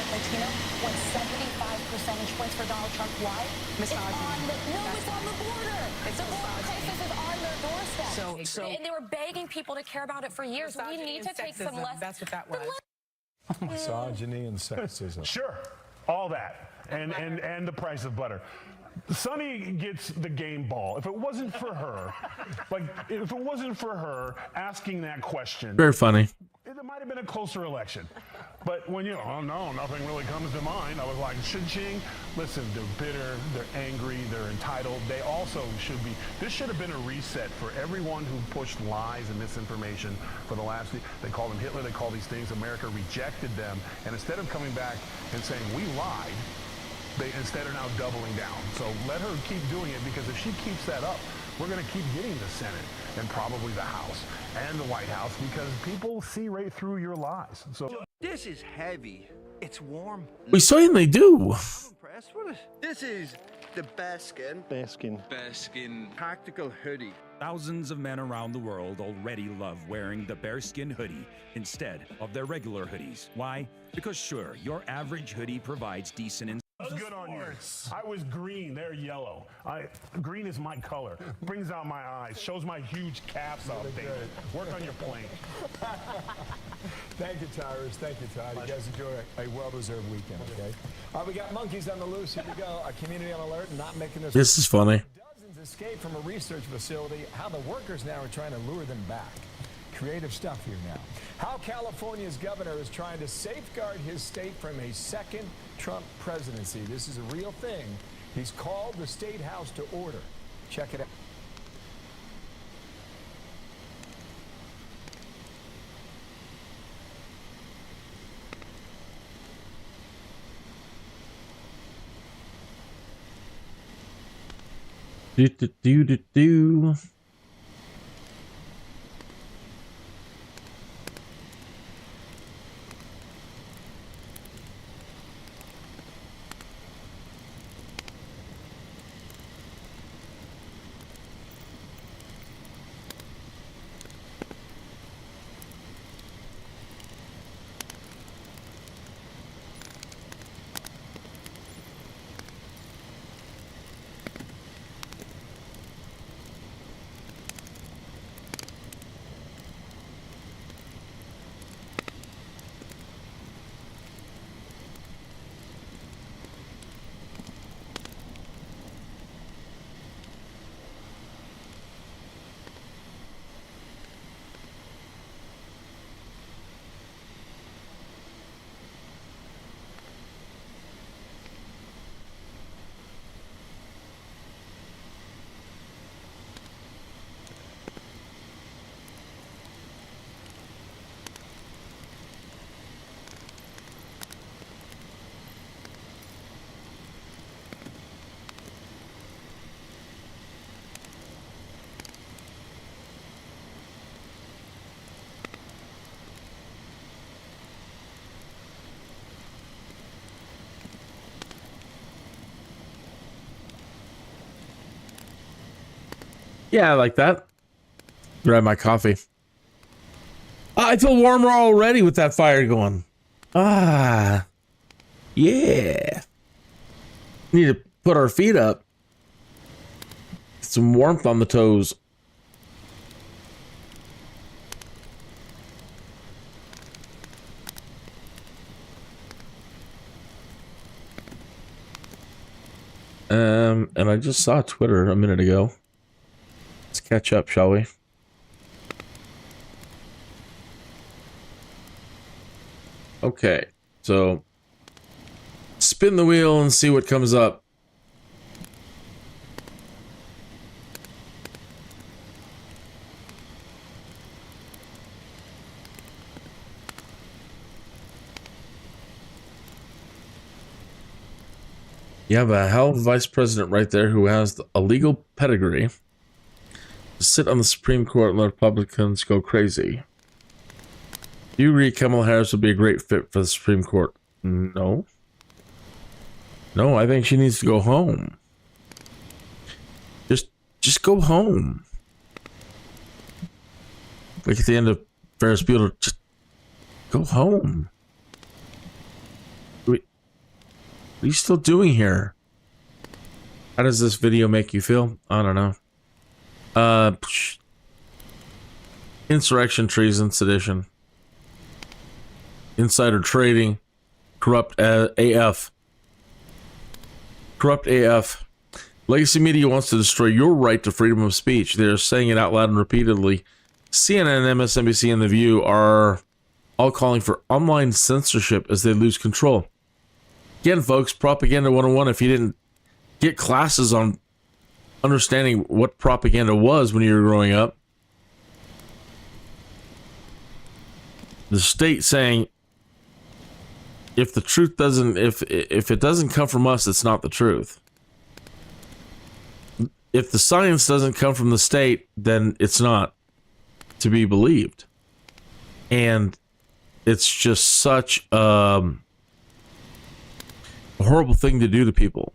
Latino, won 75 percentage points for Donald Trump. Why? Misogyny. It's on the border. The border crisis is on their doorstep. And they were begging people to care about it for years. We need to take some less. That's what that was. Misogyny and sexism. Sure, all that, and the price of butter. Sonny gets the game ball. If it wasn't for her, asking that question, Very funny. it might have been a closer election. But when oh no, nothing really comes to mind, I was like, ching. Listen, they're bitter, they're angry, they're entitled. They also should be. This should have been a reset for everyone who pushed lies and misinformation for the last. They call them Hitler. They call these things. America rejected them, and instead of coming back and saying we lied, they instead are now doubling down. So let her keep doing it, because if she keeps that up, we're going to keep getting the Senate and probably the House and the White House, because people see right through your lies. So this is heavy. It's warm. We certainly do. I'm impressed with it. This is the Bearskin tactical hoodie. Thousands of men around the world already love wearing the bearskin hoodie instead of their regular hoodies. Why? Because sure, your average hoodie provides decent That's good on you. I was green, they're yellow. Green is my color. Brings out my eyes, shows my huge calves out there. Work on your plane. Thank you, Tyrus. Thank you, Todd. You guys enjoy a well-deserved weekend, okay? All right, we got monkeys on the loose. Here we go. A community on alert, not making this. This is funny. Dozens escaped from a research facility. How the workers now are trying to lure them back. Creative stuff here now. How California's governor is trying to safeguard his state from a second Trump presidency. This is a real thing. He's called the State House to order. Check it out. Do. Yeah, I like that. Grab my coffee. I feel warmer already with that fire going. Yeah. Need to put our feet up. Get some warmth on the toes. And I just saw Twitter a minute ago. Let's catch up, shall we? Okay, so spin the wheel and see what comes up. You have a hell of a vice president right there who has a legal pedigree to sit on the Supreme Court and let Republicans go crazy. Do you agree Kamala Harris would be a great fit for the Supreme Court? No. No, I think she needs to go home. Just go home. Like at the end of Ferris Bueller, just go home. What are you still doing here? How does this video make you feel? I don't know. Insurrection, treason, sedition, insider trading, corrupt AF. Corrupt AF. Legacy media wants to destroy your right to freedom of speech. They're saying it out loud and repeatedly. CNN, MSNBC, and The View are all calling for online censorship as they lose control. Again, folks, Propaganda 101, if you didn't get classes on understanding what propaganda was when you were growing up, the state saying, if the truth doesn't, if it doesn't come from us, it's not the truth. If the science doesn't come from the state, then it's not to be believed. And it's just such a horrible thing to do to people.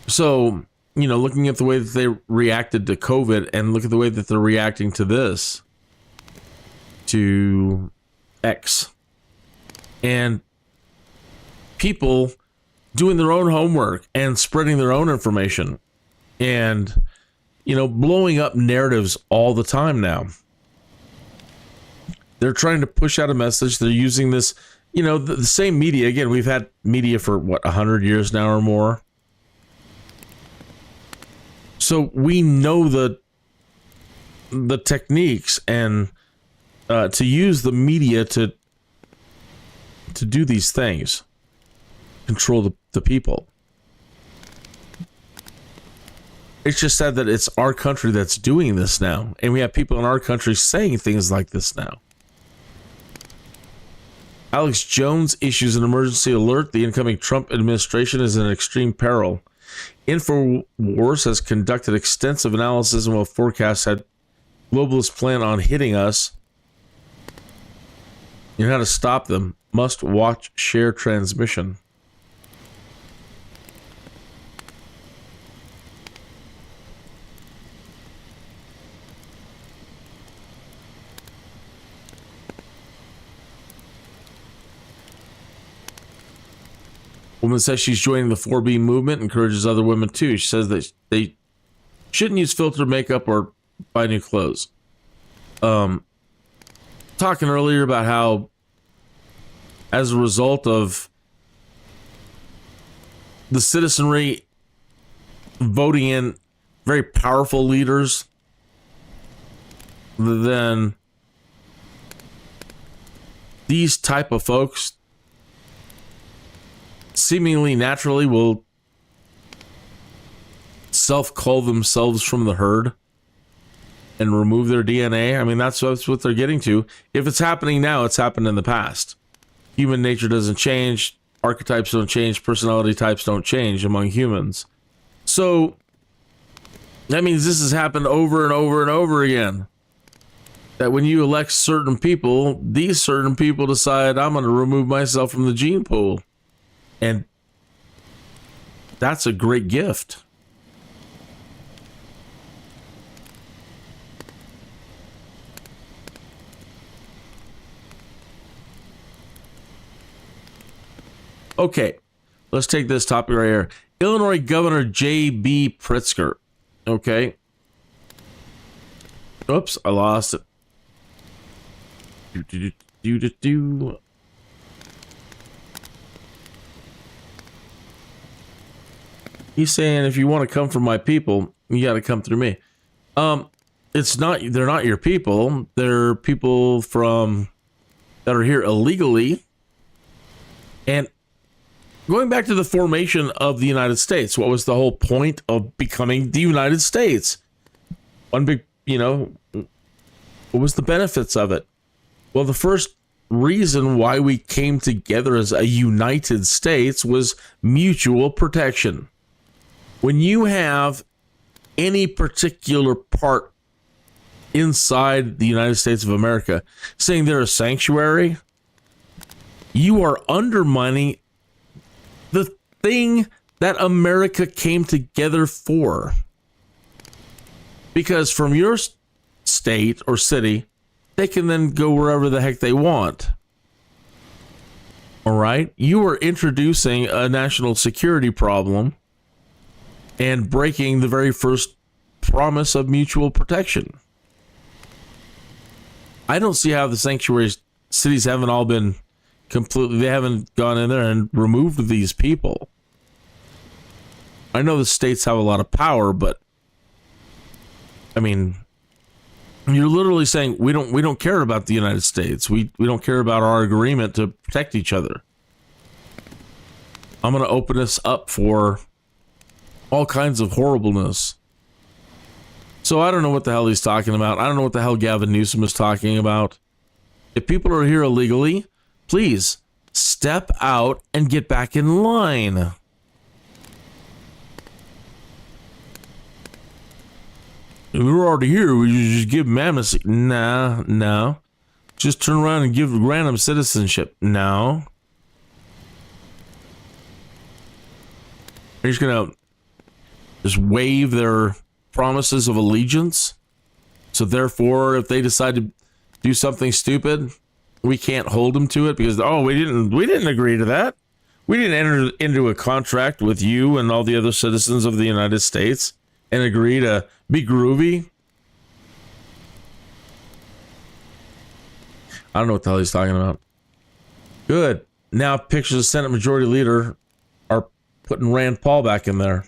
So, you know, looking at the way that they reacted to COVID and look at the way that they're reacting to this, to X, and people doing their own homework and spreading their own information and, you know, blowing up narratives all the time now. They're trying to push out a message. They're using this, you know, the same media. Again, we've had media for, 100 years now or more. So we know the techniques and to use the media to do these things, control the people. It's just sad that it's our country that's doing this now, and we have people in our country saying things like this now. Alex Jones issues an emergency alert. The incoming Trump administration is in extreme peril. InfoWars has conducted extensive analysis and will forecast how globalists plan on hitting us and how to stop them. Must watch, share transmission. Woman says she's joining the 4B movement, encourages other women too. She says that they shouldn't use filtered makeup or buy new clothes. Talking earlier about how, as a result of the citizenry voting in very powerful leaders, then these type of folks seemingly naturally will self-cull themselves from the herd and remove their DNA. I mean, that's what they're getting to. If it's happening now, it's happened in the past. Human nature doesn't change. Archetypes don't change. Personality types don't change among humans. So that means this has happened over and over and over again. That when you elect certain people, these certain people decide, I'm going to remove myself from the gene pool. And that's a great gift. Okay, let's take this topic right here. Illinois Governor J.B. Pritzker. Okay. Oops, I lost it. He's saying, if you want to come from my people, you got to come through me. It's not, they're not your people. They're people that are here illegally. And going back to the formation of the United States, what was the whole point of becoming the United States? One big, what was the benefits of it? Well, the first reason why we came together as a United States was mutual protection. When you have any particular part inside the United States of America saying they're a sanctuary, you are undermining the thing that America came together for. Because from your state or city, they can then go wherever the heck they want. All right? You are introducing a national security problem and breaking the very first promise of mutual protection. I don't see how the sanctuary cities haven't all been completely, they haven't gone in there and removed these people. I know the states have a lot of power, but I mean, you're literally saying we don't care about the United States. We don't care about our agreement to protect each other. I'm going to open this up for all kinds of horribleness. So I don't know what the hell he's talking about. I don't know what the hell Gavin Newsom is talking about. If people are here illegally, please step out and get back in line. We're already here. We just give them amnesty. No. Just turn around and give random citizenship. No. They're just going to just waive their promises of allegiance. So therefore, if they decide to do something stupid, we can't hold them to it because, we didn't agree to that. We didn't enter into a contract with you and all the other citizens of the United States and agree to be groovy. I don't know what the hell he's talking about. Good. Now pictures of Senate Majority Leader are putting Rand Paul back in there.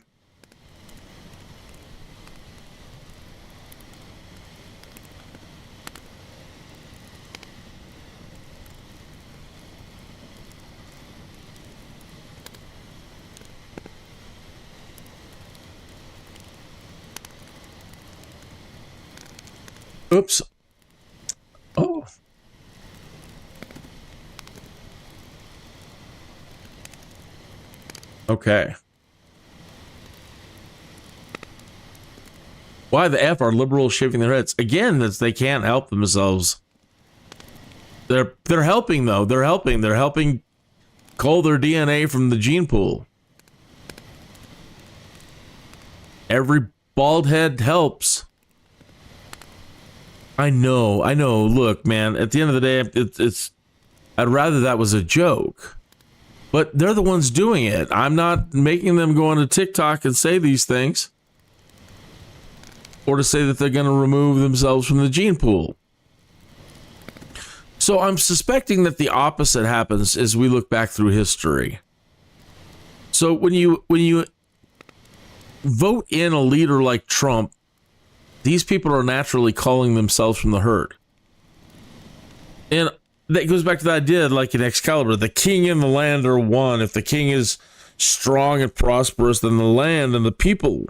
Oops. Oh. Okay. Why the F are liberals shaving their heads? Again, they can't help themselves. They're helping though. They're helping cull their DNA from the gene pool. Every bald head helps. I know. Look, man, at the end of the day, it's I'd rather that was a joke. But they're the ones doing it. I'm not making them go onto TikTok and say these things. Or to say that they're going to remove themselves from the gene pool. So I'm suspecting that the opposite happens as we look back through history. So when you vote in a leader like Trump, these people are naturally calling themselves from the herd. And that goes back to the idea, like in Excalibur, the king and the land are one. If the king is strong and prosperous, then the land and the people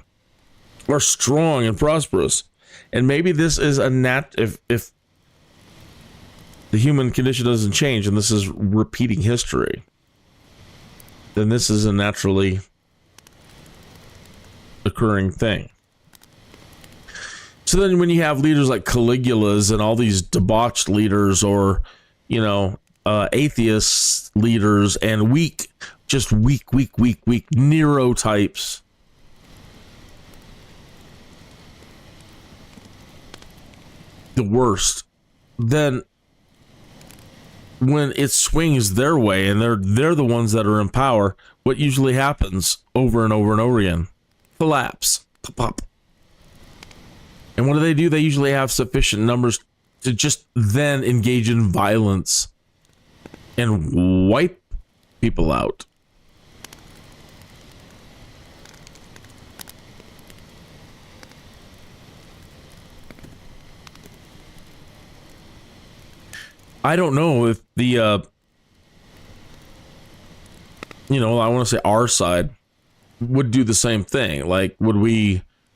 are strong and prosperous. And maybe this is if the human condition doesn't change and this is repeating history, then this is a naturally occurring thing. So then when you have leaders like Caligulas and all these debauched leaders or, atheist leaders and weak Nero types, the worst, then when it swings their way and they're the ones that are in power, what usually happens over and over and over again? Collapse. Pop. And what do? They usually have sufficient numbers to just then engage in violence and wipe people out. I don't know if the, I want to say our side would do the same thing. Like,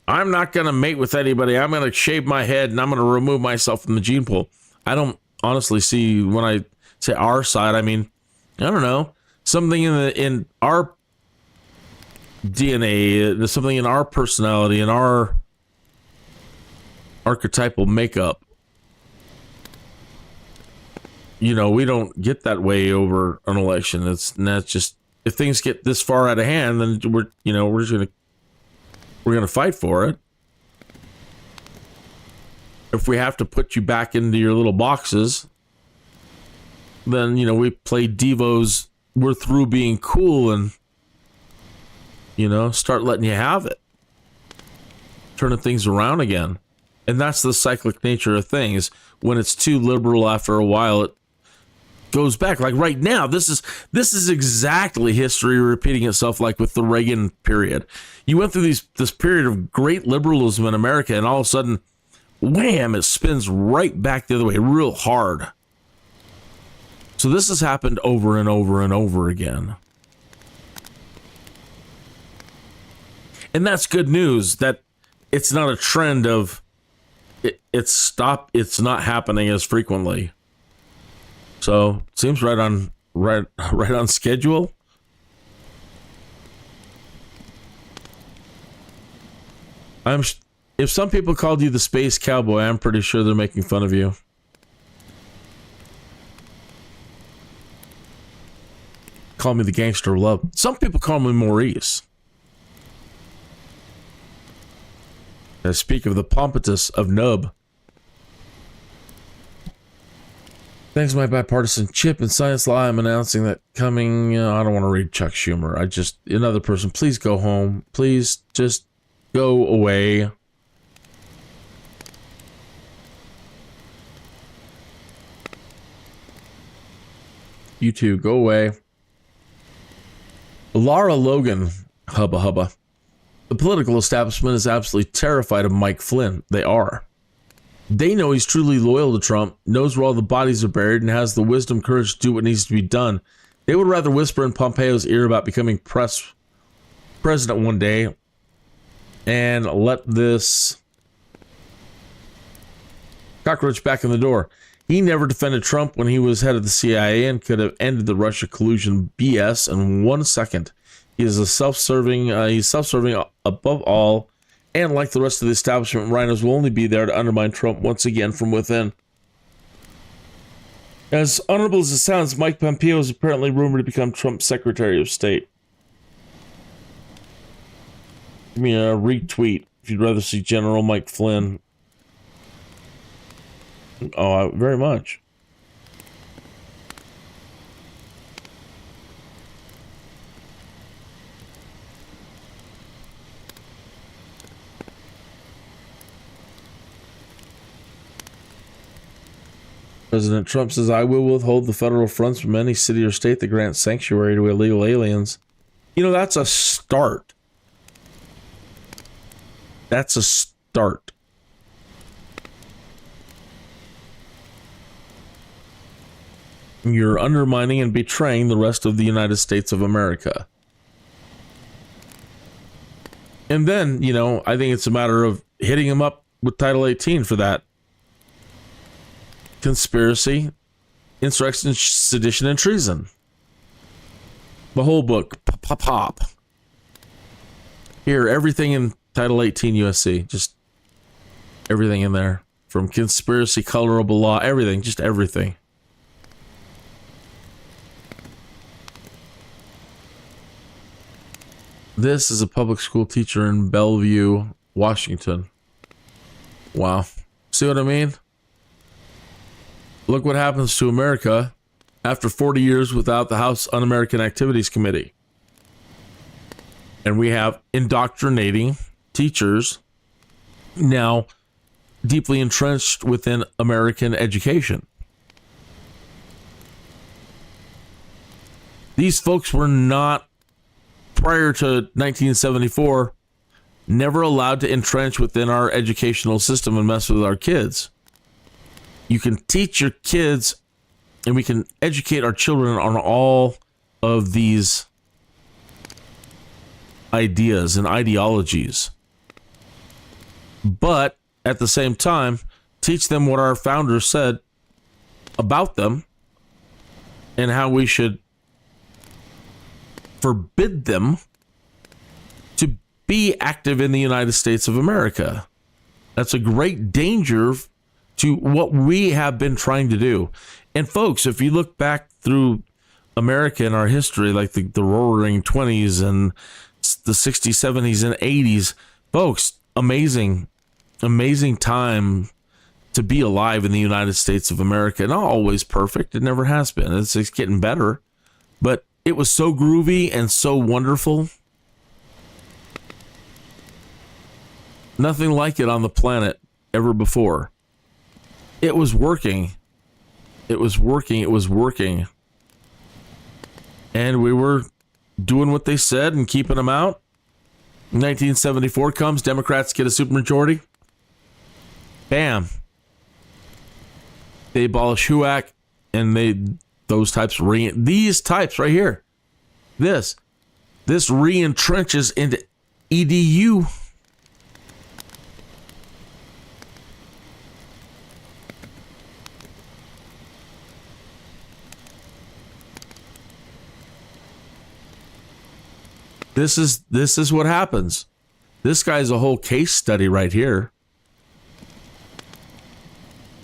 I'm not going to mate with anybody. I'm going to shave my head and I'm going to remove myself from the gene pool. I don't honestly see when I say our side, I mean, I don't know, something in our DNA, something in our personality, in our archetypal makeup. You know, we don't get that way over an election. That's just, if things get this far out of hand, then we're gonna fight for it. If we have to put you back into your little boxes, then, you know, we play Devos, we're through being cool, and, you know, start letting you have it. Turning things around again. And that's the cyclic nature of things. When it's too liberal after a while, it goes back. Like right now, this is exactly history repeating itself, like with the Reagan period. You went through this period of great liberalism in America, and all of a sudden, wham, it spins right back the other way real hard. So this has happened over and over and over again. And that's good news, that it's not a trend of it's not happening as frequently. So seems right on schedule. If some people called you the space cowboy, I'm pretty sure they're making fun of you. Call me the gangster of love. Some people call me Maurice. I speak of the pompatus of NOOB. Thanks to my bipartisan chip and science law, I'm announcing that coming... I don't want to read Chuck Schumer. Another person, please go home. Please just go away. You two, go away. Laura Logan, hubba hubba. The political establishment is absolutely terrified of Mike Flynn. They are. They know he's truly loyal to Trump, knows where all the bodies are buried, and has the wisdom, courage to do what needs to be done. They would rather whisper in Pompeo's ear about becoming president one day and let this cockroach back in the door. He never defended Trump when he was head of the CIA and could have ended the Russia collusion BS in 1 second. He's self-serving above all, and like the rest of the establishment, rhinos will only be there to undermine Trump once again from within. As honorable as it sounds, Mike Pompeo is apparently rumored to become Trump's Secretary of State. Give me a retweet if you'd rather see General Mike Flynn. Oh, very much. President Trump says, I will withhold the federal funds from any city or state that grants sanctuary to illegal aliens. You know, that's a start. That's a start. You're undermining and betraying the rest of the United States of America. And then, you know, I think it's a matter of hitting him up with Title 18 for that. Conspiracy, insurrection, sedition, and treason. The whole book. Pop. Here, everything in Title 18 USC. Just everything in there. From conspiracy, colorable law, everything. Just everything. This is a public school teacher in Bellevue, Washington. Wow. See what I mean? Look what happens to America after 40 years without the House Un-American Activities Committee. And we have indoctrinating teachers now deeply entrenched within American education. These folks were not, prior to 1974, never allowed to entrench within our educational system and mess with our kids. You can teach your kids, and we can educate our children on all of these ideas and ideologies. But at the same time, teach them what our founders said about them and how we should forbid them to be active in the United States of America. That's a great danger to what we have been trying to do. And folks, if you look back through America in our history, like the roaring 20s and the 60s, 70s, and 80s, folks, amazing time to be alive in the United States of America. Not always perfect. It never has been. It's getting better. But it was so groovy and so wonderful. Nothing like it on the planet ever before. It was working. It was working. It was working. And we were doing what they said and keeping them out. 1974 comes. Democrats get a supermajority. Bam. They abolish HUAC, and these types right here. This re-entrenches into EDU. This is what happens. This guy's a whole case study right here.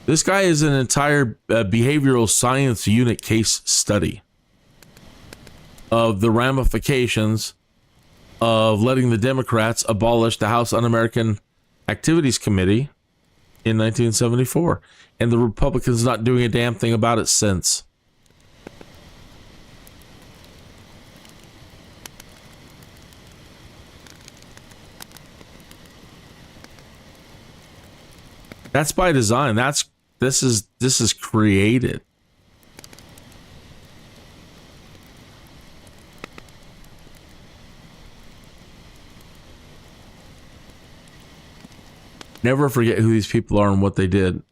This guy is an entire behavioral science unit case study of the ramifications of letting the Democrats abolish the House Un-American Activities Committee in 1974, and the Republicans not doing a damn thing about it since. That's by design. This is created. Never forget who these people are and what they did.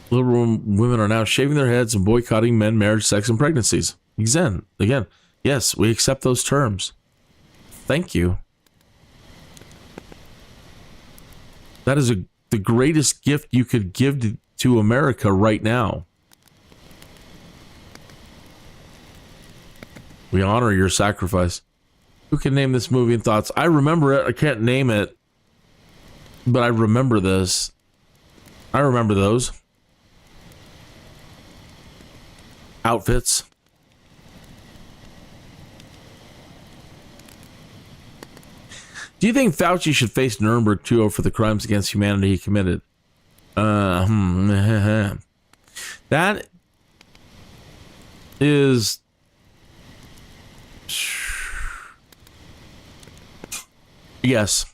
Liberal women are now shaving their heads and boycotting men, marriage, sex, and pregnancies. Again, yes, we accept those terms. Thank you. That is the greatest gift you could give to America right now. We honor your sacrifice. Who can name this movie in thoughts? I remember it. I can't name it, but I remember this. I remember those outfits. Do you think Fauci should face Nuremberg 2.0 for the crimes against humanity he committed? That is... Yes.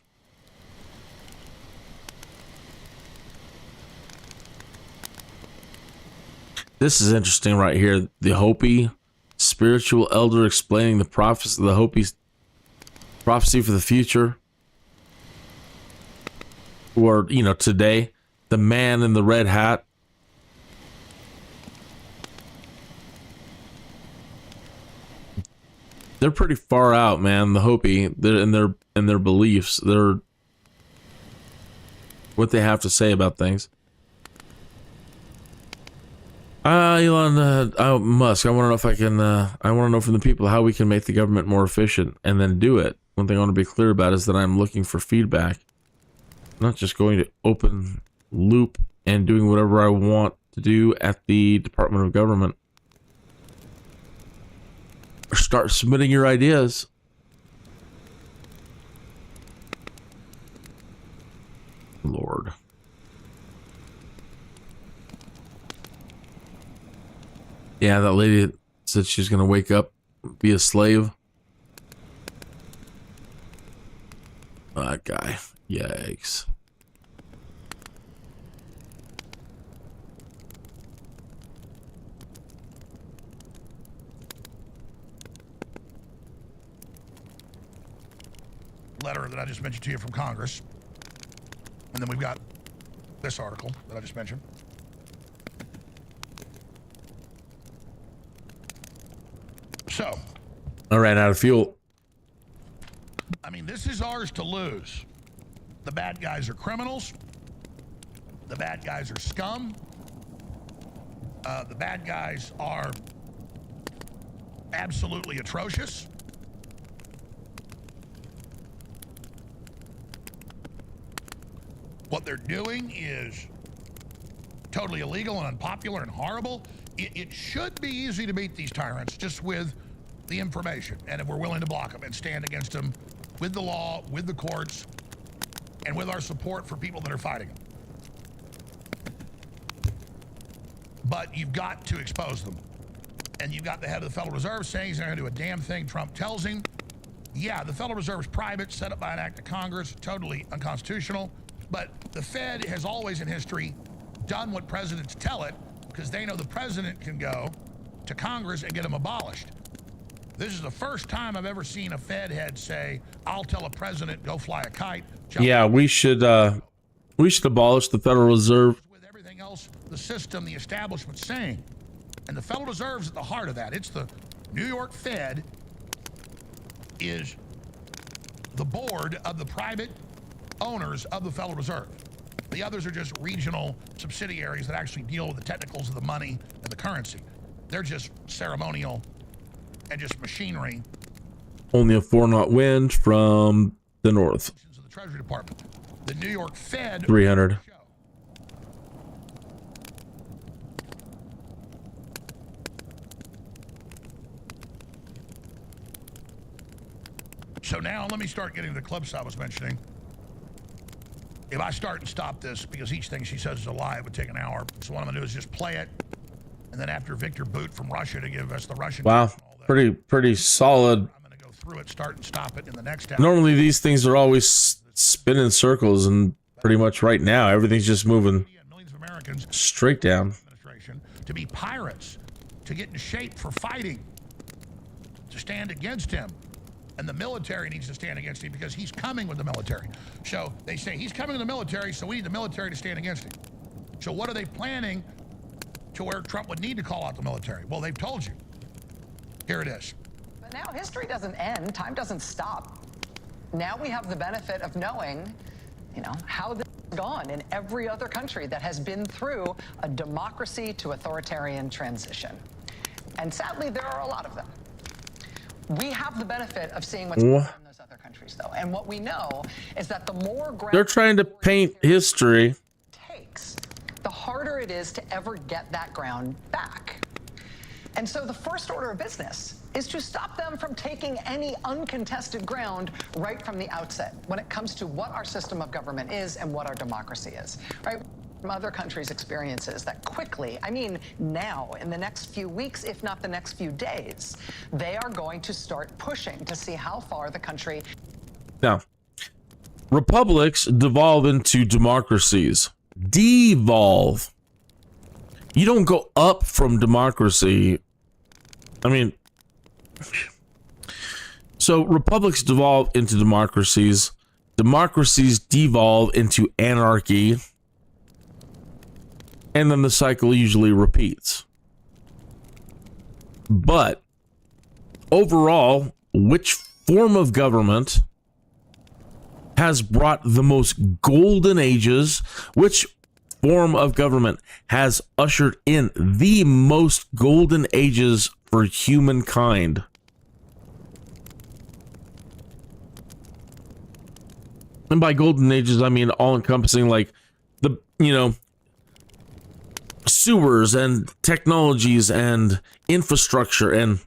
This is interesting right here. The Hopi spiritual elder explaining the prophecy, the Hopi prophecy for the future. Or, today, the man in the red hat. They're pretty far out, man. The Hopi, they're in their beliefs. They're what they have to say about things. Elon Musk, I want to know if I can. I want to know from the people how we can make the government more efficient and then do it. One thing I want to be clear about is that I'm looking for feedback, not just going to open loop and doing whatever I want to do at the Department of Government. Start submitting your ideas. Lord. Yeah, that lady said she's going to wake up, be a slave. That guy. Yikes. Letter that I just mentioned to you from Congress. And then we've got this article that I just mentioned. So. I ran out of fuel. I mean, this is ours to lose. The bad guys are criminals. The bad guys are scum. The bad guys are absolutely atrocious. What they're doing is totally illegal and unpopular and horrible. It should be easy to beat these tyrants just with the information, and if we're willing to block them and stand against them with the law, with the courts, and with our support for people that are fighting them. But you've got to expose them. And you've got the head of the Federal Reserve saying he's not going to do a damn thing Trump tells him. Yeah, the Federal Reserve is private, set up by an act of Congress, totally unconstitutional. But the Fed has always in history done what presidents tell it because they know the president can go to Congress and get them abolished. This is the first time I've ever seen a Fed head say, I'll tell a president, go fly a kite. Yeah, we should abolish the Federal Reserve. With everything else, the system, the establishment's saying. And the Federal Reserve's at the heart of that. It's the New York Fed is the board of the private owners of the Federal Reserve. The others are just regional subsidiaries that actually deal with the technicals of the money and the currency. They're just ceremonial and just machinery. Only a 4-knot wind from the north. The Treasury Department. The New York Fed. 300. So now let me start getting the clips I was mentioning. If I start and stop this, because each thing she says is a lie, it would take an hour. So what I'm gonna do is just play it. And then after Victor Boot from Russia to give us the Russian. Wow, pretty solid. I'm gonna go through it, start and stop it in the next hour. Normally these things are always spinning circles, and pretty much right now everything's just moving straight down. To be pirates, to get in shape for fighting, to stand against him. And the military needs to stand against him because he's coming with the military. So they say he's coming with the military, so we need the military to stand against him. So what are they planning to where Trump would need to call out the military? Well, they've told you. Here it is. But now history doesn't end. Time doesn't stop. Now we have the benefit of knowing, how this has gone in every other country that has been through a democracy to authoritarian transition. And sadly, there are a lot of them. We have the benefit of seeing what's going on in those other countries, though. And what we know is that the more ground they're trying to paint history, takes, the harder it is to ever get that ground back. And so the first order of business is to stop them from taking any uncontested ground right from the outset when it comes to what our system of government is and what our democracy is, right? From other countries' experiences that quickly, now, in the next few weeks, if not the next few days, they are going to start pushing to see how far the country. Now, republics devolve into democracies. Devolve. You don't go up from democracy. So republics devolve into democracies. Democracies devolve into anarchy. And then the cycle usually repeats. But overall, which form of government has brought the most golden ages? Which form of government has ushered in the most golden ages for humankind? And by golden ages, I mean all-encompassing, like sewers and technologies and infrastructure and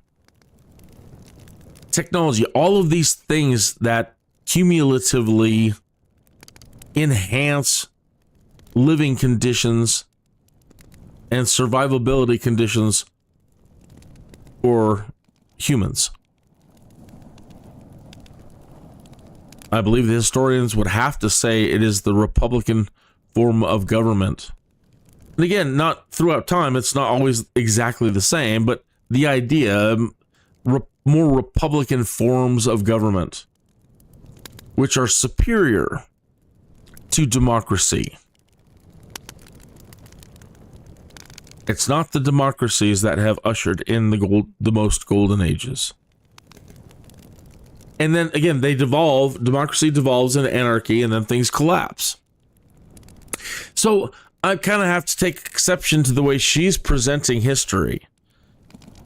technology, all of these things that cumulatively enhance living conditions and survivability conditions for humans. I believe the historians would have to say it is the Republican form of government. And again, not throughout time, it's not always exactly the same, but the idea, more Republican forms of government, which are superior to democracy. It's not the democracies that have ushered in the most golden ages. And then again, they devolve, democracy devolves into anarchy, and then things collapse. So I kind of have to take exception to the way she's presenting history.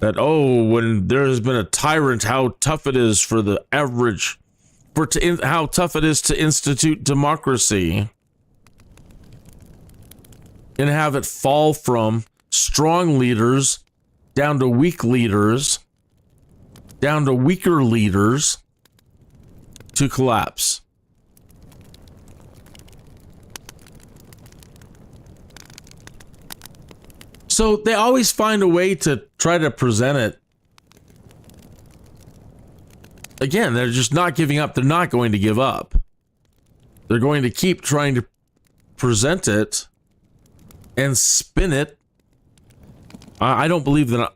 That, oh, when there has been a tyrant, how tough it is for the average, how tough it is to institute democracy and have it fall from strong leaders down to weak leaders, down to weaker leaders to collapse. So they always find a way to try to present it. Again, they're just not giving up. They're not going to give up. They're going to keep trying to present it and spin it. I don't believe that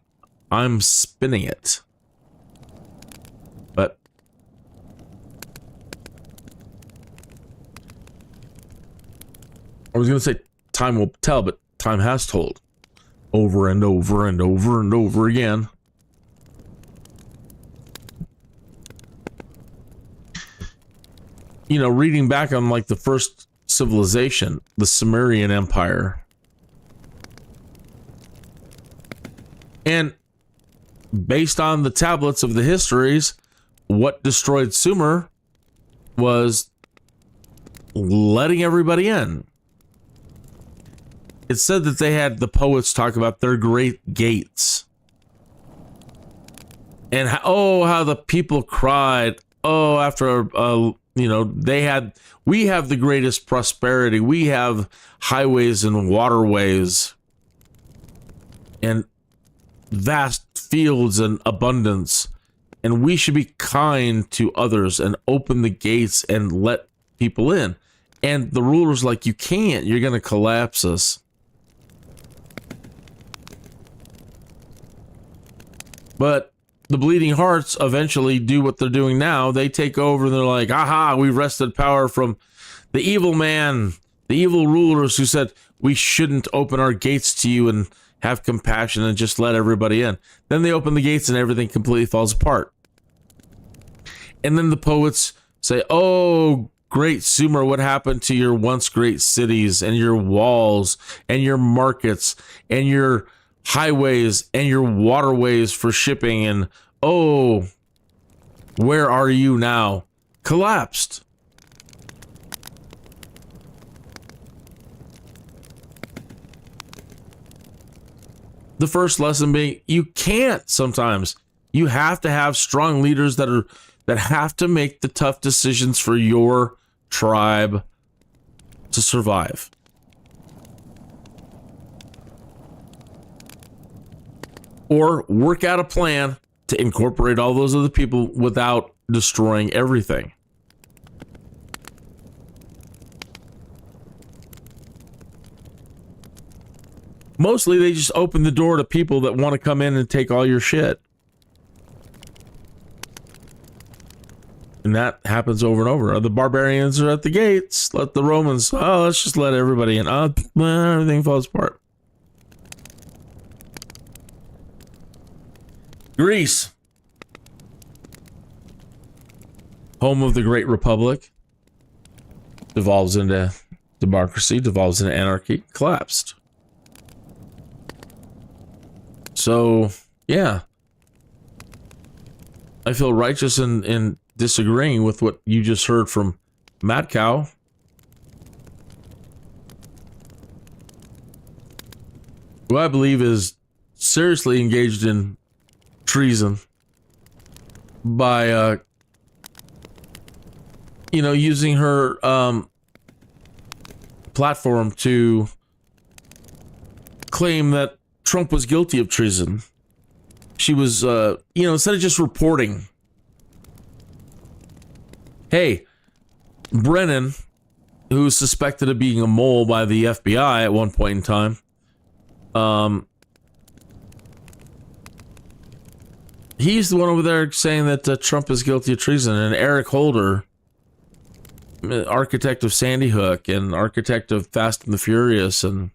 I'm spinning it. But I was going to say time will tell, but time has told. Over and over and over and over again. You know, reading back on like the first civilization, the Sumerian Empire. And based on the tablets of the histories, what destroyed Sumer was letting everybody in. It said that they had the poets talk about their great gates. And how the people cried. Oh, after, we have the greatest prosperity. We have highways and waterways and vast fields and abundance. And we should be kind to others and open the gates and let people in. And the ruler's like, you can't. You're going to collapse us. But the Bleeding Hearts eventually do what they're doing now. They take over and they're like, aha, we wrested power from the evil man, the evil rulers who said we shouldn't open our gates to you and have compassion and just let everybody in. Then they open the gates and everything completely falls apart. And then the poets say, oh, great Sumer, what happened to your once great cities and your walls and your markets and your highways and your waterways for shipping, and oh, where are you now? Collapsed. The first lesson being, you can't sometimes. You have to have strong leaders that have to make the tough decisions for your tribe to survive. Or work out a plan to incorporate all those other people without destroying everything. Mostly they just open the door to people that want to come in and take all your shit. And that happens over and over. The barbarians are at the gates. Let the Romans, let's just let everybody in. Everything falls apart. Greece, home of the Great Republic, devolves into democracy, devolves into anarchy, collapsed. So, yeah, I feel righteous in disagreeing with what you just heard from Mad Cow. Who I believe is seriously engaged in treason by using her platform to claim that Trump was guilty of treason. She was instead of just reporting, hey, Brennan, who's suspected of being a mole by the FBI at one point in time, he's the one over there saying that Trump is guilty of treason. And Eric Holder, architect of Sandy Hook and architect of Fast and the Furious, and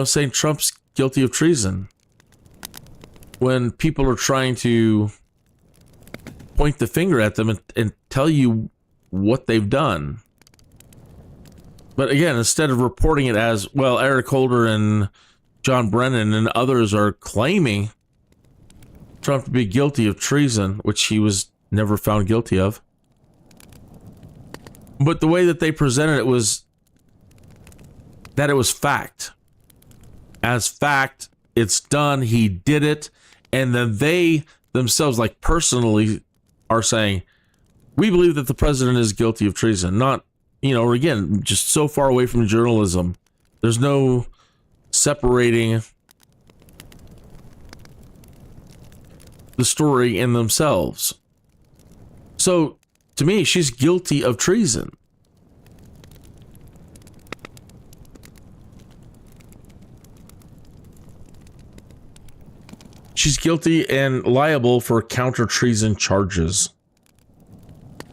saying Trump's guilty of treason. when people are trying to point the finger at them and tell you what they've done. But again, instead of reporting it as, well, Eric Holder and John Brennan and others are claiming Trump to be guilty of treason, which he was never found guilty of. But the way that they presented it was that it was fact. As fact, it's done, he did it. And then they themselves, like personally, are saying, we believe that the president is guilty of treason. Not, or again, just so far away from journalism. There's no separating the story in themselves. So, to me, she's guilty of treason. She's guilty and liable for counter-treason charges.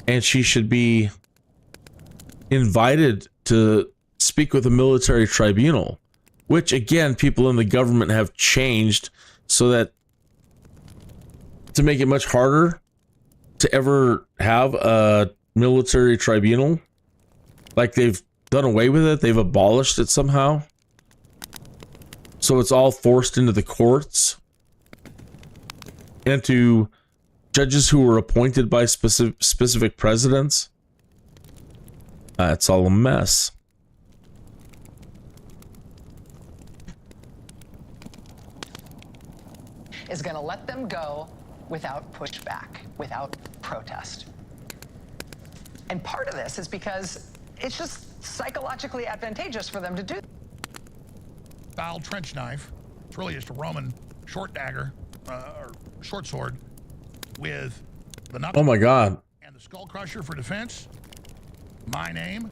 And she should be invited to speak with a military tribunal, which, again, people in the government have changed so that to make it much harder to ever have a military tribunal. Like, they've done away with it. They've abolished it somehow. So it's all forced into the courts and to judges who were appointed by specific presidents. It's all a mess. Is going to let them go without pushback, without protest. And part of this is because it's just psychologically advantageous for them to do. Foul trench knife. It's really just a Roman short dagger, or short sword, with the knuckle. Oh my God. And the skull crusher for defense. My name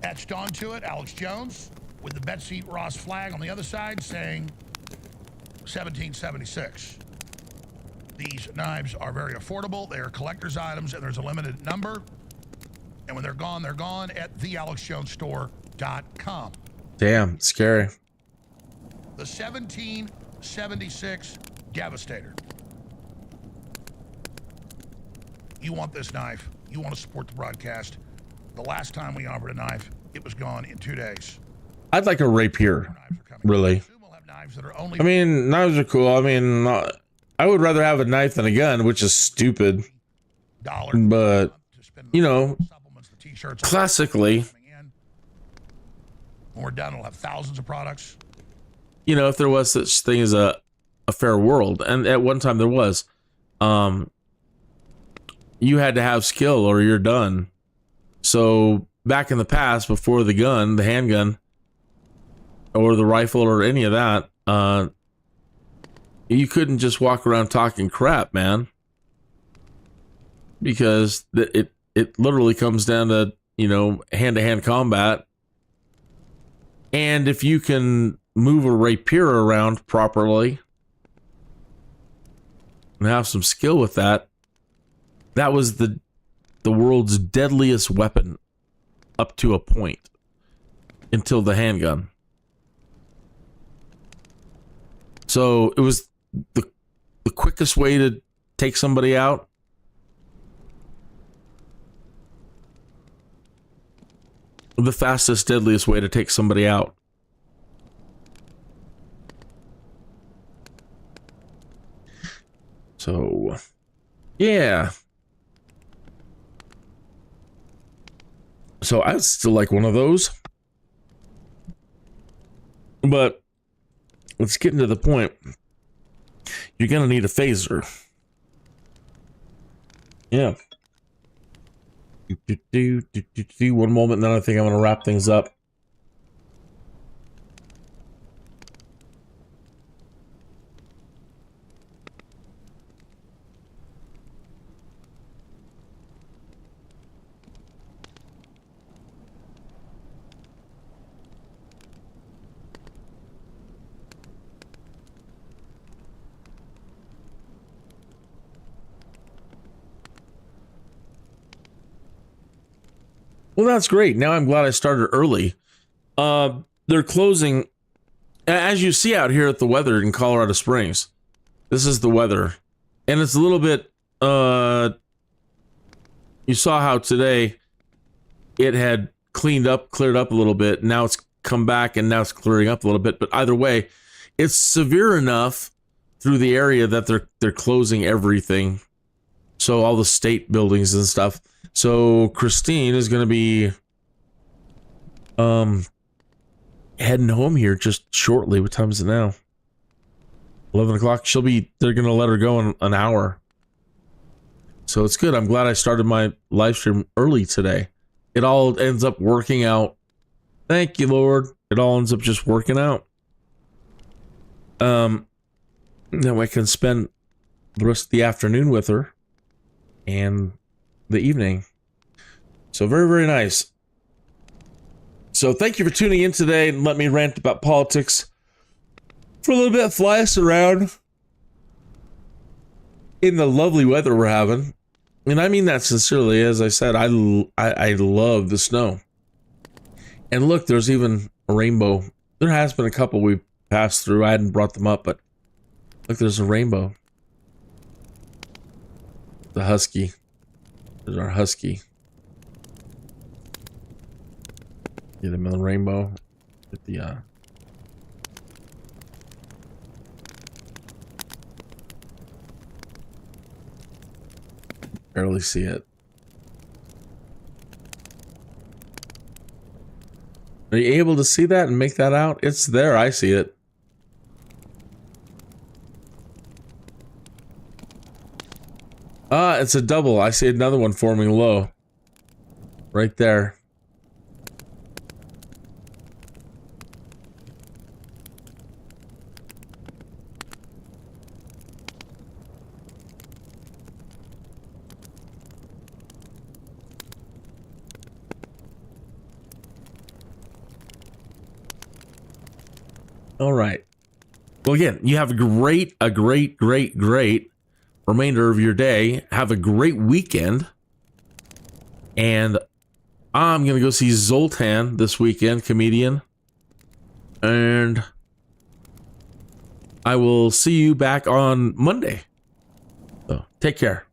etched onto it, Alex Jones, with the Betsy Ross flag on the other side saying 1776. These knives are very affordable. They are collector's items, and there's a limited number. And when they're gone at thealexjonesstore.com. Damn, scary. The 1776 Devastator. You want this knife. You want to support the broadcast. The last time we offered a knife, it was gone in 2 days. I'd like a rapier, really. I mean, knives are cool. I mean, I would rather have a knife than a gun, which is stupid. But, classically, when we're done, we'll have thousands of products. If there was such thing as a fair world, and at one time there was, you had to have skill or you're done. So back in the past, before the gun, the handgun, or the rifle, or any of that, you couldn't just walk around talking crap, man. Because it literally comes down to, hand-to-hand combat. And if you can move a rapier around properly and have some skill with that, that was the world's deadliest weapon up to a point until the handgun. So it was the quickest way to take somebody out. The fastest, deadliest way to take somebody out. So, yeah. So I still like one of those. But let's get into the point. You're going to need a phaser. Yeah. One moment, then I think I'm going to wrap things up. Well, that's great. Now I'm glad I started early. They're closing as you see out here at the weather in Colorado Springs, this is the weather. And it's a little bit, you saw how today it had cleared up a little bit. Now it's come back and now it's clearing up a little bit. But either way, it's severe enough through the area that they're closing everything. So all the state buildings and stuff. So Christine is going to be heading home here just shortly. What time is it now? 11 o'clock. They're going to let her go in an hour. So it's good. I'm glad I started my live stream early today. It all ends up working out. Thank you, Lord. It all ends up just working out. Now I can spend the rest of the afternoon with her and the evening. So very, very nice. So thank you for tuning in today and let me rant about politics for a little bit, fly us around in the lovely weather we're having. And I mean that sincerely. As I said, I love the snow. And look, there's even a rainbow. There has been a couple we passed through. I hadn't brought them up, but look, there's a rainbow. The husky. There's our husky. Get him in the rainbow. Get the barely see it. Are you able to see that and make that out? It's there. I see it. It's a double. I see another one forming low. Right there. All right. Well, again, you have a great remainder of your day. Have a great weekend. And I'm going to go see Zoltan this weekend, comedian. And I will see you back on Monday. So take care.